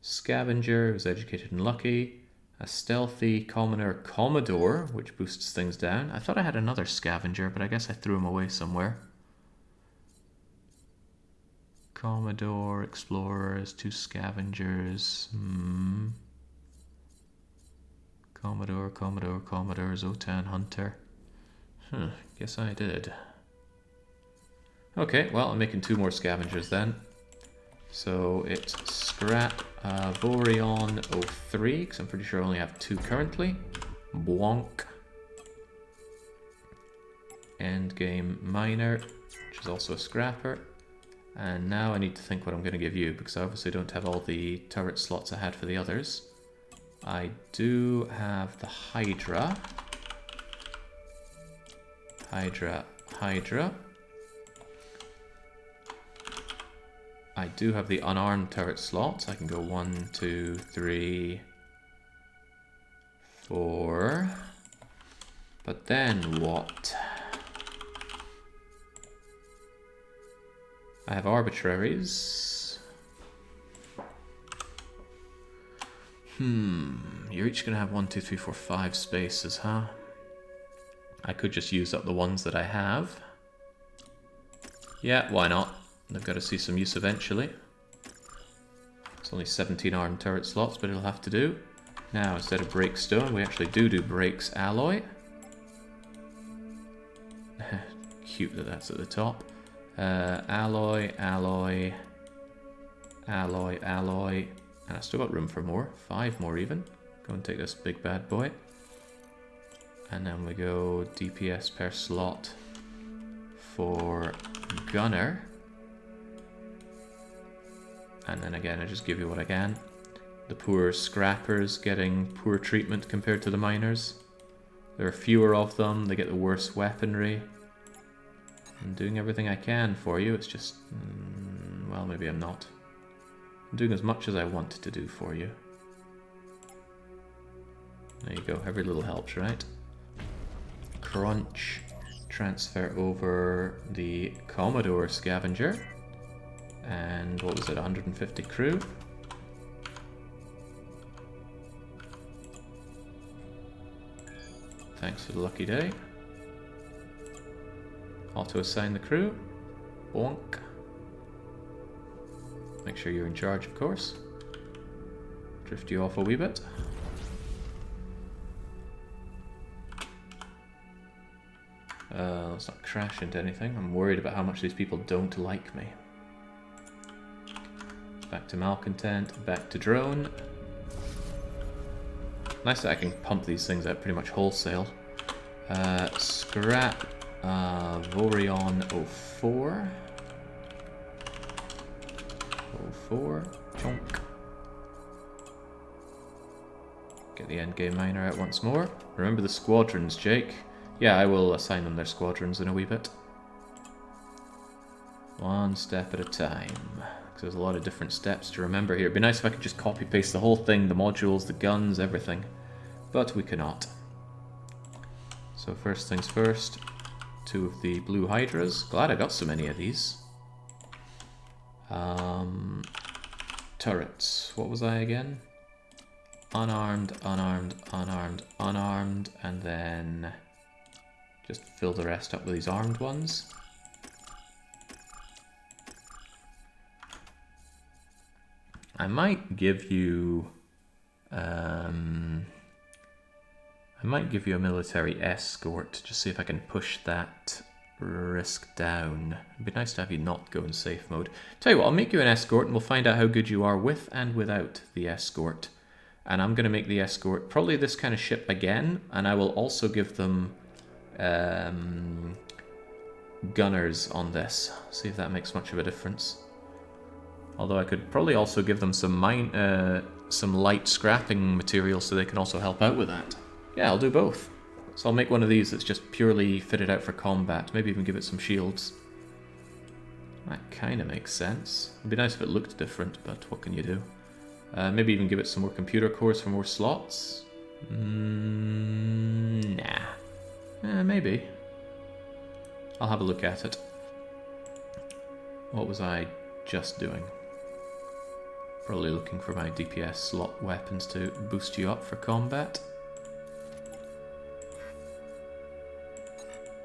scavenger who's educated and lucky. A stealthy commoner Commodore, which boosts things down. I thought I had another scavenger, but I guess I threw him away somewhere. Commodore, explorers, 2 scavengers. Commodore, Zotan, Hunter. Guess I did. Okay, well, I'm making 2 more scavengers then. So it's scrap Avorion 03, because I'm pretty sure I only have 2 currently. Bwonk. Endgame Miner, which is also a scrapper. And now I need to think what I'm going to give you, because I obviously don't have all the turret slots I had for the others. I do have the Hydra. Hydra. I do have the unarmed turret slots. I can go 1, 2, 3, 4. But then what? I have arbitraries. You're each going to have 1, 2, 3, 4, 5 spaces, huh? I could just use up the ones that I have. Yeah, why not? They've got to see some use eventually. It's only 17 armed turret slots, but it'll have to do. Now, instead of breakstone, we actually do breaks alloy. Cute that that's at the top. Alloy. And I still got room for more. 5 more even. Go and take this big bad boy. And then we go DPS per slot for gunner. And then again, I just give you what I can. The poor scrappers getting poor treatment compared to the miners. There are fewer of them, they get the worst weaponry. I'm doing everything I can for you, it's just... well, maybe I'm not. I'm doing as much as I want to do for you. There you go, every little helps, right? Crunch. Transfer over the Commodore scavenger. And what was it, 150 crew? Thanks for the lucky day. Auto-assign the crew. Bonk. Make sure you're in charge, of course. Drift you off a wee bit. Let's not crash into anything. I'm worried about how much these people don't like me. Back to malcontent, back to drone. Nice that I can pump these things out pretty much wholesale. Scrap Avorion 04. 04. Chonk. Get the endgame miner out once more. Remember the squadrons, Jake. Yeah, I will assign them their squadrons in a wee bit. One step at a time. Because there's a lot of different steps to remember here. It'd be nice if I could just copy paste the whole thing, the modules, the guns, everything. But we cannot. So first things first, 2 of the blue hydras. Glad I got so many of these. Turrets. What was I again? Unarmed, unarmed, unarmed, unarmed, and then just fill the rest up with these armed ones. I might give you a military escort, just see if I can push that risk down. It'd be nice to have you not go in safe mode. Tell you what, I'll make you an escort and we'll find out how good you are with and without the escort. And I'm going to make the escort probably this kind of ship again, and I will also give them gunners on this. See if that makes much of a difference. Although I could probably also give them some light scrapping material so they can also help out with that. Yeah, I'll do both. So I'll make one of these that's just purely fitted out for combat. Maybe even give it some shields. That kind of makes sense. It'd be nice if it looked different, but what can you do? Maybe even give it some more computer cores for more slots? Nah. Maybe. I'll have a look at it. What was I just doing? Probably looking for my DPS slot weapons to boost you up for combat.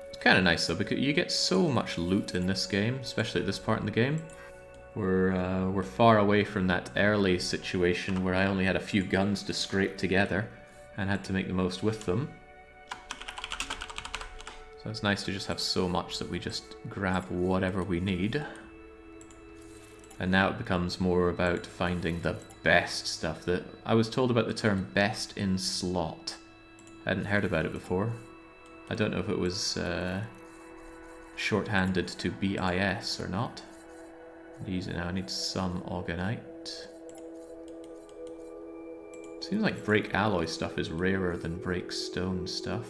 It's kind of nice though, because you get so much loot in this game, especially at this part in the game. We're far away from that early situation where I only had a few guns to scrape together and had to make the most with them. So it's nice to just have so much that we just grab whatever we need. And now it becomes more about finding the best stuff. That I was told about the term best in slot. I hadn't heard about it before. I don't know if it was shorthanded to BIS or not. Use it now. I need some Orgonite. Seems like break alloy stuff is rarer than break stone stuff.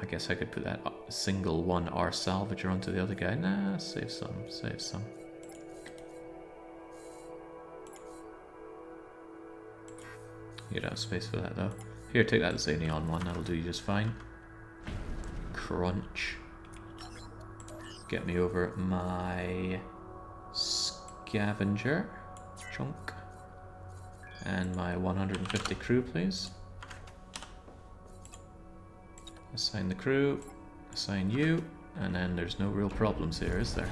I guess I could put that single 1R salvager onto the other guy. Nah, save some, save some. You don't have space for that though. Here, take that Xeneon one, that'll do you just fine. Crunch. Get me over my scavenger. Chunk. And my 150 crew, please. Assign the crew, assign you, and then there's no real problems here, is there?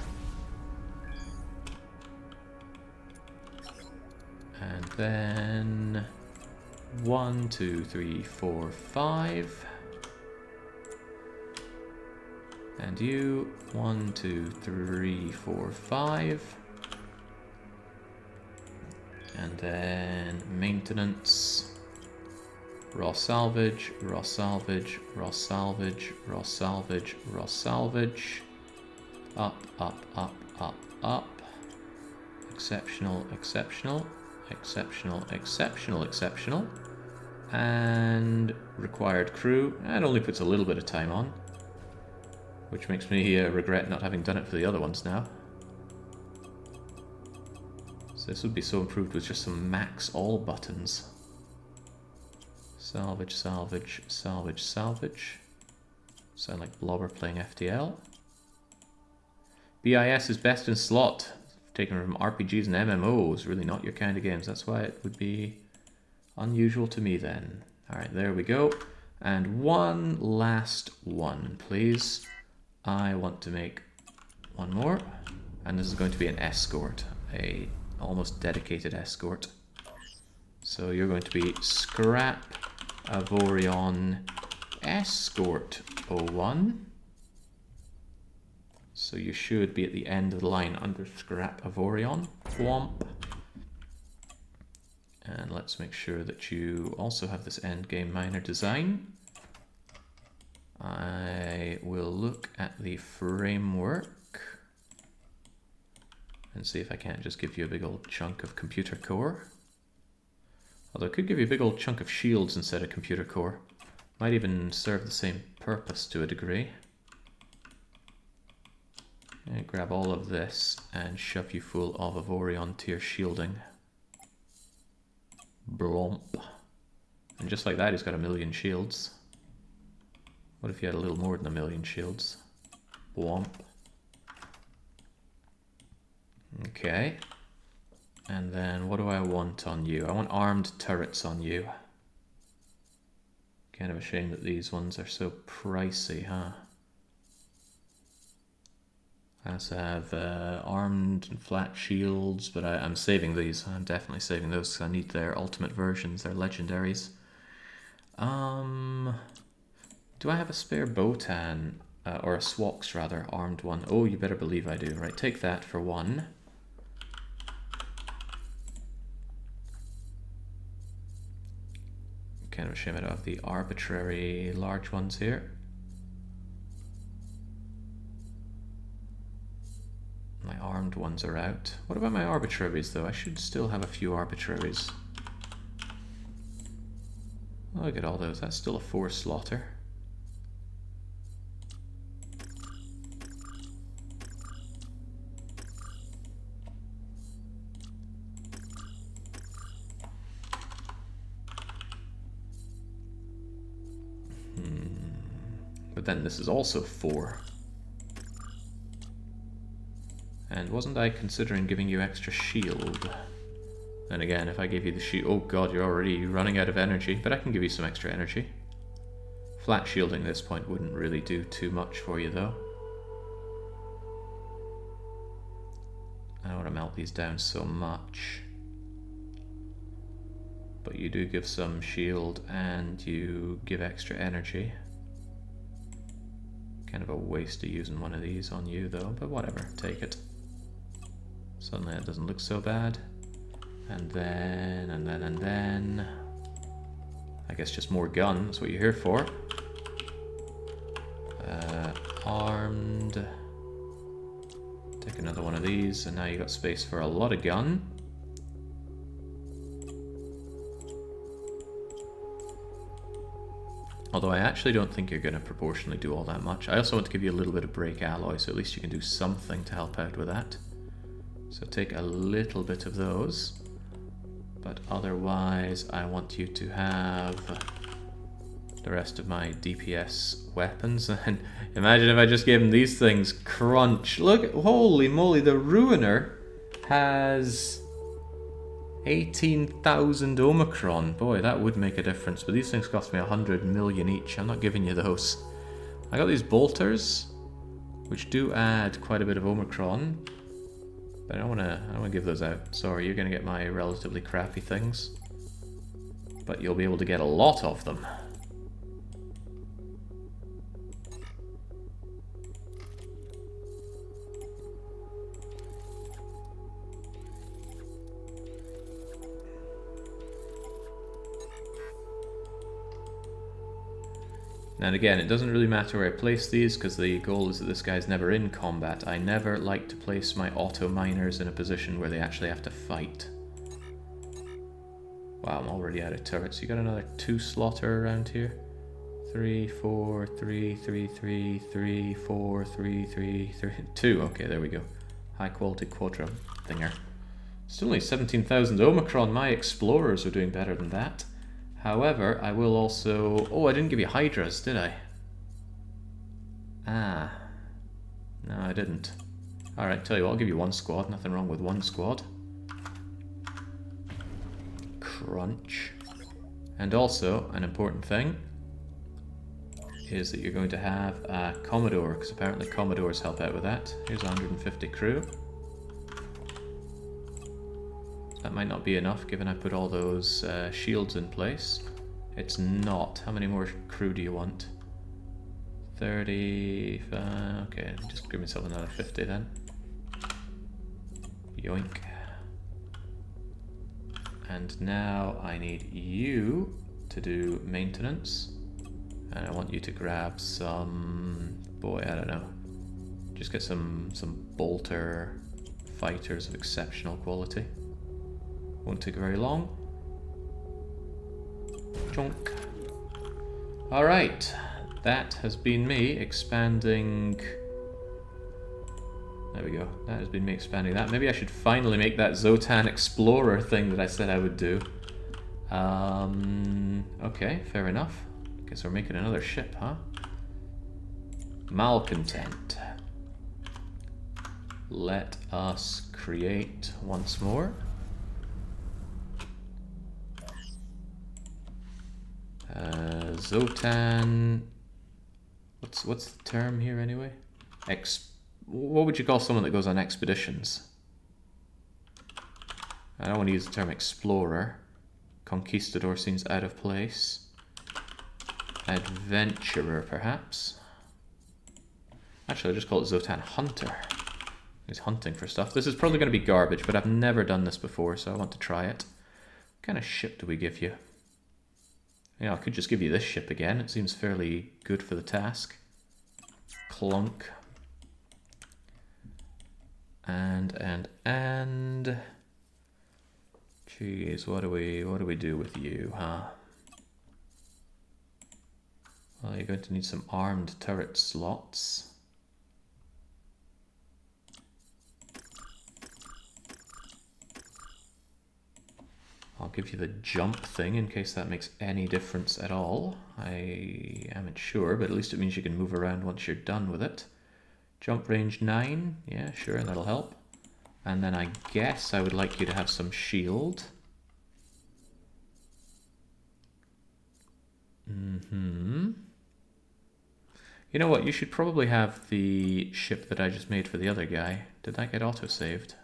And then 1, 2, 3, 4, 5. And you 1, 2, 3, 4, 5. And then maintenance. Raw salvage, raw salvage, raw salvage, raw salvage, raw salvage. Up, up, up, up, up. Exceptional, exceptional, exceptional, exceptional, exceptional. And required crew. It only puts a little bit of time on. Which makes me regret not having done it for the other ones now. So this would be so improved with just some max all buttons. Salvage, salvage, salvage, salvage. Sound like Blobber playing FTL. BIS is best in slot. Taken from RPGs and MMOs. Really not your kind of games. That's why it would be unusual to me then. Alright, there we go. And one last one, please. I want to make one more. And this is going to be an escort. A almost dedicated escort. So you're going to be Scrap Avorion Escort 01. So you should be at the end of the line under Scrap Avorion. Whomp. And let's make sure that you also have this endgame miner design. I will look at the framework. And see if I can't just give you a big old chunk of computer core. Although it could give you a big old chunk of shields instead of computer core. Might even serve the same purpose to a degree. And grab all of this and shove you full of Avorion tier shielding. Blomp. And just like that, he's got 1,000,000 shields. What if you had a little more than 1,000,000 shields? Blomp. Okay. And then what do I want on you? I want armed turrets on you. Kind of a shame that these ones are so pricey, huh? I also have armed and flat shields, but I'm saving these. I'm definitely saving those because I need their ultimate versions, their legendaries. Do I have a spare Botan, or a Swox rather, armed one? Oh, you better believe I do. Right, take that for one. Kind of a shame I don't have the arbitrary large ones here. My armed ones are out. What about my arbitraries though? I should still have a few arbitraries. Look at all those. That's still a 4 slaughter. But then this is also 4. And wasn't I considering giving you extra shield? And again, if I gave you the shield... Oh god, you're already running out of energy, but I can give you some extra energy. Flat shielding at this point wouldn't really do too much for you though. I don't want to melt these down so much. But you do give some shield and you give extra energy. Kind of a waste of using one of these on you though, but whatever, take it. Suddenly it doesn't look so bad. And then... I guess just more gun, that's what you're here for. Armed. Take another one of these, and now you got space for a lot of gun. Although I actually don't think you're going to proportionally do all that much. I also want to give you a little bit of break alloy, so at least you can do something to help out with that. So take a little bit of those. But otherwise, I want you to have the rest of my DPS weapons. And imagine if I just gave him these things. Crunch. Look, holy moly, the Ruiner has 18,000 Omicron. Boy, that would make a difference. But these things cost me 100 million each. I'm not giving you those. I got these bolters, which do add quite a bit of Omicron. But I don't want to give those out. Sorry, you're going to get my relatively crappy things. But you'll be able to get a lot of them. And again, it doesn't really matter where I place these, because the goal is that this guy's never in combat. I never like to place my auto miners in a position where they actually have to fight. Wow, I'm already out of turrets. You got another 2 slaughter around here? 3, 4, 3, 3, 3, 3, 4, 3, 3, 3, 2. Okay, there we go. High quality quadra thinger. Still only 17,000 Omicron. My explorers are doing better than that. However, I will also... Oh, I didn't give you Hydras, did I? Ah. No, I didn't. Alright, tell you what, I'll give you 1 squad. Nothing wrong with 1 squad. Crunch. And also, an important thing is that you're going to have a Commodore, because apparently Commodores help out with that. Here's 150 crew. That might not be enough, given I put all those shields in place. It's not. How many more crew do you want? 30... okay, just give myself another 50 then. Yoink. And now I need you to do maintenance. And I want you to grab some... boy, I don't know. Just get some bolter fighters of exceptional quality. Won't take very long. Chunk. Alright, that has been me expanding... There we go, that has been me expanding that. Maybe I should finally make that Zotan Explorer thing that I said I would do. Okay, fair enough. Guess we're making another ship, huh? Malcontent. Let us create once more. Zotan... What's the term here anyway? What would you call someone that goes on expeditions? I don't want to use the term explorer. Conquistador seems out of place. Adventurer, perhaps? Actually, I'll just call it Zotan Hunter. He's hunting for stuff. This is probably going to be garbage, but I've never done this before, so I want to try it. What kind of ship do we give you? Yeah, I could just give you this ship again. It seems fairly good for the task. Clunk. And... Jeez, what do we do with you, huh? Well, you're going to need some armed turret slots. I'll give you the jump thing in case that makes any difference at all. I am sure, but at least it means you can move around once you're done with it. Jump range 9, yeah, sure, that'll help. And then I guess I would like you to have some shield. You know what, you should probably have the ship that I just made for the other guy. Did that get auto-saved?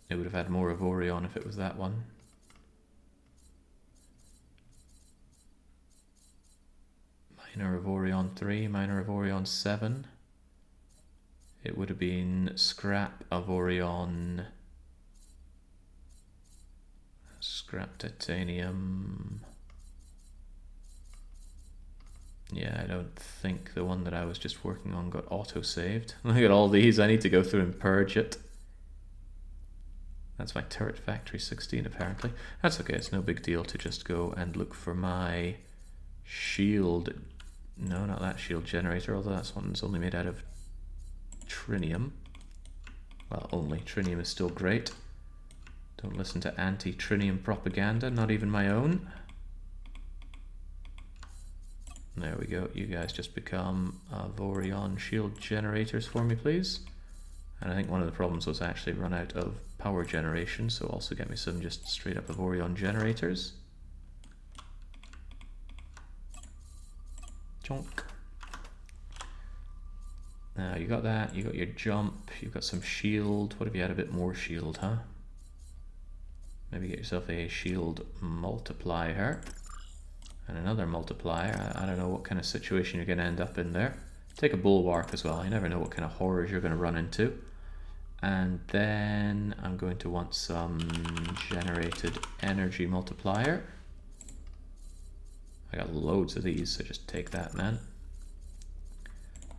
It would have had more Avorion if it was that one. Minor Avorion 3, Minor Avorion 7. It would have been Scrap Avorion... Scrap Titanium... Yeah, I don't think the one that I was just working on got auto-saved. Look at all these, I need to go through and purge it. That's my turret factory 16 apparently. That's okay, it's no big deal to just go and look for my shield. No, not that shield generator, although that one's only made out of trinium. Well, only. Trinium is still great. Don't listen to anti-trinium propaganda, not even my own. There we go, you guys just become Avorion shield generators for me, please. And I think one of the problems was I actually run out of power generation, so also get me some just straight up Avorion generators. Chunk. Now you got that, you got your jump, you've got some shield. What if you had a bit more shield, huh? Maybe get yourself a shield multiplier. And another multiplier. I don't know what kind of situation you're going to end up in there. Take a bulwark as well. You never know what kind of horrors you're going to run into. And then I'm going to want some generated energy multiplier. I got loads of these, so just take that, man.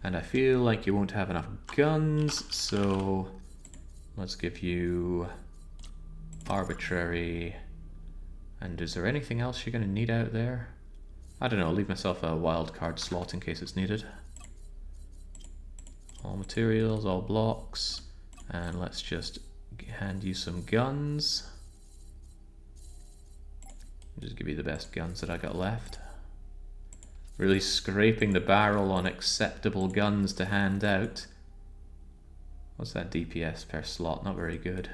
And I feel like you won't have enough guns, so let's give you arbitrary. And is there anything else you're going to need out there? I don't know, I'll leave myself a wildcard slot in case it's needed. All materials, all blocks, and let's just hand you some guns. Just give you the best guns that I got left. Really scraping the barrel on acceptable guns to hand out. What's that DPS per slot? Not very good.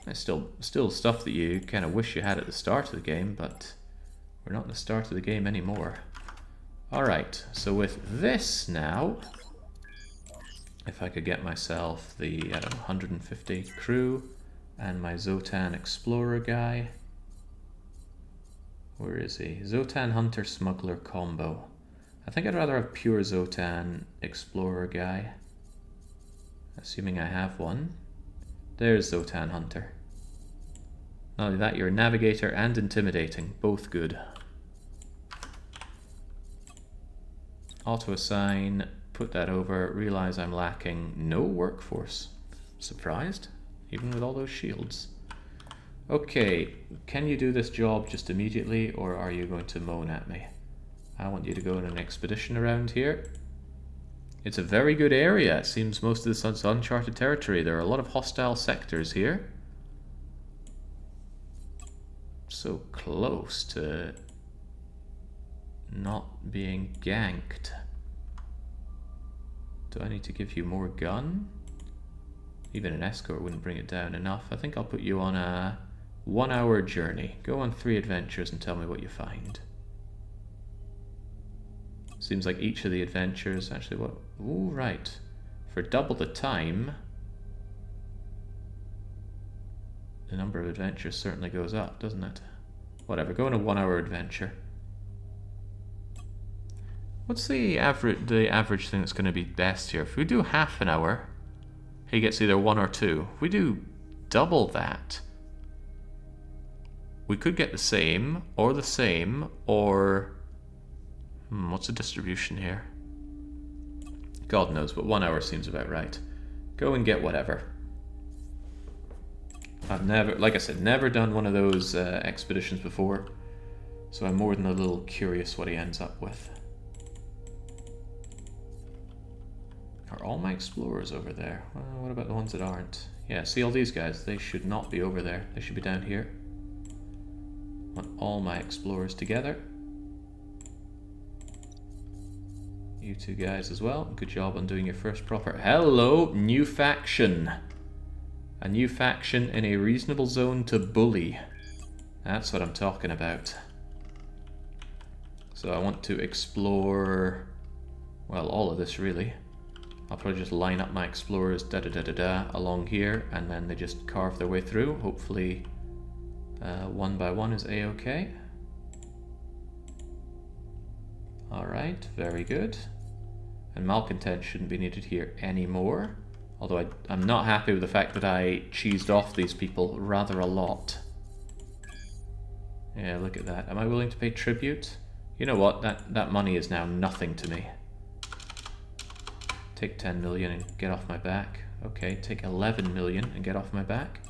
It's still stuff that you kind of wish you had at the start of the game, but we're not at the start of the game anymore. Alright, so with this now, if I could get myself the, I don't know, 150 crew and my Zotan Explorer guy. Where is he? Zotan Hunter Smuggler combo. I think I'd rather have pure Zotan Explorer guy. Assuming I have one. There's Zotan Hunter. Not only that, you're Navigator and Intimidating. Both good. Auto assign, put that over, realize I'm lacking no workforce. Surprised, even with all those shields. Okay, can you do this job just immediately, or are you going to moan at me? I want you to go on an expedition around here. It's a very good area. It seems most of this is uncharted territory. There are a lot of hostile sectors here. So close to not being ganked. Do I need to give you more gun? Even an escort wouldn't bring it down enough. I think I'll put you on a 1-hour journey. Go on 3 adventures and tell me what you find. Seems like each of the adventures actually what... Ooh, right. For double the time, the number of adventures certainly goes up, doesn't it? Whatever, go on a 1-hour adventure. What's the average thing that's going to be best here? If we do half an hour, he gets either 1 or 2. If we do double that, we could get the same, or what's the distribution here? God knows, but 1 hour seems about right. Go and get whatever. I've never, like I said, never done one of those expeditions before, so I'm more than a little curious what he ends up with. Are all my explorers over there? Well, what about the ones that aren't? Yeah, see all these guys? They should not be over there. They should be down here. Want all my explorers together. You two guys as well. Good job on doing your first proper... Hello, new faction. A new faction in a reasonable zone to bully. That's what I'm talking about. So I want to explore... well, all of this really. I'll probably just line up my explorers along here, and then they just carve their way through. Hopefully one by one is a-okay. Alright, very good. And malcontent shouldn't be needed here anymore. Although I'm not happy with the fact that I cheesed off these people rather a lot. Yeah, look at that. Am I willing to pay tribute? You know what? That money is now nothing to me. Take 10 million and get off my back. Okay, take 11 million and get off my back.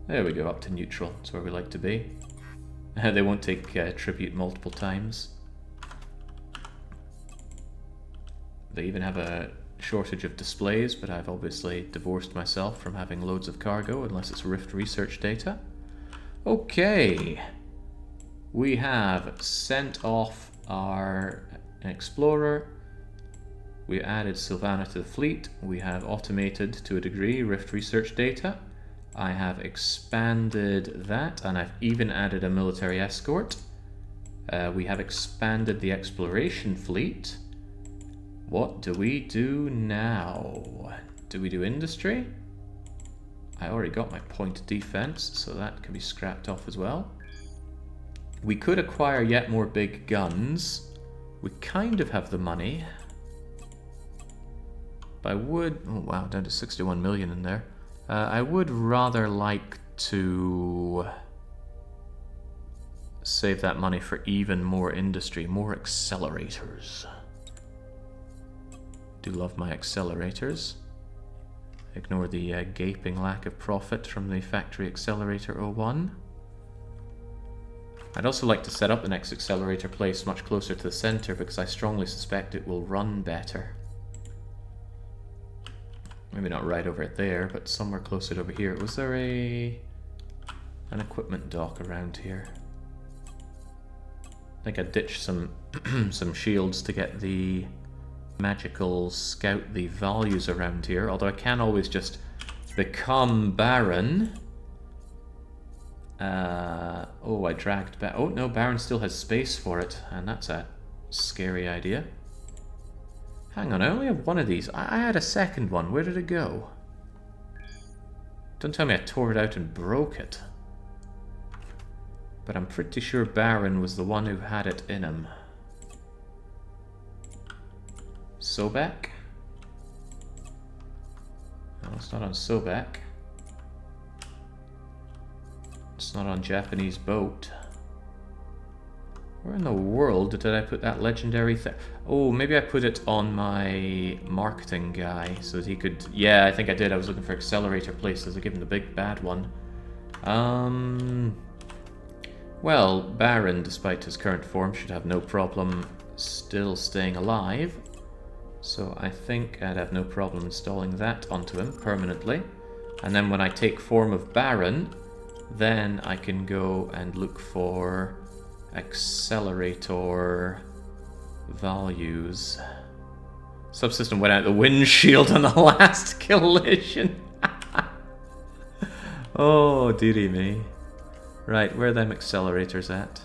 There we go, up to neutral. That's where we like to be. They won't take tribute multiple times. They even have a shortage of displays, but I've obviously divorced myself from having loads of cargo, unless it's Rift research data. Okay. We have sent off our explorer. We added Sylvana to the fleet. We have automated, to a degree, Rift research data. I have expanded that, and I've even added a military escort. We have expanded the exploration fleet. What do we do now? Do we do industry? I already got my point defense, so that can be scrapped off as well. We could acquire yet more big guns. We kind of have the money. But I would... oh wow, down to 61 million in there. I would rather like to save that money for even more industry, more accelerators. Do love my accelerators. Ignore the gaping lack of profit from the factory accelerator 01. I'd also like to set up the next accelerator place much closer to the center because I strongly suspect it will run better. Maybe not right over there, but somewhere closer to over here. Was there an equipment dock around here? I think I ditched some some shields to get the magical scout the values around here, although I can always just become Baron. Oh, I dragged back. Oh no, Baron still has space for it, and that's a scary idea. Hang on, I only have one of these. I had a second one. Where did it go? Don't tell me I tore it out and broke it. But I'm pretty sure Baron was the one who had it in him. Sobek? No, it's not on Sobek. It's not on Japanese boat. Where in the world did I put that legendary thing? Oh, maybe I put it on my marketing guy so that he could... Yeah, I think I did. I was looking for accelerator places to give him the big bad one. Well, Baron, despite his current form, should have no problem still staying alive. So I think I'd have no problem installing that onto him permanently. And then when I take form of Baron, then I can go and look for accelerator values. Subsystem went out the windshield on the last collision. Oh, dearie me. Right, where are them accelerators at?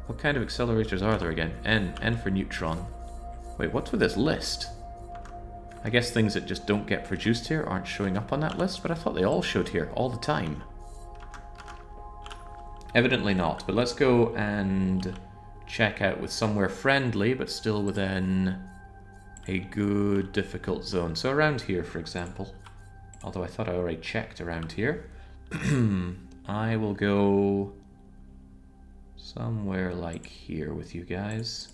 What kind of accelerators are there again? N for neutron. Wait, what's with this list? I guess things that just don't get produced here aren't showing up on that list, but I thought they all showed here all the time. Evidently not, but let's go and check out with somewhere friendly, but still within a good difficult zone. So around here, for example. Although I thought I already checked around here. I will go somewhere like here with you guys.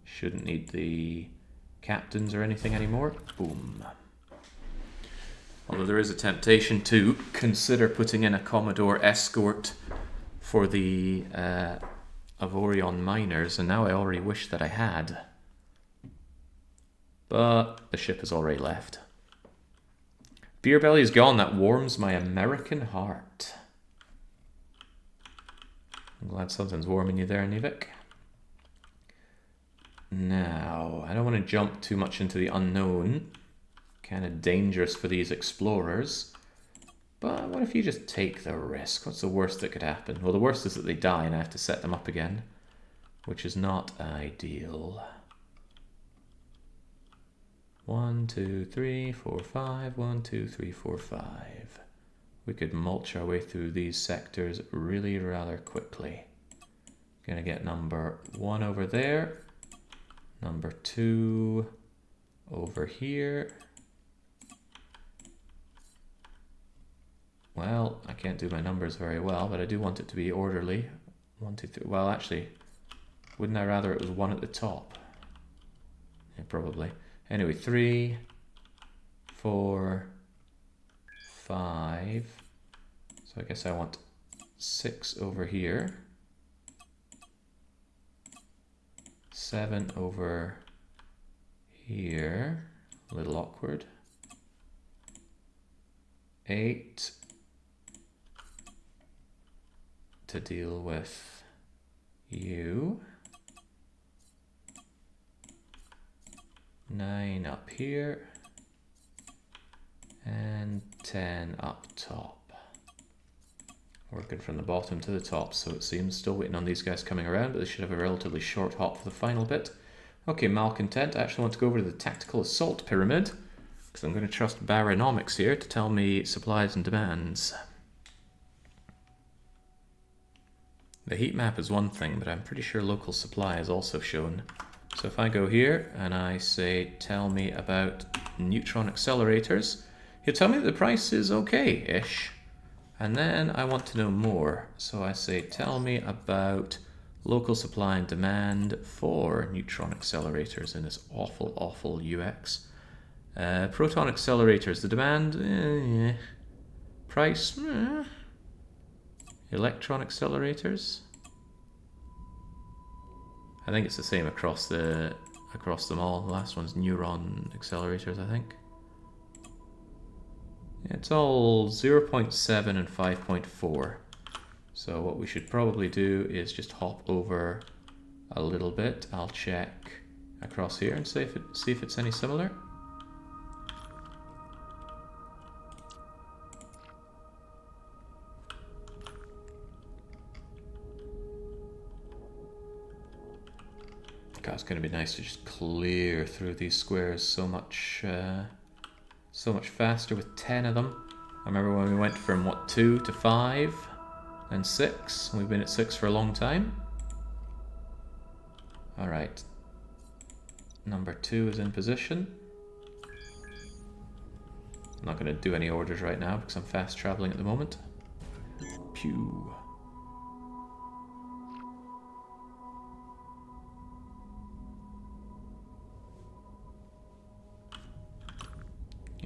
Shouldn't need the captains or anything anymore. Boom. Although there is a temptation to consider putting in a Commodore escort for the Avorion miners, and now I already wish that I had. But the ship has already left. Beer belly is gone. That warms my American heart. I'm glad something's warming you there, Nivik. Now, I don't want to jump too much into the unknown. Kind of dangerous for these explorers. But what if you just take the risk? What's the worst that could happen? Well, the worst is that they die and I have to set them up again, which is not ideal. 1, 2, 3, 4, 5. 1, 2, 3, 4, 5. We could mulch our way through these sectors really rather quickly. Gonna get number 1 over there. Number 2 over here. Well, I can't do my numbers very well, but I do want it to be orderly. 1, 2, 3. Well, actually, wouldn't I rather it was 1 at the top? Yeah, probably. Anyway, 3, 4, 5. So I guess I want 6 over here. 7 over here. A little awkward. 8 to deal with you. 9 up here. And 10 up top. Working from the bottom to the top, so it seems. Still waiting on these guys coming around, but they should have a relatively short hop for the final bit. Okay, malcontent. I actually want to go over to the tactical assault pyramid, because I'm going to trust Baronomics here to tell me supplies and demands. The heat map is one thing, but I'm pretty sure local supply is also shown. So if I go here and I say, tell me about neutron accelerators, he'll tell me that the price is okay-ish. And then I want to know more. So I say, tell me about local supply and demand for neutron accelerators in this awful, awful UX. Proton accelerators, the demand, price, electron accelerators. I think it's the same across them all. The last one's neuron accelerators, I think. It's all 0.7 and 5.4. So what we should probably do is just hop over a little bit. I'll check across here and see if it's any similar. God, it's going to be nice to just clear through these squares so much faster with 10 of them. I remember when we went from, what, 2 to 5 and 6. We've been at 6 for a long time. Alright. Number 2 is in position. I'm not going to do any orders right now because I'm fast traveling at the moment. Pew.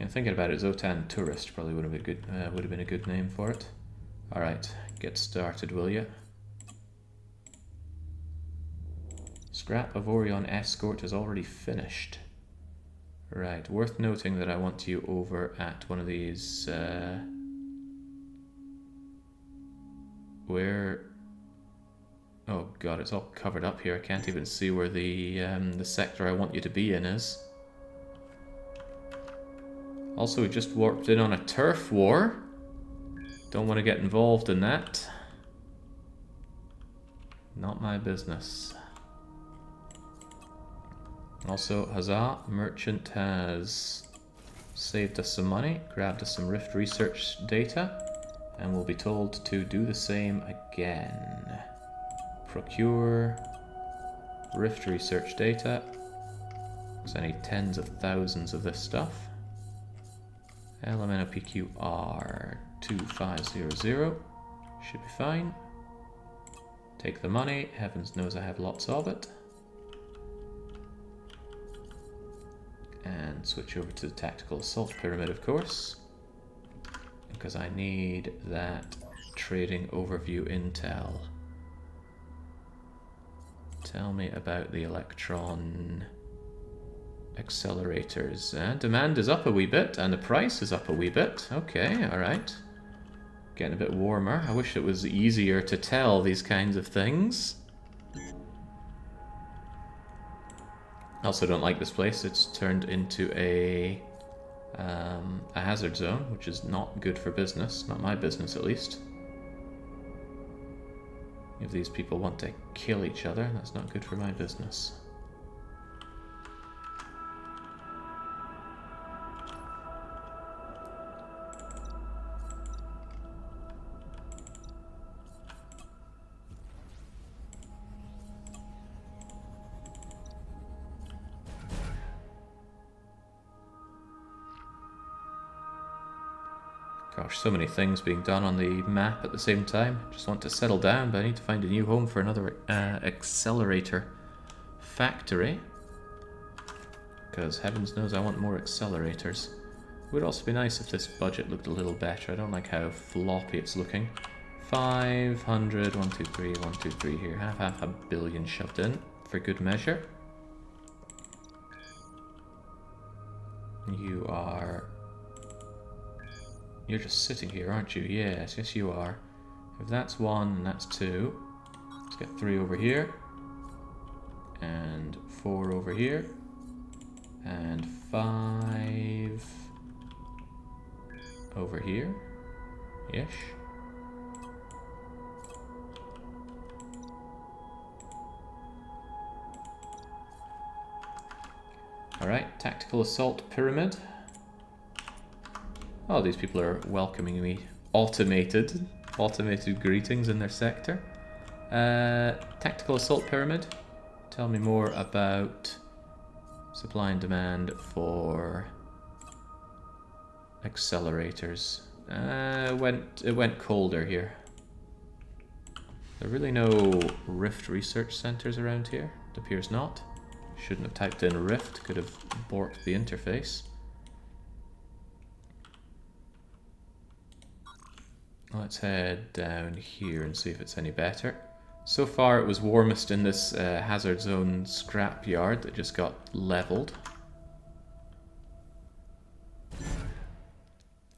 Yeah, thinking about it, Zotan Tourist probably would have been a good name for it. All right, get started, will you? Scrap Avorion escort is already finished. Right, worth noting that I want you over at one of these. Where? Oh god, it's all covered up here. I can't even see where the sector I want you to be in is. Also, we just warped in on a turf war. Don't want to get involved in that. Not my business. Also, huzzah, merchant has saved us some money, grabbed us some Rift research data, and we'll be told to do the same again. Procure Rift research data, because I need tens of thousands of this stuff. LMNOPQR 2500 should be fine. Take the money, heavens knows I have lots of it. And switch over to the tactical assault pyramid, of course, because I need that trading overview intel. Tell me about the electron accelerators. Demand is up a wee bit, and the price is up a wee bit. Okay, alright. Getting a bit warmer. I wish it was easier to tell these kinds of things. I also don't like this place. It's turned into a hazard zone, which is not good for business. Not my business, at least. If these people want to kill each other, that's not good for my business. Gosh, so many things being done on the map at the same time. Just want to settle down, but I need to find a new home for another accelerator factory. Because heavens knows I want more accelerators. It would also be nice if this budget looked a little better. I don't like how floppy it's looking. 500, 1, 2, 3, 1, 2, 3 here. Half a billion shoved in for good measure. You're just sitting here, aren't you? Yes, yes you are. If that's 1 and that's 2, let's get 3 over here. And 4 over here. And 5 over here. Ish. Alright, tactical assault pyramid. Oh, these people are welcoming me. Automated greetings in their sector. Tactical assault pyramid. Tell me more about supply and demand for accelerators. It went colder here. There are really no Rift research centers around here. It appears not. Shouldn't have typed in Rift. Could have borked the interface. Let's head down here and see if it's any better. So far it was warmest in this hazard zone scrapyard that just got leveled.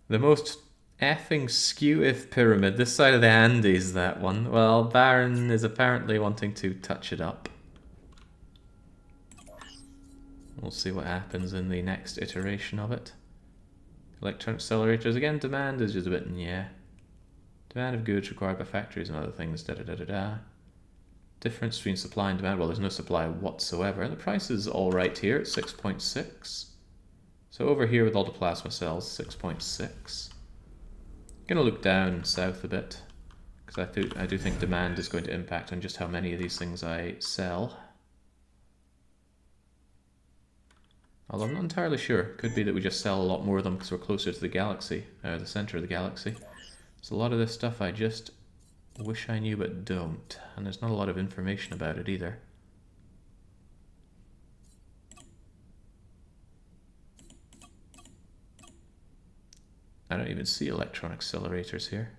The most effing skew-if pyramid, this side of the Andes, that one. Well, Baron is apparently wanting to touch it up. We'll see what happens in the next iteration of it. Electronic accelerators, again, demand is just a bit, yeah. Demand of goods required by factories and other things, da-da-da-da-da. Difference between supply and demand, well, there's no supply whatsoever. And the price is alright here at 6.6. So over here with all the plasma cells, 6.6. Gonna look down south a bit, because I do think demand is going to impact on just how many of these things I sell. Although I'm not entirely sure. Could be that we just sell a lot more of them because we're closer to the galaxy, the center of the galaxy. So a lot of this stuff I just wish I knew but don't. And there's not a lot of information about it either. I don't even see electron accelerators here.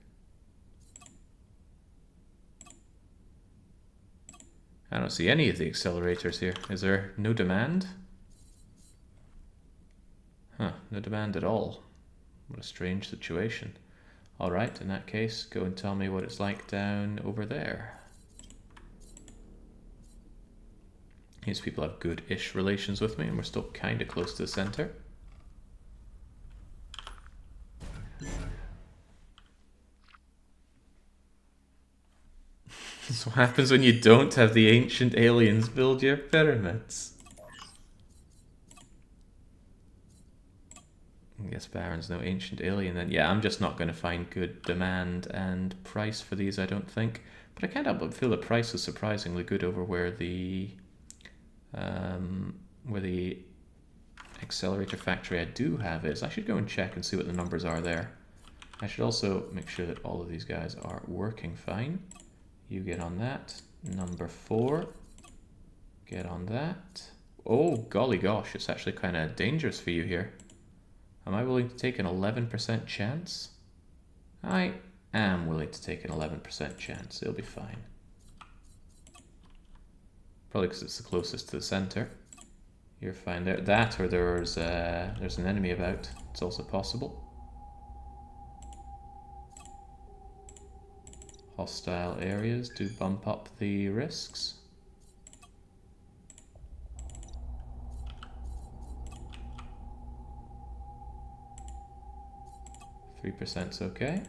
I don't see any of the accelerators here. Is there no demand? Huh, no demand at all. What a strange situation. Alright, in that case, go and tell me what it's like down over there. These people have good-ish relations with me, and we're still kind of close to the center. That's what happens when you don't have the ancient aliens build your pyramids. I guess Baron's no ancient alien then. Yeah, I'm just not going to find good demand and price for these, I don't think. But I can't help but feel the price is surprisingly good over where the accelerator factory I do have is. I should go and check and see what the numbers are there. I should also make sure that all of these guys are working fine. You get on that. Number 4. Get on that. Oh, golly gosh, it's actually kind of dangerous for you here. Am I willing to take an 11% chance? I am willing to take an 11% chance. It'll be fine. Probably because it's the closest to the center. You're fine there. That or there's an enemy about. It's also possible. Hostile areas do bump up the risks. %'s okay.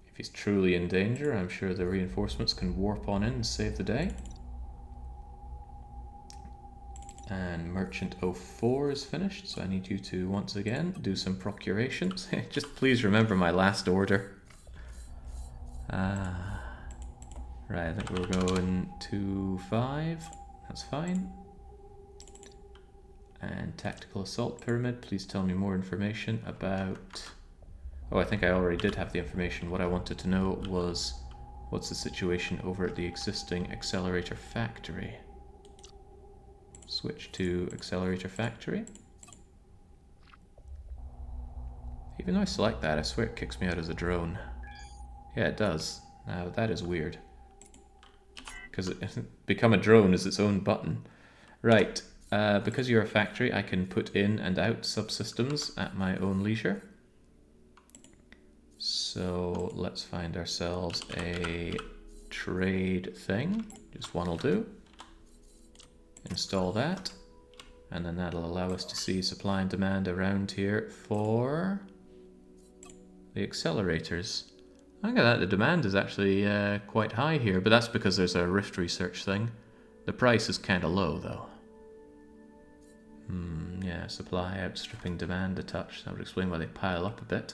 If he's truly in danger, I'm sure the reinforcements can warp on in and save the day. And Merchant 04 is finished, so I need you to once again do some procurations. Just please remember my last order. Right, I think we're going to 5. That's fine. And Tactical Assault Pyramid, please tell me more information about... Oh, I think I already did have the information. What I wanted to know was what's the situation over at the existing Accelerator Factory. Switch to Accelerator Factory. Even though I select that, I swear it kicks me out as a drone. Yeah, it does. Now, that is weird. Because become a drone is its own button. Right. Because you're a factory, I can put in and out subsystems at my own leisure. So let's find ourselves a trade thing. Just one will do. Install that. And then that'll allow us to see supply and demand around here for the accelerators. Look at that, the demand is actually quite high here, but that's because there's a rift research thing. The price is kind of low though. Yeah, supply outstripping demand a touch. That would explain why they pile up a bit.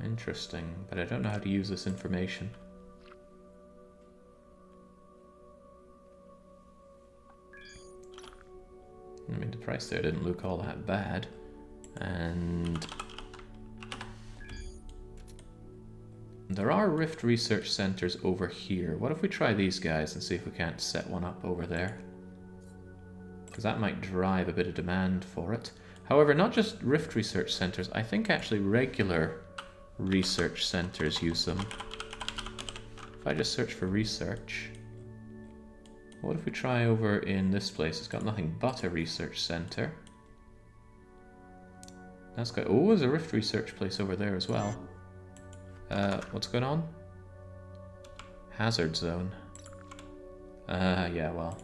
Interesting, but I don't know how to use this information. I mean, the price there didn't look all that bad. And there are rift research centers over here. What if we try these guys and see if we can't set one up over there? Because that might drive a bit of demand for it. However, not just rift research centers, I think actually regular research centers use them. If I just search for research, what if we try over in this place? It's got nothing but a research center. That's got, oh, there's a rift research place over there as well. What's going on? Hazard zone. Yeah, well,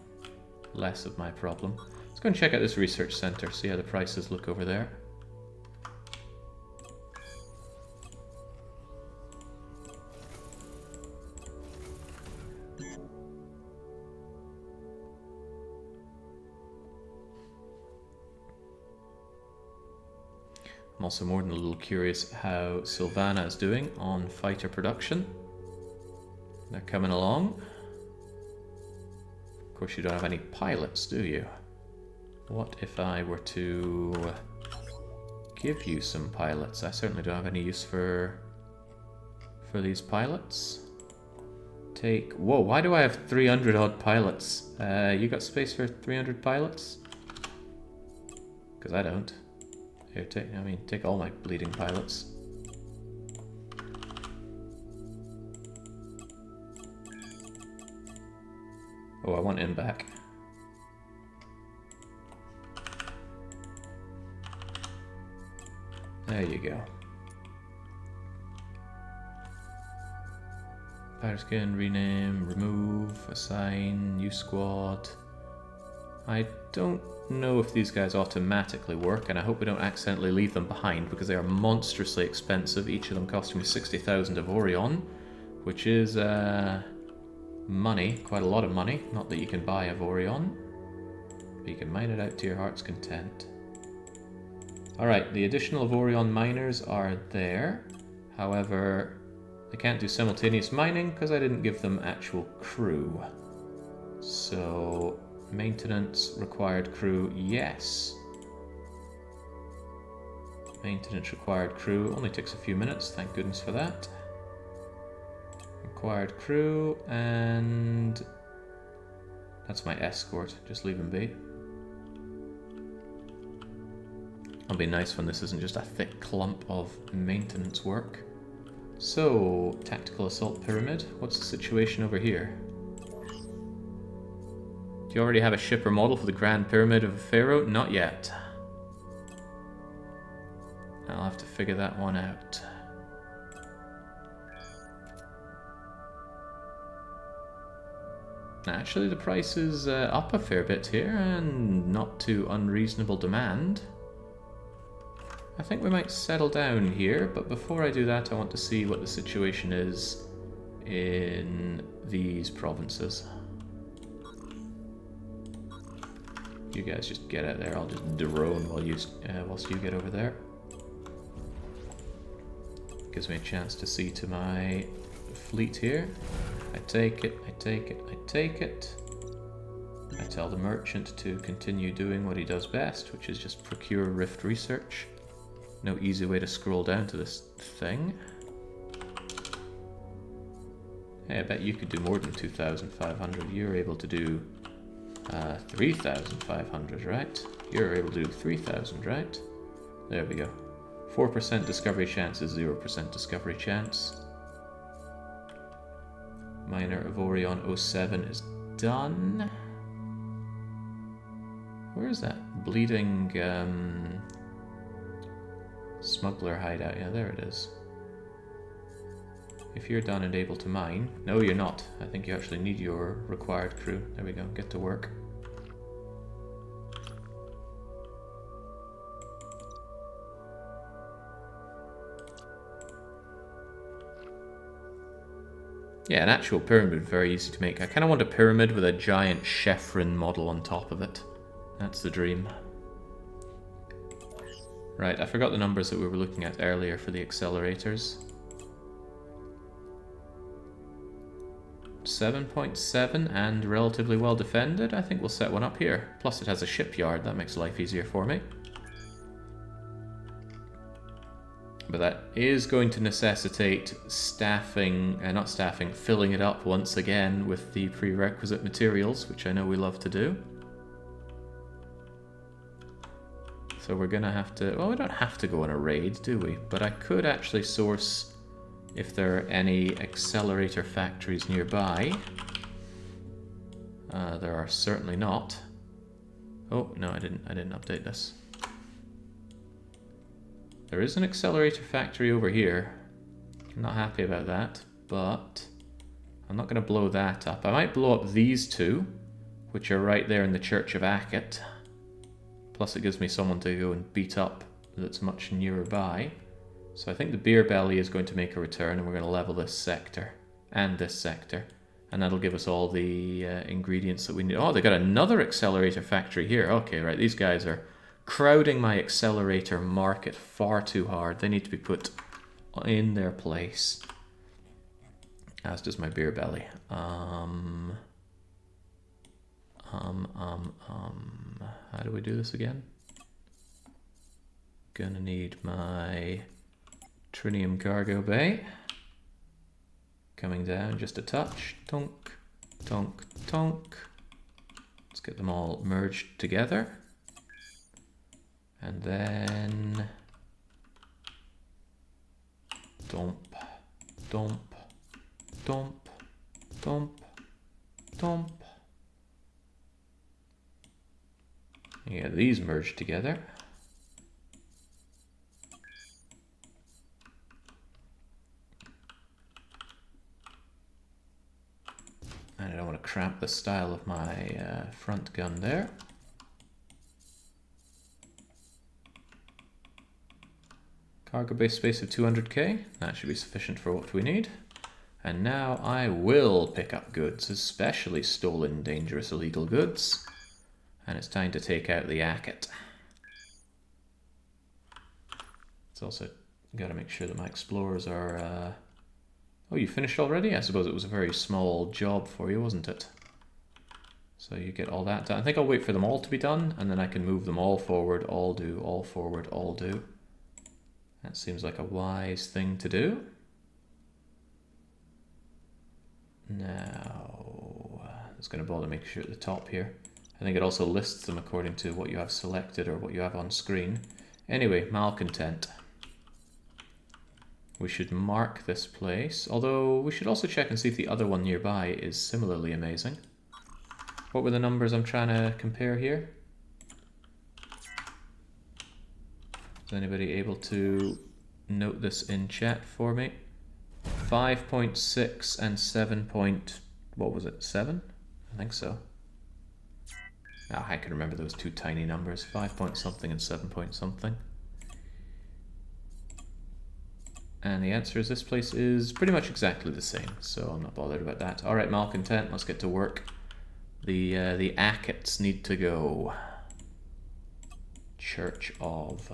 less of my problem. Let's go and check out this research center, see how the prices look over there. I'm also more than a little curious how Sylvana is doing on fighter production. They're coming along. Of course, you don't have any pilots, do you? What if I were to give you some pilots? I certainly don't have any use for these pilots. Take... Whoa, why do I have 300 odd pilots? You got space for 300 pilots? Because I don't. Here, take all my bleeding pilots. Oh, I want him back. There you go. Fire skin, rename, remove, assign, new squad. I don't know if these guys automatically work, and I hope we don't accidentally leave them behind because they are monstrously expensive. Each of them costing me 60,000 Avorion, which is money, quite a lot of money. Not that you can buy Avorion, but you can mine it out to your heart's content. Alright, the additional Avorion miners are there. However, they can't do simultaneous mining because I didn't give them actual crew. So, maintenance required crew, yes. Maintenance required crew only takes a few minutes, thank goodness for that. Required crew, and that's my escort, just leave him be. It'll be nice when this isn't just a thick clump of maintenance work. So, tactical assault pyramid, what's the situation over here? Do you already have a shipper model for the Grand Pyramid of Pharaoh? Not yet. I'll have to figure that one out. Actually, the price is up a fair bit here, and not too unreasonable demand. I think we might settle down here, but before I do that, I want to see what the situation is in these provinces. You guys just get out there. I'll just drone whilst you get over there. Gives me a chance to see to my fleet here. I take it, I take it, I take it. I tell the merchant to continue doing what he does best, which is just procure rift research. No easy way to scroll down to this thing. Hey, I bet you could do more than 2,500. You're able to do 3,500, right? You're able to do 3,000, right? There we go. 4% discovery chance is 0% discovery chance. Minor Avorion 07 is done. Where is that bleeding smuggler hideout? Yeah, there it is. If you're done and able to mine... No, you're not. I think you actually need your required crew. There we go, get to work. Yeah, an actual pyramid, very easy to make. I kind of want a pyramid with a giant chevron model on top of it. That's the dream. Right, I forgot the numbers that we were looking at earlier for the accelerators. 7.7 and relatively well defended. I think we'll set one up here. Plus it has a shipyard, that makes life easier for me. But that is going to necessitate filling it up once again with the prerequisite materials, which I know we love to do. So we're going to have to... Well, we don't have to go on a raid, do we? But I could actually source if there are any accelerator factories nearby. There are certainly not. Oh, no, I didn't update this. There is an accelerator factory over here. I'm not happy about that, but I'm not going to blow that up. I might blow up these two, which are right there in the Church of Akit. Plus it gives me someone to go and beat up that's much nearby. So I think the beer belly is going to make a return, and we're going to level this sector and this sector. And that'll give us all the ingredients that we need. Oh, they got another accelerator factory here. Okay, right, these guys are crowding my accelerator market far too hard. They need to be put in their place. As does my beer belly. How do we do this again? Gonna need my trinium cargo bay. Coming down just a touch. Tonk, tonk, tonk. Let's get them all merged together. And then dump, dump, dump, dump, dump. Yeah, these merge together. And I don't want to cramp the style of my front gun there. Cargo base space of 200k. That should be sufficient for what we need. And now I will pick up goods, especially stolen, dangerous, illegal goods. And it's time to take out the Acket. It's also got to make sure that my explorers are... Oh, you finished already? I suppose it was a very small job for you, wasn't it? So you get all that done. I think I'll wait for them all to be done, and then I can move them all forward, all do, all forward, all do. That seems like a wise thing to do. Now, it's going to bother making sure at the top here. I think it also lists them according to what you have selected or what you have on screen. Anyway, malcontent. We should mark this place, although we should also check and see if the other one nearby is similarly amazing. What were the numbers I'm trying to compare here? Is anybody able to note this in chat for me? 5.6 and 7. What was it? 7? I think so. Oh, I can remember those two tiny numbers. 5 point something and 7 point something. And the answer is this place is pretty much exactly the same, so I'm not bothered about that. All right, malcontent, let's get to work. The Ackets need to go. Church of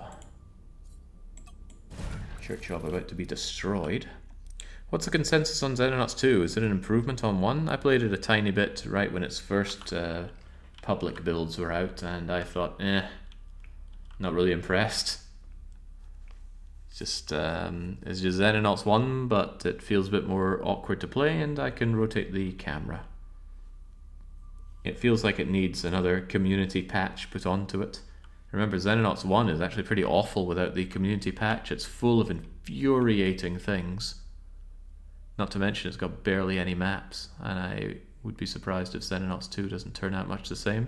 about to be destroyed. What's the consensus on Xenonauts 2? Is it an improvement on 1? I played it a tiny bit right when its first public builds were out, and I thought, not really impressed. It's just Xenonauts 1, but it feels a bit more awkward to play, and I can rotate the camera. It feels like it needs another community patch put onto it. Remember, Xenonauts 1 is actually pretty awful without the community patch. It's full of infuriating things. Not to mention it's got barely any maps, and I would be surprised if Xenonauts 2 doesn't turn out much the same.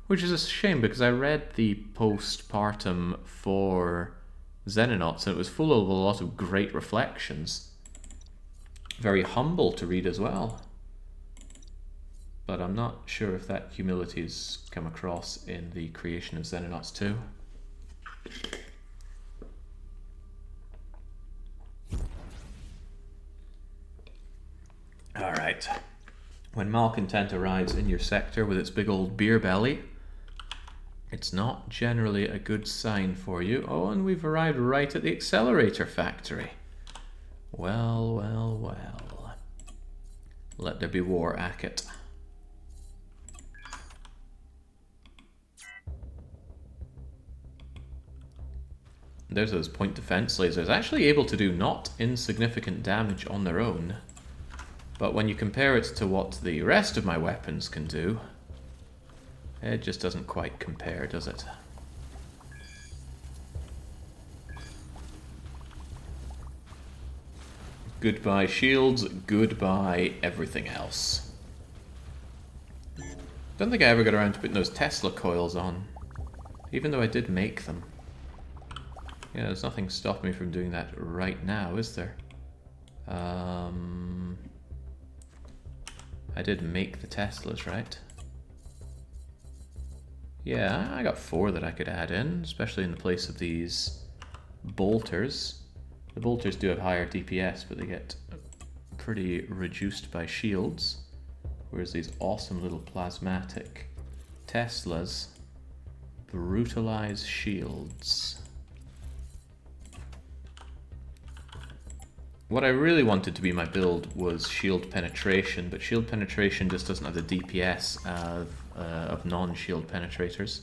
Which is a shame, because I read the postpartum for Xenonauts, and it was full of a lot of great reflections. Very humble to read as well. But I'm not sure if that humility's come across in the creation of Xenonauts 2. Alright. When malcontent arrives in your sector with its big old beer belly, it's not generally a good sign for you. Oh, and we've arrived right at the accelerator factory. Well, well, well. Let there be war, Acket. There's those point defense lasers, actually able to do not insignificant damage on their own. But when you compare it to what the rest of my weapons can do, it just doesn't quite compare, does it? Goodbye shields, goodbye everything else. Don't think I ever got around to putting those Tesla coils on, even though I did make them. Yeah, there's nothing stopping me from doing that right now, is there? I did make the Teslas, right? Yeah, I got 4 that I could add in, especially in the place of these bolters. The bolters do have higher DPS, but they get pretty reduced by shields. Whereas these awesome little plasmatic Teslas brutalize shields. What I really wanted to be my build was shield penetration, but shield penetration just doesn't have the DPS of non-shield penetrators.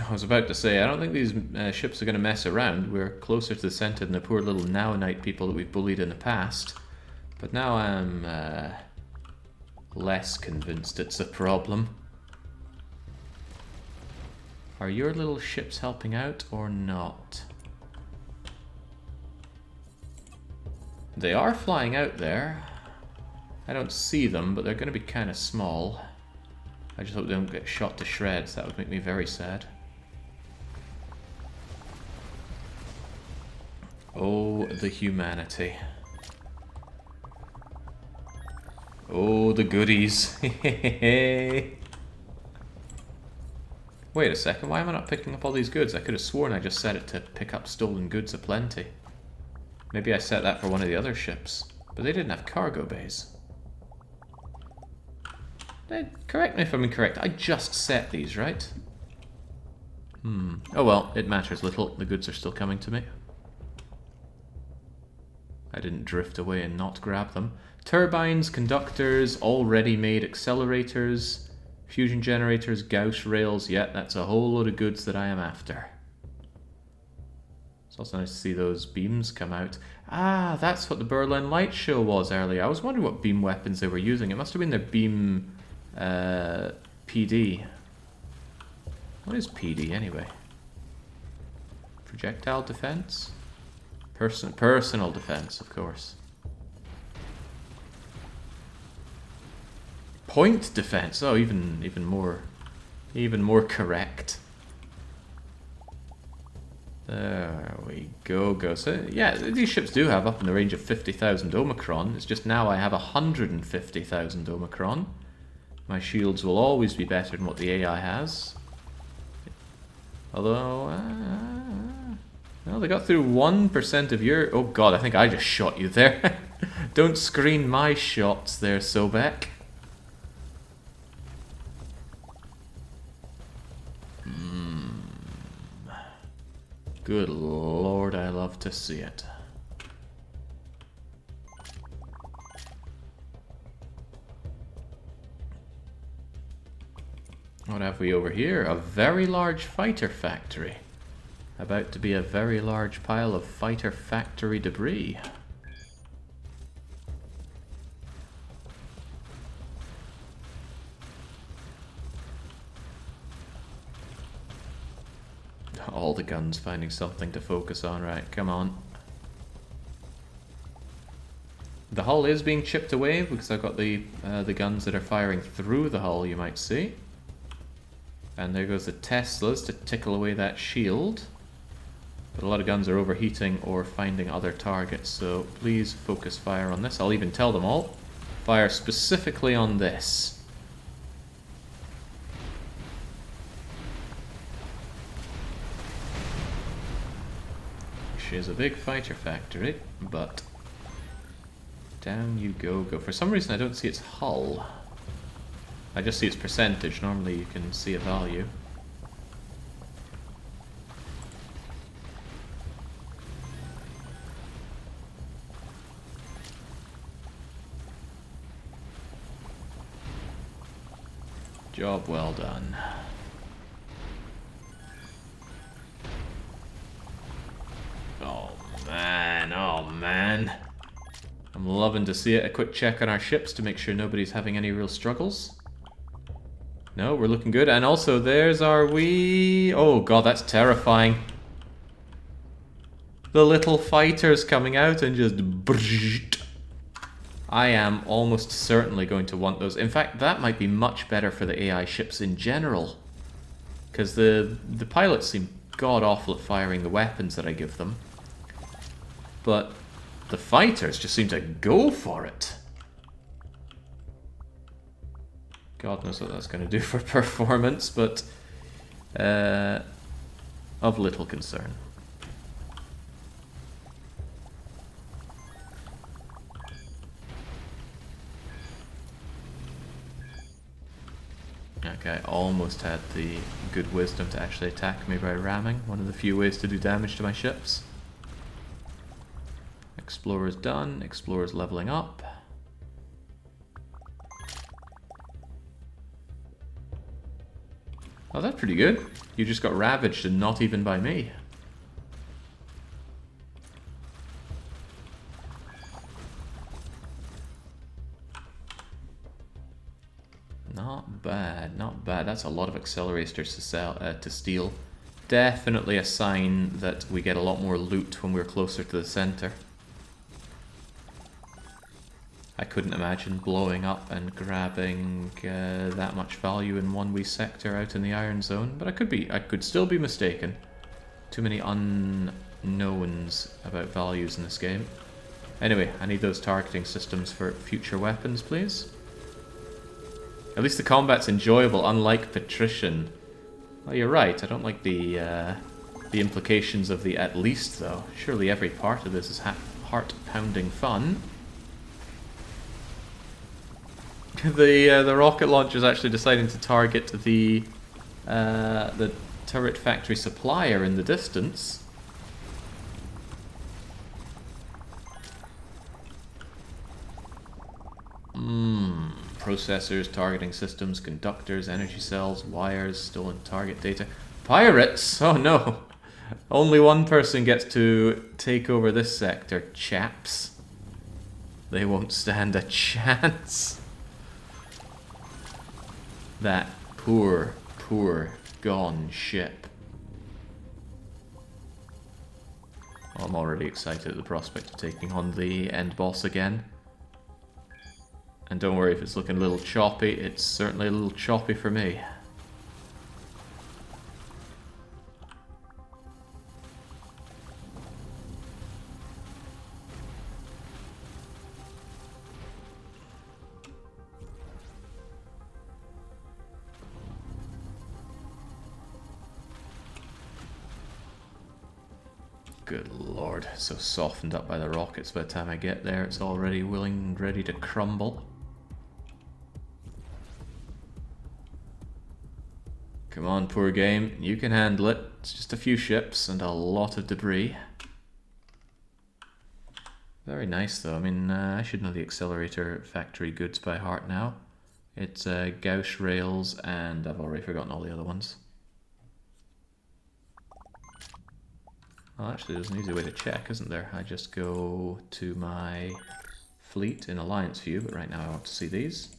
I was about to say, I don't think these ships are going to mess around. We're closer to the center than the poor little Naonite people that we've bullied in the past. But now I'm less convinced it's a problem. Are your little ships helping out or not? They are flying out there. I don't see them, but they're going to be kind of small. I just hope they don't get shot to shreds. That would make me very sad. Oh, the humanity. Oh, the goodies. Wait a second, why am I not picking up all these goods? I could have sworn I just set it to pick up stolen goods aplenty. Maybe I set that for one of the other ships. But they didn't have cargo bays. Correct me if I'm incorrect. I just set these, right? Oh well, it matters little. The goods are still coming to me. I didn't drift away and not grab them. Turbines, conductors, already made accelerators, fusion generators, Gauss rails. Yeah, that's a whole load of goods that I am after. It's also nice to see those beams come out. Ah, that's what the Berlin Light Show was earlier. I was wondering what beam weapons they were using. It must have been their beam PD. What is PD anyway? Projectile defense? Personal defense, of course. Point defense. Oh, even more correct. There we go. So yeah, these ships do have up in the range of 50,000 Omicron. It's just now I have 150,000 Omicron. My shields will always be better than what the AI has. Although, well, they got through 1% of your... Oh god, I think I just shot you there. Don't screen my shots there, Sobek. Good lord, I love to see it. What have we over here? A very large fighter factory. About to be a very large pile of fighter factory debris. All the guns finding something to focus on. Right, come on. The hull is being chipped away because I've got the guns that are firing through the hull, you might see. And there goes the Teslas to tickle away that shield. But a lot of guns are overheating or finding other targets, so please focus fire on this. I'll even tell them all. Fire specifically on this. Which is a big fighter factory, but down you go. For some reason I don't see its hull. I just see its percentage. Normally you can see a value. Job well done. Oh man. I'm loving to see it. A quick check on our ships to make sure nobody's having any real struggles. No, we're looking good. And also there's our wee... Oh god, that's terrifying. The little fighters coming out and just... I am almost certainly going to want those. In fact, that might be much better for the AI ships in general. Because the pilots seem god-awful at firing the weapons that I give them. But the fighters just seem to go for it. God knows what that's going to do for performance, but of little concern. Okay, I almost had the good wisdom to actually attack me by ramming. One of the few ways to do damage to my ships. Explorer's done. Explorer's leveling up. Oh, that's pretty good. You just got ravaged and not even by me. Not bad, not bad. That's a lot of accelerators to sell, to steal. Definitely a sign that we get a lot more loot when we're closer to the center. I couldn't imagine blowing up and grabbing that much value in one wee sector out in the Iron Zone, but I could still be mistaken. Too many unknowns about values in this game. Anyway, I need those targeting systems for future weapons, please. At least the combat's enjoyable, unlike Patrician. Well, you're right, I don't like the implications of the at least, though. Surely every part of this is heart-pounding fun. The rocket launcher is actually deciding to target the turret factory supplier in the distance. Processors, targeting systems, conductors, energy cells, wires, stolen target data. Pirates? Oh no! Only one person gets to take over this sector, chaps. They won't stand a chance. That poor, poor, gone ship. I'm already excited at the prospect of taking on the end boss again. And don't worry if it's looking a little choppy, it's certainly a little choppy for me. Good lord, so softened up by the rockets by the time I get there, it's already willing and ready to crumble. Come on, poor game, you can handle it. It's just a few ships and a lot of debris. Very nice though, I mean, I should know the accelerator factory goods by heart now. It's Gauss rails and I've already forgotten all the other ones. Well, actually, there's an easy way to check, isn't there? I just go to my fleet in Alliance view, but right now I want to see these.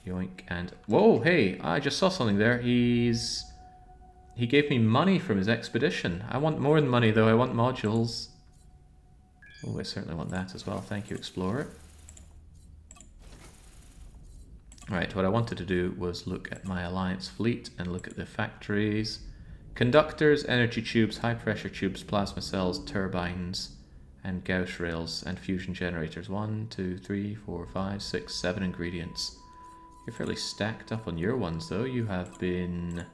Yoink, and... Whoa, hey, I just saw something there. He gave me money from his expedition. I want more than money, though. I want modules. Oh, I certainly want that as well. Thank you, Explorer. Right, what I wanted to do was look at my Alliance fleet and look at the factories. Conductors, energy tubes, high-pressure tubes, plasma cells, turbines, and Gauss rails, and fusion generators. 1, 2, 3, 4, 5, 6, 7 ingredients. You're fairly stacked up on your ones, though. You have been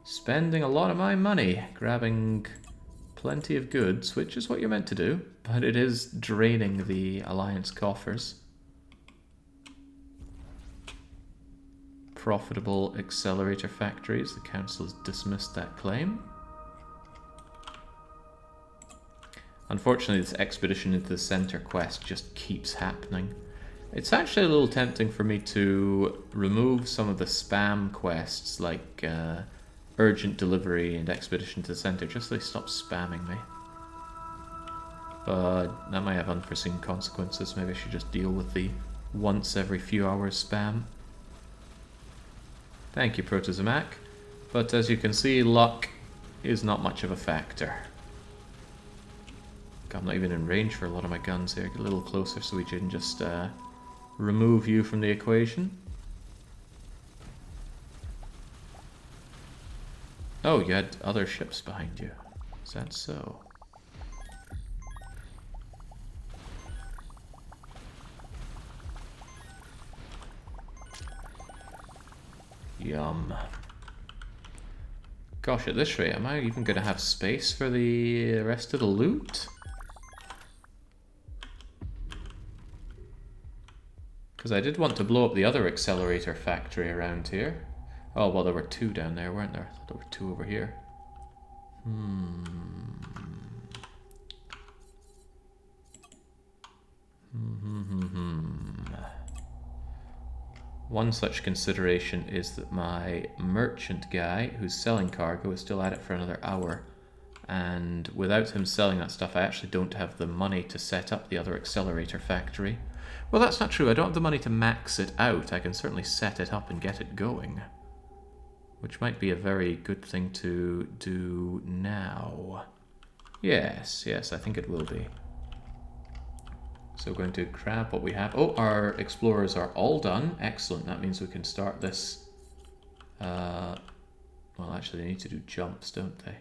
spending a lot of my money, grabbing plenty of goods, which is what you're meant to do, but it is draining the Alliance coffers. Profitable accelerator factories. The council has dismissed that claim. Unfortunately, this expedition into the center quest just keeps happening. It's actually a little tempting for me to remove some of the spam quests like urgent delivery and expedition to the center, just so they stop spamming me. But that might have unforeseen consequences. Maybe I should just deal with the once every few hours spam. Thank you, Protozomac. But as you can see, luck is not much of a factor. I'm not even in range for a lot of my guns here. Get a little closer so we can just remove you from the equation. Oh, you had other ships behind you. Is that so? Yum. Gosh, at this rate, am I even going to have space for the rest of the loot? Because I did want to blow up the other accelerator factory around here. Oh, well, there were two down there, weren't there? I thought there were two over here. One such consideration is that my merchant guy, who's selling cargo, is still at it for another hour. And without him selling that stuff, I actually don't have the money to set up the other accelerator factory. Well, that's not true. I don't have the money to max it out. I can certainly set it up and get it going. Which might be a very good thing to do now. Yes, yes, I think it will be. So we're going to grab what we have. Oh, our explorers are all done. Excellent. That means we can start this. Well, actually, they need to do jumps, don't they?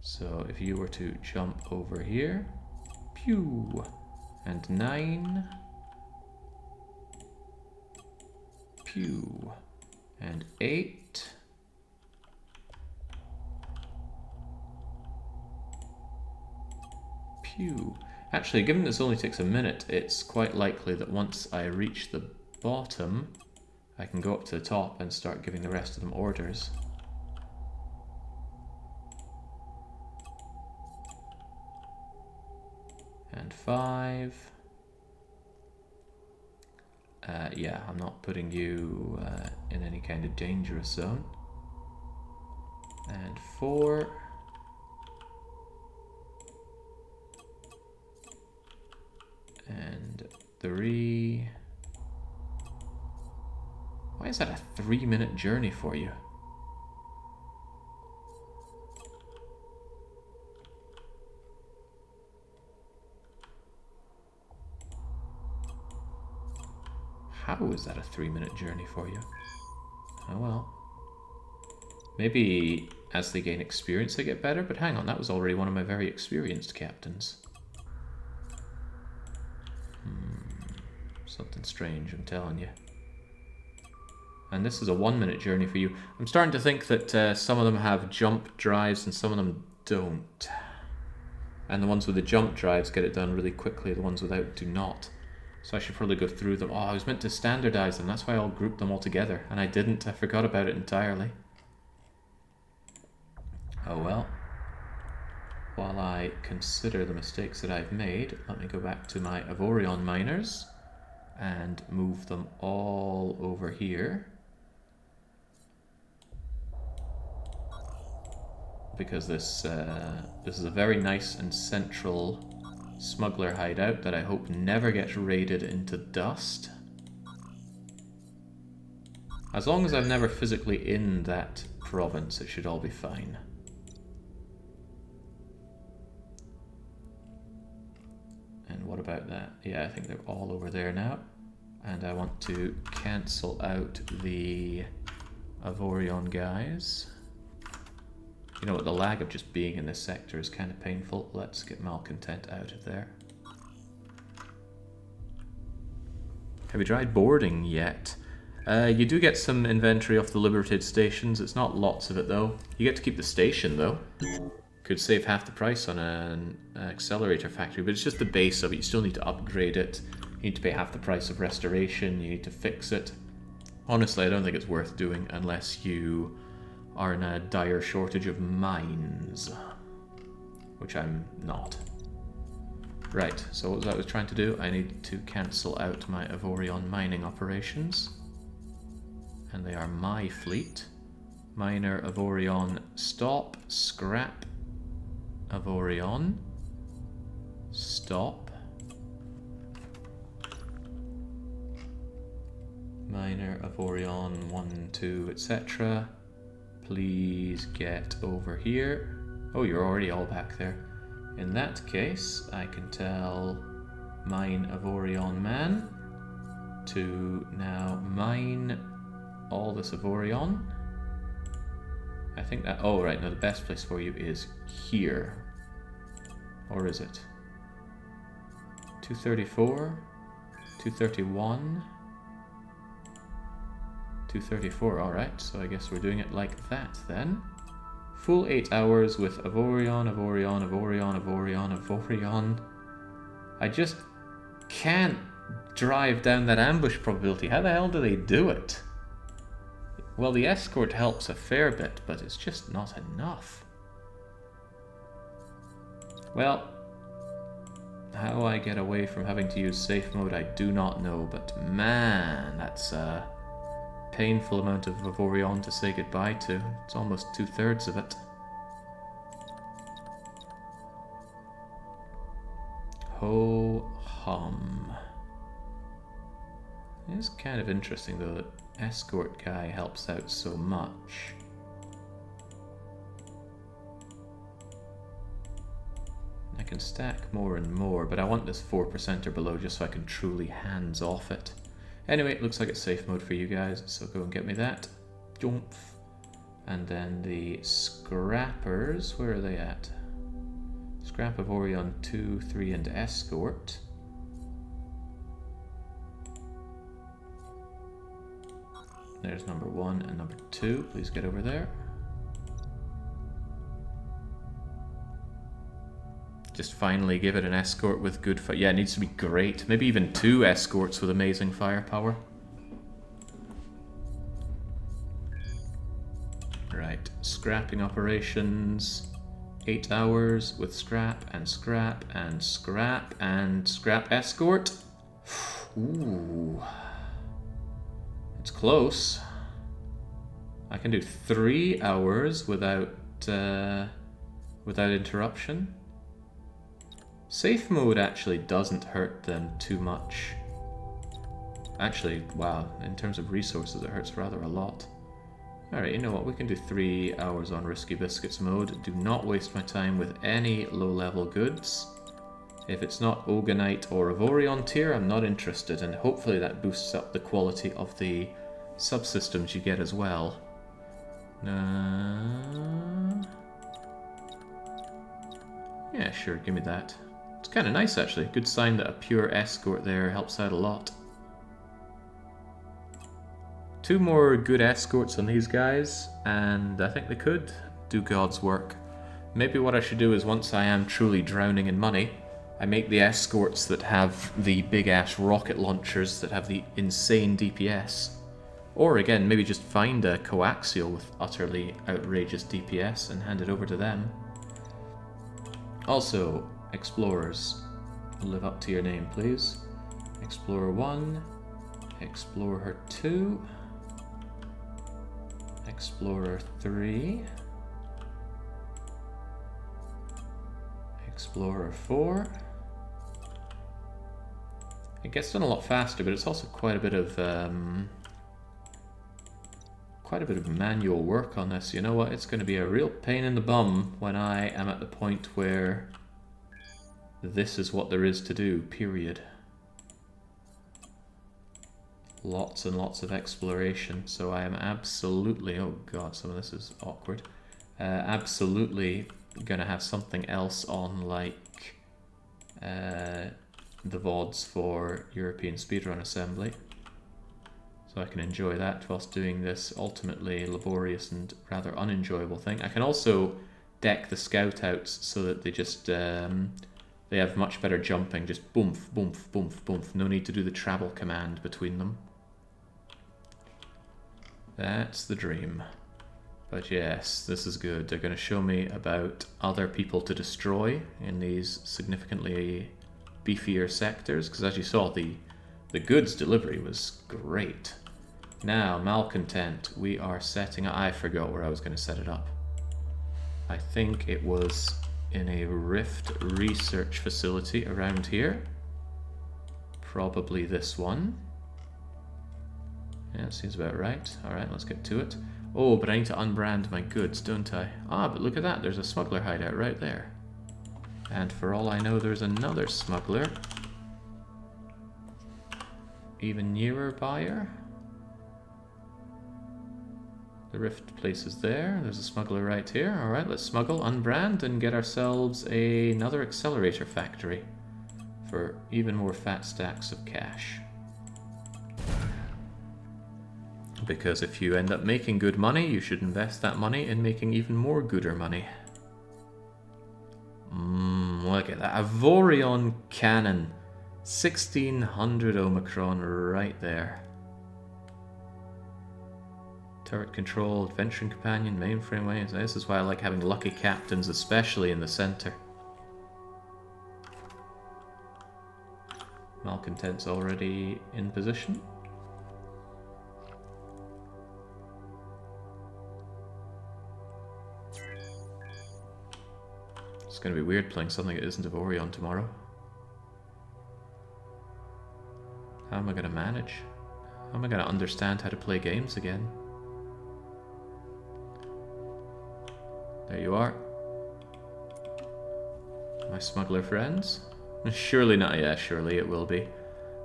So if you were to jump over here. Pew! And 9. Pew. And 8. Pew. Actually, given this only takes a minute, it's quite likely that once I reach the bottom, I can go up to the top and start giving the rest of them orders. And 5. Yeah, I'm not putting you in any kind of dangerous zone. And 4. And 3. Why is that a 3-minute journey for you? How is that a 3-minute journey for you? Oh well. Maybe as they gain experience they get better, but hang on, that was already one of my very experienced captains. Something strange, I'm telling you. And this is a 1-minute journey for you. I'm starting to think that some of them have jump drives and some of them don't. And the ones with the jump drives get it done really quickly, the ones without do not. So I should probably go through them. Oh, I was meant to standardize them, that's why I'll group them all together. And I didn't, I forgot about it entirely. Oh well. While I consider the mistakes that I've made, let me go back to my Avorion miners and move them all over here. Because this is a very nice and central smuggler hideout that I hope never gets raided into dust. As long as I'm never physically in that province, it should all be fine. And what about that? Yeah, I think they're all over there now. And I want to cancel out the Avorion guys. You know what, the lag of just being in this sector is kind of painful. Let's get Malcontent out of there. Have you tried boarding yet? You do get some inventory off the liberated stations. It's not lots of it though. You get to keep the station though. Could save half the price on an accelerator factory, but it's just the base of it. You still need to upgrade it. You need to pay half the price of restoration. You need to fix it. Honestly, I don't think it's worth doing unless you are in a dire shortage of mines, which I'm not. Right, so what was I was trying to do? I need to cancel out my Avorion mining operations. And they are my fleet. Miner Avorion, stop, scrap Avorion, stop. Miner Avorion 1, 2, etc. Please get over here. Oh, you're already all back there. In that case, I can tell mine Avorion man to now mine all this Avorion. I think that... Oh, right, now the best place for you is here. Or is it? 234? 231? 234, alright, so I guess we're doing it like that then. Full 8 hours with Avorion, Avorion, Avorion, Avorion, Avorion. I just can't drive down that ambush probability. How the hell do they do it? Well, the escort helps a fair bit, but it's just not enough. Well, how I get away from having to use safe mode, I do not know, but man, that's a painful amount of Avorion to say goodbye to. It's almost 2/3 of it. Ho hum. It is kind of interesting though that escort guy helps out so much. I can stack more and more, but I want this 4% or below just so I can truly hands off it. Anyway, it looks like it's safe mode for you guys, so go and get me that. Jump. And then the scrappers, where are they at? Scrap Avorion 2, 3 and escort. There's number 1 and number 2. Please get over there. Just finally give it an escort with good fire. Yeah, it needs to be great. Maybe even 2 escorts with amazing firepower. Right, scrapping operations. 8 hours with scrap and scrap and scrap and scrap escort. Ooh. It's close. I can do 3 hours without interruption. Safe mode actually doesn't hurt them too much. Actually, wow, in terms of resources it hurts rather a lot. Alright, you know what, we can do 3 hours on Risky Biscuits mode. Do not waste my time with any low-level goods. If it's not Oganite or Avorion tier, I'm not interested, and hopefully that boosts up the quality of the subsystems you get as well. Yeah, sure, give me that. It's kind of nice actually, good sign that a pure escort there helps out a lot. 2 more good escorts on these guys, and I think they could do God's work. Maybe what I should do is once I am truly drowning in money, I make the escorts that have the big-ass rocket launchers that have the insane DPS. Or again, maybe just find a coaxial with utterly outrageous DPS and hand it over to them. Also, explorers, live up to your name, please. Explorer 1, Explorer 2, Explorer 3, Explorer 4. It gets done a lot faster, but it's also quite a bit of manual work on this. You know what? It's going to be a real pain in the bum when I am at the point where this is what there is to do, period. Lots and lots of exploration, so I am absolutely, oh god, some of this is awkward, absolutely gonna have something else on, like the VODs for European Speedrun Assembly, so I can enjoy that whilst doing this ultimately laborious and rather unenjoyable thing. I can also deck the scout outs so that they just they have much better jumping, just boomf, boomf, boomf, boomf, no need to do the travel command between them. That's the dream. But yes, this is good. They're going to show me about other people to destroy in these significantly beefier sectors, because as you saw, the goods delivery was great. Now, Malcontent, we are setting up... I forgot where I was going to set it up. I think it was in a Rift research facility around here. Probably this one. Yeah, seems about right. Alright, let's get to it. Oh, but I need to unbrand my goods, don't I? Ah, but look at that, there's a smuggler hideout right there. And for all I know, there's another smuggler. Even nearer buyer. The Rift place is there. There's a smuggler right here. Alright, let's smuggle, unbrand, and get ourselves another accelerator factory for even more fat stacks of cash. Because if you end up making good money, you should invest that money in making even more gooder money. Look at that. Avorion cannon. 1600 Omicron right there. Turret control, adventuring companion, mainframe ways. This is why I like having lucky captains, especially in the center. Malcontent's already in position. It's going to be weird playing something that isn't Avorion tomorrow. How am I going to manage? How am I going to understand how to play games again? There you are. My smuggler friends. Surely not. Yeah, surely it will be.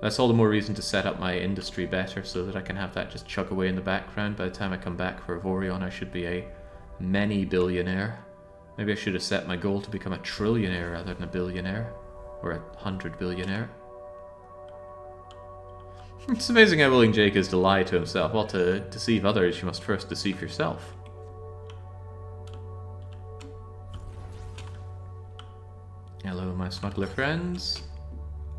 That's all the more reason to set up my industry better so that I can have that just chug away in the background. By the time I come back for Avorion, I should be a many-billionaire. Maybe I should have set my goal to become a trillionaire rather than a billionaire. Or a 100-billionaire. It's amazing how willing Jake is to lie to himself. Well, to deceive others, you must first deceive yourself. Hello, my smuggler friends.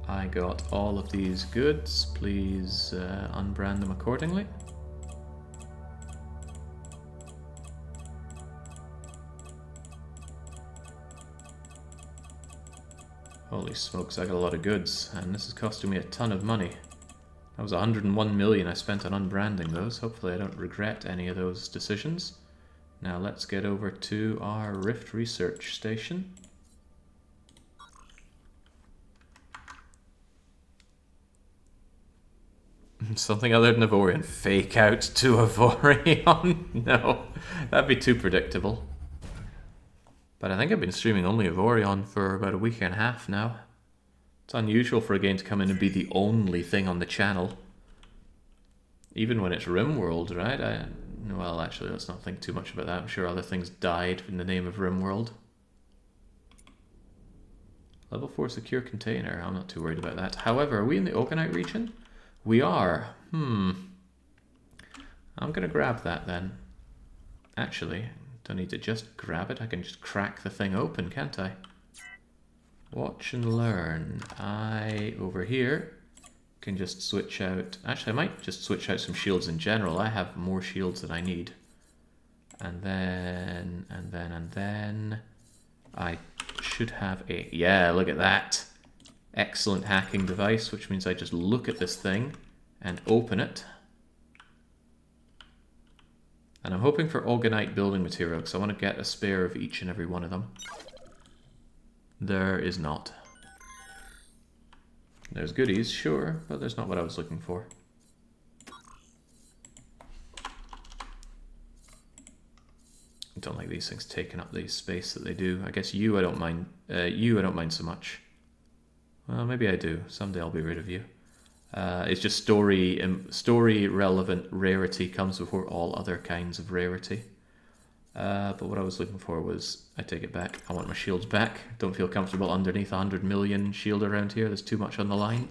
I got all of these goods. Please unbrand them accordingly. Holy smokes, I got a lot of goods, and this is costing me a ton of money. That was 101 million I spent on unbranding those. Hopefully I don't regret any of those decisions. Now let's get over to our Rift Research Station. Something other than Avorion. Fake out to Avorion? No, that'd be too predictable. But I think I've been streaming only Avorion for about a week and a half now. It's unusual for a game to come in and be the only thing on the channel. Even when it's RimWorld, right? Well, actually, let's not think too much about that. I'm sure other things died in the name of RimWorld. Level 4 secure container. I'm not too worried about that. However, are we in the Orgonite region? We are. I'm going to grab that then. Actually, don't need to just grab it. I can just crack the thing open, can't I? Watch and learn. Over here, can just switch out... Actually, I might just switch out some shields in general. I have more shields than I need. And then... I should have a... Yeah, look at that. Excellent hacking device, which means I just look at this thing and open it. And I'm hoping for Orgonite building material, because I want to get a spare of each and every one of them. There is not. There's goodies, sure, but there's not what I was looking for. I don't like these things taking up the space that they do. I guess you I don't mind. You I don't mind so much. Well, maybe I do. Someday I'll be rid of you. It's just story relevant rarity comes before all other kinds of rarity. But what I was looking for was, I take it back. I want my shields back. Don't feel comfortable underneath 100 million shield around here. There's too much on the line.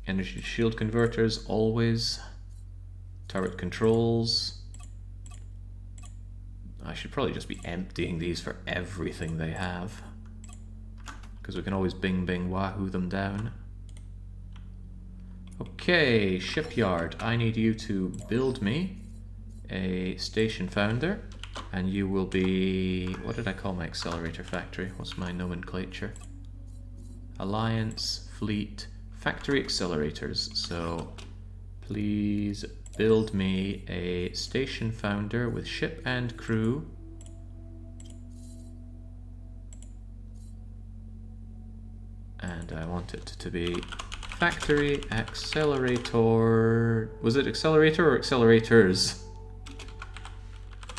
Energy shield converters, always. Turret controls. I should probably just be emptying these for everything they have. Because we can always bing bing wahoo them down. Okay, shipyard. I need you to build me a station founder, and you will be... What did I call my accelerator factory? What's my nomenclature? Alliance, fleet, factory accelerators. So please build me a station founder with ship and crew. And I want it to be factory accelerator... Was it accelerator or accelerators?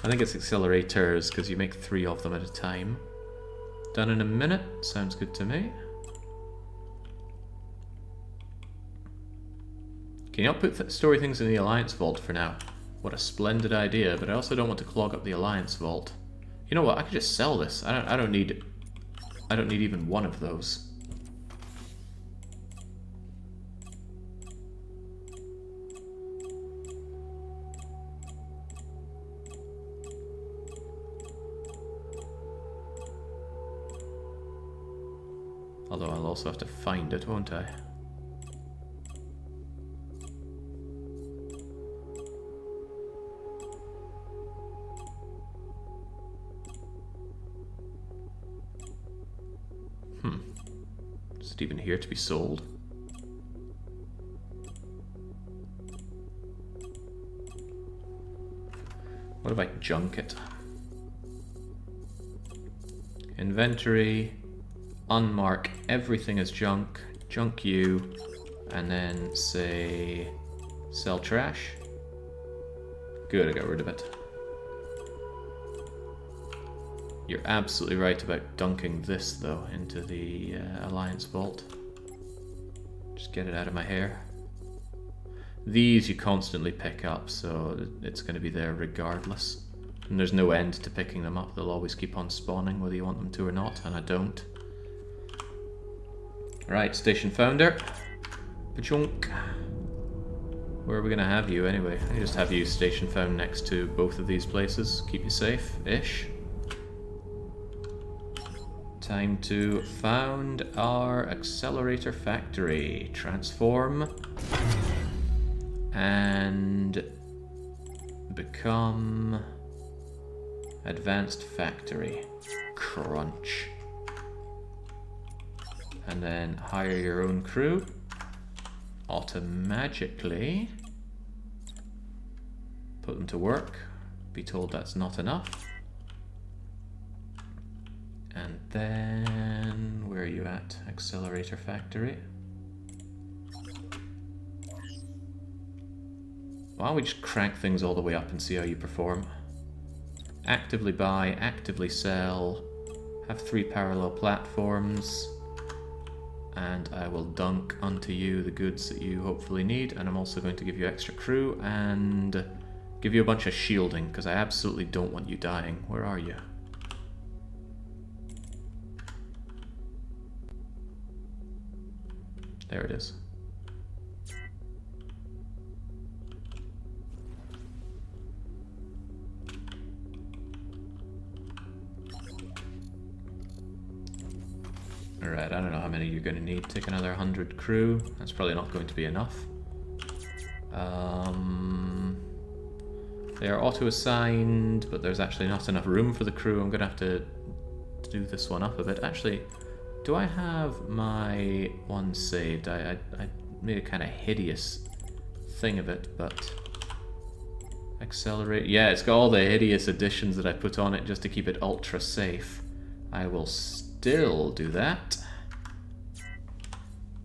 I think it's accelerators, because you make 3 of them at a time. Done in a minute. Sounds good to me. Can you not put story things in the Alliance Vault for now? What a splendid idea, but I also don't want to clog up the Alliance Vault. You know what? I could just sell this. I don't need even one of those. Although I'll also have to find it, won't I? Is it even here to be sold? What if I junk it? Inventory. Unmark everything as junk. Junk you. And then say sell trash. Good, I got rid of it. You're absolutely right about dunking this though into the Alliance Vault. Just get it out of my hair. These you constantly pick up, so it's going to be there regardless. And there's no end to picking them up. They'll always keep on spawning whether you want them to or not, and I don't. Right, station founder. Pachunk. Where are we going to have you anyway? I can just have you station found next to both of these places. Keep you safe-ish. Time to found our accelerator factory. Transform. And become advanced factory. Crunch. And then hire your own crew. Automagically put them to work. Be told that's not enough. And then where are you at? Accelerator factory. Why don't we just crank things all the way up and see how you perform? Actively buy, actively sell, have 3 parallel platforms, and I will dunk unto you the goods that you hopefully need, and I'm also going to give you extra crew and give you a bunch of shielding, because I absolutely don't want you dying. Where are you? There it is. Alright, I don't know how many you're going to need. Take another 100 crew. That's probably not going to be enough. They are auto-assigned, but there's actually not enough room for the crew. I'm going to have to do this one up a bit. Actually, do I have my one saved? I made a kind of hideous thing of it, but... Accelerate. Yeah, it's got all the hideous additions that I put on it just to keep it ultra safe. I will still do that.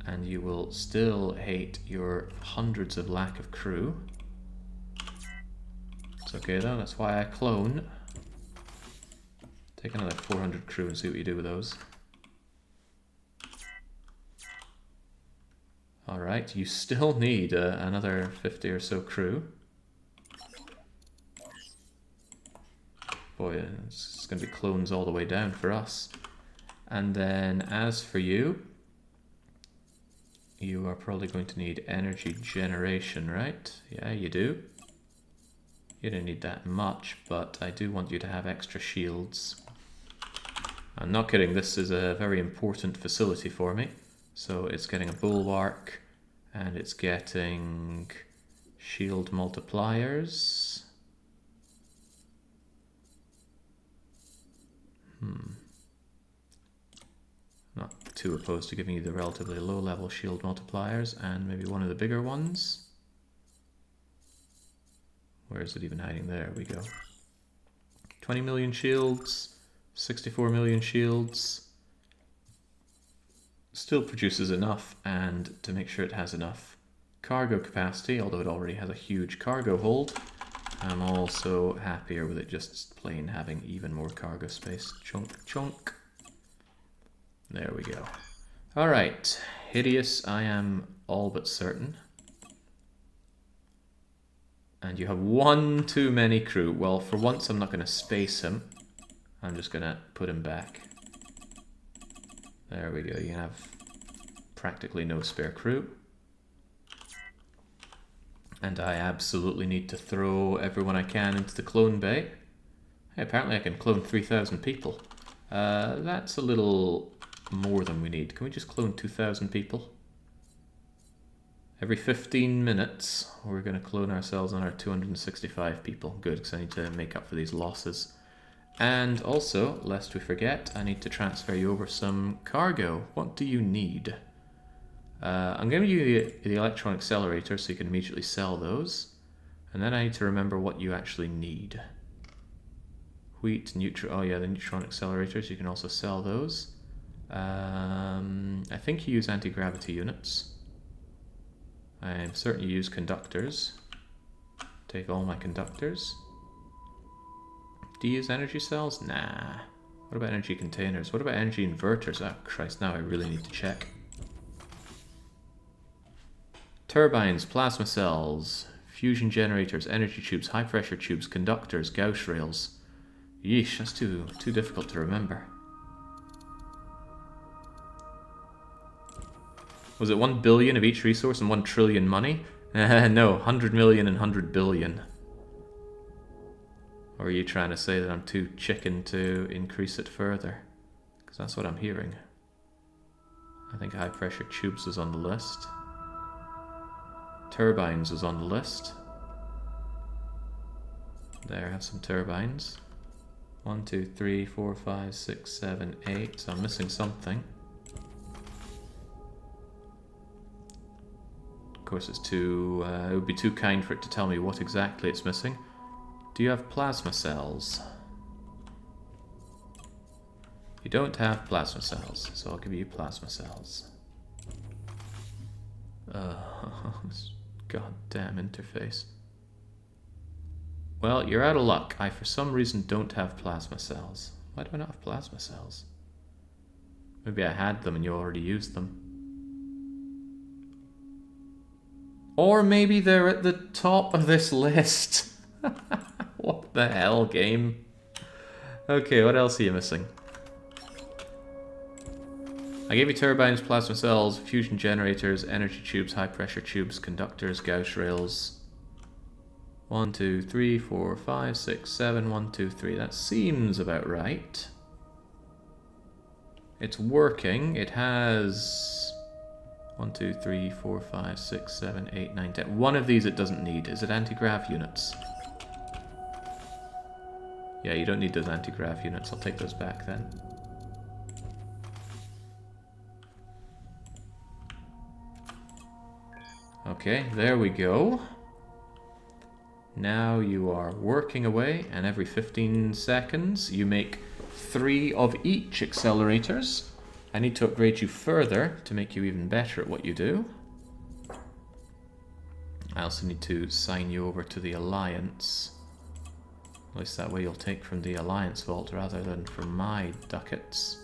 And you will still hate your hundreds of lack of crew. It's okay though, that's why I clone. Take another 400 crew and see what you do with those. Alright, you still need another 50 or so crew. Boy, it's going to be clones all the way down for us. And then as for you, you are probably going to need energy generation, right? Yeah, you do. You don't need that much, but I do want you to have extra shields. I'm not kidding, this is a very important facility for me. So it's getting a bulwark, and it's getting shield multipliers. Not too opposed to giving you the relatively low level shield multipliers, and maybe one of the bigger ones. Where is it even hiding? There we go. 20 million shields, 64 million shields. Still produces enough, and to make sure it has enough cargo capacity, although it already has a huge cargo hold, I'm also happier with it just plain having even more cargo space. Chunk, chunk. There we go. Alright, hideous, I am all but certain. And you have one too many crew. Well, for once I'm not going to space him. I'm just going to put him back. There we go, you can have practically no spare crew. And I absolutely need to throw everyone I can into the clone bay. Hey, apparently I can clone 3,000 people. That's a little more than we need. Can we just clone 2,000 people? Every 15 minutes, we're going to clone ourselves on our 265 people. Good, because I need to make up for these losses. And also, lest we forget, I need to transfer you over some cargo. What do you need? I'm going to give you the electron accelerator so you can immediately sell those. And then I need to remember what you actually need. Wheat, neutron. Oh yeah, the neutron accelerators, you can also sell those. I think you use anti-gravity units. I'm certainly use conductors. Take all my conductors. Do you use energy cells? Nah. What about energy containers? What about energy inverters? Oh Christ, now I really need to check. Turbines, plasma cells, fusion generators, energy tubes, high pressure tubes, conductors, gauge rails. Yeesh, that's too difficult to remember. Was it 1 billion of each resource and 1 trillion money? No, 100 million and 100 billion. Or are you trying to say that I'm too chicken to increase it further? Because that's what I'm hearing. I think high pressure tubes was on the list. Turbines was on the list. There, have some turbines. 1, 2, 3, 4, 5, 6, 7, 8. So I'm missing something. Of course, it's too. It would be too kind for it to tell me what exactly it's missing. Do you have plasma cells? You don't have plasma cells, so I'll give you plasma cells. This goddamn interface. Well, you're out of luck. I, for some reason, don't have plasma cells. Why do I not have plasma cells? Maybe I had them and you already used them. Or maybe they're at the top of this list. What the hell, game? Okay, what else are you missing? I gave you turbines, plasma cells, fusion generators, energy tubes, high pressure tubes, conductors, gauge rails. 1, 2, 3, 4, 5, 6, 7, 1, 2, 3. That seems about right. It's working. It has 1, 2, 3, 4, 5, 6, 7, 8, 9, 10. One of these it doesn't need. Is it anti-grav units? Yeah, you don't need those anti-grav units. I'll take those back then. Okay, there we go. Now you are working away, and every 15 seconds you make 3 of each accelerators. I need to upgrade you further to make you even better at what you do. I also need to sign you over to the Alliance. At least that way you'll take from the Alliance Vault rather than from my ducats.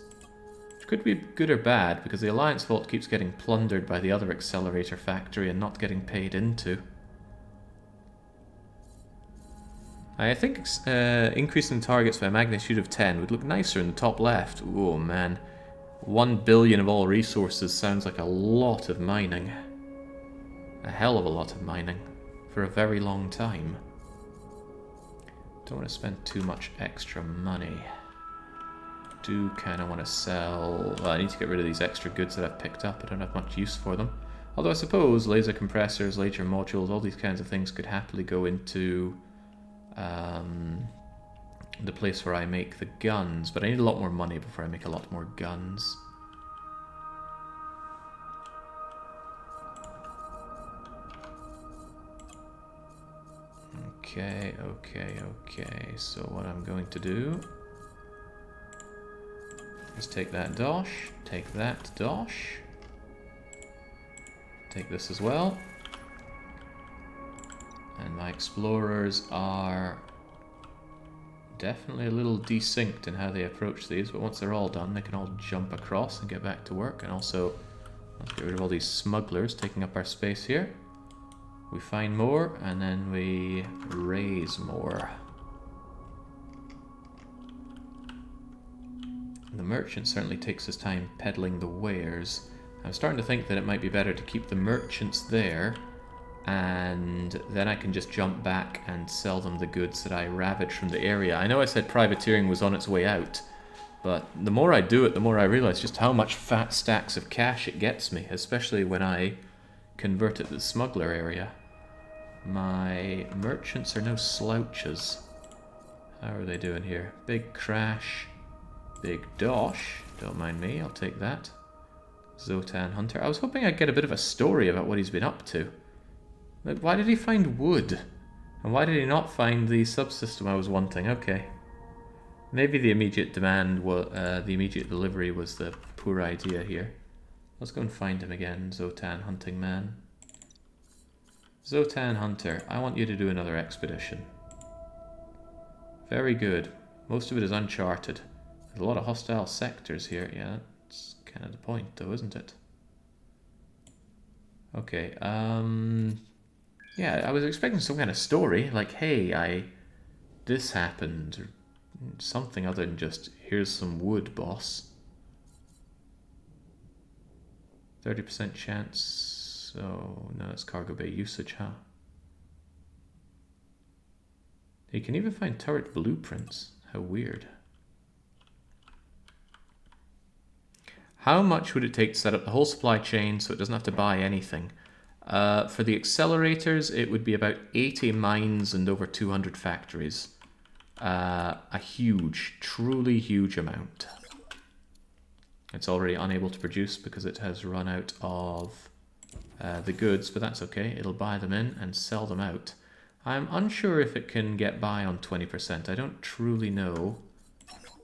Which could be good or bad, because the Alliance Vault keeps getting plundered by the other accelerator factory and not getting paid into. I think increasing targets by a magnitude of 10 would look nicer in the top left. Oh man. 1 billion of all resources sounds like a lot of mining. A hell of a lot of mining. For a very long time. Don't want to spend too much extra money. Do kind of want to sell... Well, I need to get rid of these extra goods that I've picked up. I don't have much use for them. Although I suppose laser compressors, laser modules, all these kinds of things could happily go into the place where I make the guns. But I need a lot more money before I make a lot more guns. Okay. So what I'm going to do is take that dosh, take that dosh, take this as well. And my explorers are definitely a little desynced in how they approach these, but once they're all done, they can all jump across and get back to work. And also, let's get rid of all these smugglers taking up our space here. We find more, and then we raise more. The merchant certainly takes his time peddling the wares. I'm starting to think that it might be better to keep the merchants there, and then I can just jump back and sell them the goods that I ravaged from the area. I know I said privateering was on its way out, but the more I do it, the more I realize just how much fat stacks of cash it gets me, especially when I convert it to the smuggler area. My merchants are no slouches. How are they doing here? Big crash, big dosh. Don't mind me, I'll take that. Zotan Hunter. I was hoping I'd get a bit of a story about what he's been up to. Like, why did he find wood? And why did he not find the subsystem I was wanting? Okay. Maybe the immediate demand, the immediate delivery was the poor idea here. Let's go and find him again, Zotan Hunting Man. Zotan Hunter, I want you to do another expedition. Very good. Most of it is uncharted. There's a lot of hostile sectors here. Yeah, that's kind of the point though, isn't it? Okay, yeah, I was expecting some kind of story, like, hey, this happened, or something other than just, here's some wood, boss. 30% chance, oh, no, it's cargo bay usage, huh? You can even find turret blueprints, how weird. How much would it take to set up the whole supply chain so it doesn't have to buy anything? For the accelerators, it would be about 80 mines and over 200 factories. A huge, truly huge amount. It's already unable to produce because it has run out of the goods, but that's okay. It'll buy them in and sell them out. I'm unsure if it can get by on 20%. I don't truly know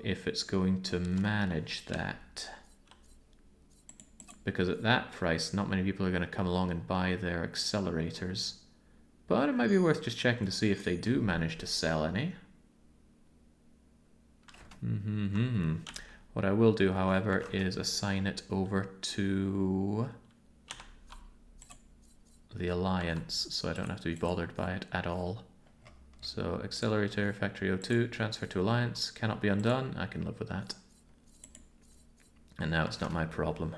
if it's going to manage that. Because at that price, not many people are going to come along and buy their accelerators. But it might be worth just checking to see if they do manage to sell any. What I will do, however, is assign it over to the Alliance, so I don't have to be bothered by it at all. So, Accelerator, Factory 02, transfer to Alliance, cannot be undone. I can live with that. And now it's not my problem.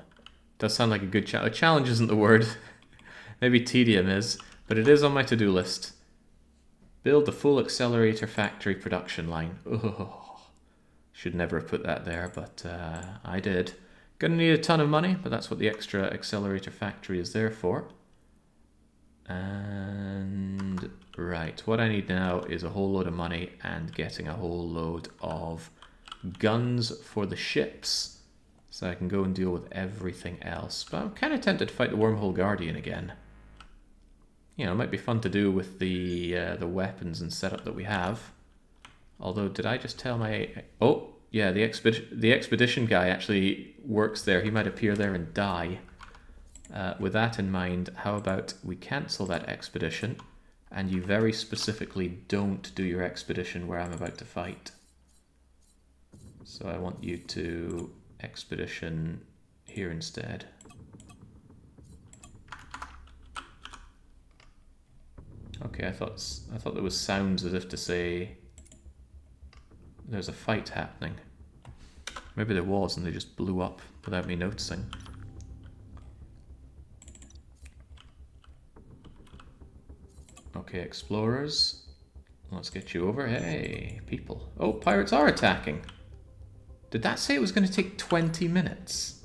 Does sound like a good challenge. Challenge isn't the word. Maybe tedium is, but it is on my to-do list. Build the full accelerator factory production line. Oh, should never have put that there, but I did. Gonna need a ton of money, but that's what the extra accelerator factory is there for. And right, what I need now is a whole load of money and getting a whole load of guns for the ships. So I can go and deal with everything else. But I'm kind of tempted to fight the Wormhole Guardian again. You know, it might be fun to do with the weapons and setup that we have. Although, did I just tell my... Oh, yeah, the expedition guy actually works there. He might appear there and die. With that in mind, how about we cancel that expedition and you very specifically don't do your expedition where I'm about to fight. So I want you to... expedition here instead. Okay, I thought there was sounds as if to say there's a fight happening. Maybe there was and they just blew up without me noticing. Okay, explorers. Let's get you over. Hey, people. Oh, pirates are attacking. Did that say it was going to take 20 minutes?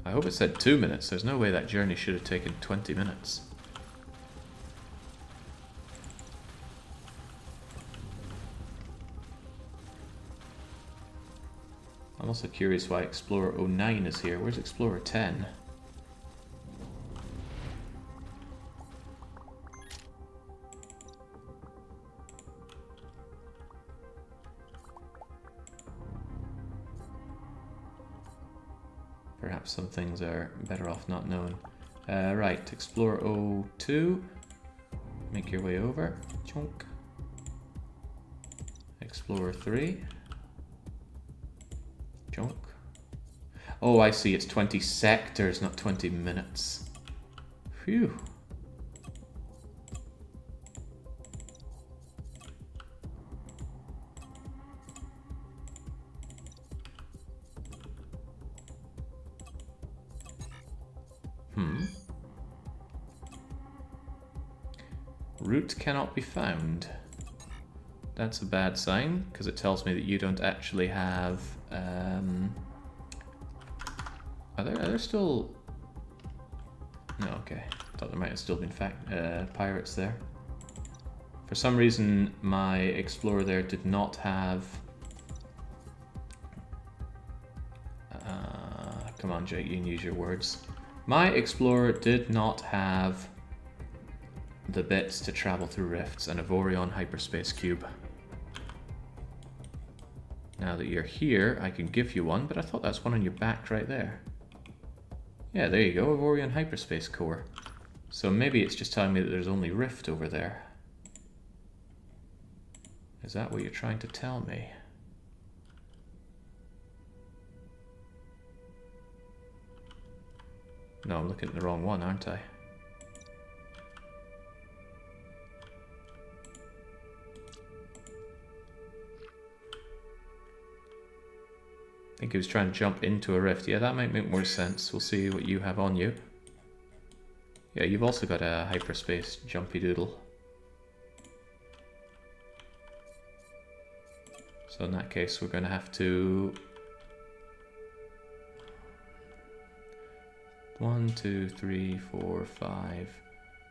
I hope it said 2 minutes. There's no way that journey should have taken 20 minutes. I'm also curious why Explorer 09 is here. Where's Explorer 10? Perhaps some things are better off not known. Right, Explorer 02. Make your way over. Chunk. Explorer 3. Chunk. Oh, I see. It's 20 sectors, not 20 minutes. Phew. Route cannot be found. That's a bad sign, because it tells me that you don't actually have... Are there still... No, okay. I thought there might have still been pirates there. For some reason, my explorer there did not have... come on, Jake, you can use your words. My explorer did not have the bits to travel through rifts, and Avorion hyperspace cube. Now that you're here, I can give you one, but I thought that's one on your back right there. Yeah, there you go, Avorion Hyperspace Core. So maybe it's just telling me that there's only Rift over there. Is that what you're trying to tell me? No, I'm looking at the wrong one, aren't I? I think he was trying to jump into a rift. Yeah, that might make more sense. We'll see what you have on you. Yeah, you've also got a hyperspace jumpy doodle. So in that case, we're going to have to... 1, 2, 3, 4, 5,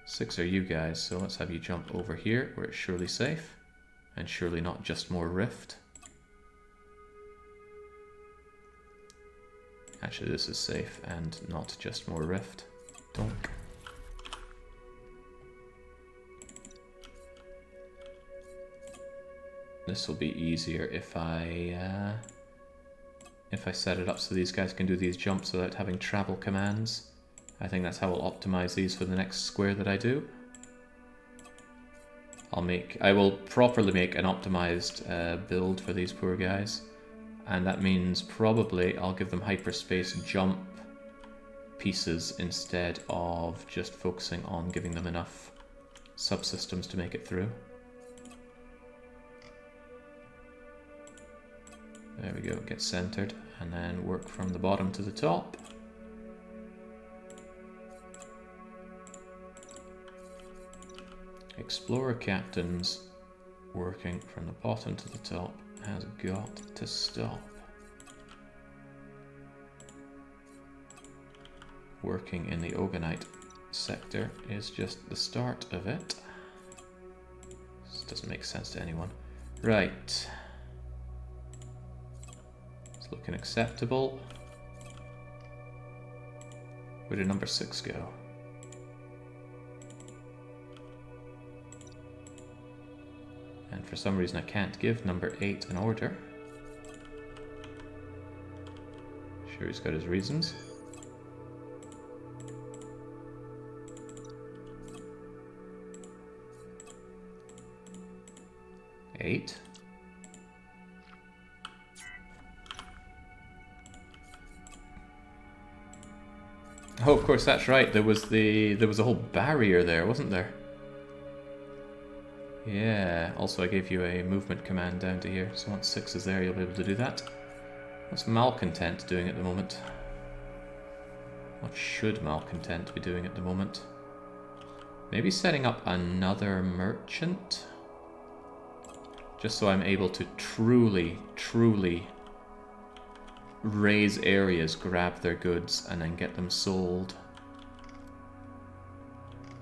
6 are you guys. So let's have you jump over here where it's surely safe. And surely not just more rift. Actually, this is safe and not just more rift. Donk. This will be easier if I set it up so these guys can do these jumps without having travel commands. I think that's how I'll optimize these for the next square that I do. I will properly make an optimized build for these poor guys. And that means probably I'll give them hyperspace jump pieces instead of just focusing on giving them enough subsystems to make it through. There we go, get centered, and then work from the bottom to the top. Explorer captains working from the bottom to the top has got to stop. Working in the Oganite sector is just the start of it. This doesn't make sense to anyone. Right. It's looking acceptable. Where did number 6 go? And for some reason I can't give number 8 an order. Sure, he's got his reasons. Eight. Oh, of course, that's right. There was a whole barrier there, wasn't there? Yeah. Also, I gave you a movement command down to here, so once 6 is there, you'll be able to do that. What's Malcontent doing at the moment? What should Malcontent be doing at the moment? Maybe setting up another merchant? Just so I'm able to truly raise areas, grab their goods, and then get them sold.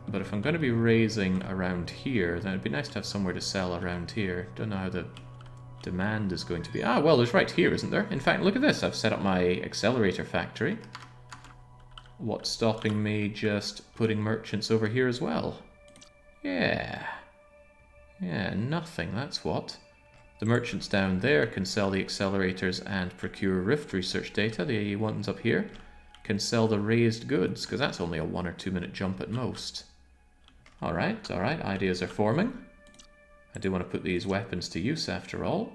But if I'm going to be raising around here, then it'd be nice to have somewhere to sell around here. Don't know how the demand is going to be. Ah, well, there's right here, isn't there? In fact, look at this. I've set up my accelerator factory. What's stopping me just putting merchants over here as well? Yeah. Yeah, nothing, that's what. The merchants down there can sell the accelerators and procure Rift research data. The ones up here can sell the raised goods, because that's only a 1 or 2 minute jump at most. Alright, ideas are forming. I do want to put these weapons to use after all.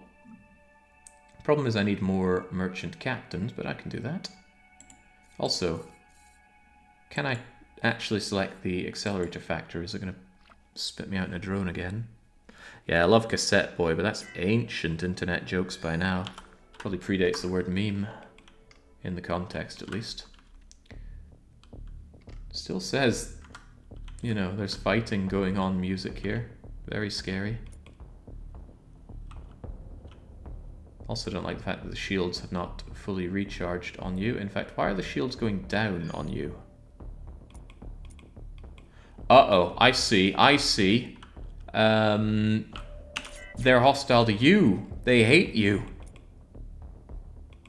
Problem is I need more merchant captains, but I can do that. Also, can I actually select the accelerator factor? Is it going to spit me out in a drone again? Yeah, I love Cassette Boy, but that's ancient internet jokes by now. Probably predates the word meme, in the context at least. Still says, you know, there's fighting going on music here. Very scary. Also don't like the fact that the shields have not fully recharged on you. In fact, why are the shields going down on you? Uh-oh, I see. They're hostile to you. They hate you.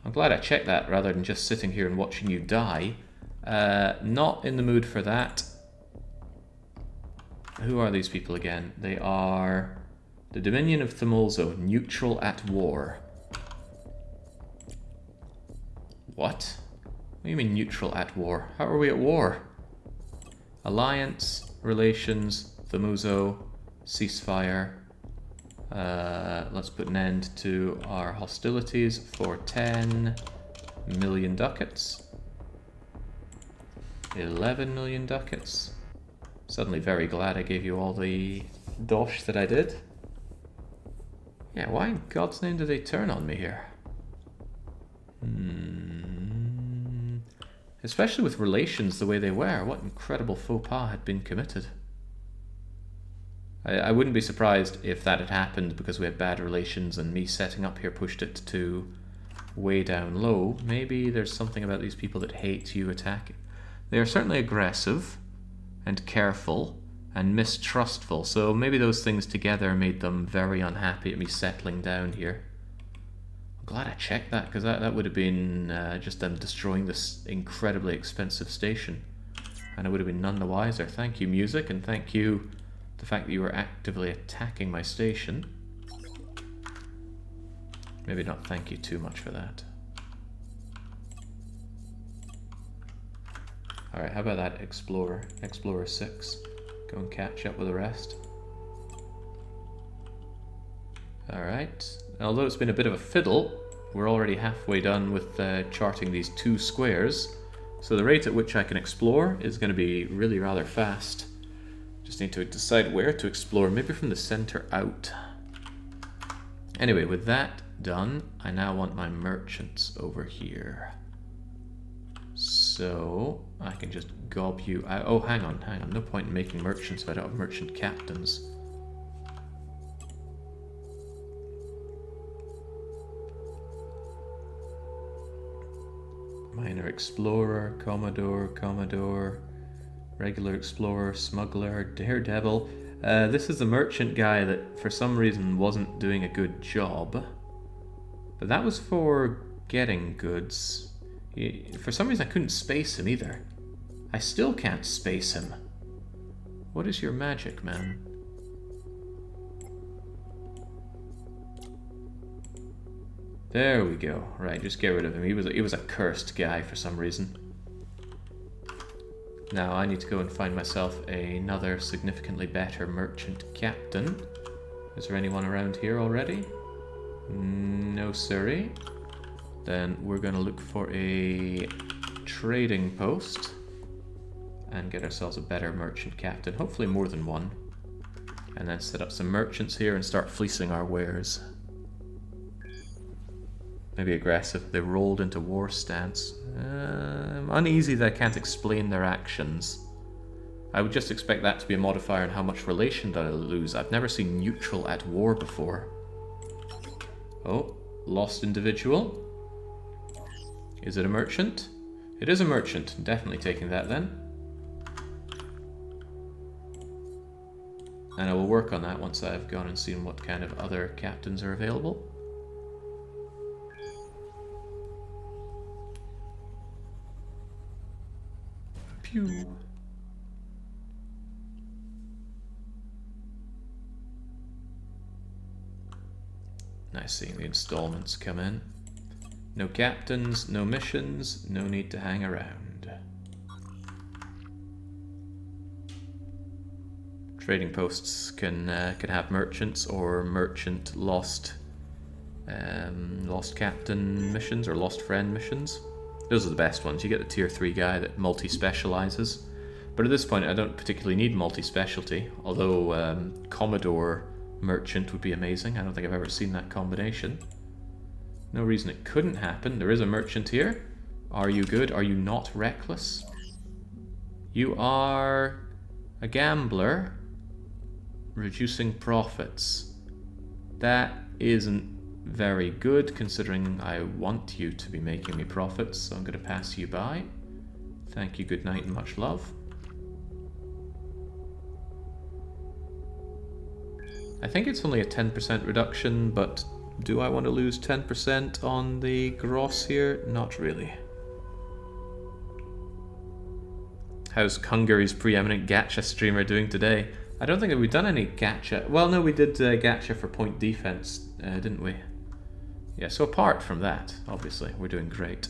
I'm glad I checked that rather than just sitting here and watching you die. Not in the mood for that. Who are these people again? They are the Dominion of Themulzo, neutral at war. What? do you mean neutral at war? How are we at war? Alliance, relations, Famuzo, ceasefire. Let's put an end to our hostilities for 10 million ducats. 11 million ducats. Suddenly very glad I gave you all the dosh that I did. Yeah, why in God's name did they turn on me here? Especially with relations the way they were. What incredible faux pas had been committed. I wouldn't be surprised if that had happened because we had bad relations and me setting up here pushed it to way down low. Maybe there's something about these people that hate you attacking. They are certainly aggressive and careful and mistrustful, so maybe those things together made them very unhappy at me settling down here. I'm glad I checked that, because that would have been just them destroying this incredibly expensive station. And I would have been none the wiser. Thank you, music, and thank you the fact that you were actively attacking my station. Maybe not thank you too much for that. Alright, how about that Explorer? Explorer 6. Go and catch up with the rest. Alright. Although it's been a bit of a fiddle, we're already halfway done with charting these 2 squares. So the rate at which I can explore is going to be really rather fast. Just need to decide where to explore, maybe from the center out. Anyway, with that done, I now want my merchants over here. So I can just gob you out. Oh, hang on. No point in making merchants if I don't have merchant captains. Minor explorer, commodore, regular explorer, smuggler, daredevil. This is the merchant guy that for some reason wasn't doing a good job. But that was for getting goods. For some reason I couldn't space him either. I still can't space him. What is your magic, man? There we go. Right, just get rid of him. He was a cursed guy for some reason. Now I need to go and find myself another significantly better merchant captain. Is there anyone around here already? No, siree. Then we're going to look for a trading post and get ourselves a better merchant captain, hopefully more than one. And then set up some merchants here and start fleecing our wares. Maybe aggressive. They rolled into war stance. I'm uneasy that I can't explain their actions. I would just expect that to be a modifier on how much relation that I'll lose. I've never seen neutral at war before. Oh, lost individual. Is it a merchant? It is a merchant. Definitely taking that then. And I will work on that once I've gone and seen what kind of other captains are available. Pew. Nice seeing the installments come in. No captains, no missions, no need to hang around. Trading posts can have merchants or merchant lost captain missions or lost friend missions. Those are the best ones. You get the tier 3 guy that multi-specializes. But at this point I don't particularly need multi-specialty, although Commodore merchant would be amazing. I don't think I've ever seen that combination. No reason it couldn't happen. There is a merchant here. Are you good? Are you not reckless? You are a gambler. Reducing profits. That isn't very good considering I want you to be making me profits, so I'm going to pass you by. Thank you, good night and much love. I think it's only a 10% reduction, but do I want to lose 10% on the gross here? Not really. How's Hungary's preeminent gacha streamer doing today? I don't think that we've done any gacha. Well, no, we did gacha for point defense, didn't we? Yeah, so apart from that, obviously, we're doing great.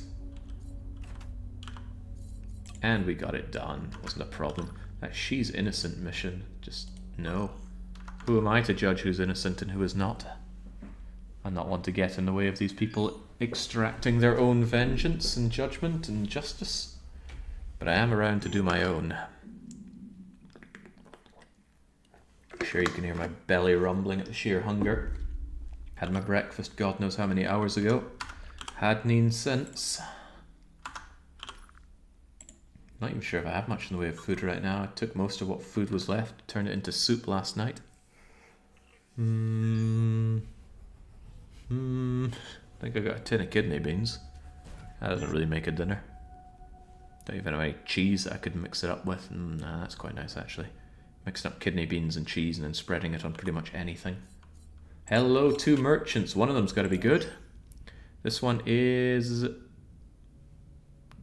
And we got it done. Wasn't a problem. That she's innocent mission. Just no. Who am I to judge who's innocent and who is not? I'm not one to get in the way of these people extracting their own vengeance and judgment and justice. But I am around to do my own. I'm sure you can hear my belly rumbling at the sheer hunger. Had my breakfast God knows how many hours ago. Had neen since. Not even sure if I have much in the way of food right now. I took most of what food was left, turned it into soup last night. I think I got a tin of kidney beans. That doesn't really make a dinner. Don't even have any cheese that I could mix it up with. Nah, that's quite nice actually. Mixing up kidney beans and cheese and then spreading it on pretty much anything. Hello, 2 merchants. One of them's got to be good. This one is...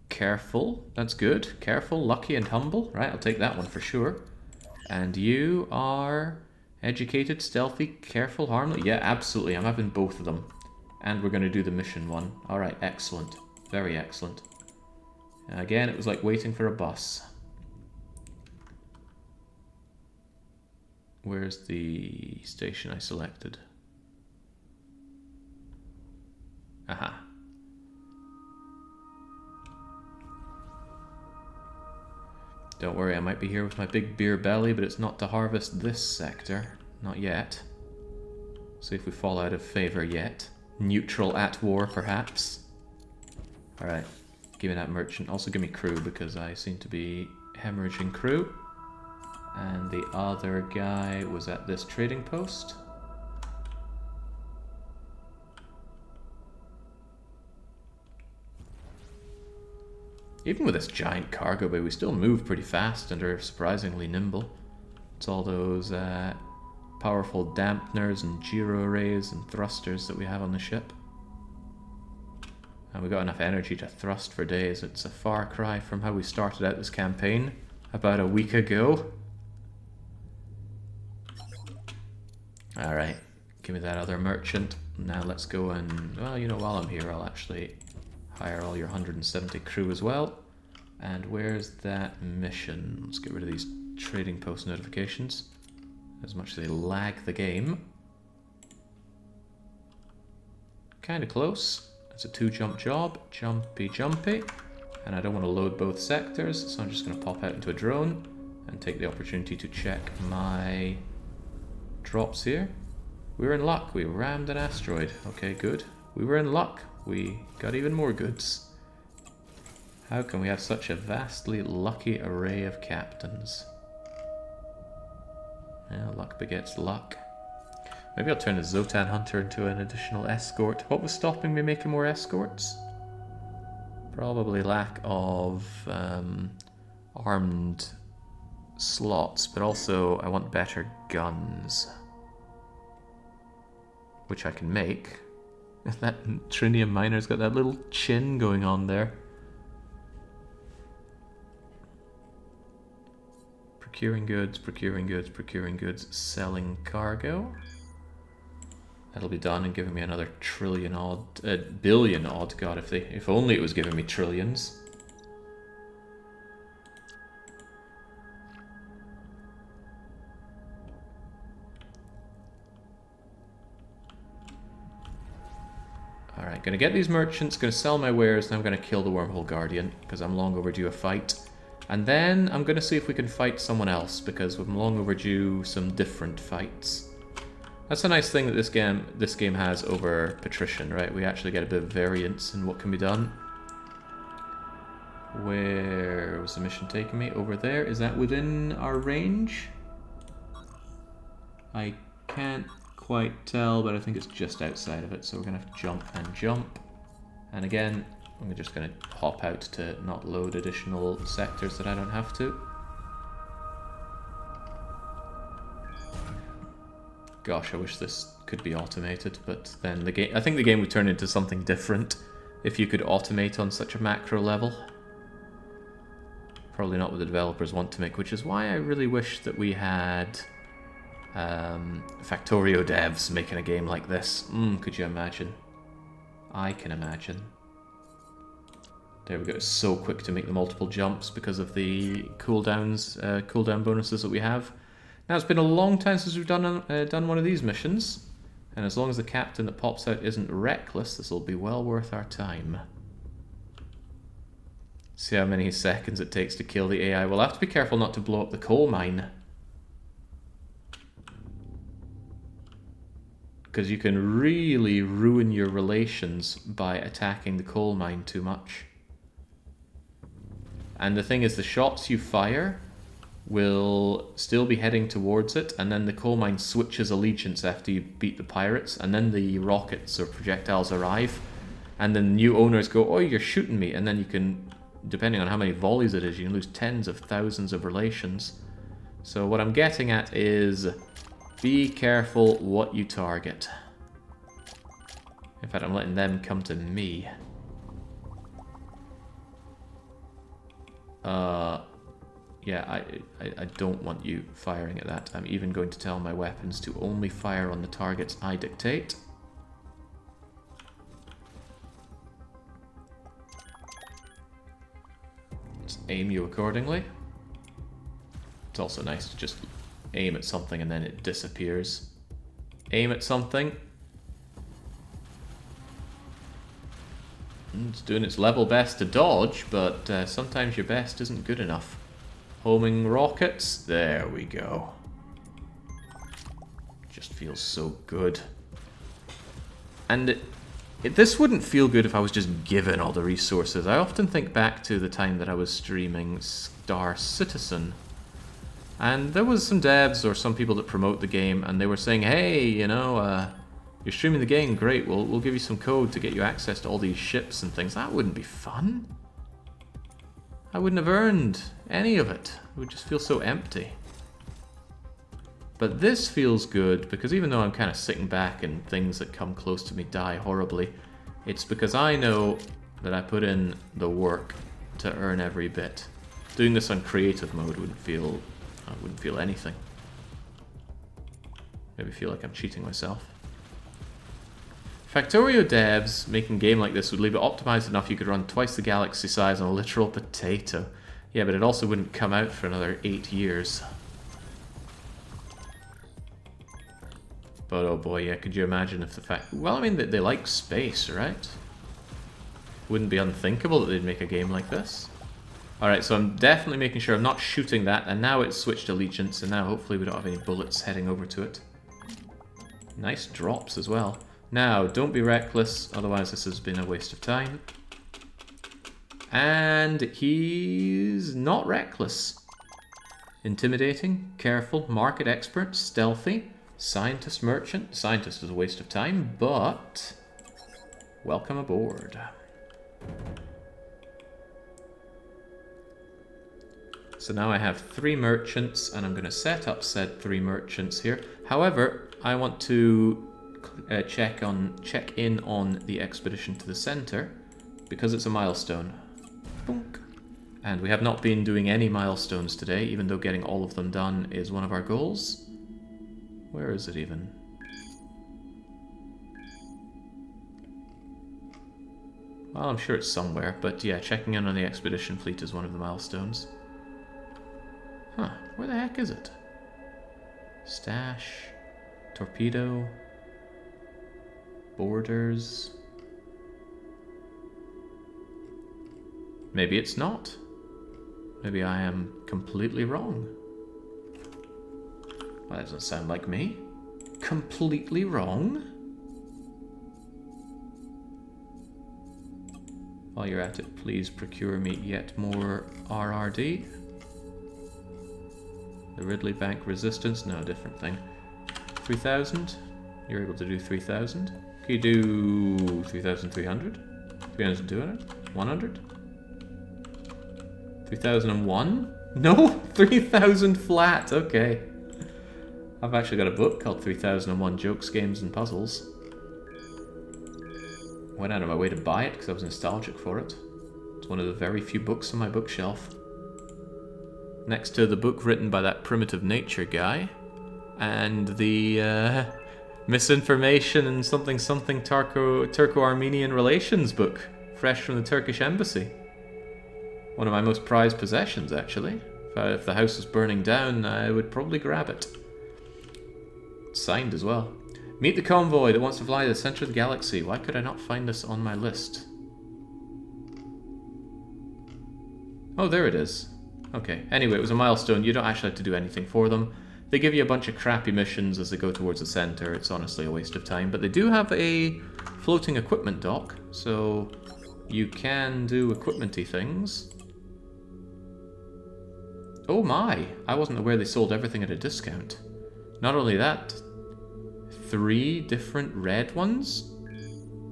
careful. That's good. Careful, lucky, and humble. Right, I'll take that one for sure. And you are... educated, stealthy, careful, harmless. Yeah, absolutely. I'm having both of them. And we're going to do the mission one. Alright, excellent. Very excellent. Again, it was like waiting for a bus. Where's the station I selected? Aha. Don't worry, I might be here with my big beer belly, but it's not to harvest this sector. Not yet. See if we fall out of favour yet. Neutral at war, perhaps. Alright, give me that merchant. Also give me crew, because I seem to be hemorrhaging crew. And the other guy was at this trading post. Even with this giant cargo bay, we still move pretty fast and are surprisingly nimble. It's all those powerful dampeners and gyro arrays and thrusters that we have on the ship. And we've got enough energy to thrust for days. It's a far cry from how we started out this campaign about a week ago. Alright, give me that other merchant. Now let's go and, well, you know, while I'm here, I'll actually hire all your 170 crew as well. And where's that mission? Let's get rid of these trading post notifications. As much as they lag the game. Kinda close. It's a 2-jump job. Jumpy, jumpy. And I don't want to load both sectors, so I'm just going to pop out into a drone and take the opportunity to check my drops here. We were in luck. We rammed an asteroid. Okay, good. We were in luck. We got even more goods. How can we have such a vastly lucky array of captains? Yeah, luck begets luck. Maybe I'll turn the Zotan Hunter into an additional escort. What was stopping me making more escorts? Probably lack of armed slots, but also I want better guns. Which I can make. That trinium miner's got that little chin going on there. Procuring goods, procuring goods, procuring goods, selling cargo. That'll be done and giving me another billion odd. God, if only it was giving me trillions. Alright, gonna get these merchants, gonna sell my wares, and I'm gonna kill the Wormhole Guardian, because I'm long overdue a fight. And then I'm gonna see if we can fight someone else, because I'm long overdue some different fights. That's a nice thing that this game has over Patrician, right? We actually get a bit of variance in what can be done. Where was the mission taking me? Over there? Is that within our range? I can't quite tell, but I think it's just outside of it, so we're gonna have to jump and jump. And again, I'm just gonna hop out to not load additional sectors that I don't have to. Gosh, I wish this could be automated, but then the game, I think the game would turn into something different if you could automate on such a macro level. Probably not what the developers want to make, which is why I really wish that we had Factorio devs making a game like this. Could you imagine? I can imagine. There we go. It's so quick to make the multiple jumps because of the cooldown bonuses that we have. Now, it's been a long time since we've done one of these missions. And as long as the captain that pops out isn't reckless, this will be well worth our time. See how many seconds it takes to kill the AI. We'll have to be careful not to blow up the coal mine. Because you can really ruin your relations by attacking the coal mine too much. And the thing is, the shots you fire will still be heading towards it, and then the coal mine switches allegiance after you beat the pirates, and then the rockets or projectiles arrive, and then new owners go, oh, you're shooting me, and then you can, depending on how many volleys it is, you can lose tens of thousands of relations. So what I'm getting at is, be careful what you target. In fact, I'm letting them come to me. Yeah, I don't want you firing at that. I'm even going to tell my weapons to only fire on the targets I dictate. Just aim you accordingly. It's also nice to just aim at something and then it disappears. Aim at something. It's doing its level best to dodge, but sometimes your best isn't good enough. Homing rockets. There we go. Just feels so good. And this wouldn't feel good if I was just given all the resources. I often think back to the time that I was streaming Star Citizen. And there was some devs or some people that promote the game, and they were saying, hey, you know, you're streaming the game, great, we'll give you some code to get you access to all these ships and things. That wouldn't be fun. I wouldn't have earned any of it. It would just feel so empty. But this feels good, because even though I'm kind of sitting back and things that come close to me die horribly, it's because I know that I put in the work to earn every bit. Doing this on creative mode wouldn't feel anything. Maybe feel like I'm cheating myself. Factorio devs making a game like this would leave it optimized enough you could run twice the galaxy size on a literal potato. Yeah, but it also wouldn't come out for another 8 years. But oh boy, yeah, could you imagine if the fact... Well, I mean, they like space, right? Wouldn't be unthinkable that they'd make a game like this. Alright, so I'm definitely making sure I'm not shooting that, and now it's switched allegiance, and now hopefully we don't have any bullets heading over to it. Nice drops as well. Now, don't be reckless, otherwise this has been a waste of time. And he's not reckless. Intimidating, careful, market expert, stealthy, scientist merchant. Scientist is a waste of time, but welcome aboard. So now I have 3 merchants, and I'm going to set up said 3 merchants here. However, I want to check in on the expedition to the center, because it's a milestone. Boink. And we have not been doing any milestones today, even though getting all of them done is one of our goals. Where is it even? Well, I'm sure it's somewhere, but yeah, checking in on the expedition fleet is one of the milestones. Huh, where the heck is it? Stash, torpedo, borders. Maybe it's not. Maybe I am completely wrong. Well, that doesn't sound like me. Completely wrong? While you're at it, please procure me yet more RRD. The Ridley Bank Resistance? No, different thing. 3,000? You're able to do 3,000. Can you do 3,300? 3,200? 100? 3,001? No? 3,000 flat, okay. I've actually got a book called 3001 Jokes, Games and Puzzles. Went out of my way to buy it because I was nostalgic for it. It's one of the very few books on my bookshelf. Next to the book written by that primitive nature guy, and the misinformation and something Turco-Armenian relations book, fresh from the Turkish embassy. One of my most prized possessions, actually. If the house was burning down, I would probably grab it. It's signed as well. Meet the convoy that wants to fly to the center of the galaxy. Why could I not find this on my list? Oh, there it is. Okay. Anyway, it was a milestone. You don't actually have to do anything for them. They give you a bunch of crappy missions as they go towards the center. It's honestly a waste of time. But they do have a floating equipment dock, so you can do equipment-y things. Oh my! I wasn't aware they sold everything at a discount. Not only that, 3 different red ones?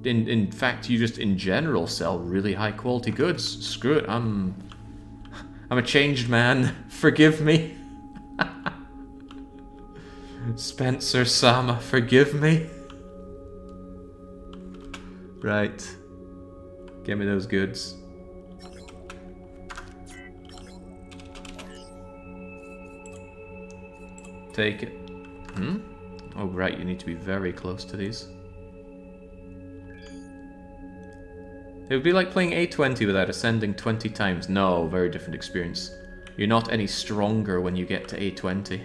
In fact, you just in general sell really high quality goods. Screw it, I'm a changed man. Forgive me. Spencer Sama, forgive me. Right. Give me those goods. Take it. Oh, right, you need to be very close to these. It would be like playing A20 without ascending 20 times. No, very different experience. You're not any stronger when you get to A20.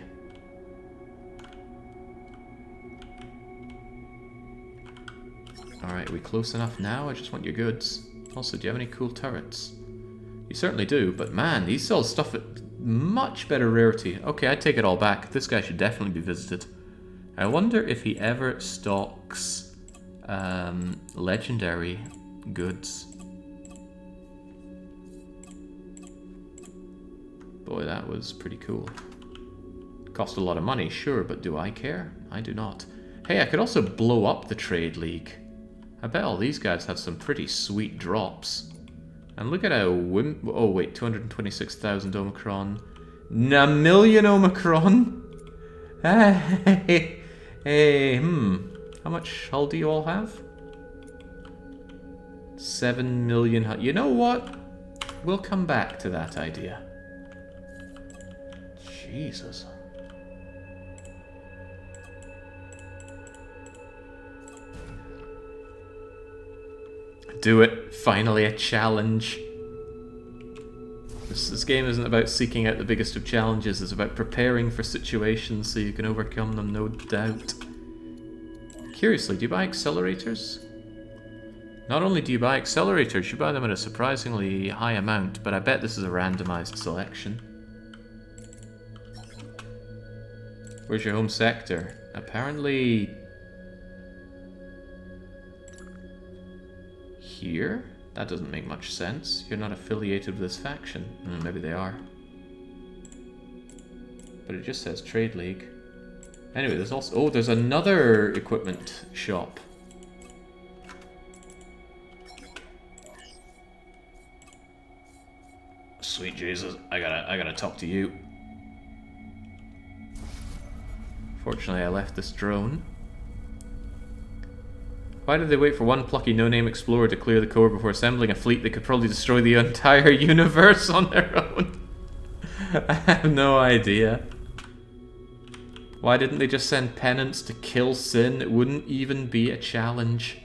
Alright, are we close enough now? I just want your goods. Also, do you have any cool turrets? You certainly do, but man, these sell stuff at much better rarity. Okay, I take it all back. This guy should definitely be visited. I wonder if he ever stocks legendary goods. Boy, that was pretty cool. Cost a lot of money, sure, but do I care? I do not. Hey, I could also blow up the Trade League. I bet all these guys have some pretty sweet drops. And look at how oh wait, 226,000 Omicron. A million Omicron? Hey, How much hull do you all have? 7 million hull. You know what? We'll come back to that idea. Jesus. Do it. Finally a challenge. This game isn't about seeking out the biggest of challenges, it's about preparing for situations so you can overcome them, no doubt. Curiously, do you buy accelerators? Not only do you buy accelerators, you buy them at a surprisingly high amount, but I bet this is a randomized selection. Where's your home sector? Apparently... here? That doesn't make much sense. You're not affiliated with this faction. Maybe they are. But it just says Trade League. Anyway, there's also... oh, there's another equipment shop. Sweet Jesus, I gotta talk to you. Fortunately, I left this drone. Why did they wait for one plucky no-name explorer to clear the core before assembling a fleet that could probably destroy the entire universe on their own? I have no idea. Why didn't they just send penance to kill sin? It wouldn't even be a challenge.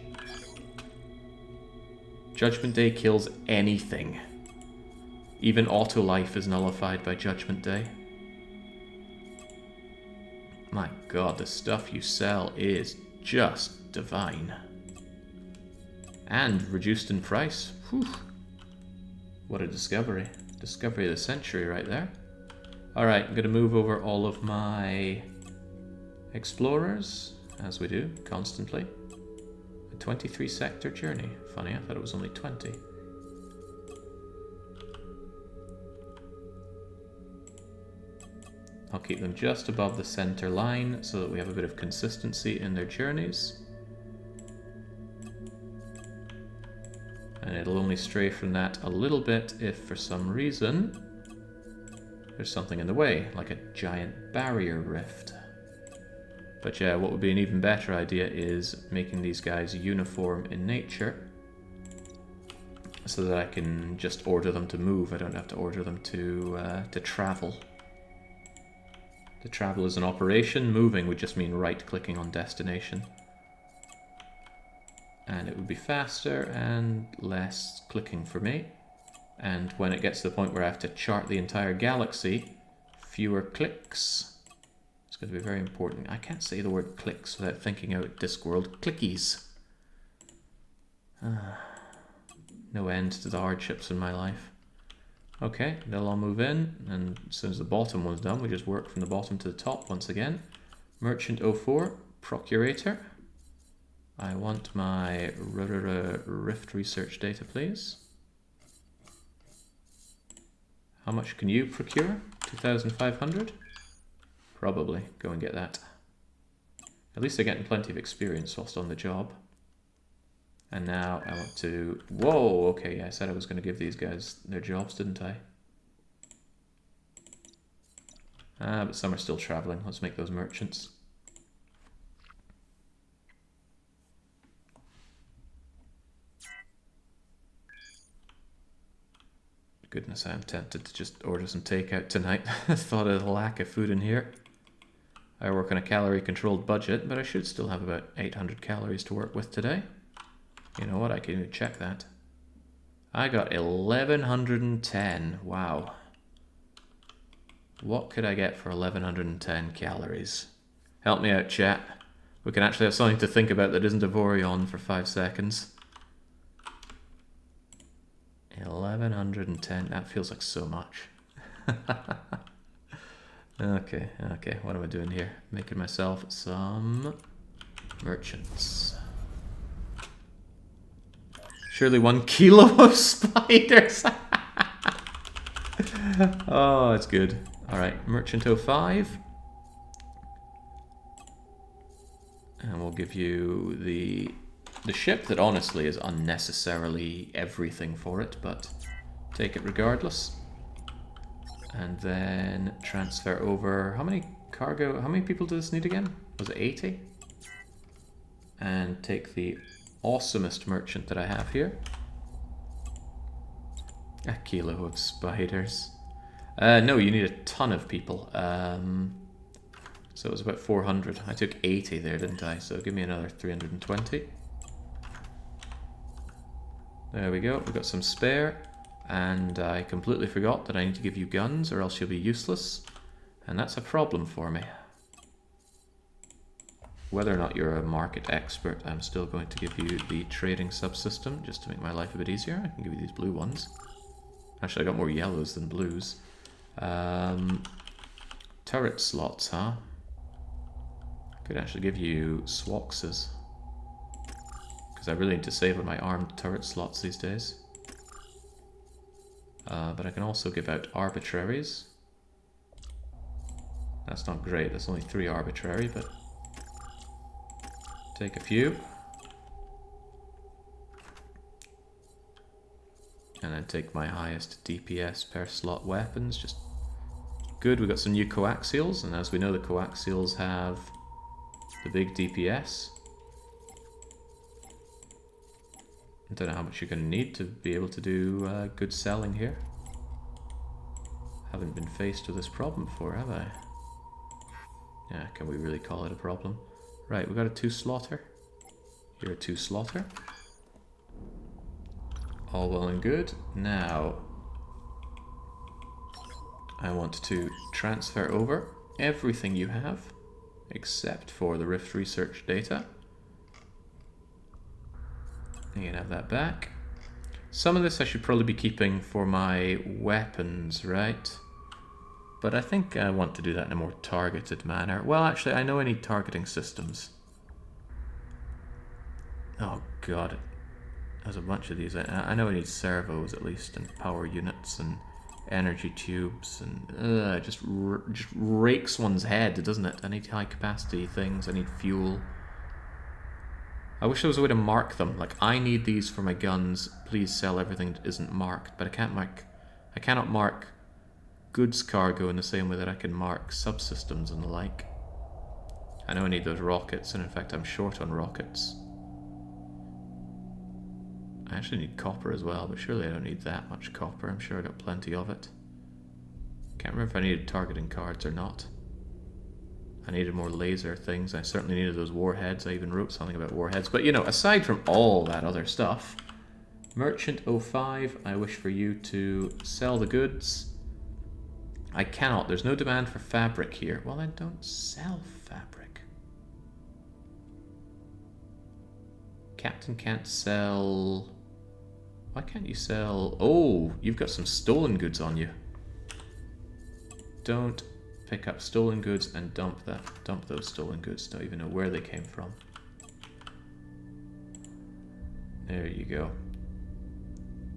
Judgment Day kills anything. Even Autolife is nullified by Judgment Day. My god, the stuff you sell is just divine. And reduced in price. Whew. What a discovery. Discovery of the century right there. Alright, I'm going to move over all of my explorers, as we do, constantly. A 23 sector journey. Funny, I thought it was only 20. I'll keep them just above the center line so that we have a bit of consistency in their journeys. And it'll only stray from that a little bit if for some reason there's something in the way, like a giant barrier rift. But yeah, what would be an even better idea is making these guys uniform in nature so that I can just order them to move. I don't have to order them to travel. To travel is an operation, moving would just mean right-clicking on destination. And it would be faster and less clicking for me. And when it gets to the point where I have to chart the entire galaxy, fewer clicks. It's going to be very important. I can't say the word clicks without thinking out Discworld. Clickies. No end to the hardships in my life. Okay, they'll all move in, and as soon as the bottom one's done, we just work from the bottom to the top once again. Merchant 04, Procurator. I want my Rift research data, please. How much can you procure? 2,500? Probably. Go and get that. At least they're getting plenty of experience whilst on the job. And now I want to... Whoa! Okay, I said I was going to give these guys their jobs, didn't I? But some are still travelling. Let's make those merchants. Goodness, I am tempted to just order some takeout tonight. I thought of the lack of food in here. I work on a calorie-controlled budget, but I should still have about 800 calories to work with today. You know what? I can even check that. I got 1110. Wow. What could I get for 1110 calories? Help me out, chat. We can actually have something to think about that isn't Avorion for 5 seconds. 1110. That feels like so much. Okay, what am I doing here? Making myself some merchants. Surely 1 kilo of spiders. Oh, it's good. Alright, Merchant 05. And we'll give you the ship that honestly is unnecessarily everything for it, but take it regardless. And then transfer over... How many people does this need again? Was it 80? And take the awesomest merchant that I have here. A kilo of spiders. No, you need a ton of people. So it was about 400. I took 80 there, didn't I? So give me another 320. There we go. We've got some spare. And I completely forgot that I need to give you guns or else you'll be useless. And that's a problem for me. Whether or not you're a market expert, I'm still going to give you the trading subsystem just to make my life a bit easier. I can give you these blue ones. Actually, I got more yellows than blues. Turret slots, huh? Could actually give you Swoxes. Because I really need to save on my armed turret slots these days. But I can also give out arbitraries. That's not great, that's only 3 arbitrary, but... Take a few. And then take my highest DPS per slot weapons. Just good, we got some new coaxials, and as we know the coaxials have the big DPS. I don't know how much you're going to need to be able to do good selling here. Haven't been faced with this problem before, have I? Yeah, can we really call it a problem? Right, we got a 2 slaughter. You're a 2 slaughter. All well and good. Now, I want to transfer over everything you have, except for the Rift research data. You can have that back. Some of this I should probably be keeping for my weapons, right? But I think I want to do that in a more targeted manner. Well, actually, I know I need targeting systems. Oh god, there's a bunch of these. I know I need servos at least, and power units, and energy tubes, and it just rakes one's head, doesn't it? I need high capacity things, I need fuel. I wish there was a way to mark them. Like, I need these for my guns, please sell everything that isn't marked. But I cannot mark goods cargo in the same way that I can mark subsystems and the like. I know I need those rockets, and in fact I'm short on rockets. I actually need copper as well, but surely I don't need that much copper. I'm sure I got plenty of it. Can't remember if I needed targeting cards or not. I needed more laser things. I certainly needed those warheads. I even wrote something about warheads. But, you know, aside from all that other stuff, Merchant 05, I wish for you to sell the goods. I cannot. There's no demand for fabric here. Well, then don't sell fabric. Captain can't sell... Why can't you sell... Oh, you've got some stolen goods on you. Don't pick up stolen goods and dump those stolen goods. Don't even know where they came from. There you go.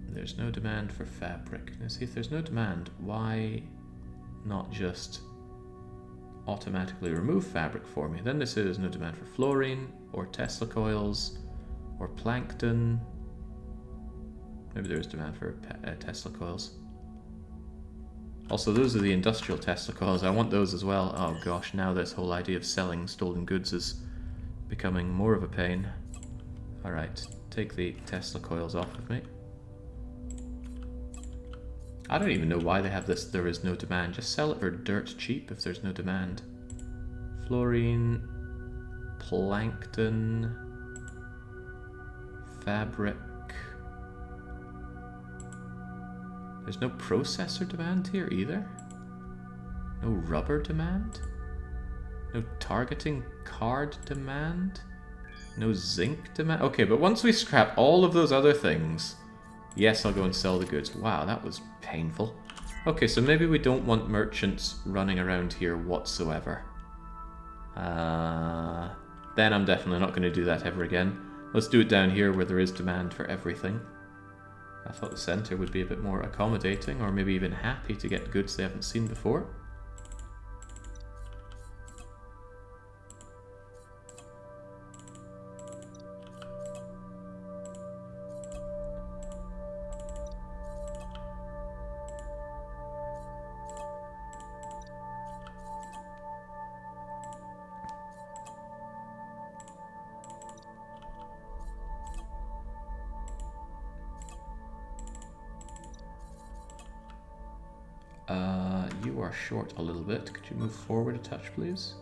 There's no demand for fabric. Now see, if there's no demand, why not just automatically remove fabric for me? Then they say there's no demand for fluorine, or Tesla coils, or plankton. Maybe there is demand for Tesla coils. Also, those are the industrial Tesla coils. I want those as well. Oh gosh, now this whole idea of selling stolen goods is becoming more of a pain. Alright, take the Tesla coils off of me. I don't even know why they have this, there is no demand. Just sell it for dirt cheap if there's no demand. Fluorine, plankton, fabric. There's no processor demand here either. No rubber demand. No targeting card demand. No zinc demand. Okay, but once we scrap all of those other things, yes, I'll go and sell the goods. Wow, that was painful. Okay, so maybe we don't want merchants running around here whatsoever. Then I'm definitely not going to do that ever again. Let's do it down here where there is demand for everything. I thought the centre would be a bit more accommodating, or maybe even happy to get goods they haven't seen before. You are short a little bit. Could you move forward a touch, please?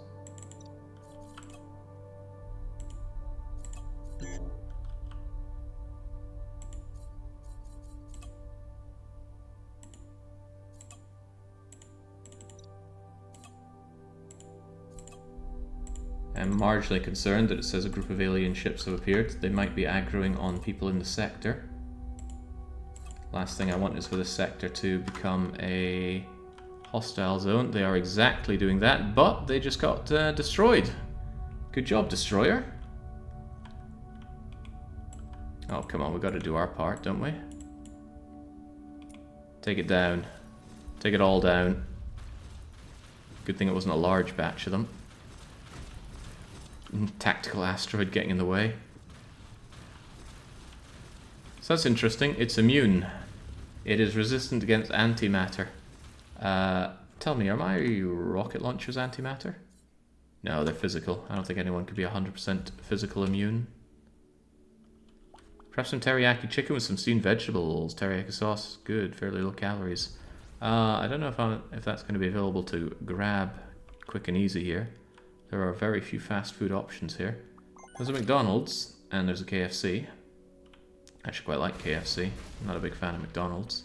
I'm marginally concerned that it says a group of alien ships have appeared. They might be aggroing on people in the sector. Last thing I want is for the sector to become a hostile zone. They are exactly doing that, but they just got destroyed. Good job, Destroyer. Oh, come on, we've got to do our part, don't we? Take it down. Take it all down. Good thing it wasn't a large batch of them. Tactical asteroid getting in the way. So that's interesting. It's immune. It is resistant against antimatter. Tell me, are my rocket launchers antimatter? No, they're physical. I don't think anyone could be 100% physical immune. Perhaps some teriyaki chicken with some steamed vegetables. Teriyaki sauce, good, fairly low calories. I don't know if that's going to be available to grab quick and easy here. There are very few fast food options here. There's a McDonald's and there's a KFC. I actually quite like KFC. I'm not a big fan of McDonald's.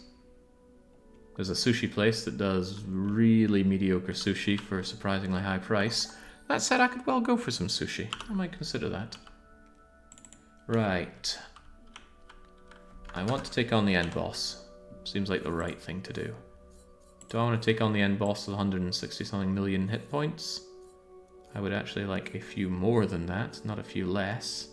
There's a sushi place that does really mediocre sushi for a surprisingly high price. That said, I could well go for some sushi. I might consider that. Right. I want to take on the end boss. Seems like the right thing to do. Do I want to take on the end boss with 160 something million hit points? I would actually like a few more than that, not a few less.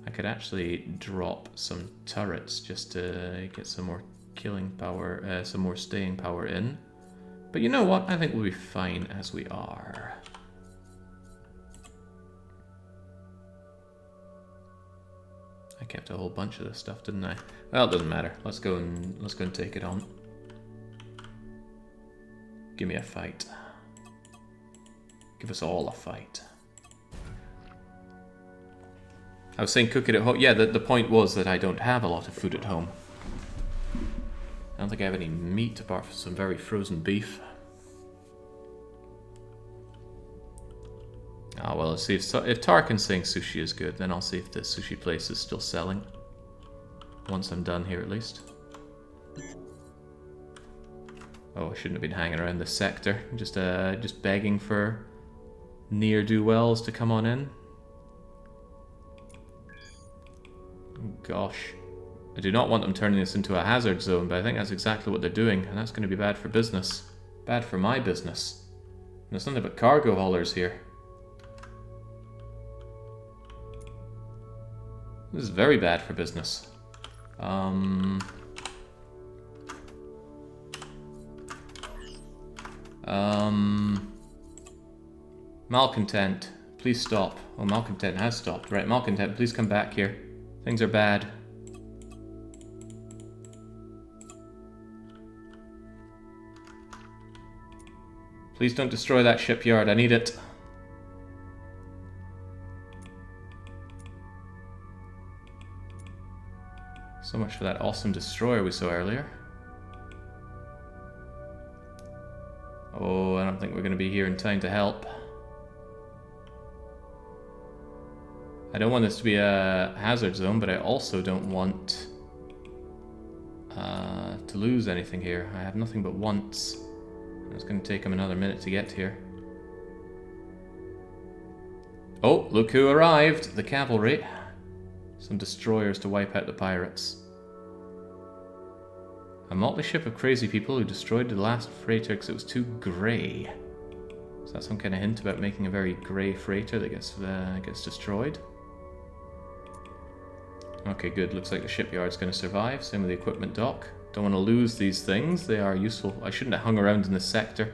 I could actually drop some turrets just to get some more killing power, some more staying power in. But you know what? I think we'll be fine as we are. I kept a whole bunch of this stuff, didn't I? Well, it doesn't matter. Let's go and take it on. Give me a fight. Give us all a fight. I was saying cook it at home. Yeah, the point was that I don't have a lot of food at home. I don't think I have any meat apart from some very frozen beef. Ah, well, let's see if Tarkin's saying sushi is good, then I'll see if the sushi place is still selling. Once I'm done here, at least. Oh, I shouldn't have been hanging around this sector. Just begging for ne'er-do-wells to come on in. Gosh. I do not want them turning this into a hazard zone, but I think that's exactly what they're doing, and that's going to be bad for business. Bad for my business. And there's nothing but cargo haulers here. This is very bad for business. Malcontent, please stop. Oh, Malcontent has stopped. Right, Malcontent, please come back here. Things are bad. Please don't destroy that shipyard, I need it. So much for that awesome destroyer we saw earlier. Oh, I don't think we're going to be here in time to help. I don't want this to be a hazard zone, but I also don't want to lose anything here. I have nothing but wants. It's going to take him another minute to get here. Oh, look who arrived! The cavalry. Some destroyers to wipe out the pirates. A motley ship of crazy people who destroyed the last freighter because it was too grey. Is that some kind of hint about making a very grey freighter that gets destroyed? Okay, good. Looks like the shipyard's going to survive. Same with the equipment dock. Don't want to lose these things. They are useful. I shouldn't have hung around in this sector.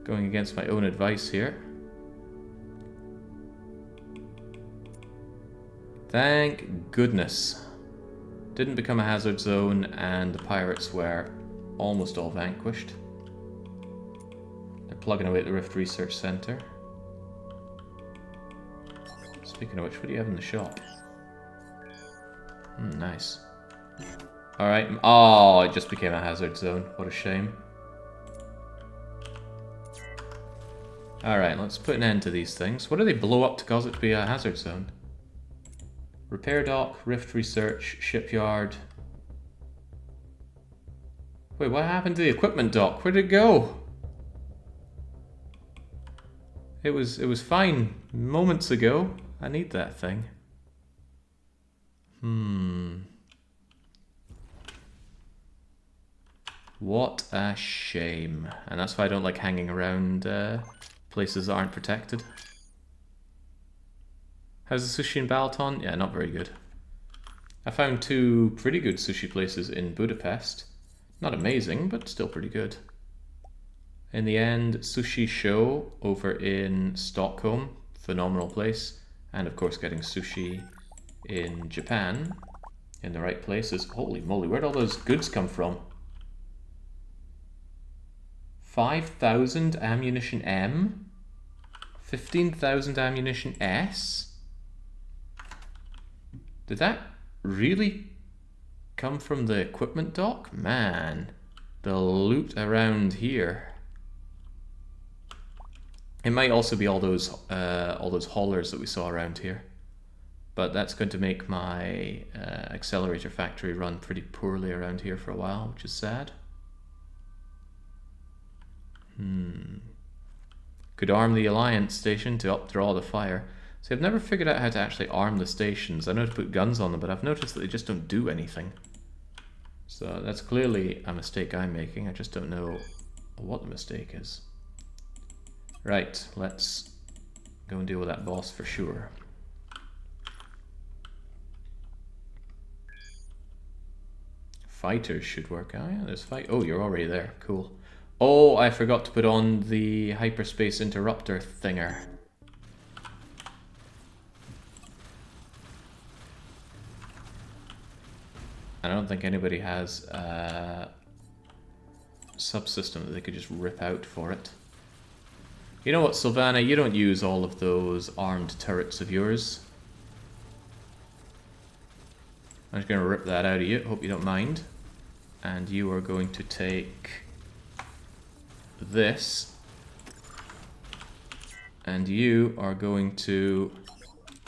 Going against my own advice here. Thank goodness. Didn't become a hazard zone and the pirates were almost all vanquished. They're plugging away at the Rift Research Center. Speaking of which, what do you have in the shop? Nice. Alright. Oh, it just became a hazard zone. What a shame. Alright, let's put an end to these things. What do they blow up to cause it to be a hazard zone? Repair dock, Rift Research, shipyard. Wait, what happened to the equipment dock? Where did it go? It was fine moments ago. I need that thing. What a shame. And that's why I don't like hanging around places that aren't protected. How's the sushi in Balaton? Yeah, not very good. I found two pretty good sushi places in Budapest. Not amazing, but still pretty good. In the end, Sushi Show over in Stockholm, phenomenal place. And of course getting sushi in Japan, in the right places. Holy moly, where'd all those goods come from? 5,000 ammunition M? 15,000 ammunition S? Did that really come from the equipment dock? Man, the loot around here. It might also be all those haulers that we saw around here. But that's going to make my accelerator factory run pretty poorly around here for a while, which is sad. Could arm the Alliance station to updraw the fire. See, I've never figured out how to actually arm the stations. I know to put guns on them, but I've noticed that they just don't do anything. So that's clearly a mistake I'm making. I just don't know what the mistake is. Right, let's go and deal with that boss for sure. Fighters should work. Oh yeah, there's fight. Oh, you're already there. Cool. Oh, I forgot to put on the hyperspace interrupter thinger. I don't think anybody has a subsystem that they could just rip out for it. You know what, Sylvana? You don't use all of those armed turrets of yours. I'm just going to rip that out of you. Hope you don't mind. And you are going to take this. And you are going to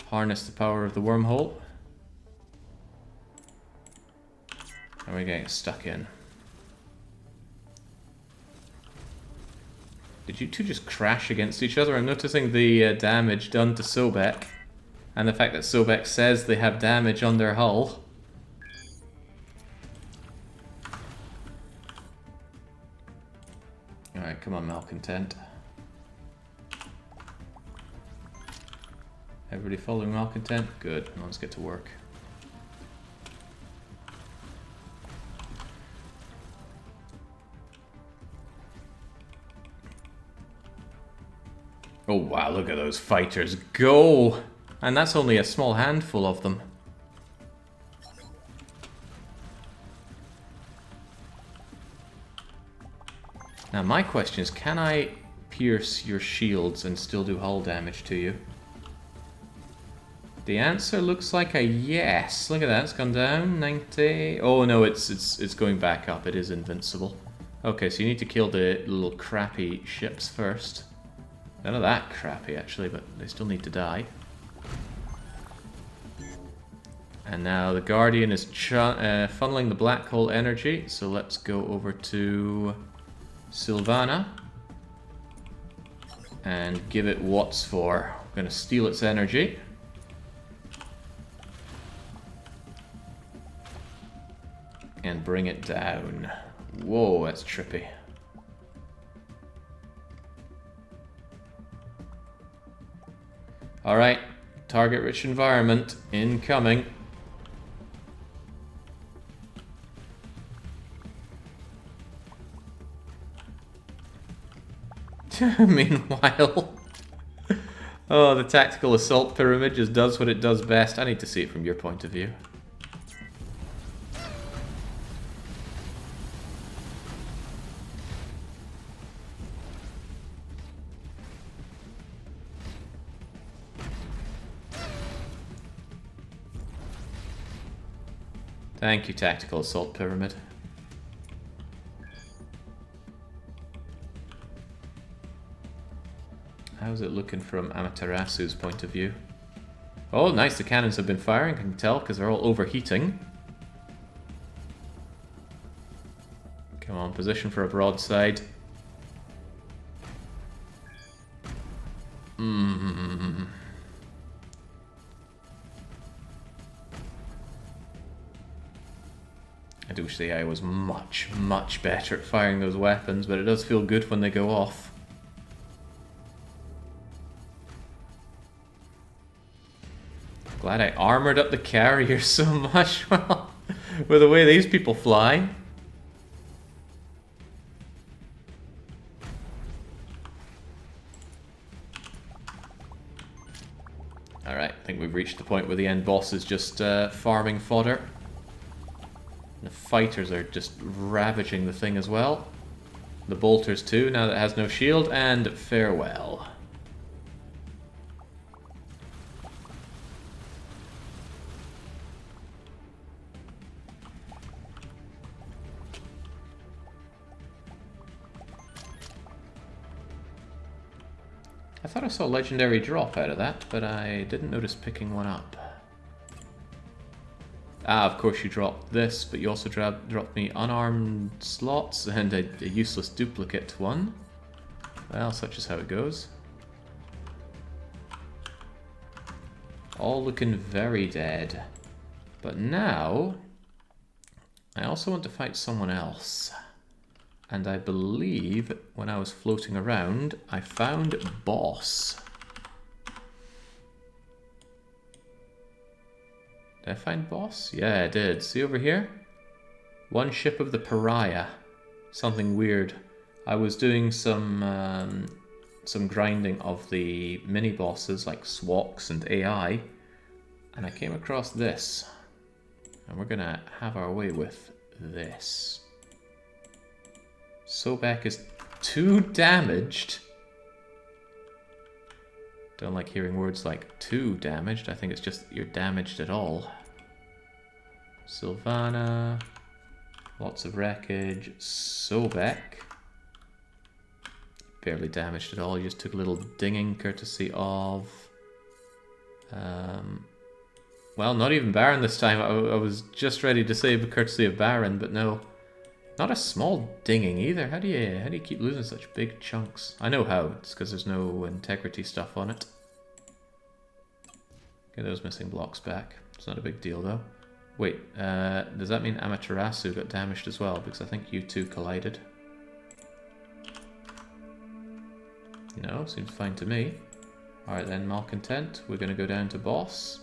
harness the power of the wormhole. And we're getting stuck in. Did you two just crash against each other? I'm noticing the damage done to Sobek. And the fact that Sobek says they have damage on their hull. Alright, come on, Malcontent. Everybody following Malcontent? Good, let's get to work. Oh wow, look at those fighters go! And that's only a small handful of them. Now my question is, can I pierce your shields and still do hull damage to you? The answer looks like a yes. Look at that, it's gone down, 90. Oh no, it's going back up, it is invincible. Okay, so you need to kill the little crappy ships first. None of that crappy actually, but they still need to die. And now the Guardian is funneling the black hole energy, so let's go over to Sylvana and give it what's for. We're going to steal its energy. And bring it down. Whoa, that's trippy. Alright, target-rich environment incoming. Meanwhile, oh, the tactical assault pyramid just does what it does best. I need to see it from your point of view. Thank you, tactical assault pyramid. How's it looking from Amaterasu's point of view? Oh, nice, the cannons have been firing, I can tell, because they're all overheating. Come on, position for a broadside. I do wish the AI was much, much better at firing those weapons, but it does feel good when they go off. Glad I armored up the carrier so much. Well, with the way these people fly. Alright, I think we've reached the point where the end boss is just farming fodder. The fighters are just ravaging the thing as well. The bolters too, now that it has no shield, and farewell. I thought I saw a legendary drop out of that, but I didn't notice picking one up. Ah, of course you dropped this, but you also dropped me unarmed slots and a useless duplicate one. Well, such is how it goes. All looking very dead. But now, I also want to fight someone else. And I believe when I was floating around, I found Boss. Did I find Boss? Yeah, I did. See over here? One ship of the Pariah. Something weird. I was doing some grinding of the mini-bosses like Swox and AI, and I came across this. And we're gonna have our way with this. Sobek is 2 damaged. Don't like hearing words like 2 damaged. I think it's just that you're damaged at all. Sylvana. Lots of wreckage. Sobek. Barely damaged at all. You just took a little dinging courtesy of... Well, not even Baron this time. I was just ready to say courtesy of Baron, but no. Not a small dinging either. How do you keep losing such big chunks? I know how. It's because there's no integrity stuff on it. Get those missing blocks back. It's not a big deal though. Wait, does that mean Amaterasu got damaged as well? Because I think you two collided. No, seems fine to me. Alright then, Malcontent. We're going to go down to boss.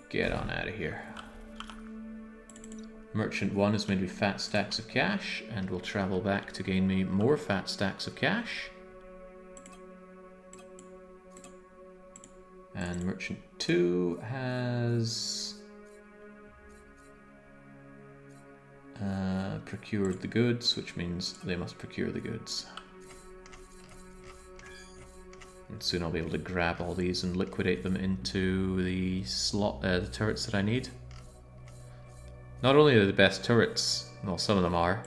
Get on out of here. Merchant 1 is made me fat stacks of cash, and will travel back to gain me more fat stacks of cash. And Merchant 2 has procured the goods, which means they must procure the goods. And soon I'll be able to grab all these and liquidate them into the the turrets that I need. Not only are they the best turrets, well, some of them are,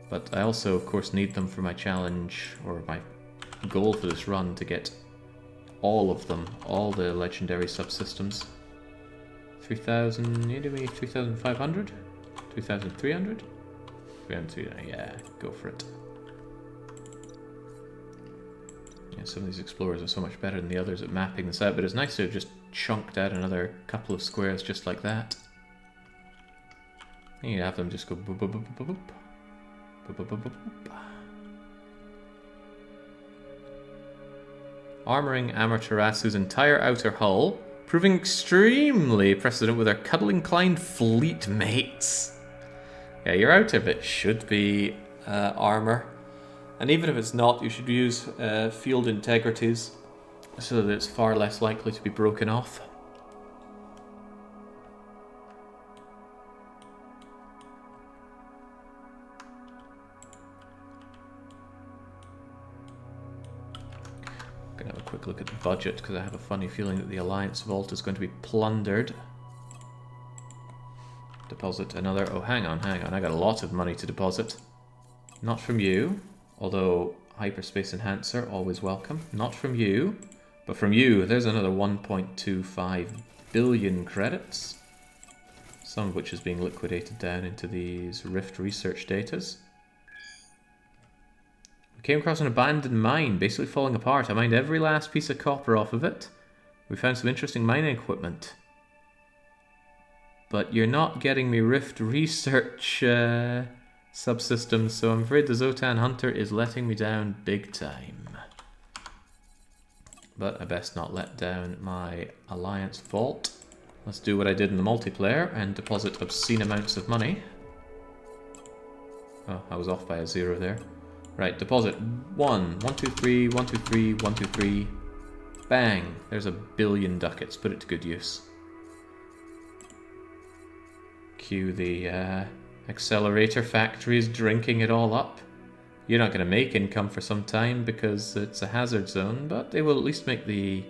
but I also, of course, need them for my challenge, or my goal for this run, to get all of them, all the legendary subsystems. 3,000, you do me 3,500? 3,300? 3,300, yeah, go for it. Yeah, some of these explorers are so much better than the others at mapping this out, but it's nice to have just chunked out another couple of squares just like that. And you have them just go boop boop boop boop boop boop boop boop boop boop. Armoring Amaterasu's entire outer hull, proving extremely precedent with our cuddle-inclined fleet mates. Yeah, your outer bit should be armor. And even if it's not, you should use field integrities so that it's far less likely to be broken off. I'm going to have a quick look at the budget because I have a funny feeling that the Alliance Vault is going to be plundered. Deposit another... Oh, hang on. I got a lot of money to deposit. Not from you. Although, hyperspace enhancer, always welcome. Not from you, but from you, there's another 1.25 billion credits. Some of which is being liquidated down into these Rift research datas. We came across an abandoned mine, basically falling apart. I mined every last piece of copper off of it. We found some interesting mining equipment. But you're not getting me Rift research... subsystems, so I'm afraid the Zotan Hunter is letting me down big time. But I best not let down my Alliance Vault. Let's do what I did in the multiplayer and deposit obscene amounts of money. Oh, I was off by a 0 there. Right, deposit 1, 1, 2, 3, 1, 2, 3, 1, 2, 3. Bang! There's 1 billion ducats. Put it to good use. Cue the accelerator factories drinking it all up. You're not going to make income for some time because it's a hazard zone, but they will at least make the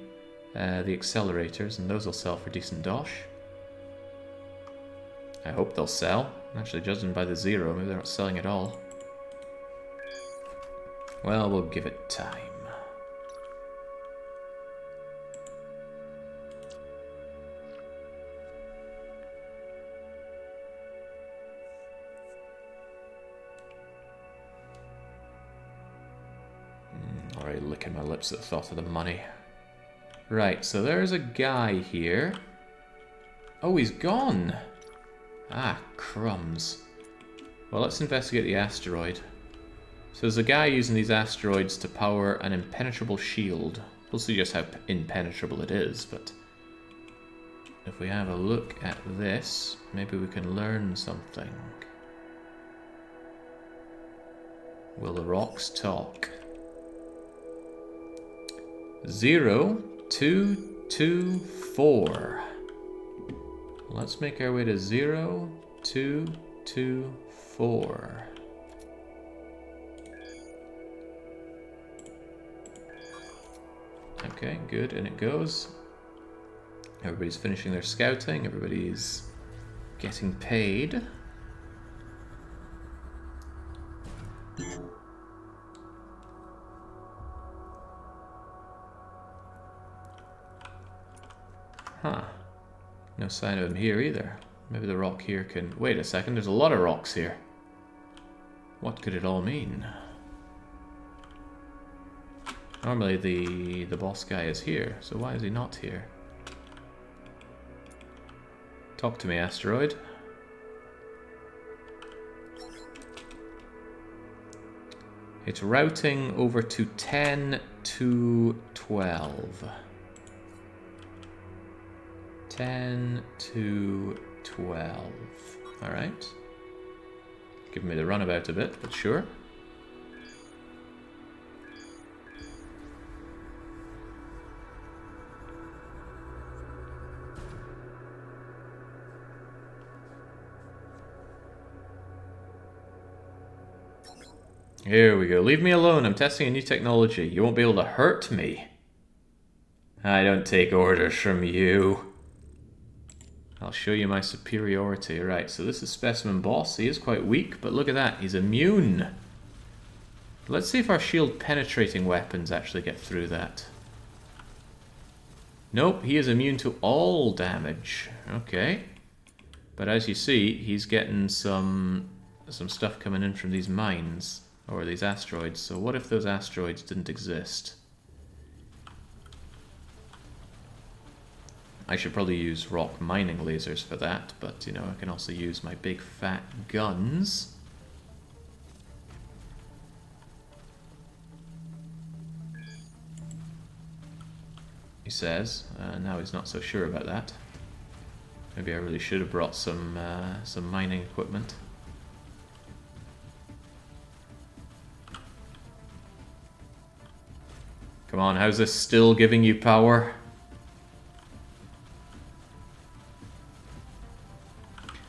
accelerators, and those will sell for decent dosh. I hope they'll sell. Actually, judging by the 0, maybe they're not selling at all. Well, we'll give it time. Already licking my lips at the thought of the money. Right, so there's a guy here. Oh, he's gone! Ah, crumbs. Well, let's investigate the asteroid. So there's a guy using these asteroids to power an impenetrable shield. We'll see just how impenetrable it is, but... if we have a look at this, maybe we can learn something. Will the rocks talk? 0, 2, 2, 4. Let's make our way to 0, 2, 2, 4. Okay, good, and it goes. Everybody's finishing their scouting, everybody's getting paid. No sign of him here either. Maybe the rock here can... Wait a second, there's a lot of rocks here. What could it all mean? Normally the boss guy is here, so why is he not here? Talk to me, asteroid. It's routing over to 10 to 12. 10 to 12. Alright. Giving me the runabout a bit, but sure. Here we go. Leave me alone. I'm testing a new technology. You won't be able to hurt me. I don't take orders from you. I'll show you my superiority. Right, so this is Specimen Boss. He is quite weak, but look at that. He's immune. Let's see if our shield-penetrating weapons actually get through that. Nope, he is immune to all damage. Okay. But as you see, he's getting some stuff coming in from these mines. Or these asteroids. So what if those asteroids didn't exist? I should probably use rock mining lasers for that, but you know, I can also use my big fat guns. He says. Now he's not so sure about that. Maybe I really should have brought some mining equipment. Come on, how's this still giving you power?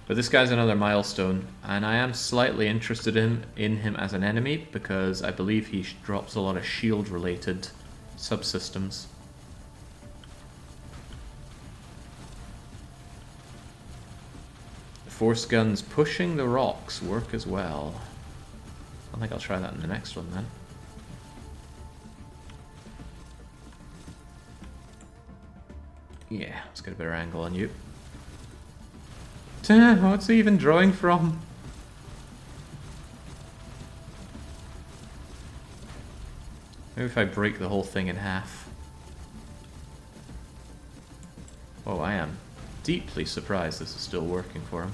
But this guy's another milestone, and I am slightly interested in him as an enemy, because I believe he drops a lot of shield-related subsystems. The force guns pushing the rocks work as well. I think I'll try that in the next one then. Yeah, let's get a better angle on you. What's he even drawing from? Maybe if I break the whole thing in half. Oh, I am deeply surprised this is still working for him.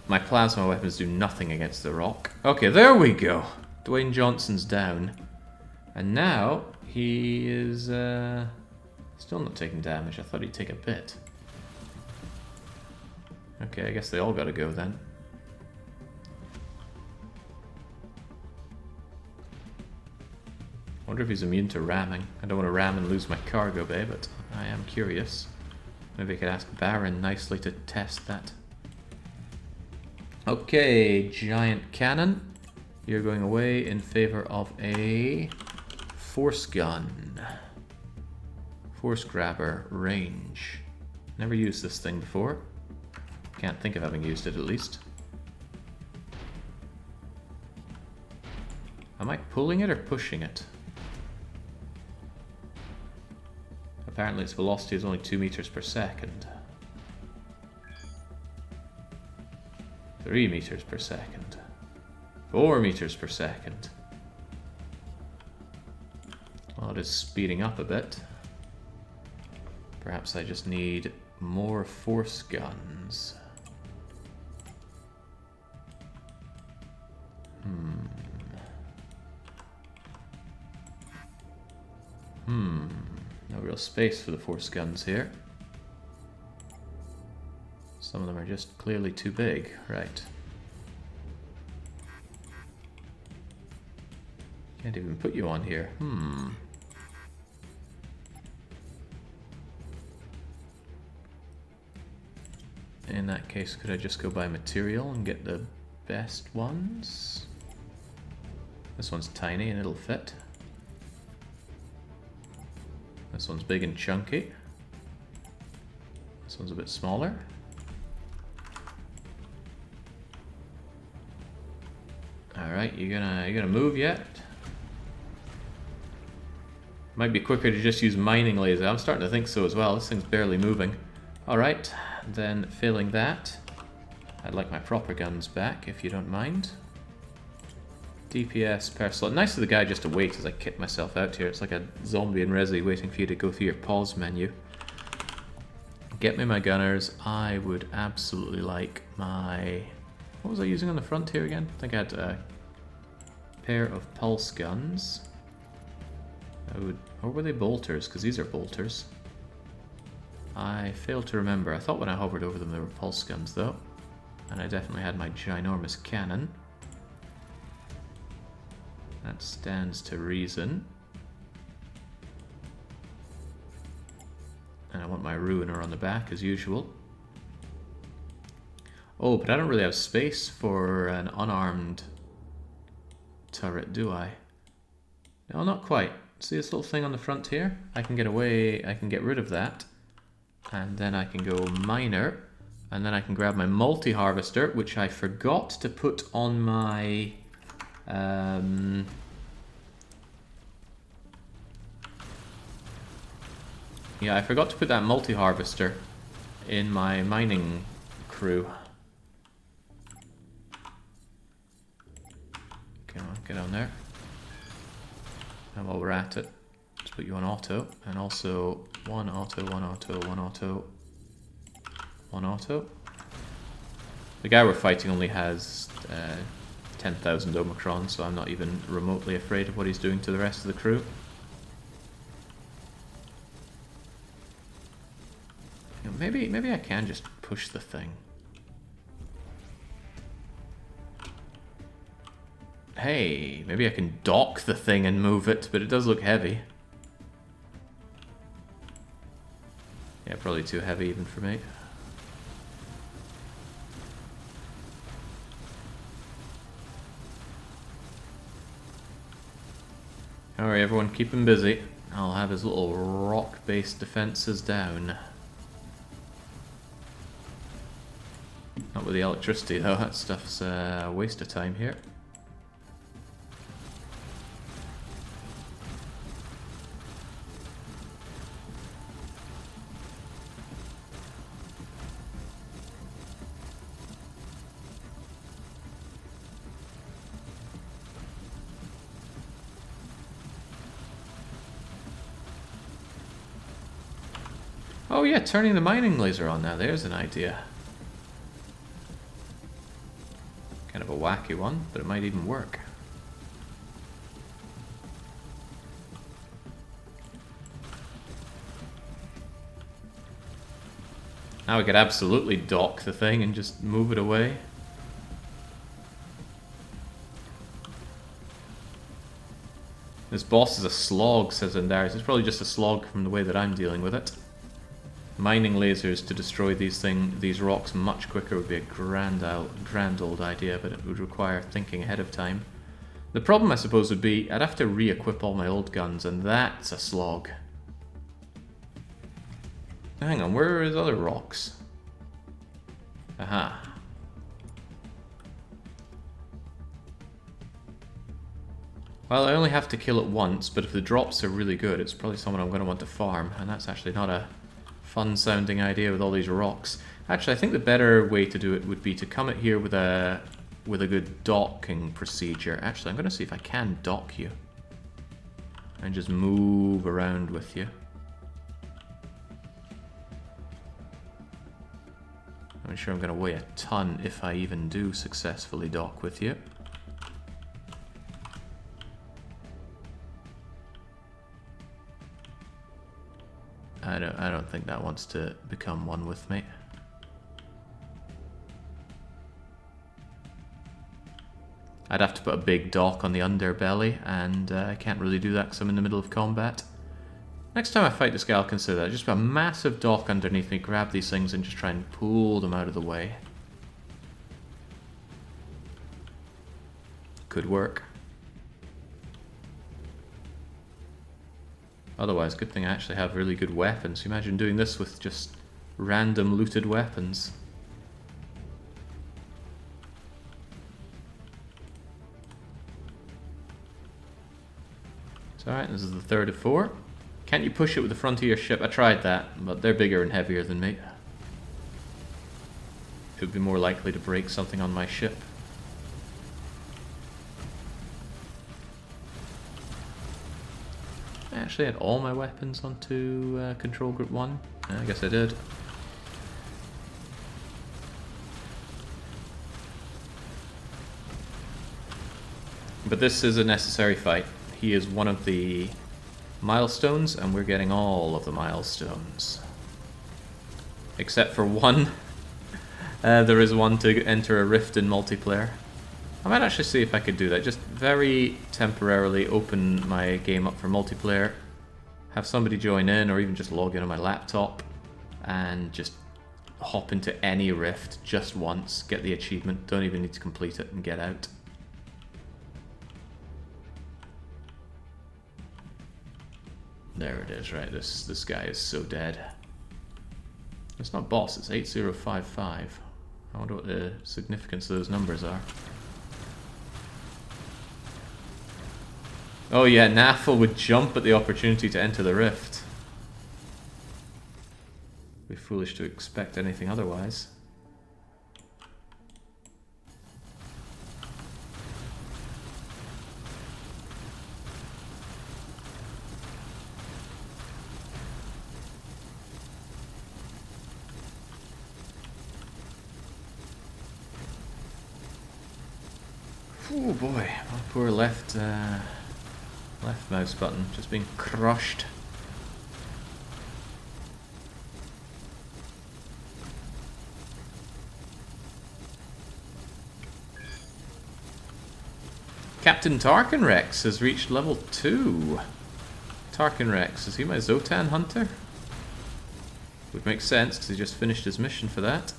My plasma weapons do nothing against the rock. Okay, there we go. Dwayne Johnson's down. And now he is still not taking damage. I thought he'd take a bit. Okay, I guess they all gotta go then. Wonder if he's immune to ramming. I don't want to ram and lose my cargo bay, but I am curious. Maybe I could ask Baron nicely to test that. Okay, giant cannon. You're going away in favor of a force gun. Force grabber, range. Never used this thing before. Can't think of having used it at least. Am I pulling it or pushing it? Apparently its velocity is only 2 meters per second. 3 meters per second. 4 meters per second. Well, it is speeding up a bit. Perhaps I just need more force guns. No real space for the force guns here. Some of them are just clearly too big, right. Can't even put you on here. In that case, could I just go buy material and get the best ones? This one's tiny and it'll fit. This one's big and chunky. This one's a bit smaller. Alright, you gonna move yet? Might be quicker to just use mining laser. I'm starting to think so as well. This thing's barely moving. Alright, then failing that, I'd like my proper guns back, if you don't mind. DPS per slot. Nice of the guy just to wait as I kit myself out here. It's like a zombie in Resi waiting for you to go through your pause menu. Get me my gunners. I would absolutely like my... What was I using on the front here again? I think I had a pair of pulse guns. I would... Or were they bolters? Because these are bolters. I failed to remember. I thought when I hovered over them they were pulse guns though. And I definitely had my ginormous cannon. That stands to reason. And I want my ruiner on the back as usual. Oh, but I don't really have space for an unarmed turret, do I? No, not quite. See this little thing on the front here? I can get away, I can get rid of that. And then I can go miner. And then I can grab my multi-harvester, which I forgot to put on my... Yeah, I forgot to put that multi-harvester in my mining crew. Come on, get on there. And while we're at it, let's put you on auto. And also one auto, one auto, one auto, one auto. The guy we're fighting only has 10,000 Omicron, so I'm not even remotely afraid of what he's doing to the rest of the crew. You know, maybe I can just push the thing. Hey, maybe I can dock the thing and move it, but it does look heavy. Yeah, probably too heavy even for me. Alright, everyone, keep him busy. I'll have his little rock-based defenses down. Not with the electricity though, that stuff's a waste of time here. Oh yeah, turning the mining laser on now, there's an idea. Kind of a wacky one, but it might even work. Now we could absolutely dock the thing and just move it away. This boss is a slog, says Andaris. It's probably just a slog from the way that I'm dealing with it. Mining lasers to destroy these rocks much quicker would be a grand old idea, but it would require thinking ahead of time. The problem, I suppose, would be I'd have to re-equip all my old guns, and that's a slog. Hang on, where are his other rocks? Aha. Well, I only have to kill it once, but if the drops are really good, it's probably someone I'm going to want to farm, and that's actually not a fun-sounding idea with all these rocks. Actually, I think the better way to do it would be to come at here with a good docking procedure. Actually, I'm going to see if I can dock you. And just move around with you. I'm sure I'm going to weigh a ton if I even do successfully dock with you. I don't think that wants to become one with me. I'd have to put a big dock on the underbelly, and I can't really do that because I'm in the middle of combat. Next time I fight this guy, I'll consider that. Just put a massive dock underneath me, grab these things, and just try and pull them out of the way. Could work. Otherwise, good thing I actually have really good weapons. Imagine doing this with just random looted weapons. It's alright, this is the third of 4. Can't you push it with the front of your ship? I tried that, but they're bigger and heavier than me. It would be more likely to break something on my ship. I actually had all my weapons onto control group 1. I guess I did. But this is a necessary fight. He is one of the milestones, and we're getting all of the milestones. Except for one. There is one to enter a rift in multiplayer. I might actually see if I could do that. Just very temporarily open my game up for multiplayer. Have somebody join in, or even just log in on my laptop. And just hop into any rift just once. Get the achievement. Don't even need to complete it and get out. There it is, right, this guy is so dead. It's not boss, it's 8055. I wonder what the significance of those numbers are. Oh yeah, Naffle would jump at the opportunity to enter the rift. Be foolish to expect anything otherwise. Oh boy, my poor left mouse button just being crushed. Captain Tarkin Rex has reached level 2. Tarkin Rex, is he my Zotan hunter? Would make sense because he just finished his mission for that.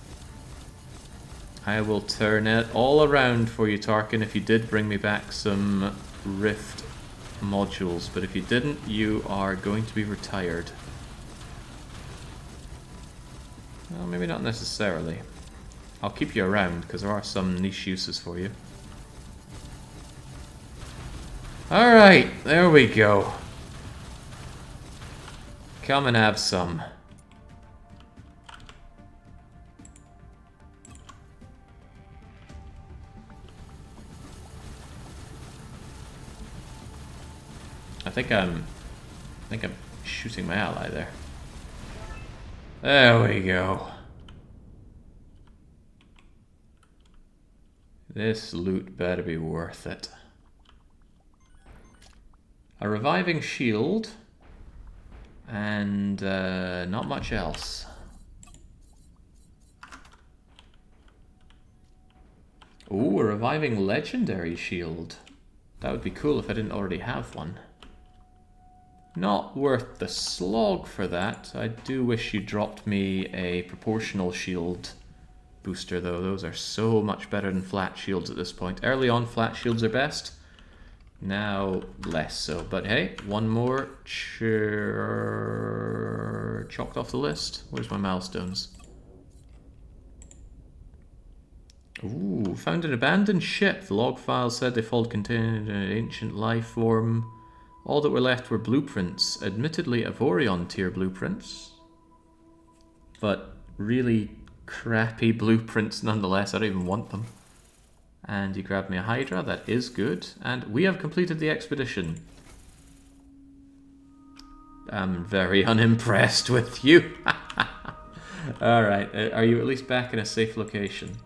I will turn it all around for you, Tarkin, if you did bring me back some Rift modules. But if you didn't, you are going to be retired. Well, maybe not necessarily. I'll keep you around, because there are some niche uses for you. Alright, there we go. Come and have some. I think I'm shooting my ally there. There we go. This loot better be worth it. A reviving shield and not much else. Ooh, a reviving legendary shield. That would be cool if I didn't already have one. Not worth the slog for that. I do wish you dropped me a proportional shield booster though. Those are so much better than flat shields at this point. Early on, flat shields are best. Now, less so. But hey, one more chalked off the list. Where's my milestones? Ooh, found an abandoned ship. The log file said they found contained an ancient life form. All that were left were blueprints. Admittedly, Avorion tier blueprints. But really crappy blueprints nonetheless. I don't even want them. And you grabbed me a Hydra. That is good. And we have completed the expedition. I'm very unimpressed with you. Alright, are you at least back in a safe location?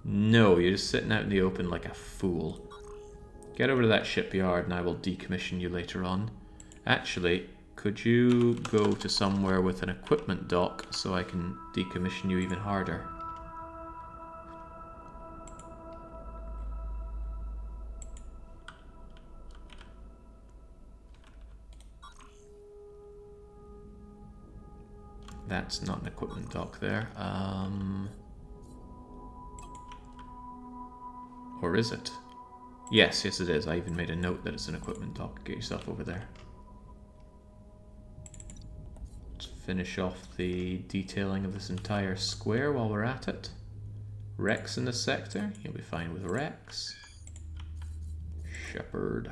No, you're just sitting out in the open like a fool. Get over to that shipyard and I will decommission you later on. Actually, could you go to somewhere with an equipment dock so I can decommission you even harder? That's not an equipment dock there. Or is it? Yes, yes it is. I even made a note that it's an equipment dock. Get yourself over there. Let's finish off the detailing of this entire square while we're at it. Rex in the sector. You'll be fine with Rex. Shepherd.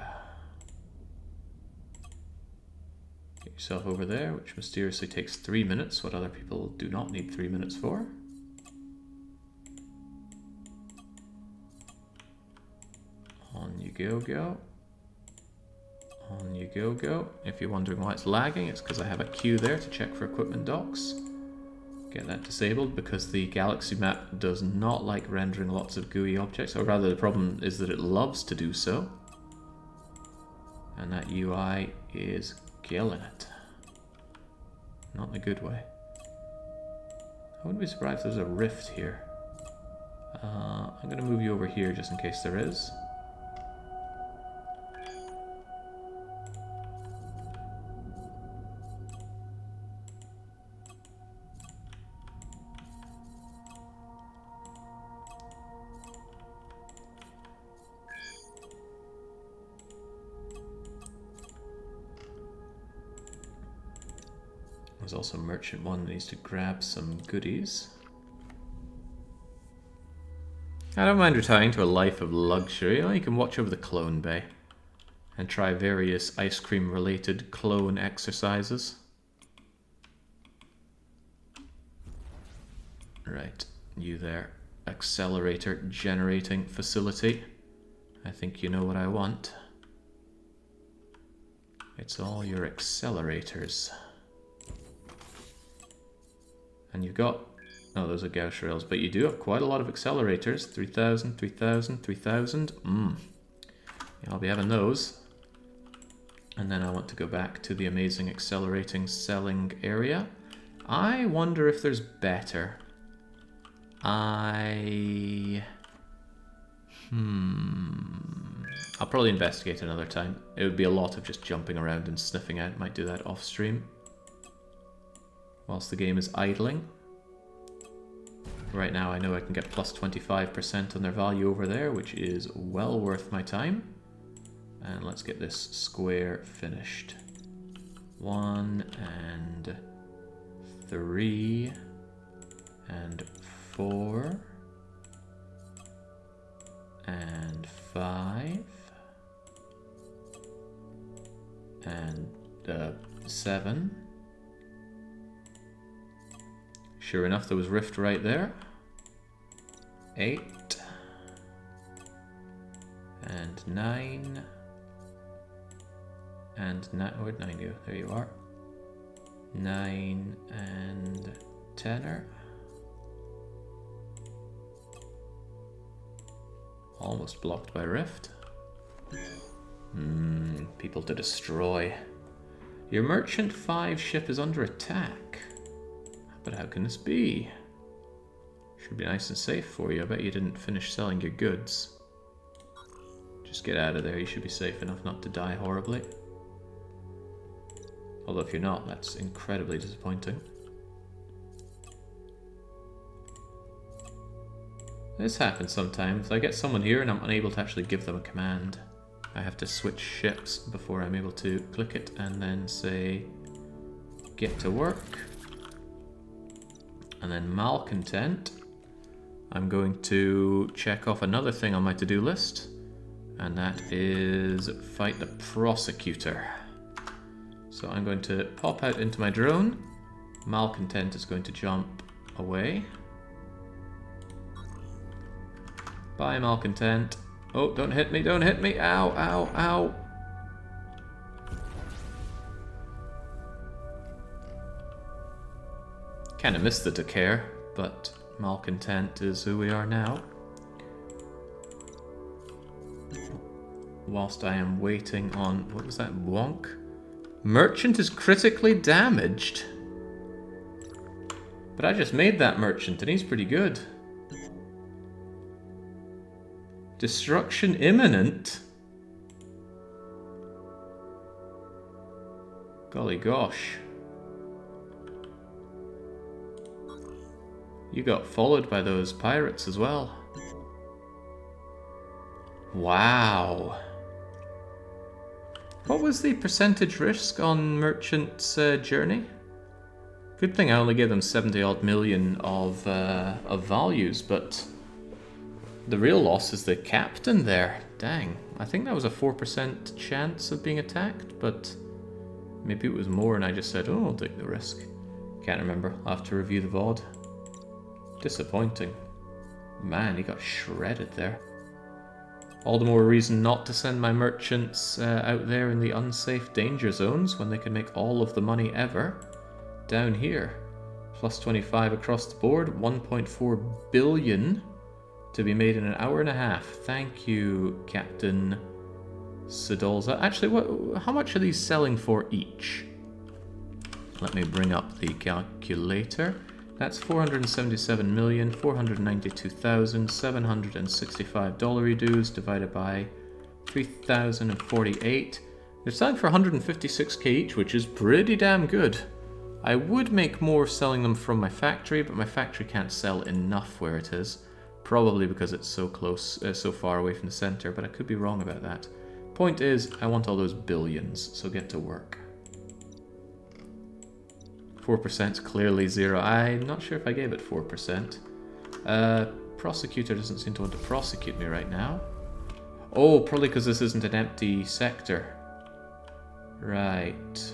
Get yourself over there, which mysteriously takes 3 minutes, what other people do not need 3 minutes for. On you go. On you go. If you're wondering why it's lagging, it's because I have a queue there to check for equipment docks. Get that disabled because the galaxy map does not like rendering lots of GUI objects, or rather the problem is that it loves to do so. And that UI is killing it. Not in a good way. I wouldn't be surprised if there's a rift here. I'm going to move you over here just in case there is. There's also Merchant 1 that needs to grab some goodies. I don't mind retiring to a life of luxury. You can watch over the clone bay and try various ice cream related clone exercises. Right, you there. Accelerator generating facility. I think you know what I want. It's all your accelerators. And you've got, oh, those are gauge rails, but you do have quite a lot of accelerators. 3,000, 3,000, 3,000. Yeah, I'll be having those. And then I want to go back to the amazing accelerating selling area. I wonder if there's better. I'll probably investigate another time. It would be a lot of just jumping around and sniffing out. Might do that off stream whilst the game is idling. Right now I know I can get plus 25% on their value over there, which is well worth my time. And let's get this square finished. 1 and 3 and 4 and 5 and 7. Sure enough, there was rift right there. 8 and 9 and 9. Where'd 9 go? There you are. 9 and 10er. Almost blocked by rift. People to destroy. Your Merchant 5 ship is under attack. But how can this be? Should be nice and safe for you. I bet you didn't finish selling your goods. Just get out of there. You should be safe enough not to die horribly. Although if you're not, that's incredibly disappointing. This happens sometimes. I get someone here and I'm unable to actually give them a command. I have to switch ships before I'm able to click it and then say get to work. And then malcontent. I'm going to check off another thing on my to-do list, and that is fight the prosecutor. So I'm going to pop out into my drone. Malcontent is going to jump away. Bye, malcontent. Oh, don't hit me, don't hit me. Ow, ow, ow. Kind of missed the decare, but malcontent is who we are now. Whilst I am waiting on, what was that, wonk? Merchant is critically damaged. But I just made that merchant and he's pretty good. Destruction imminent? Golly gosh. You got followed by those pirates as well. Wow. What was the percentage risk on Merchant's journey? Good thing I only gave them 70 odd million of values, but the real loss is the captain there. Dang. I think that was a 4% chance of being attacked, but Maybe it was more and I just said, oh, I'll take the risk. Can't remember. I'll have to review the VOD. Disappointing. Man, he got shredded there. All the more reason not to send my merchants out there in the unsafe danger zones when they can make all of the money ever down here. Plus 25 across the board, 1.4 billion to be made in an hour and a half. Thank you, Captain Sidolza. Actually, how much are these selling for each? Let me bring up the calculator. That's 477,492,765 dollary dues divided by 3,048. They're selling for 156k each, which is pretty damn good. I would make more selling them from my factory, but my factory can't sell enough where it is. Probably because it's so close, so far away from the center, but I could be wrong about that. Point is, I want all those billions, so get to work. 4% is clearly zero. I'm not sure if I gave it 4%. Prosecutor doesn't seem to want to prosecute me right now. Oh, probably because this isn't an empty sector. Right.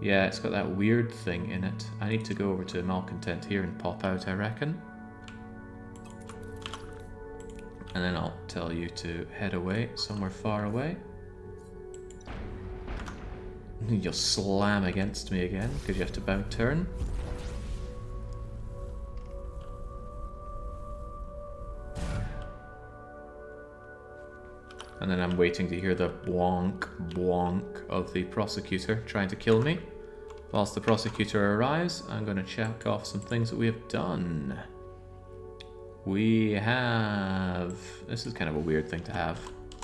Yeah, it's got that weird thing in it. I need to go over to Malcontent here and pop out, I reckon. And then I'll tell you to head away, somewhere far away. You'll slam against me again, because you have to bound turn. And then I'm waiting to hear the bonk, bonk of the prosecutor trying to kill me. Whilst the prosecutor arrives, I'm going to check off some things that we have done. We have... This is kind of a weird thing to have.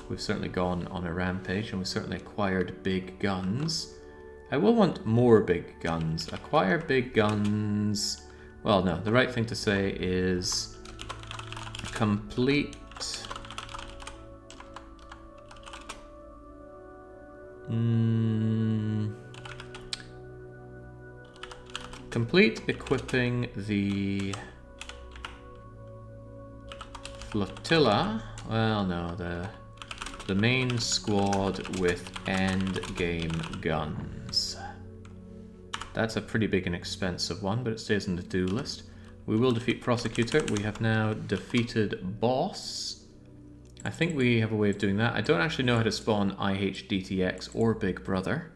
We've certainly gone on a rampage, and we've certainly acquired big guns. I will want more big guns. Acquire big guns... Well, no, the right thing to say is... Complete... Complete equipping the... Flotilla? Well, no, the main squad with endgame guns. That's a pretty big and expensive one, but it stays on the do list. We will defeat Prosecutor. We have now defeated Boss. I think we have a way of doing that. I don't actually know how to spawn IHDTX or Big Brother.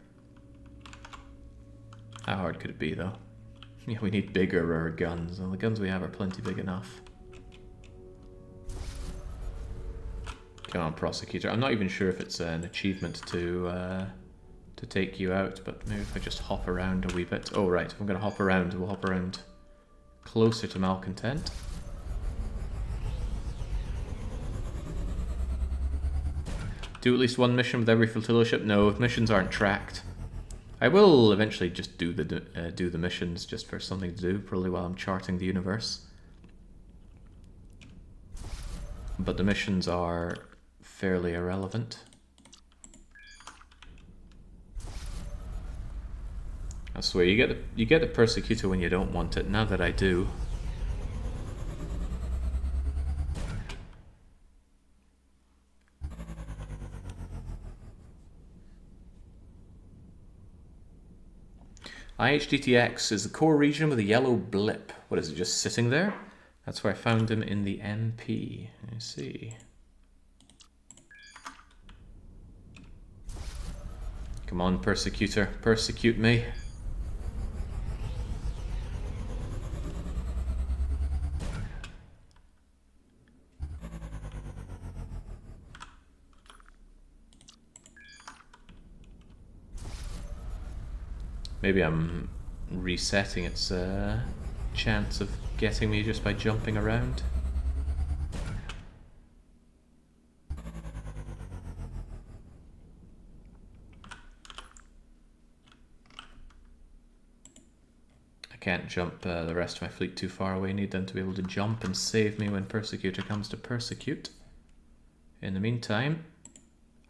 How hard could it be, though? Yeah, we need bigger guns, and the guns we have are plenty big enough. Come on, Prosecutor. I'm not even sure if it's an achievement to take you out, but maybe if I just hop around a wee bit. Oh, right. If I'm going to hop around, we'll hop around closer to Malcontent. Do at least one mission with every flotilla ship? No, missions aren't tracked. I will eventually just do the missions just for something to do, probably while I'm charting the universe. But the missions are fairly irrelevant. I swear, you get the Persecutor when you don't want it. Now that I do. IHDTX is the core region with a yellow blip. What is it, just sitting there? That's where I found him in the MP. I see. Come on, Persecutor. Persecute me. Maybe I'm resetting its chance of getting me just by jumping around. I can't jump the rest of my fleet too far away. I need them to be able to jump and save me when Persecutor comes to persecute. In the meantime,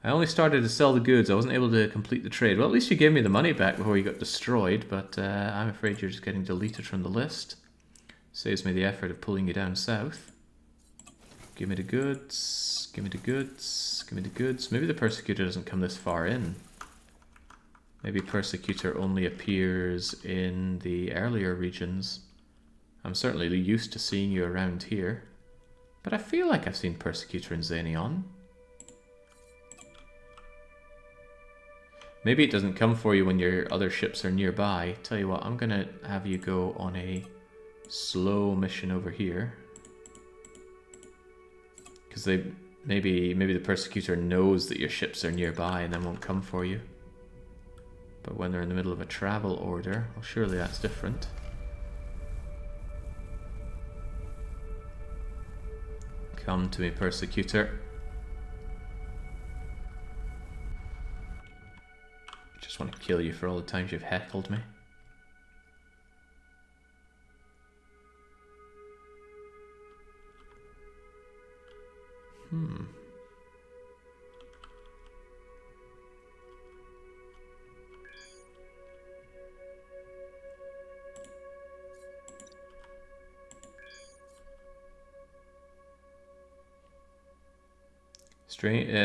I only started to sell the goods. I wasn't able to complete the trade. Well, at least you gave me the money back before you got destroyed, but I'm afraid you're just getting deleted from the list. Saves me the effort of pulling you down south. Give me the goods. Give me the goods. Give me the goods. Maybe the Persecutor doesn't come this far in. Maybe Persecutor only appears in the earlier regions. I'm certainly used to seeing you around here. But I feel like I've seen Persecutor in Xenion. Maybe it doesn't come for you when your other ships are nearby. Tell you what, I'm gonna have you go on a slow mission over here. Because maybe the Persecutor knows that your ships are nearby and then won't come for you. But when they're in the middle of a travel order, well, surely that's different. Come to me, Persecutor. Just want to kill you for all the times you've heckled me.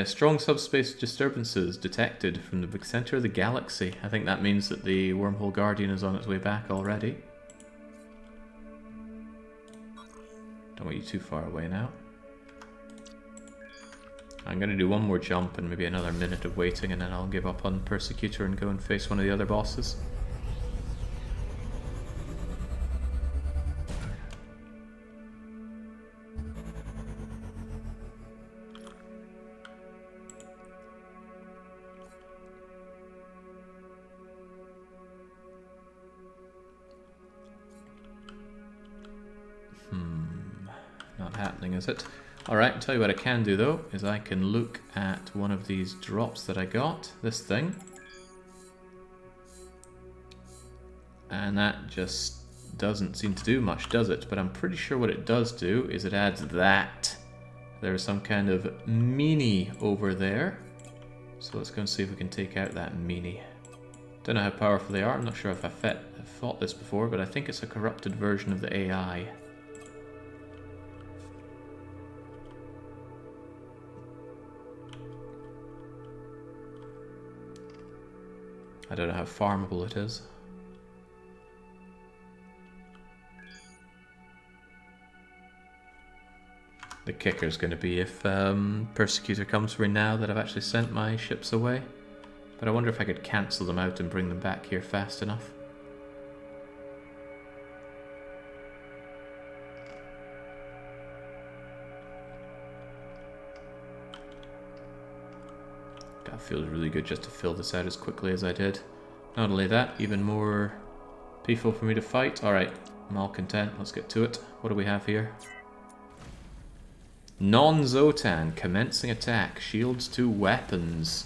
Strong subspace disturbances detected from the big center of the galaxy. I think that means that the Wormhole Guardian is on its way back already. Don't want you too far away now. I'm going to do one more jump and maybe another minute of waiting, and then I'll give up on Persecutor and go and face one of the other bosses. Not happening, is it? Alright, I'll tell you what I can do though, is I can look at one of these drops that I got, this thing. And that just doesn't seem to do much, does it? But I'm pretty sure what it does do is it adds that. There's some kind of meanie over there. So let's go and see if we can take out that meanie. Don't know how powerful they are, I'm not sure if I've fought this before, but I think it's a corrupted version of the AI. I don't know how farmable it is. The kicker's going to be if Persecutor comes for me now that I've actually sent my ships away. But I wonder if I could cancel them out and bring them back here fast enough. That feels really good just to fill this out as quickly as I did. Not only that, even more people for me to fight. Alright, malcontent, let's get to it. What do we have here? Non-Zotan, commencing attack, shields to weapons.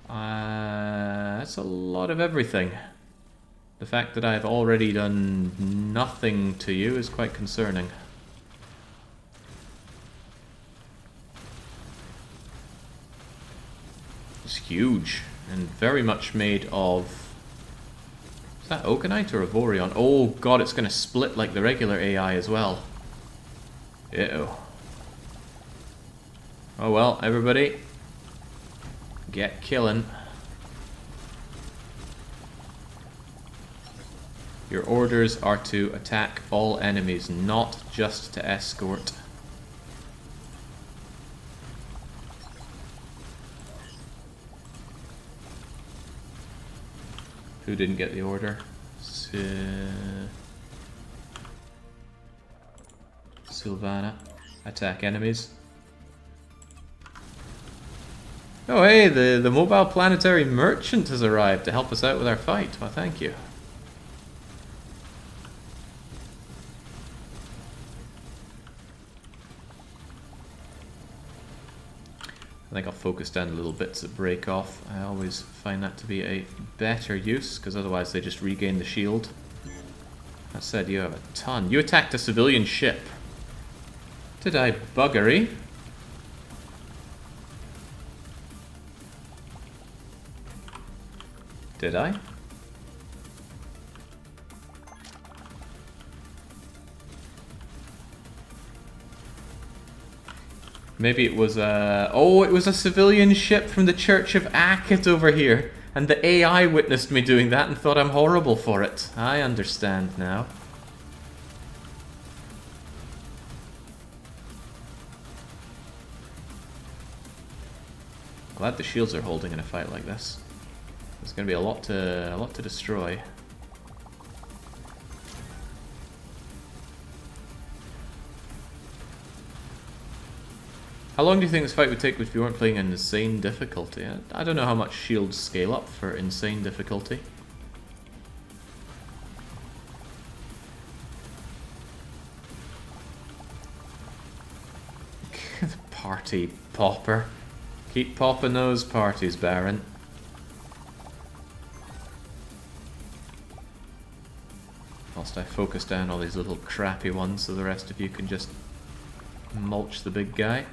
That's a lot of everything. The fact that I've already done nothing to you is quite concerning. It's huge and very much made of... Is that Okanite or Avorion? Oh god, it's going to split like the regular AI as well. Ew. Oh well, everybody. Get killing. Your orders are to attack all enemies, not just to escort. Who didn't get the order? Sylvana. Attack enemies. Oh hey, the mobile planetary merchant has arrived to help us out with our fight. Well, thank you. I think I'll focus down little bits that break off. I always find that to be a better use, because otherwise they just regain the shield. That said, you have a ton. You attacked a civilian ship. Did I buggery? Did I? Maybe it was a... Oh, it was a civilian ship from the Church of Akit over here. And the AI witnessed me doing that and thought I'm horrible for it. I understand now. Glad the shields are holding in a fight like this. There's going to be a lot to destroy. How long do you think this fight would take if you weren't playing in insane difficulty? I don't know how much shields scale up for insane difficulty. Party popper. Keep popping those parties, Baron. Whilst I focus down all these little crappy ones so the rest of you can just mulch the big guy.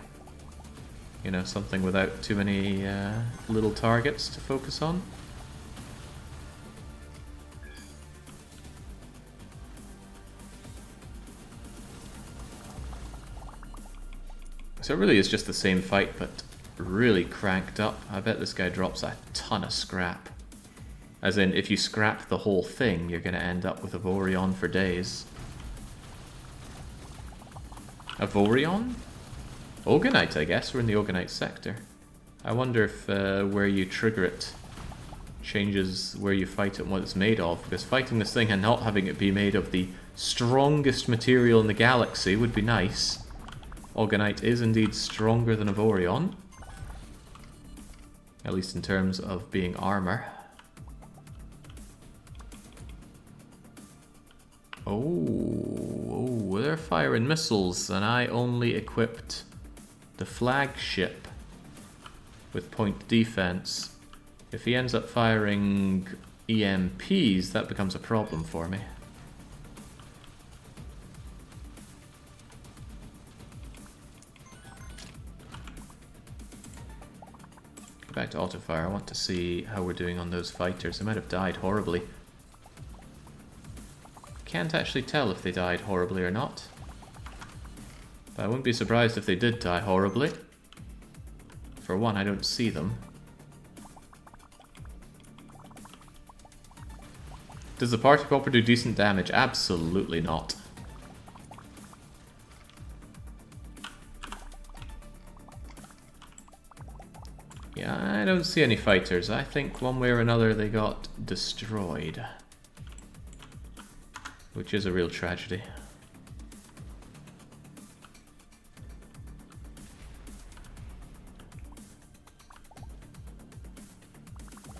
You know, something without too many little targets to focus on. So it really is just the same fight, but really cranked up. I bet this guy drops a ton of scrap. As in, if you scrap the whole thing, you're going to end up with Avorion for days. Avorion? Orgonite, I guess. We're in the Orgonite sector. I wonder if where you trigger it changes where you fight it and what it's made of. Because fighting this thing and not having it be made of the strongest material in the galaxy would be nice. Orgonite is indeed stronger than Avorion. At least in terms of being armor. Oh, they're firing missiles, and I only equipped the flagship with point defense. If he ends up firing EMPs, that becomes a problem for me. Go back to autofire. I want to see how we're doing on those fighters. They might have died horribly. Can't actually tell if they died horribly or not. But I wouldn't be surprised if they did die horribly. For one, I don't see them. Does the party popper do decent damage? Absolutely not. Yeah, I don't see any fighters. I think one way or another they got destroyed. Which is a real tragedy.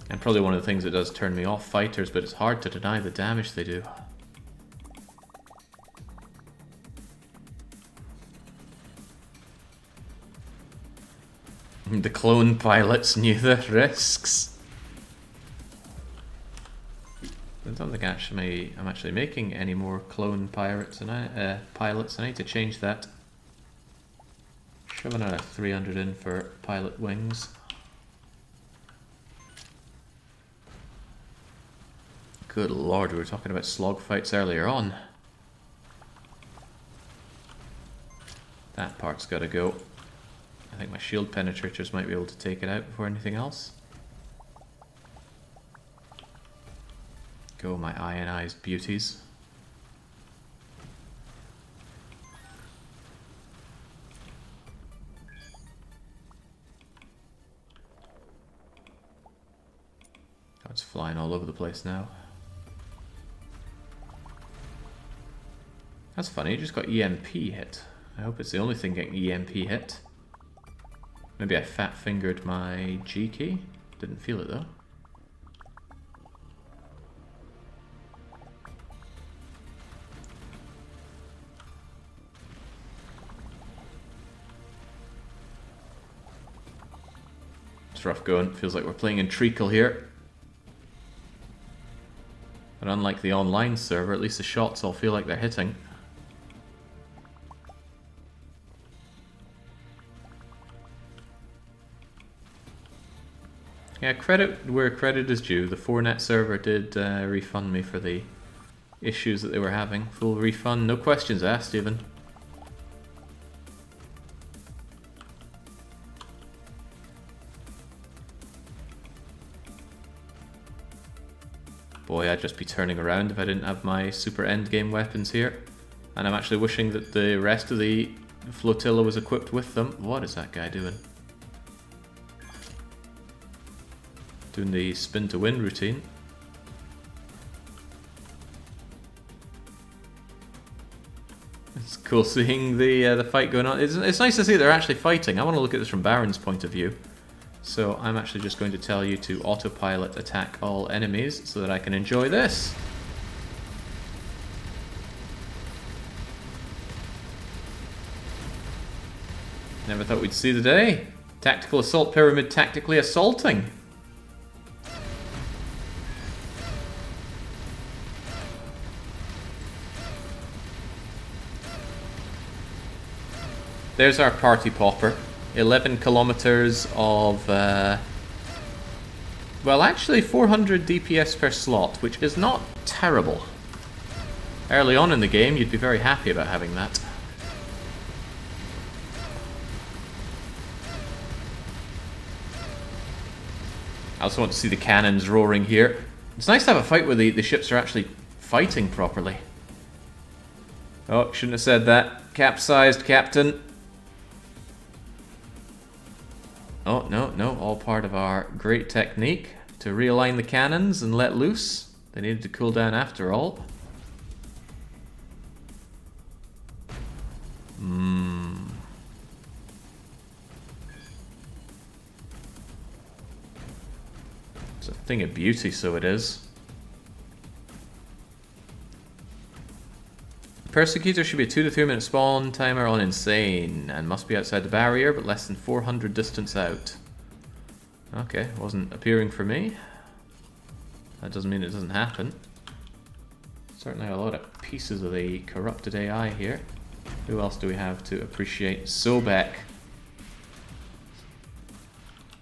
And probably one of the things that does turn me off fighters, but it's hard to deny the damage they do. The clone pilots knew the risks. I don't think I'm actually making any more clone pilots, and pilots. I need to change that. Shove another 300 in for pilot wings. Good lord, we were talking about slog fights earlier on. That part's gotta go. I think my shield penetrators might be able to take it out before anything else. Go, my ionized beauties. Oh, it's flying all over the place now. That's funny, it just got EMP hit. I hope it's the only thing getting EMP hit. Maybe I fat-fingered my G key. Didn't feel it though. It's rough going. Feels like we're playing in treacle here. But unlike the online server, at least the shots all feel like they're hitting. Yeah, credit where credit is due. The 4net server did refund me for the issues that they were having. Full refund, no questions asked even. Boy, I'd just be turning around if I didn't have my super endgame weapons here. And I'm actually wishing that the rest of the flotilla was equipped with them. What is that guy doing? Doing the spin to win routine. It's cool seeing the fight going on. It's nice to see they're actually fighting. I want to look at this from Baron's point of view. So I'm actually just going to tell you to autopilot attack all enemies so that I can enjoy this. Never thought we'd see the day. Tactical assault pyramid tactically assaulting. There's our party popper. 11 kilometers of, well, actually 400 DPS per slot, which is not terrible. Early on in the game, you'd be very happy about having that. I also want to see the cannons roaring here. It's nice to have a fight where the ships are actually fighting properly. Oh, shouldn't have said that. Capsized, Captain. Oh, no, all part of our great technique to realign the cannons and let loose. They needed to cool down after all. It's a thing of beauty, so it is. Persecutor should be a 2 to 3 minute spawn timer on Insane and must be outside the barrier but less than 400 distance out. Okay, wasn't appearing for me. That doesn't mean it doesn't happen. Certainly a lot of pieces of the corrupted AI here. Who else do we have to appreciate? Sobek.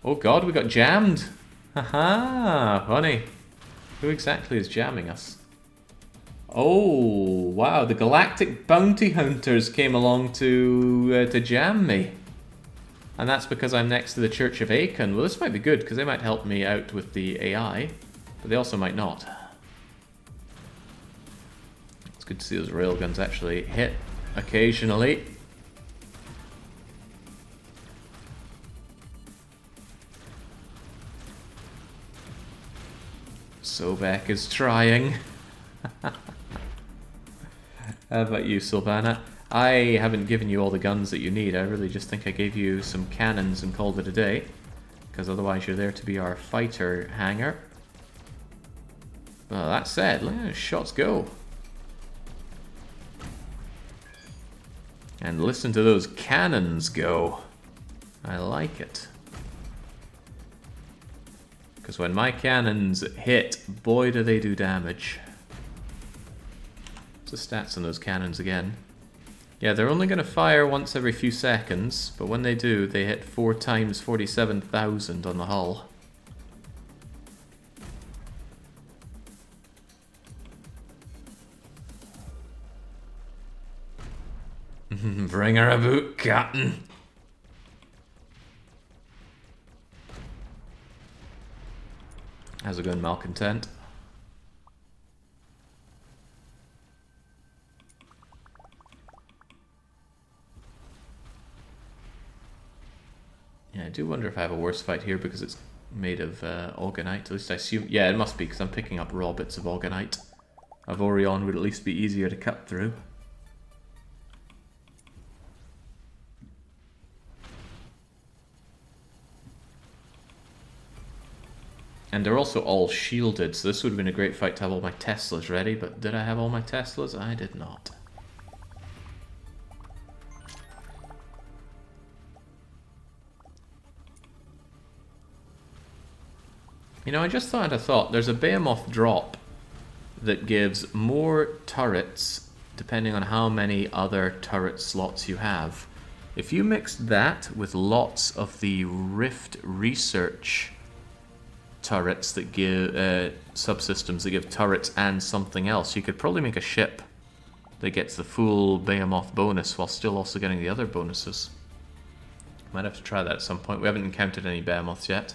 Oh god, we got jammed! Haha, funny. Who exactly is jamming us? Oh, wow, the Galactic Bounty Hunters came along to jam me. And that's because I'm next to the Church of Acon. Well, this might be good, because they might help me out with the AI, but they also might not. It's good to see those railguns actually hit occasionally. Sobek is trying. How about you, Sylvana? I haven't given you all the guns that you need. I really just think I gave you some cannons and called it a day. Because otherwise you're there to be our fighter hanger. Well, that said, look at those shots go. And listen to those cannons go. I like it. Because when my cannons hit, boy do they do damage. What's the stats on those cannons again? Yeah, they're only going to fire once every few seconds, but when they do, they hit 4 times 47,000 on the hull. Bring her a boot, Captain. How's it going, Malcontent? Yeah, I do wonder if I have a worse fight here because it's made of Orgonite. At least I assume... Yeah, it must be because I'm picking up raw bits of Orgonite. Avorion would at least be easier to cut through. And they're also all shielded, so this would have been a great fight to have all my Teslas ready, but did I have all my Teslas? I did not. You know, I just thought a thought. There's a Behemoth drop that gives more turrets depending on how many other turret slots you have. If you mixed that with lots of the Rift Research turrets that give subsystems that give turrets and something else, you could probably make a ship that gets the full Behemoth bonus while still also getting the other bonuses. Might have to try that at some point. We haven't encountered any Behemoths yet.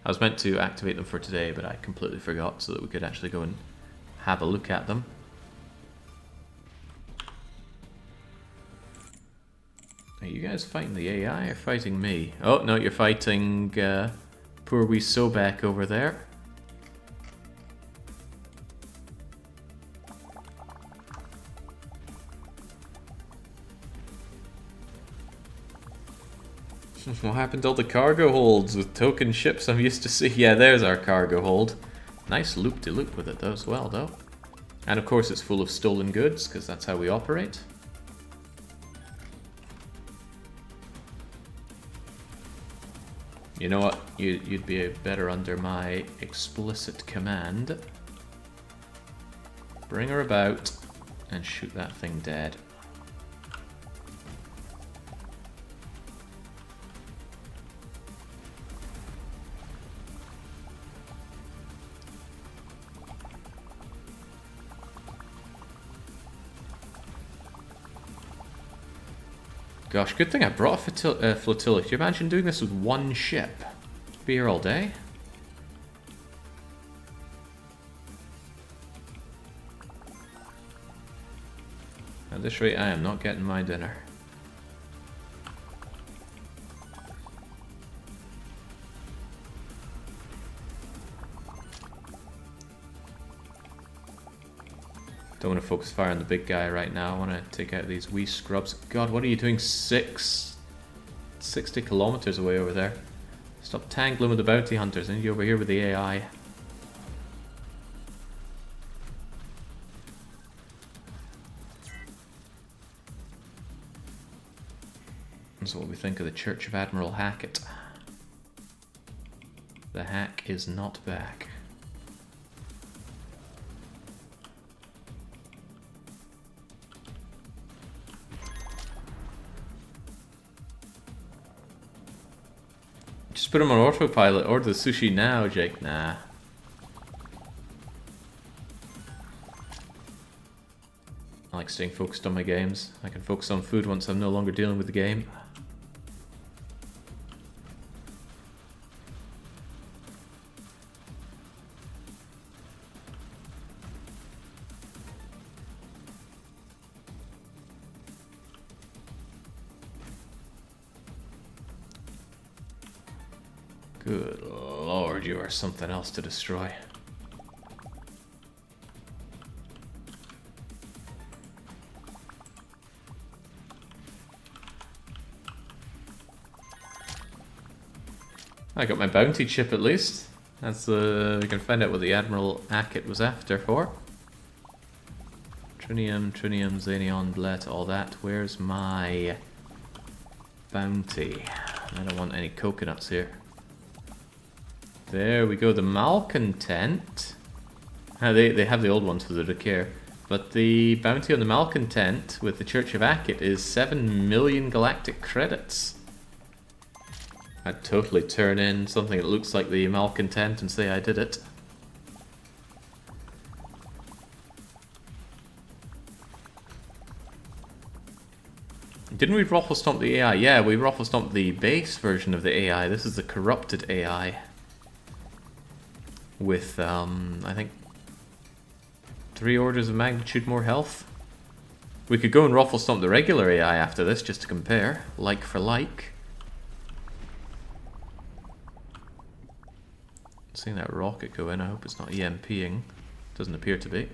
I was meant to activate them for today, but I completely forgot, so that we could actually go and have a look at them. Are you guys fighting the AI or fighting me? Oh, no, you're fighting poor wee Sobek over there. What happened to all the cargo holds with token ships I'm used to see? Yeah, there's our cargo hold. Nice loop-de-loop with it though as well, though. And of course it's full of stolen goods, because that's how we operate. You know what? You'd be better under my explicit command. Bring her about and shoot that thing dead. Gosh, good thing I brought a flotilla. Can you imagine doing this with one ship? Be here all day. At this rate, I am not getting my dinner. Don't want to focus fire on the big guy right now. I want to take out these wee scrubs. God, what are you doing 60 kilometers away over there? Stop tangling with the bounty hunters. I need you over here with the AI. That's what we think of the Church of Admiral Hackett. The hack is not back. Just put him on autopilot. Order the sushi now, Jake. Nah. I like staying focused on my games. I can focus on food once I'm no longer dealing with the game. Good lord, you are something else to destroy. I got my bounty chip at least. That's we can find out what the Admiral Hackett was after for. Trinium, Xenion, Blet, all that. Where's my bounty? I don't want any coconuts here. There we go, the Malcontent. They have the old ones for the Decare. But the bounty on the Malcontent with the Church of Hackett is 7 million galactic credits. I'd totally turn in something that looks like the Malcontent and say I did it. Didn't we ruffle stomp the AI? Yeah, we ruffle stomped the base version of the AI. This is the corrupted AI. With, I think, 3 orders of magnitude more health. We could go and ruffle stomp the regular AI after this, just to compare, like for like. Seeing that rocket go in, I hope it's not EMPing. Doesn't appear to be.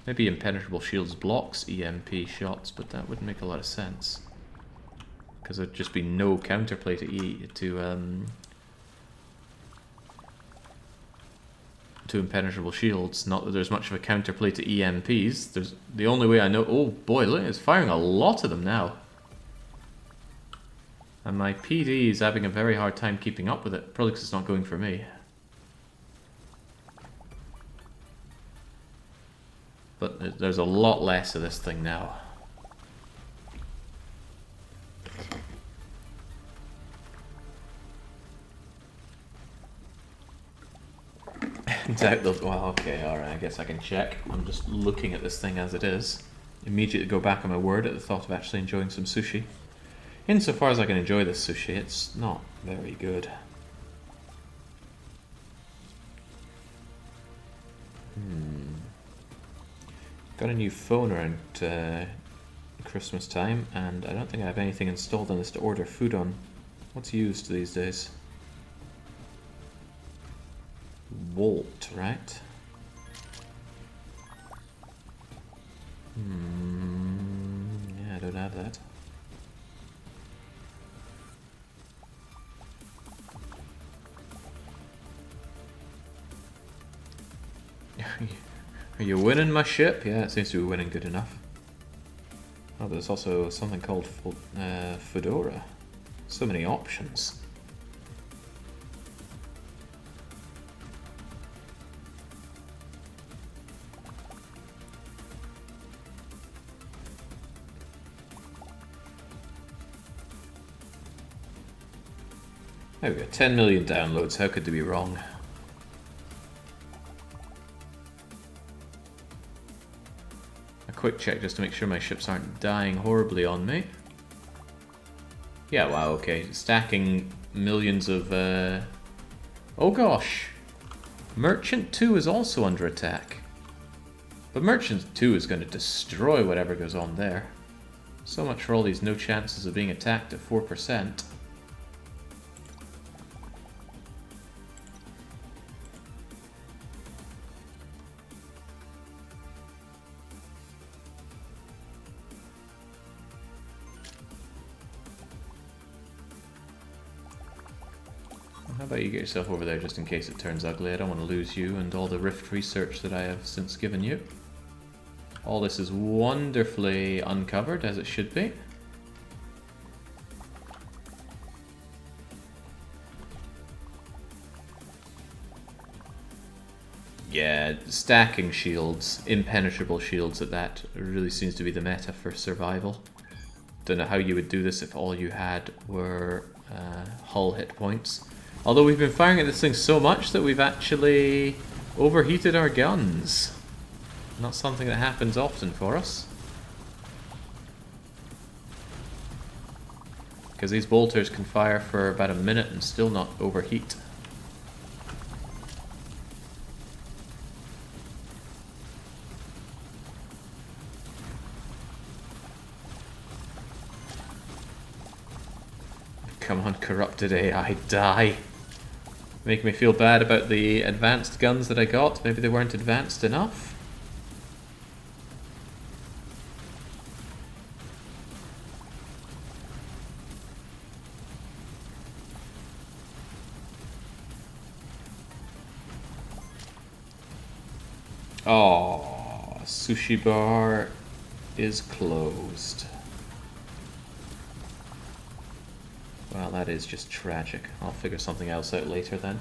Maybe Impenetrable Shields blocks EMP shots, but that wouldn't make a lot of sense. Because there'd just be no counterplay to Impenetrable Shields. Not that there's much of a counterplay to EMPs. There's the only way I know. Oh boy, look, it's firing a lot of them now. And my PD is having a very hard time keeping up with it, probably because it's not going for me. But there's a lot less of this thing now. Well, okay, alright, I guess I can check. I'm just looking at this thing as it is. Immediately go back on my word at the thought of actually enjoying some sushi. Insofar as I can enjoy this sushi, it's not very good. got a new phone around Christmas time, and I don't think I have anything installed on this to order food on. What's used these days? Wolt, right? Yeah, I don't have that. Are you winning my ship? Yeah, it seems to be winning good enough. Oh, there's also something called Fedora. So many options. There we go, 10 million downloads, how could they be wrong? A quick check just to make sure my ships aren't dying horribly on me. Yeah, wow, okay, stacking millions of... Oh gosh! Merchant 2 is also under attack. But Merchant 2 is going to destroy whatever goes on there. So much for all these no chances of being attacked at 4%. How about you get yourself over there just in case it turns ugly? I don't want to lose you and all the Rift research that I have since given you. All this is wonderfully uncovered, as it should be. Yeah, stacking shields, impenetrable shields at that, really seems to be the meta for survival. Don't know how you would do this if all you had were hull hit points. Although we've been firing at this thing so much that we've actually overheated our guns. Not something that happens often for us. Because these bolters can fire for about a minute and still not overheat. Come on, corrupted AI, die! Make me feel bad about the advanced guns that I got. Maybe they weren't advanced enough. Oh, sushi bar is closed. Well, that is just tragic. I'll figure something else out later then.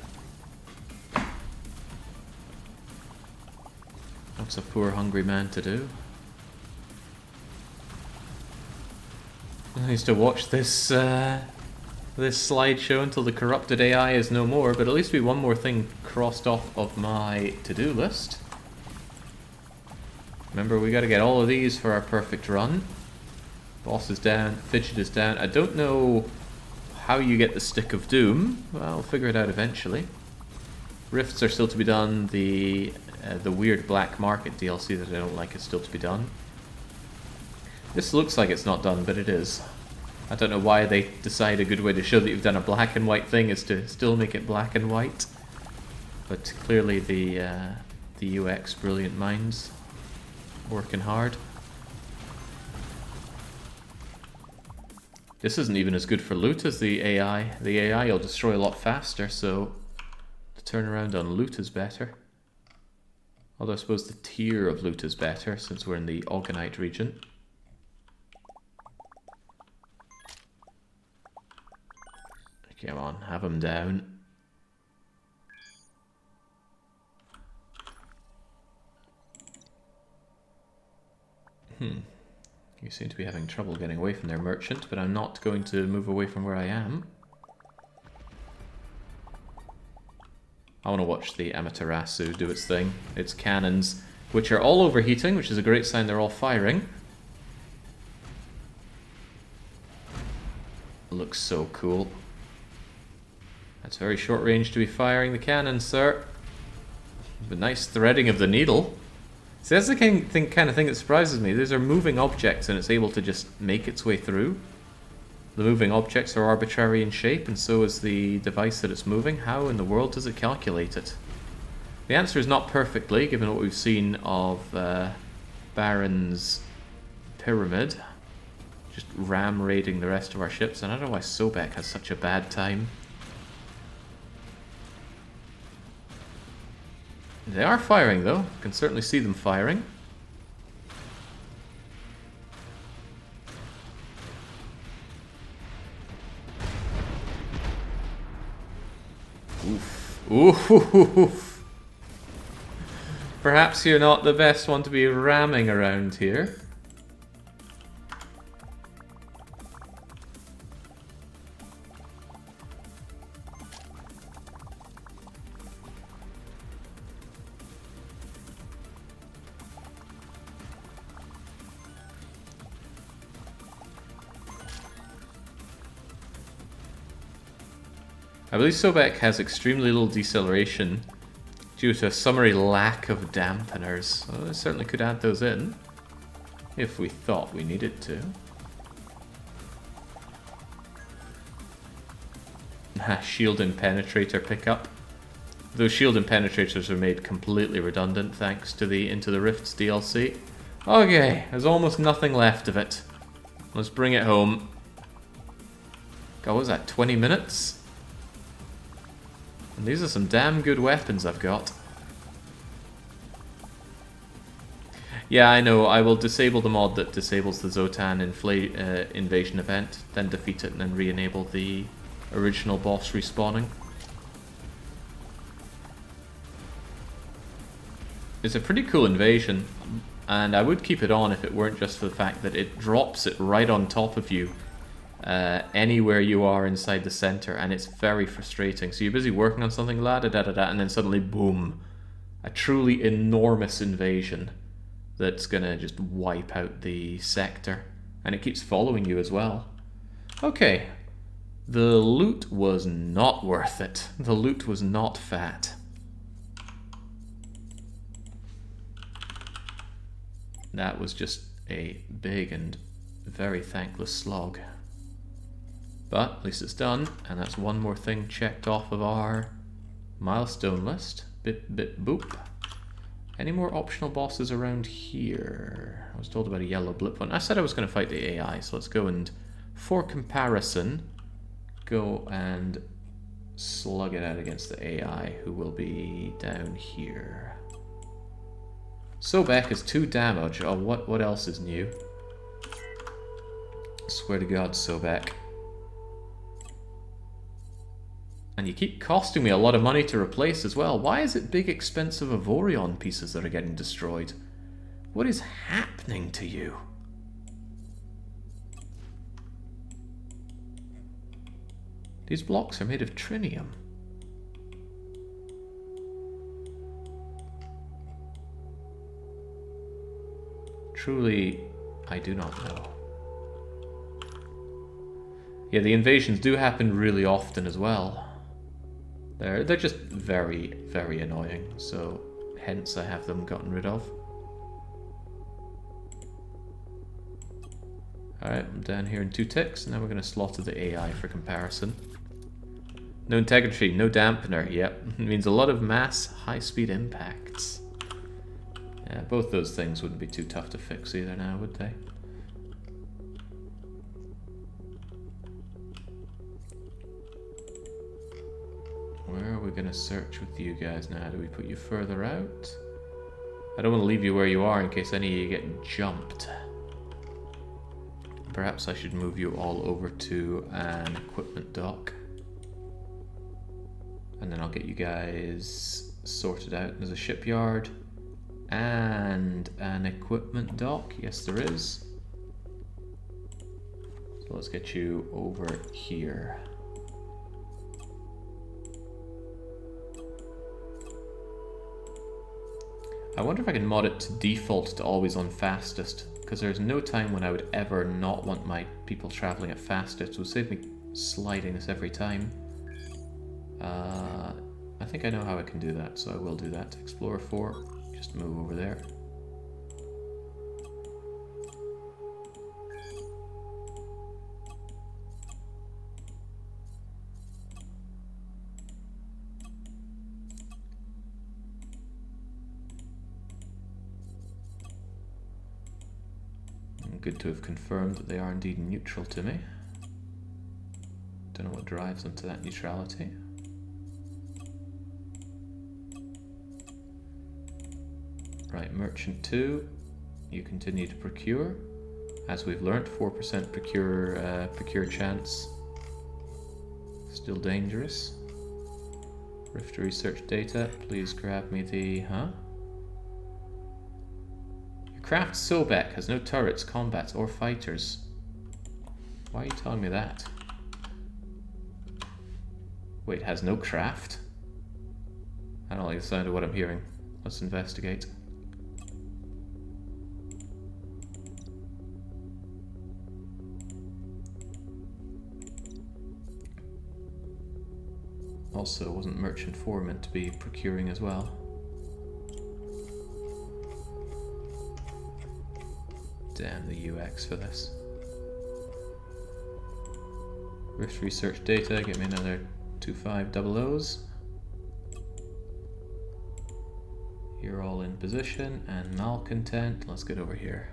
What's a poor hungry man to do? I used to watch this this slideshow until the corrupted AI is no more, but at least we one more thing crossed off of my to-do list. Remember, we gotta get all of these for our perfect run. Boss is down, Fidget is down. I don't know how you get the Stick of Doom. Well, I'll figure it out eventually. Rifts are still to be done. The weird black market DLC that I don't like is still to be done. This looks like it's not done, but it is. I don't know why they decide a good way to show that you've done a black and white thing is to still make it black and white. But clearly the UX brilliant minds working hard. This isn't even as good for loot as the AI. The AI will destroy a lot faster, so the turnaround on loot is better. Although I suppose the tier of loot is better since we're in the Orgonite region. Come on, have him down. You seem to be having trouble getting away from their merchant, but I'm not going to move away from where I am. I want to watch the Amaterasu do its thing. Its cannons, which are all overheating, which is a great sign they're all firing. Looks so cool. That's very short range to be firing the cannons, sir. But nice threading of the needle. So that's the kind of thing that surprises me. These are moving objects and it's able to just make its way through. The moving objects are arbitrary in shape and so is the device that it's moving. How in the world does it calculate it? The answer is not perfectly, given what we've seen of Baron's pyramid. Just ram raiding the rest of our ships, and I don't know why Sobek has such a bad time. They are firing though, can certainly see them firing. Oof. Oof. Perhaps you're not the best one to be ramming around here. I believe Sobek has extremely little deceleration due to a summary lack of dampeners. Well, I certainly could add those in if we thought we needed to. Shield and penetrator pickup. Those shield and penetrators are made completely redundant thanks to the Into the Rifts DLC. Okay, there's almost nothing left of it. Let's bring it home. God, what was that, 20 minutes? And these are some damn good weapons I've got. Yeah, I know. I will disable the mod that disables the Zotan invasion event, then defeat it and then re-enable the original boss respawning. It's a pretty cool invasion, and I would keep it on if it weren't just for the fact that it drops it right on top of you. Anywhere you are inside the center, and it's very frustrating. So you're busy working on something, and then suddenly, boom, a truly enormous invasion that's gonna just wipe out the sector, and it keeps following you as well. Okay, the loot was not worth it. The loot was not fat. That was just a big and very thankless slog. But at least it's done, and that's one more thing checked off of our milestone list. Bip, bip, boop. Any more optional bosses around here? I was told about a yellow blip one. I said I was going to fight the AI, so let's go and, for comparison, go and slug it out against the AI, who will be down here. Sobek is 2 damage. Oh, what else is new? Swear to God, Sobek. And you keep costing me a lot of money to replace as well. Why is it big, expensive Avorion pieces that are getting destroyed? What is happening to you? These blocks are made of trinium. Truly, I do not know. Yeah, the invasions do happen really often as well. They're just very, very annoying, so hence I have them gotten rid of. Alright, I'm down here in 2 ticks, and now we're going to slaughter the AI for comparison. No integrity, no dampener, yep. It means a lot of mass, high-speed impacts. Yeah, both those things wouldn't be too tough to fix either now, would they? Where are we going to search with you guys now? Do we put you further out? I don't want to leave you where you are in case any of you get jumped. Perhaps I should move you all over to an equipment dock. And then I'll get you guys sorted out. There's a shipyard and an equipment dock. Yes, there is. So let's get you over here. I wonder if I can mod it to default to always on fastest, because there's no time when I would ever not want my people traveling at fastest. It would save me sliding this every time. I think I know how I can do that, so I will do that. Explorer 4, just move over there. Good to have confirmed that they are indeed neutral to me. Don't know what drives them to that neutrality. Right, Merchant 2, you continue to procure. As we've learnt, 4% procure chance. Still dangerous. Rift research data, please grab me the... Huh? Your craft Sobek has no turrets, combats, or fighters. Why are you telling me that? Wait, has no craft? I don't like the sound of what I'm hearing. Let's investigate. Also, wasn't Merchant 4 meant to be procuring as well? Damn the UX for this. Rift research data, get me another 2500s. You're all in position, and malcontent, let's get over here.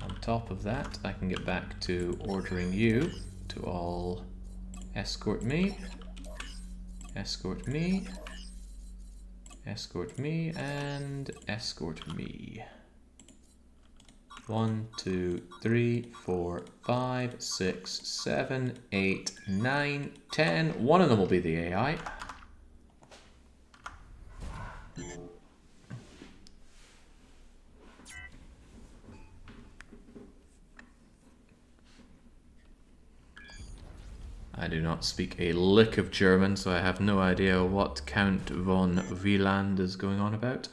On top of that, I can get back to ordering you to all escort me, escort me, escort me, and escort me. 1, 2, 3, 4, 5, 6, 7, 8, 9, 10. One of them will be the AI. I do not speak a lick of German, so I have no idea what Count von Wieland is going on about.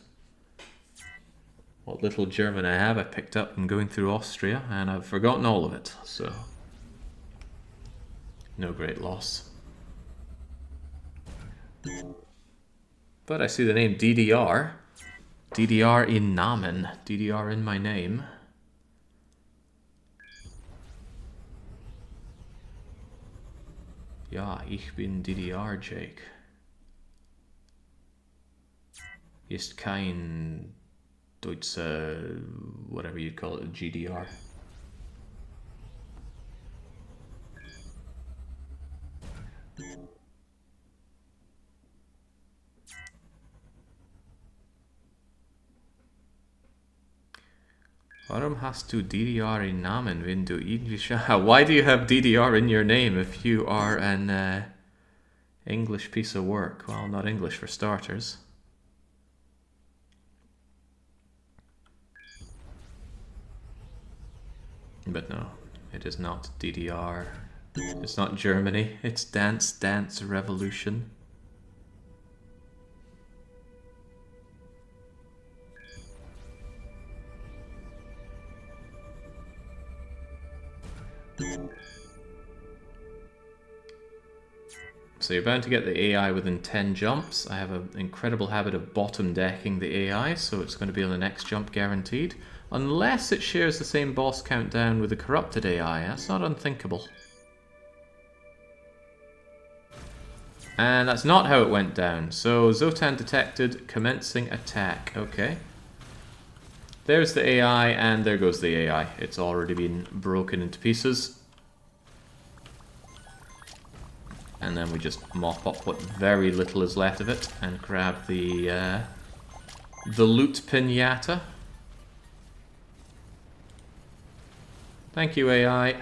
What little German I have, I picked up from going through Austria, and I've forgotten all of it, so no great loss. But I see the name DDR. DDR in Namen. DDR in my name. Ja, ich bin DDR, Jake. Ist kein Deutsche, whatever you'd call it, GDR. Warum hast du DDR in Namen, wenn du English... Why do you have DDR in your name if you are an English piece of work? Well, not English for starters. But no, it is not DDR. It's not Germany. It's Dance Dance Revolution. So you're bound to get the AI within 10 jumps. I have an incredible habit of bottom decking the AI, so it's going to be on the next jump guaranteed. Unless it shares the same boss countdown with the corrupted AI. That's not unthinkable. And that's not how it went down. So Zotan detected, commencing attack. Okay. There's the AI, and there goes the AI. It's already been broken into pieces. And then we just mop up what very little is left of it and grab the loot pinata. Thank you, AI.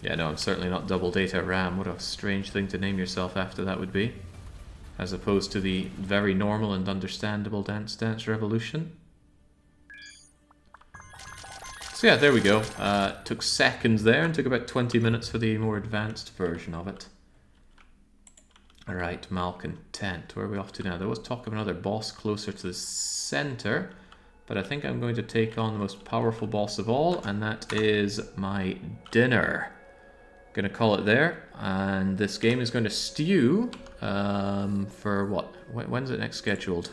Yeah, no, I'm certainly not double data RAM. What a strange thing to name yourself after that would be. As opposed to the very normal and understandable Dance Dance Revolution. So yeah, there we go. Took seconds there and took about 20 minutes for the more advanced version of it. Alright, Malcontent. Where are we off to now? There was talk of another boss closer to the center, but I think I'm going to take on the most powerful boss of all, and that is my dinner. Gonna call it there, and this game is going to stew for what? When's it next scheduled?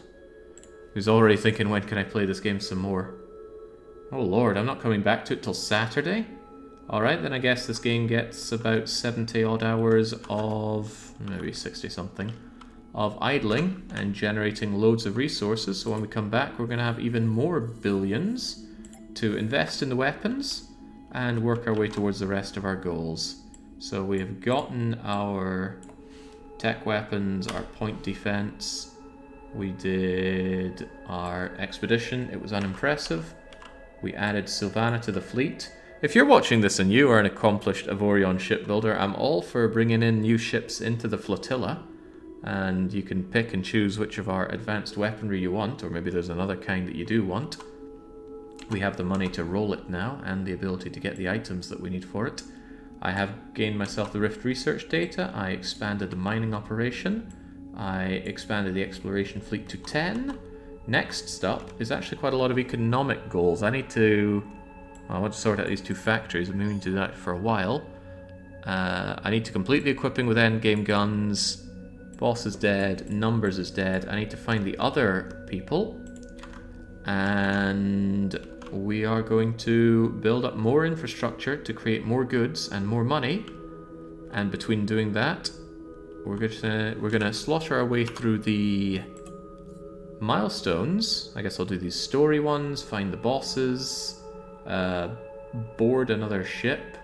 Who's already thinking, when can I play this game some more? Oh lord, I'm not coming back to it till Saturday? Alright, then I guess this game gets about 70 odd hours of, maybe 60 something, of idling and generating loads of resources. So when we come back, we're going to have even more billions to invest in the weapons and work our way towards the rest of our goals. So we have gotten our tech weapons, our point defense. We did our expedition. It was unimpressive. We added Sylvana to the fleet. If you're watching this and you are an accomplished Avorion shipbuilder, I'm all for bringing in new ships into the flotilla. And you can pick and choose which of our advanced weaponry you want, or maybe there's another kind that you do want. We have the money to roll it now, and the ability to get the items that we need for it. I have gained myself the Rift research data. I expanded the mining operation. I expanded the exploration fleet to 10. Next stop is actually quite a lot of economic goals. I want to sort out these 2 factories. I've been meaning to do that for a while. I need to complete the equipping with endgame guns. Boss is dead. Numbers is dead. I need to find the other people. And we are going to build up more infrastructure to create more goods and more money. And between doing that, we're gonna slaughter our way through the milestones. I guess I'll do these story ones, find the bosses, board another ship,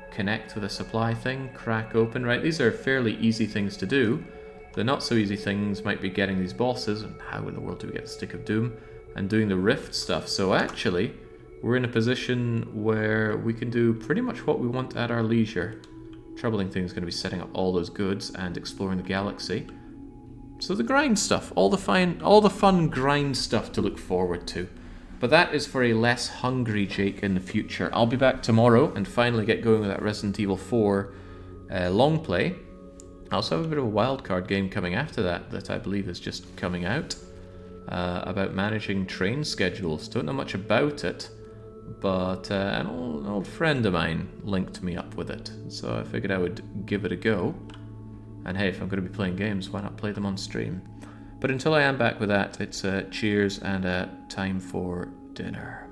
connect with a supply thing, crack open, right? These are fairly easy things to do. The not so easy things might be getting these bosses, and how in the world do we get the Stick of Doom, and doing the Rift stuff. So actually, we're in a position where we can do pretty much what we want at our leisure. Troubling thing is going to be setting up all those goods and exploring the galaxy. So the grind stuff, all the fun grind stuff to look forward to. But that is for a less hungry Jake in the future. I'll be back tomorrow and finally get going with that Resident Evil 4 long play. I also have a bit of a wildcard game coming after that I believe is just coming out. About managing train schedules. Don't know much about it, but an old friend of mine linked me up with it. So I figured I would give it a go. And hey, if I'm going to be playing games, why not play them on stream? But until I am back with that, it's cheers and time for dinner.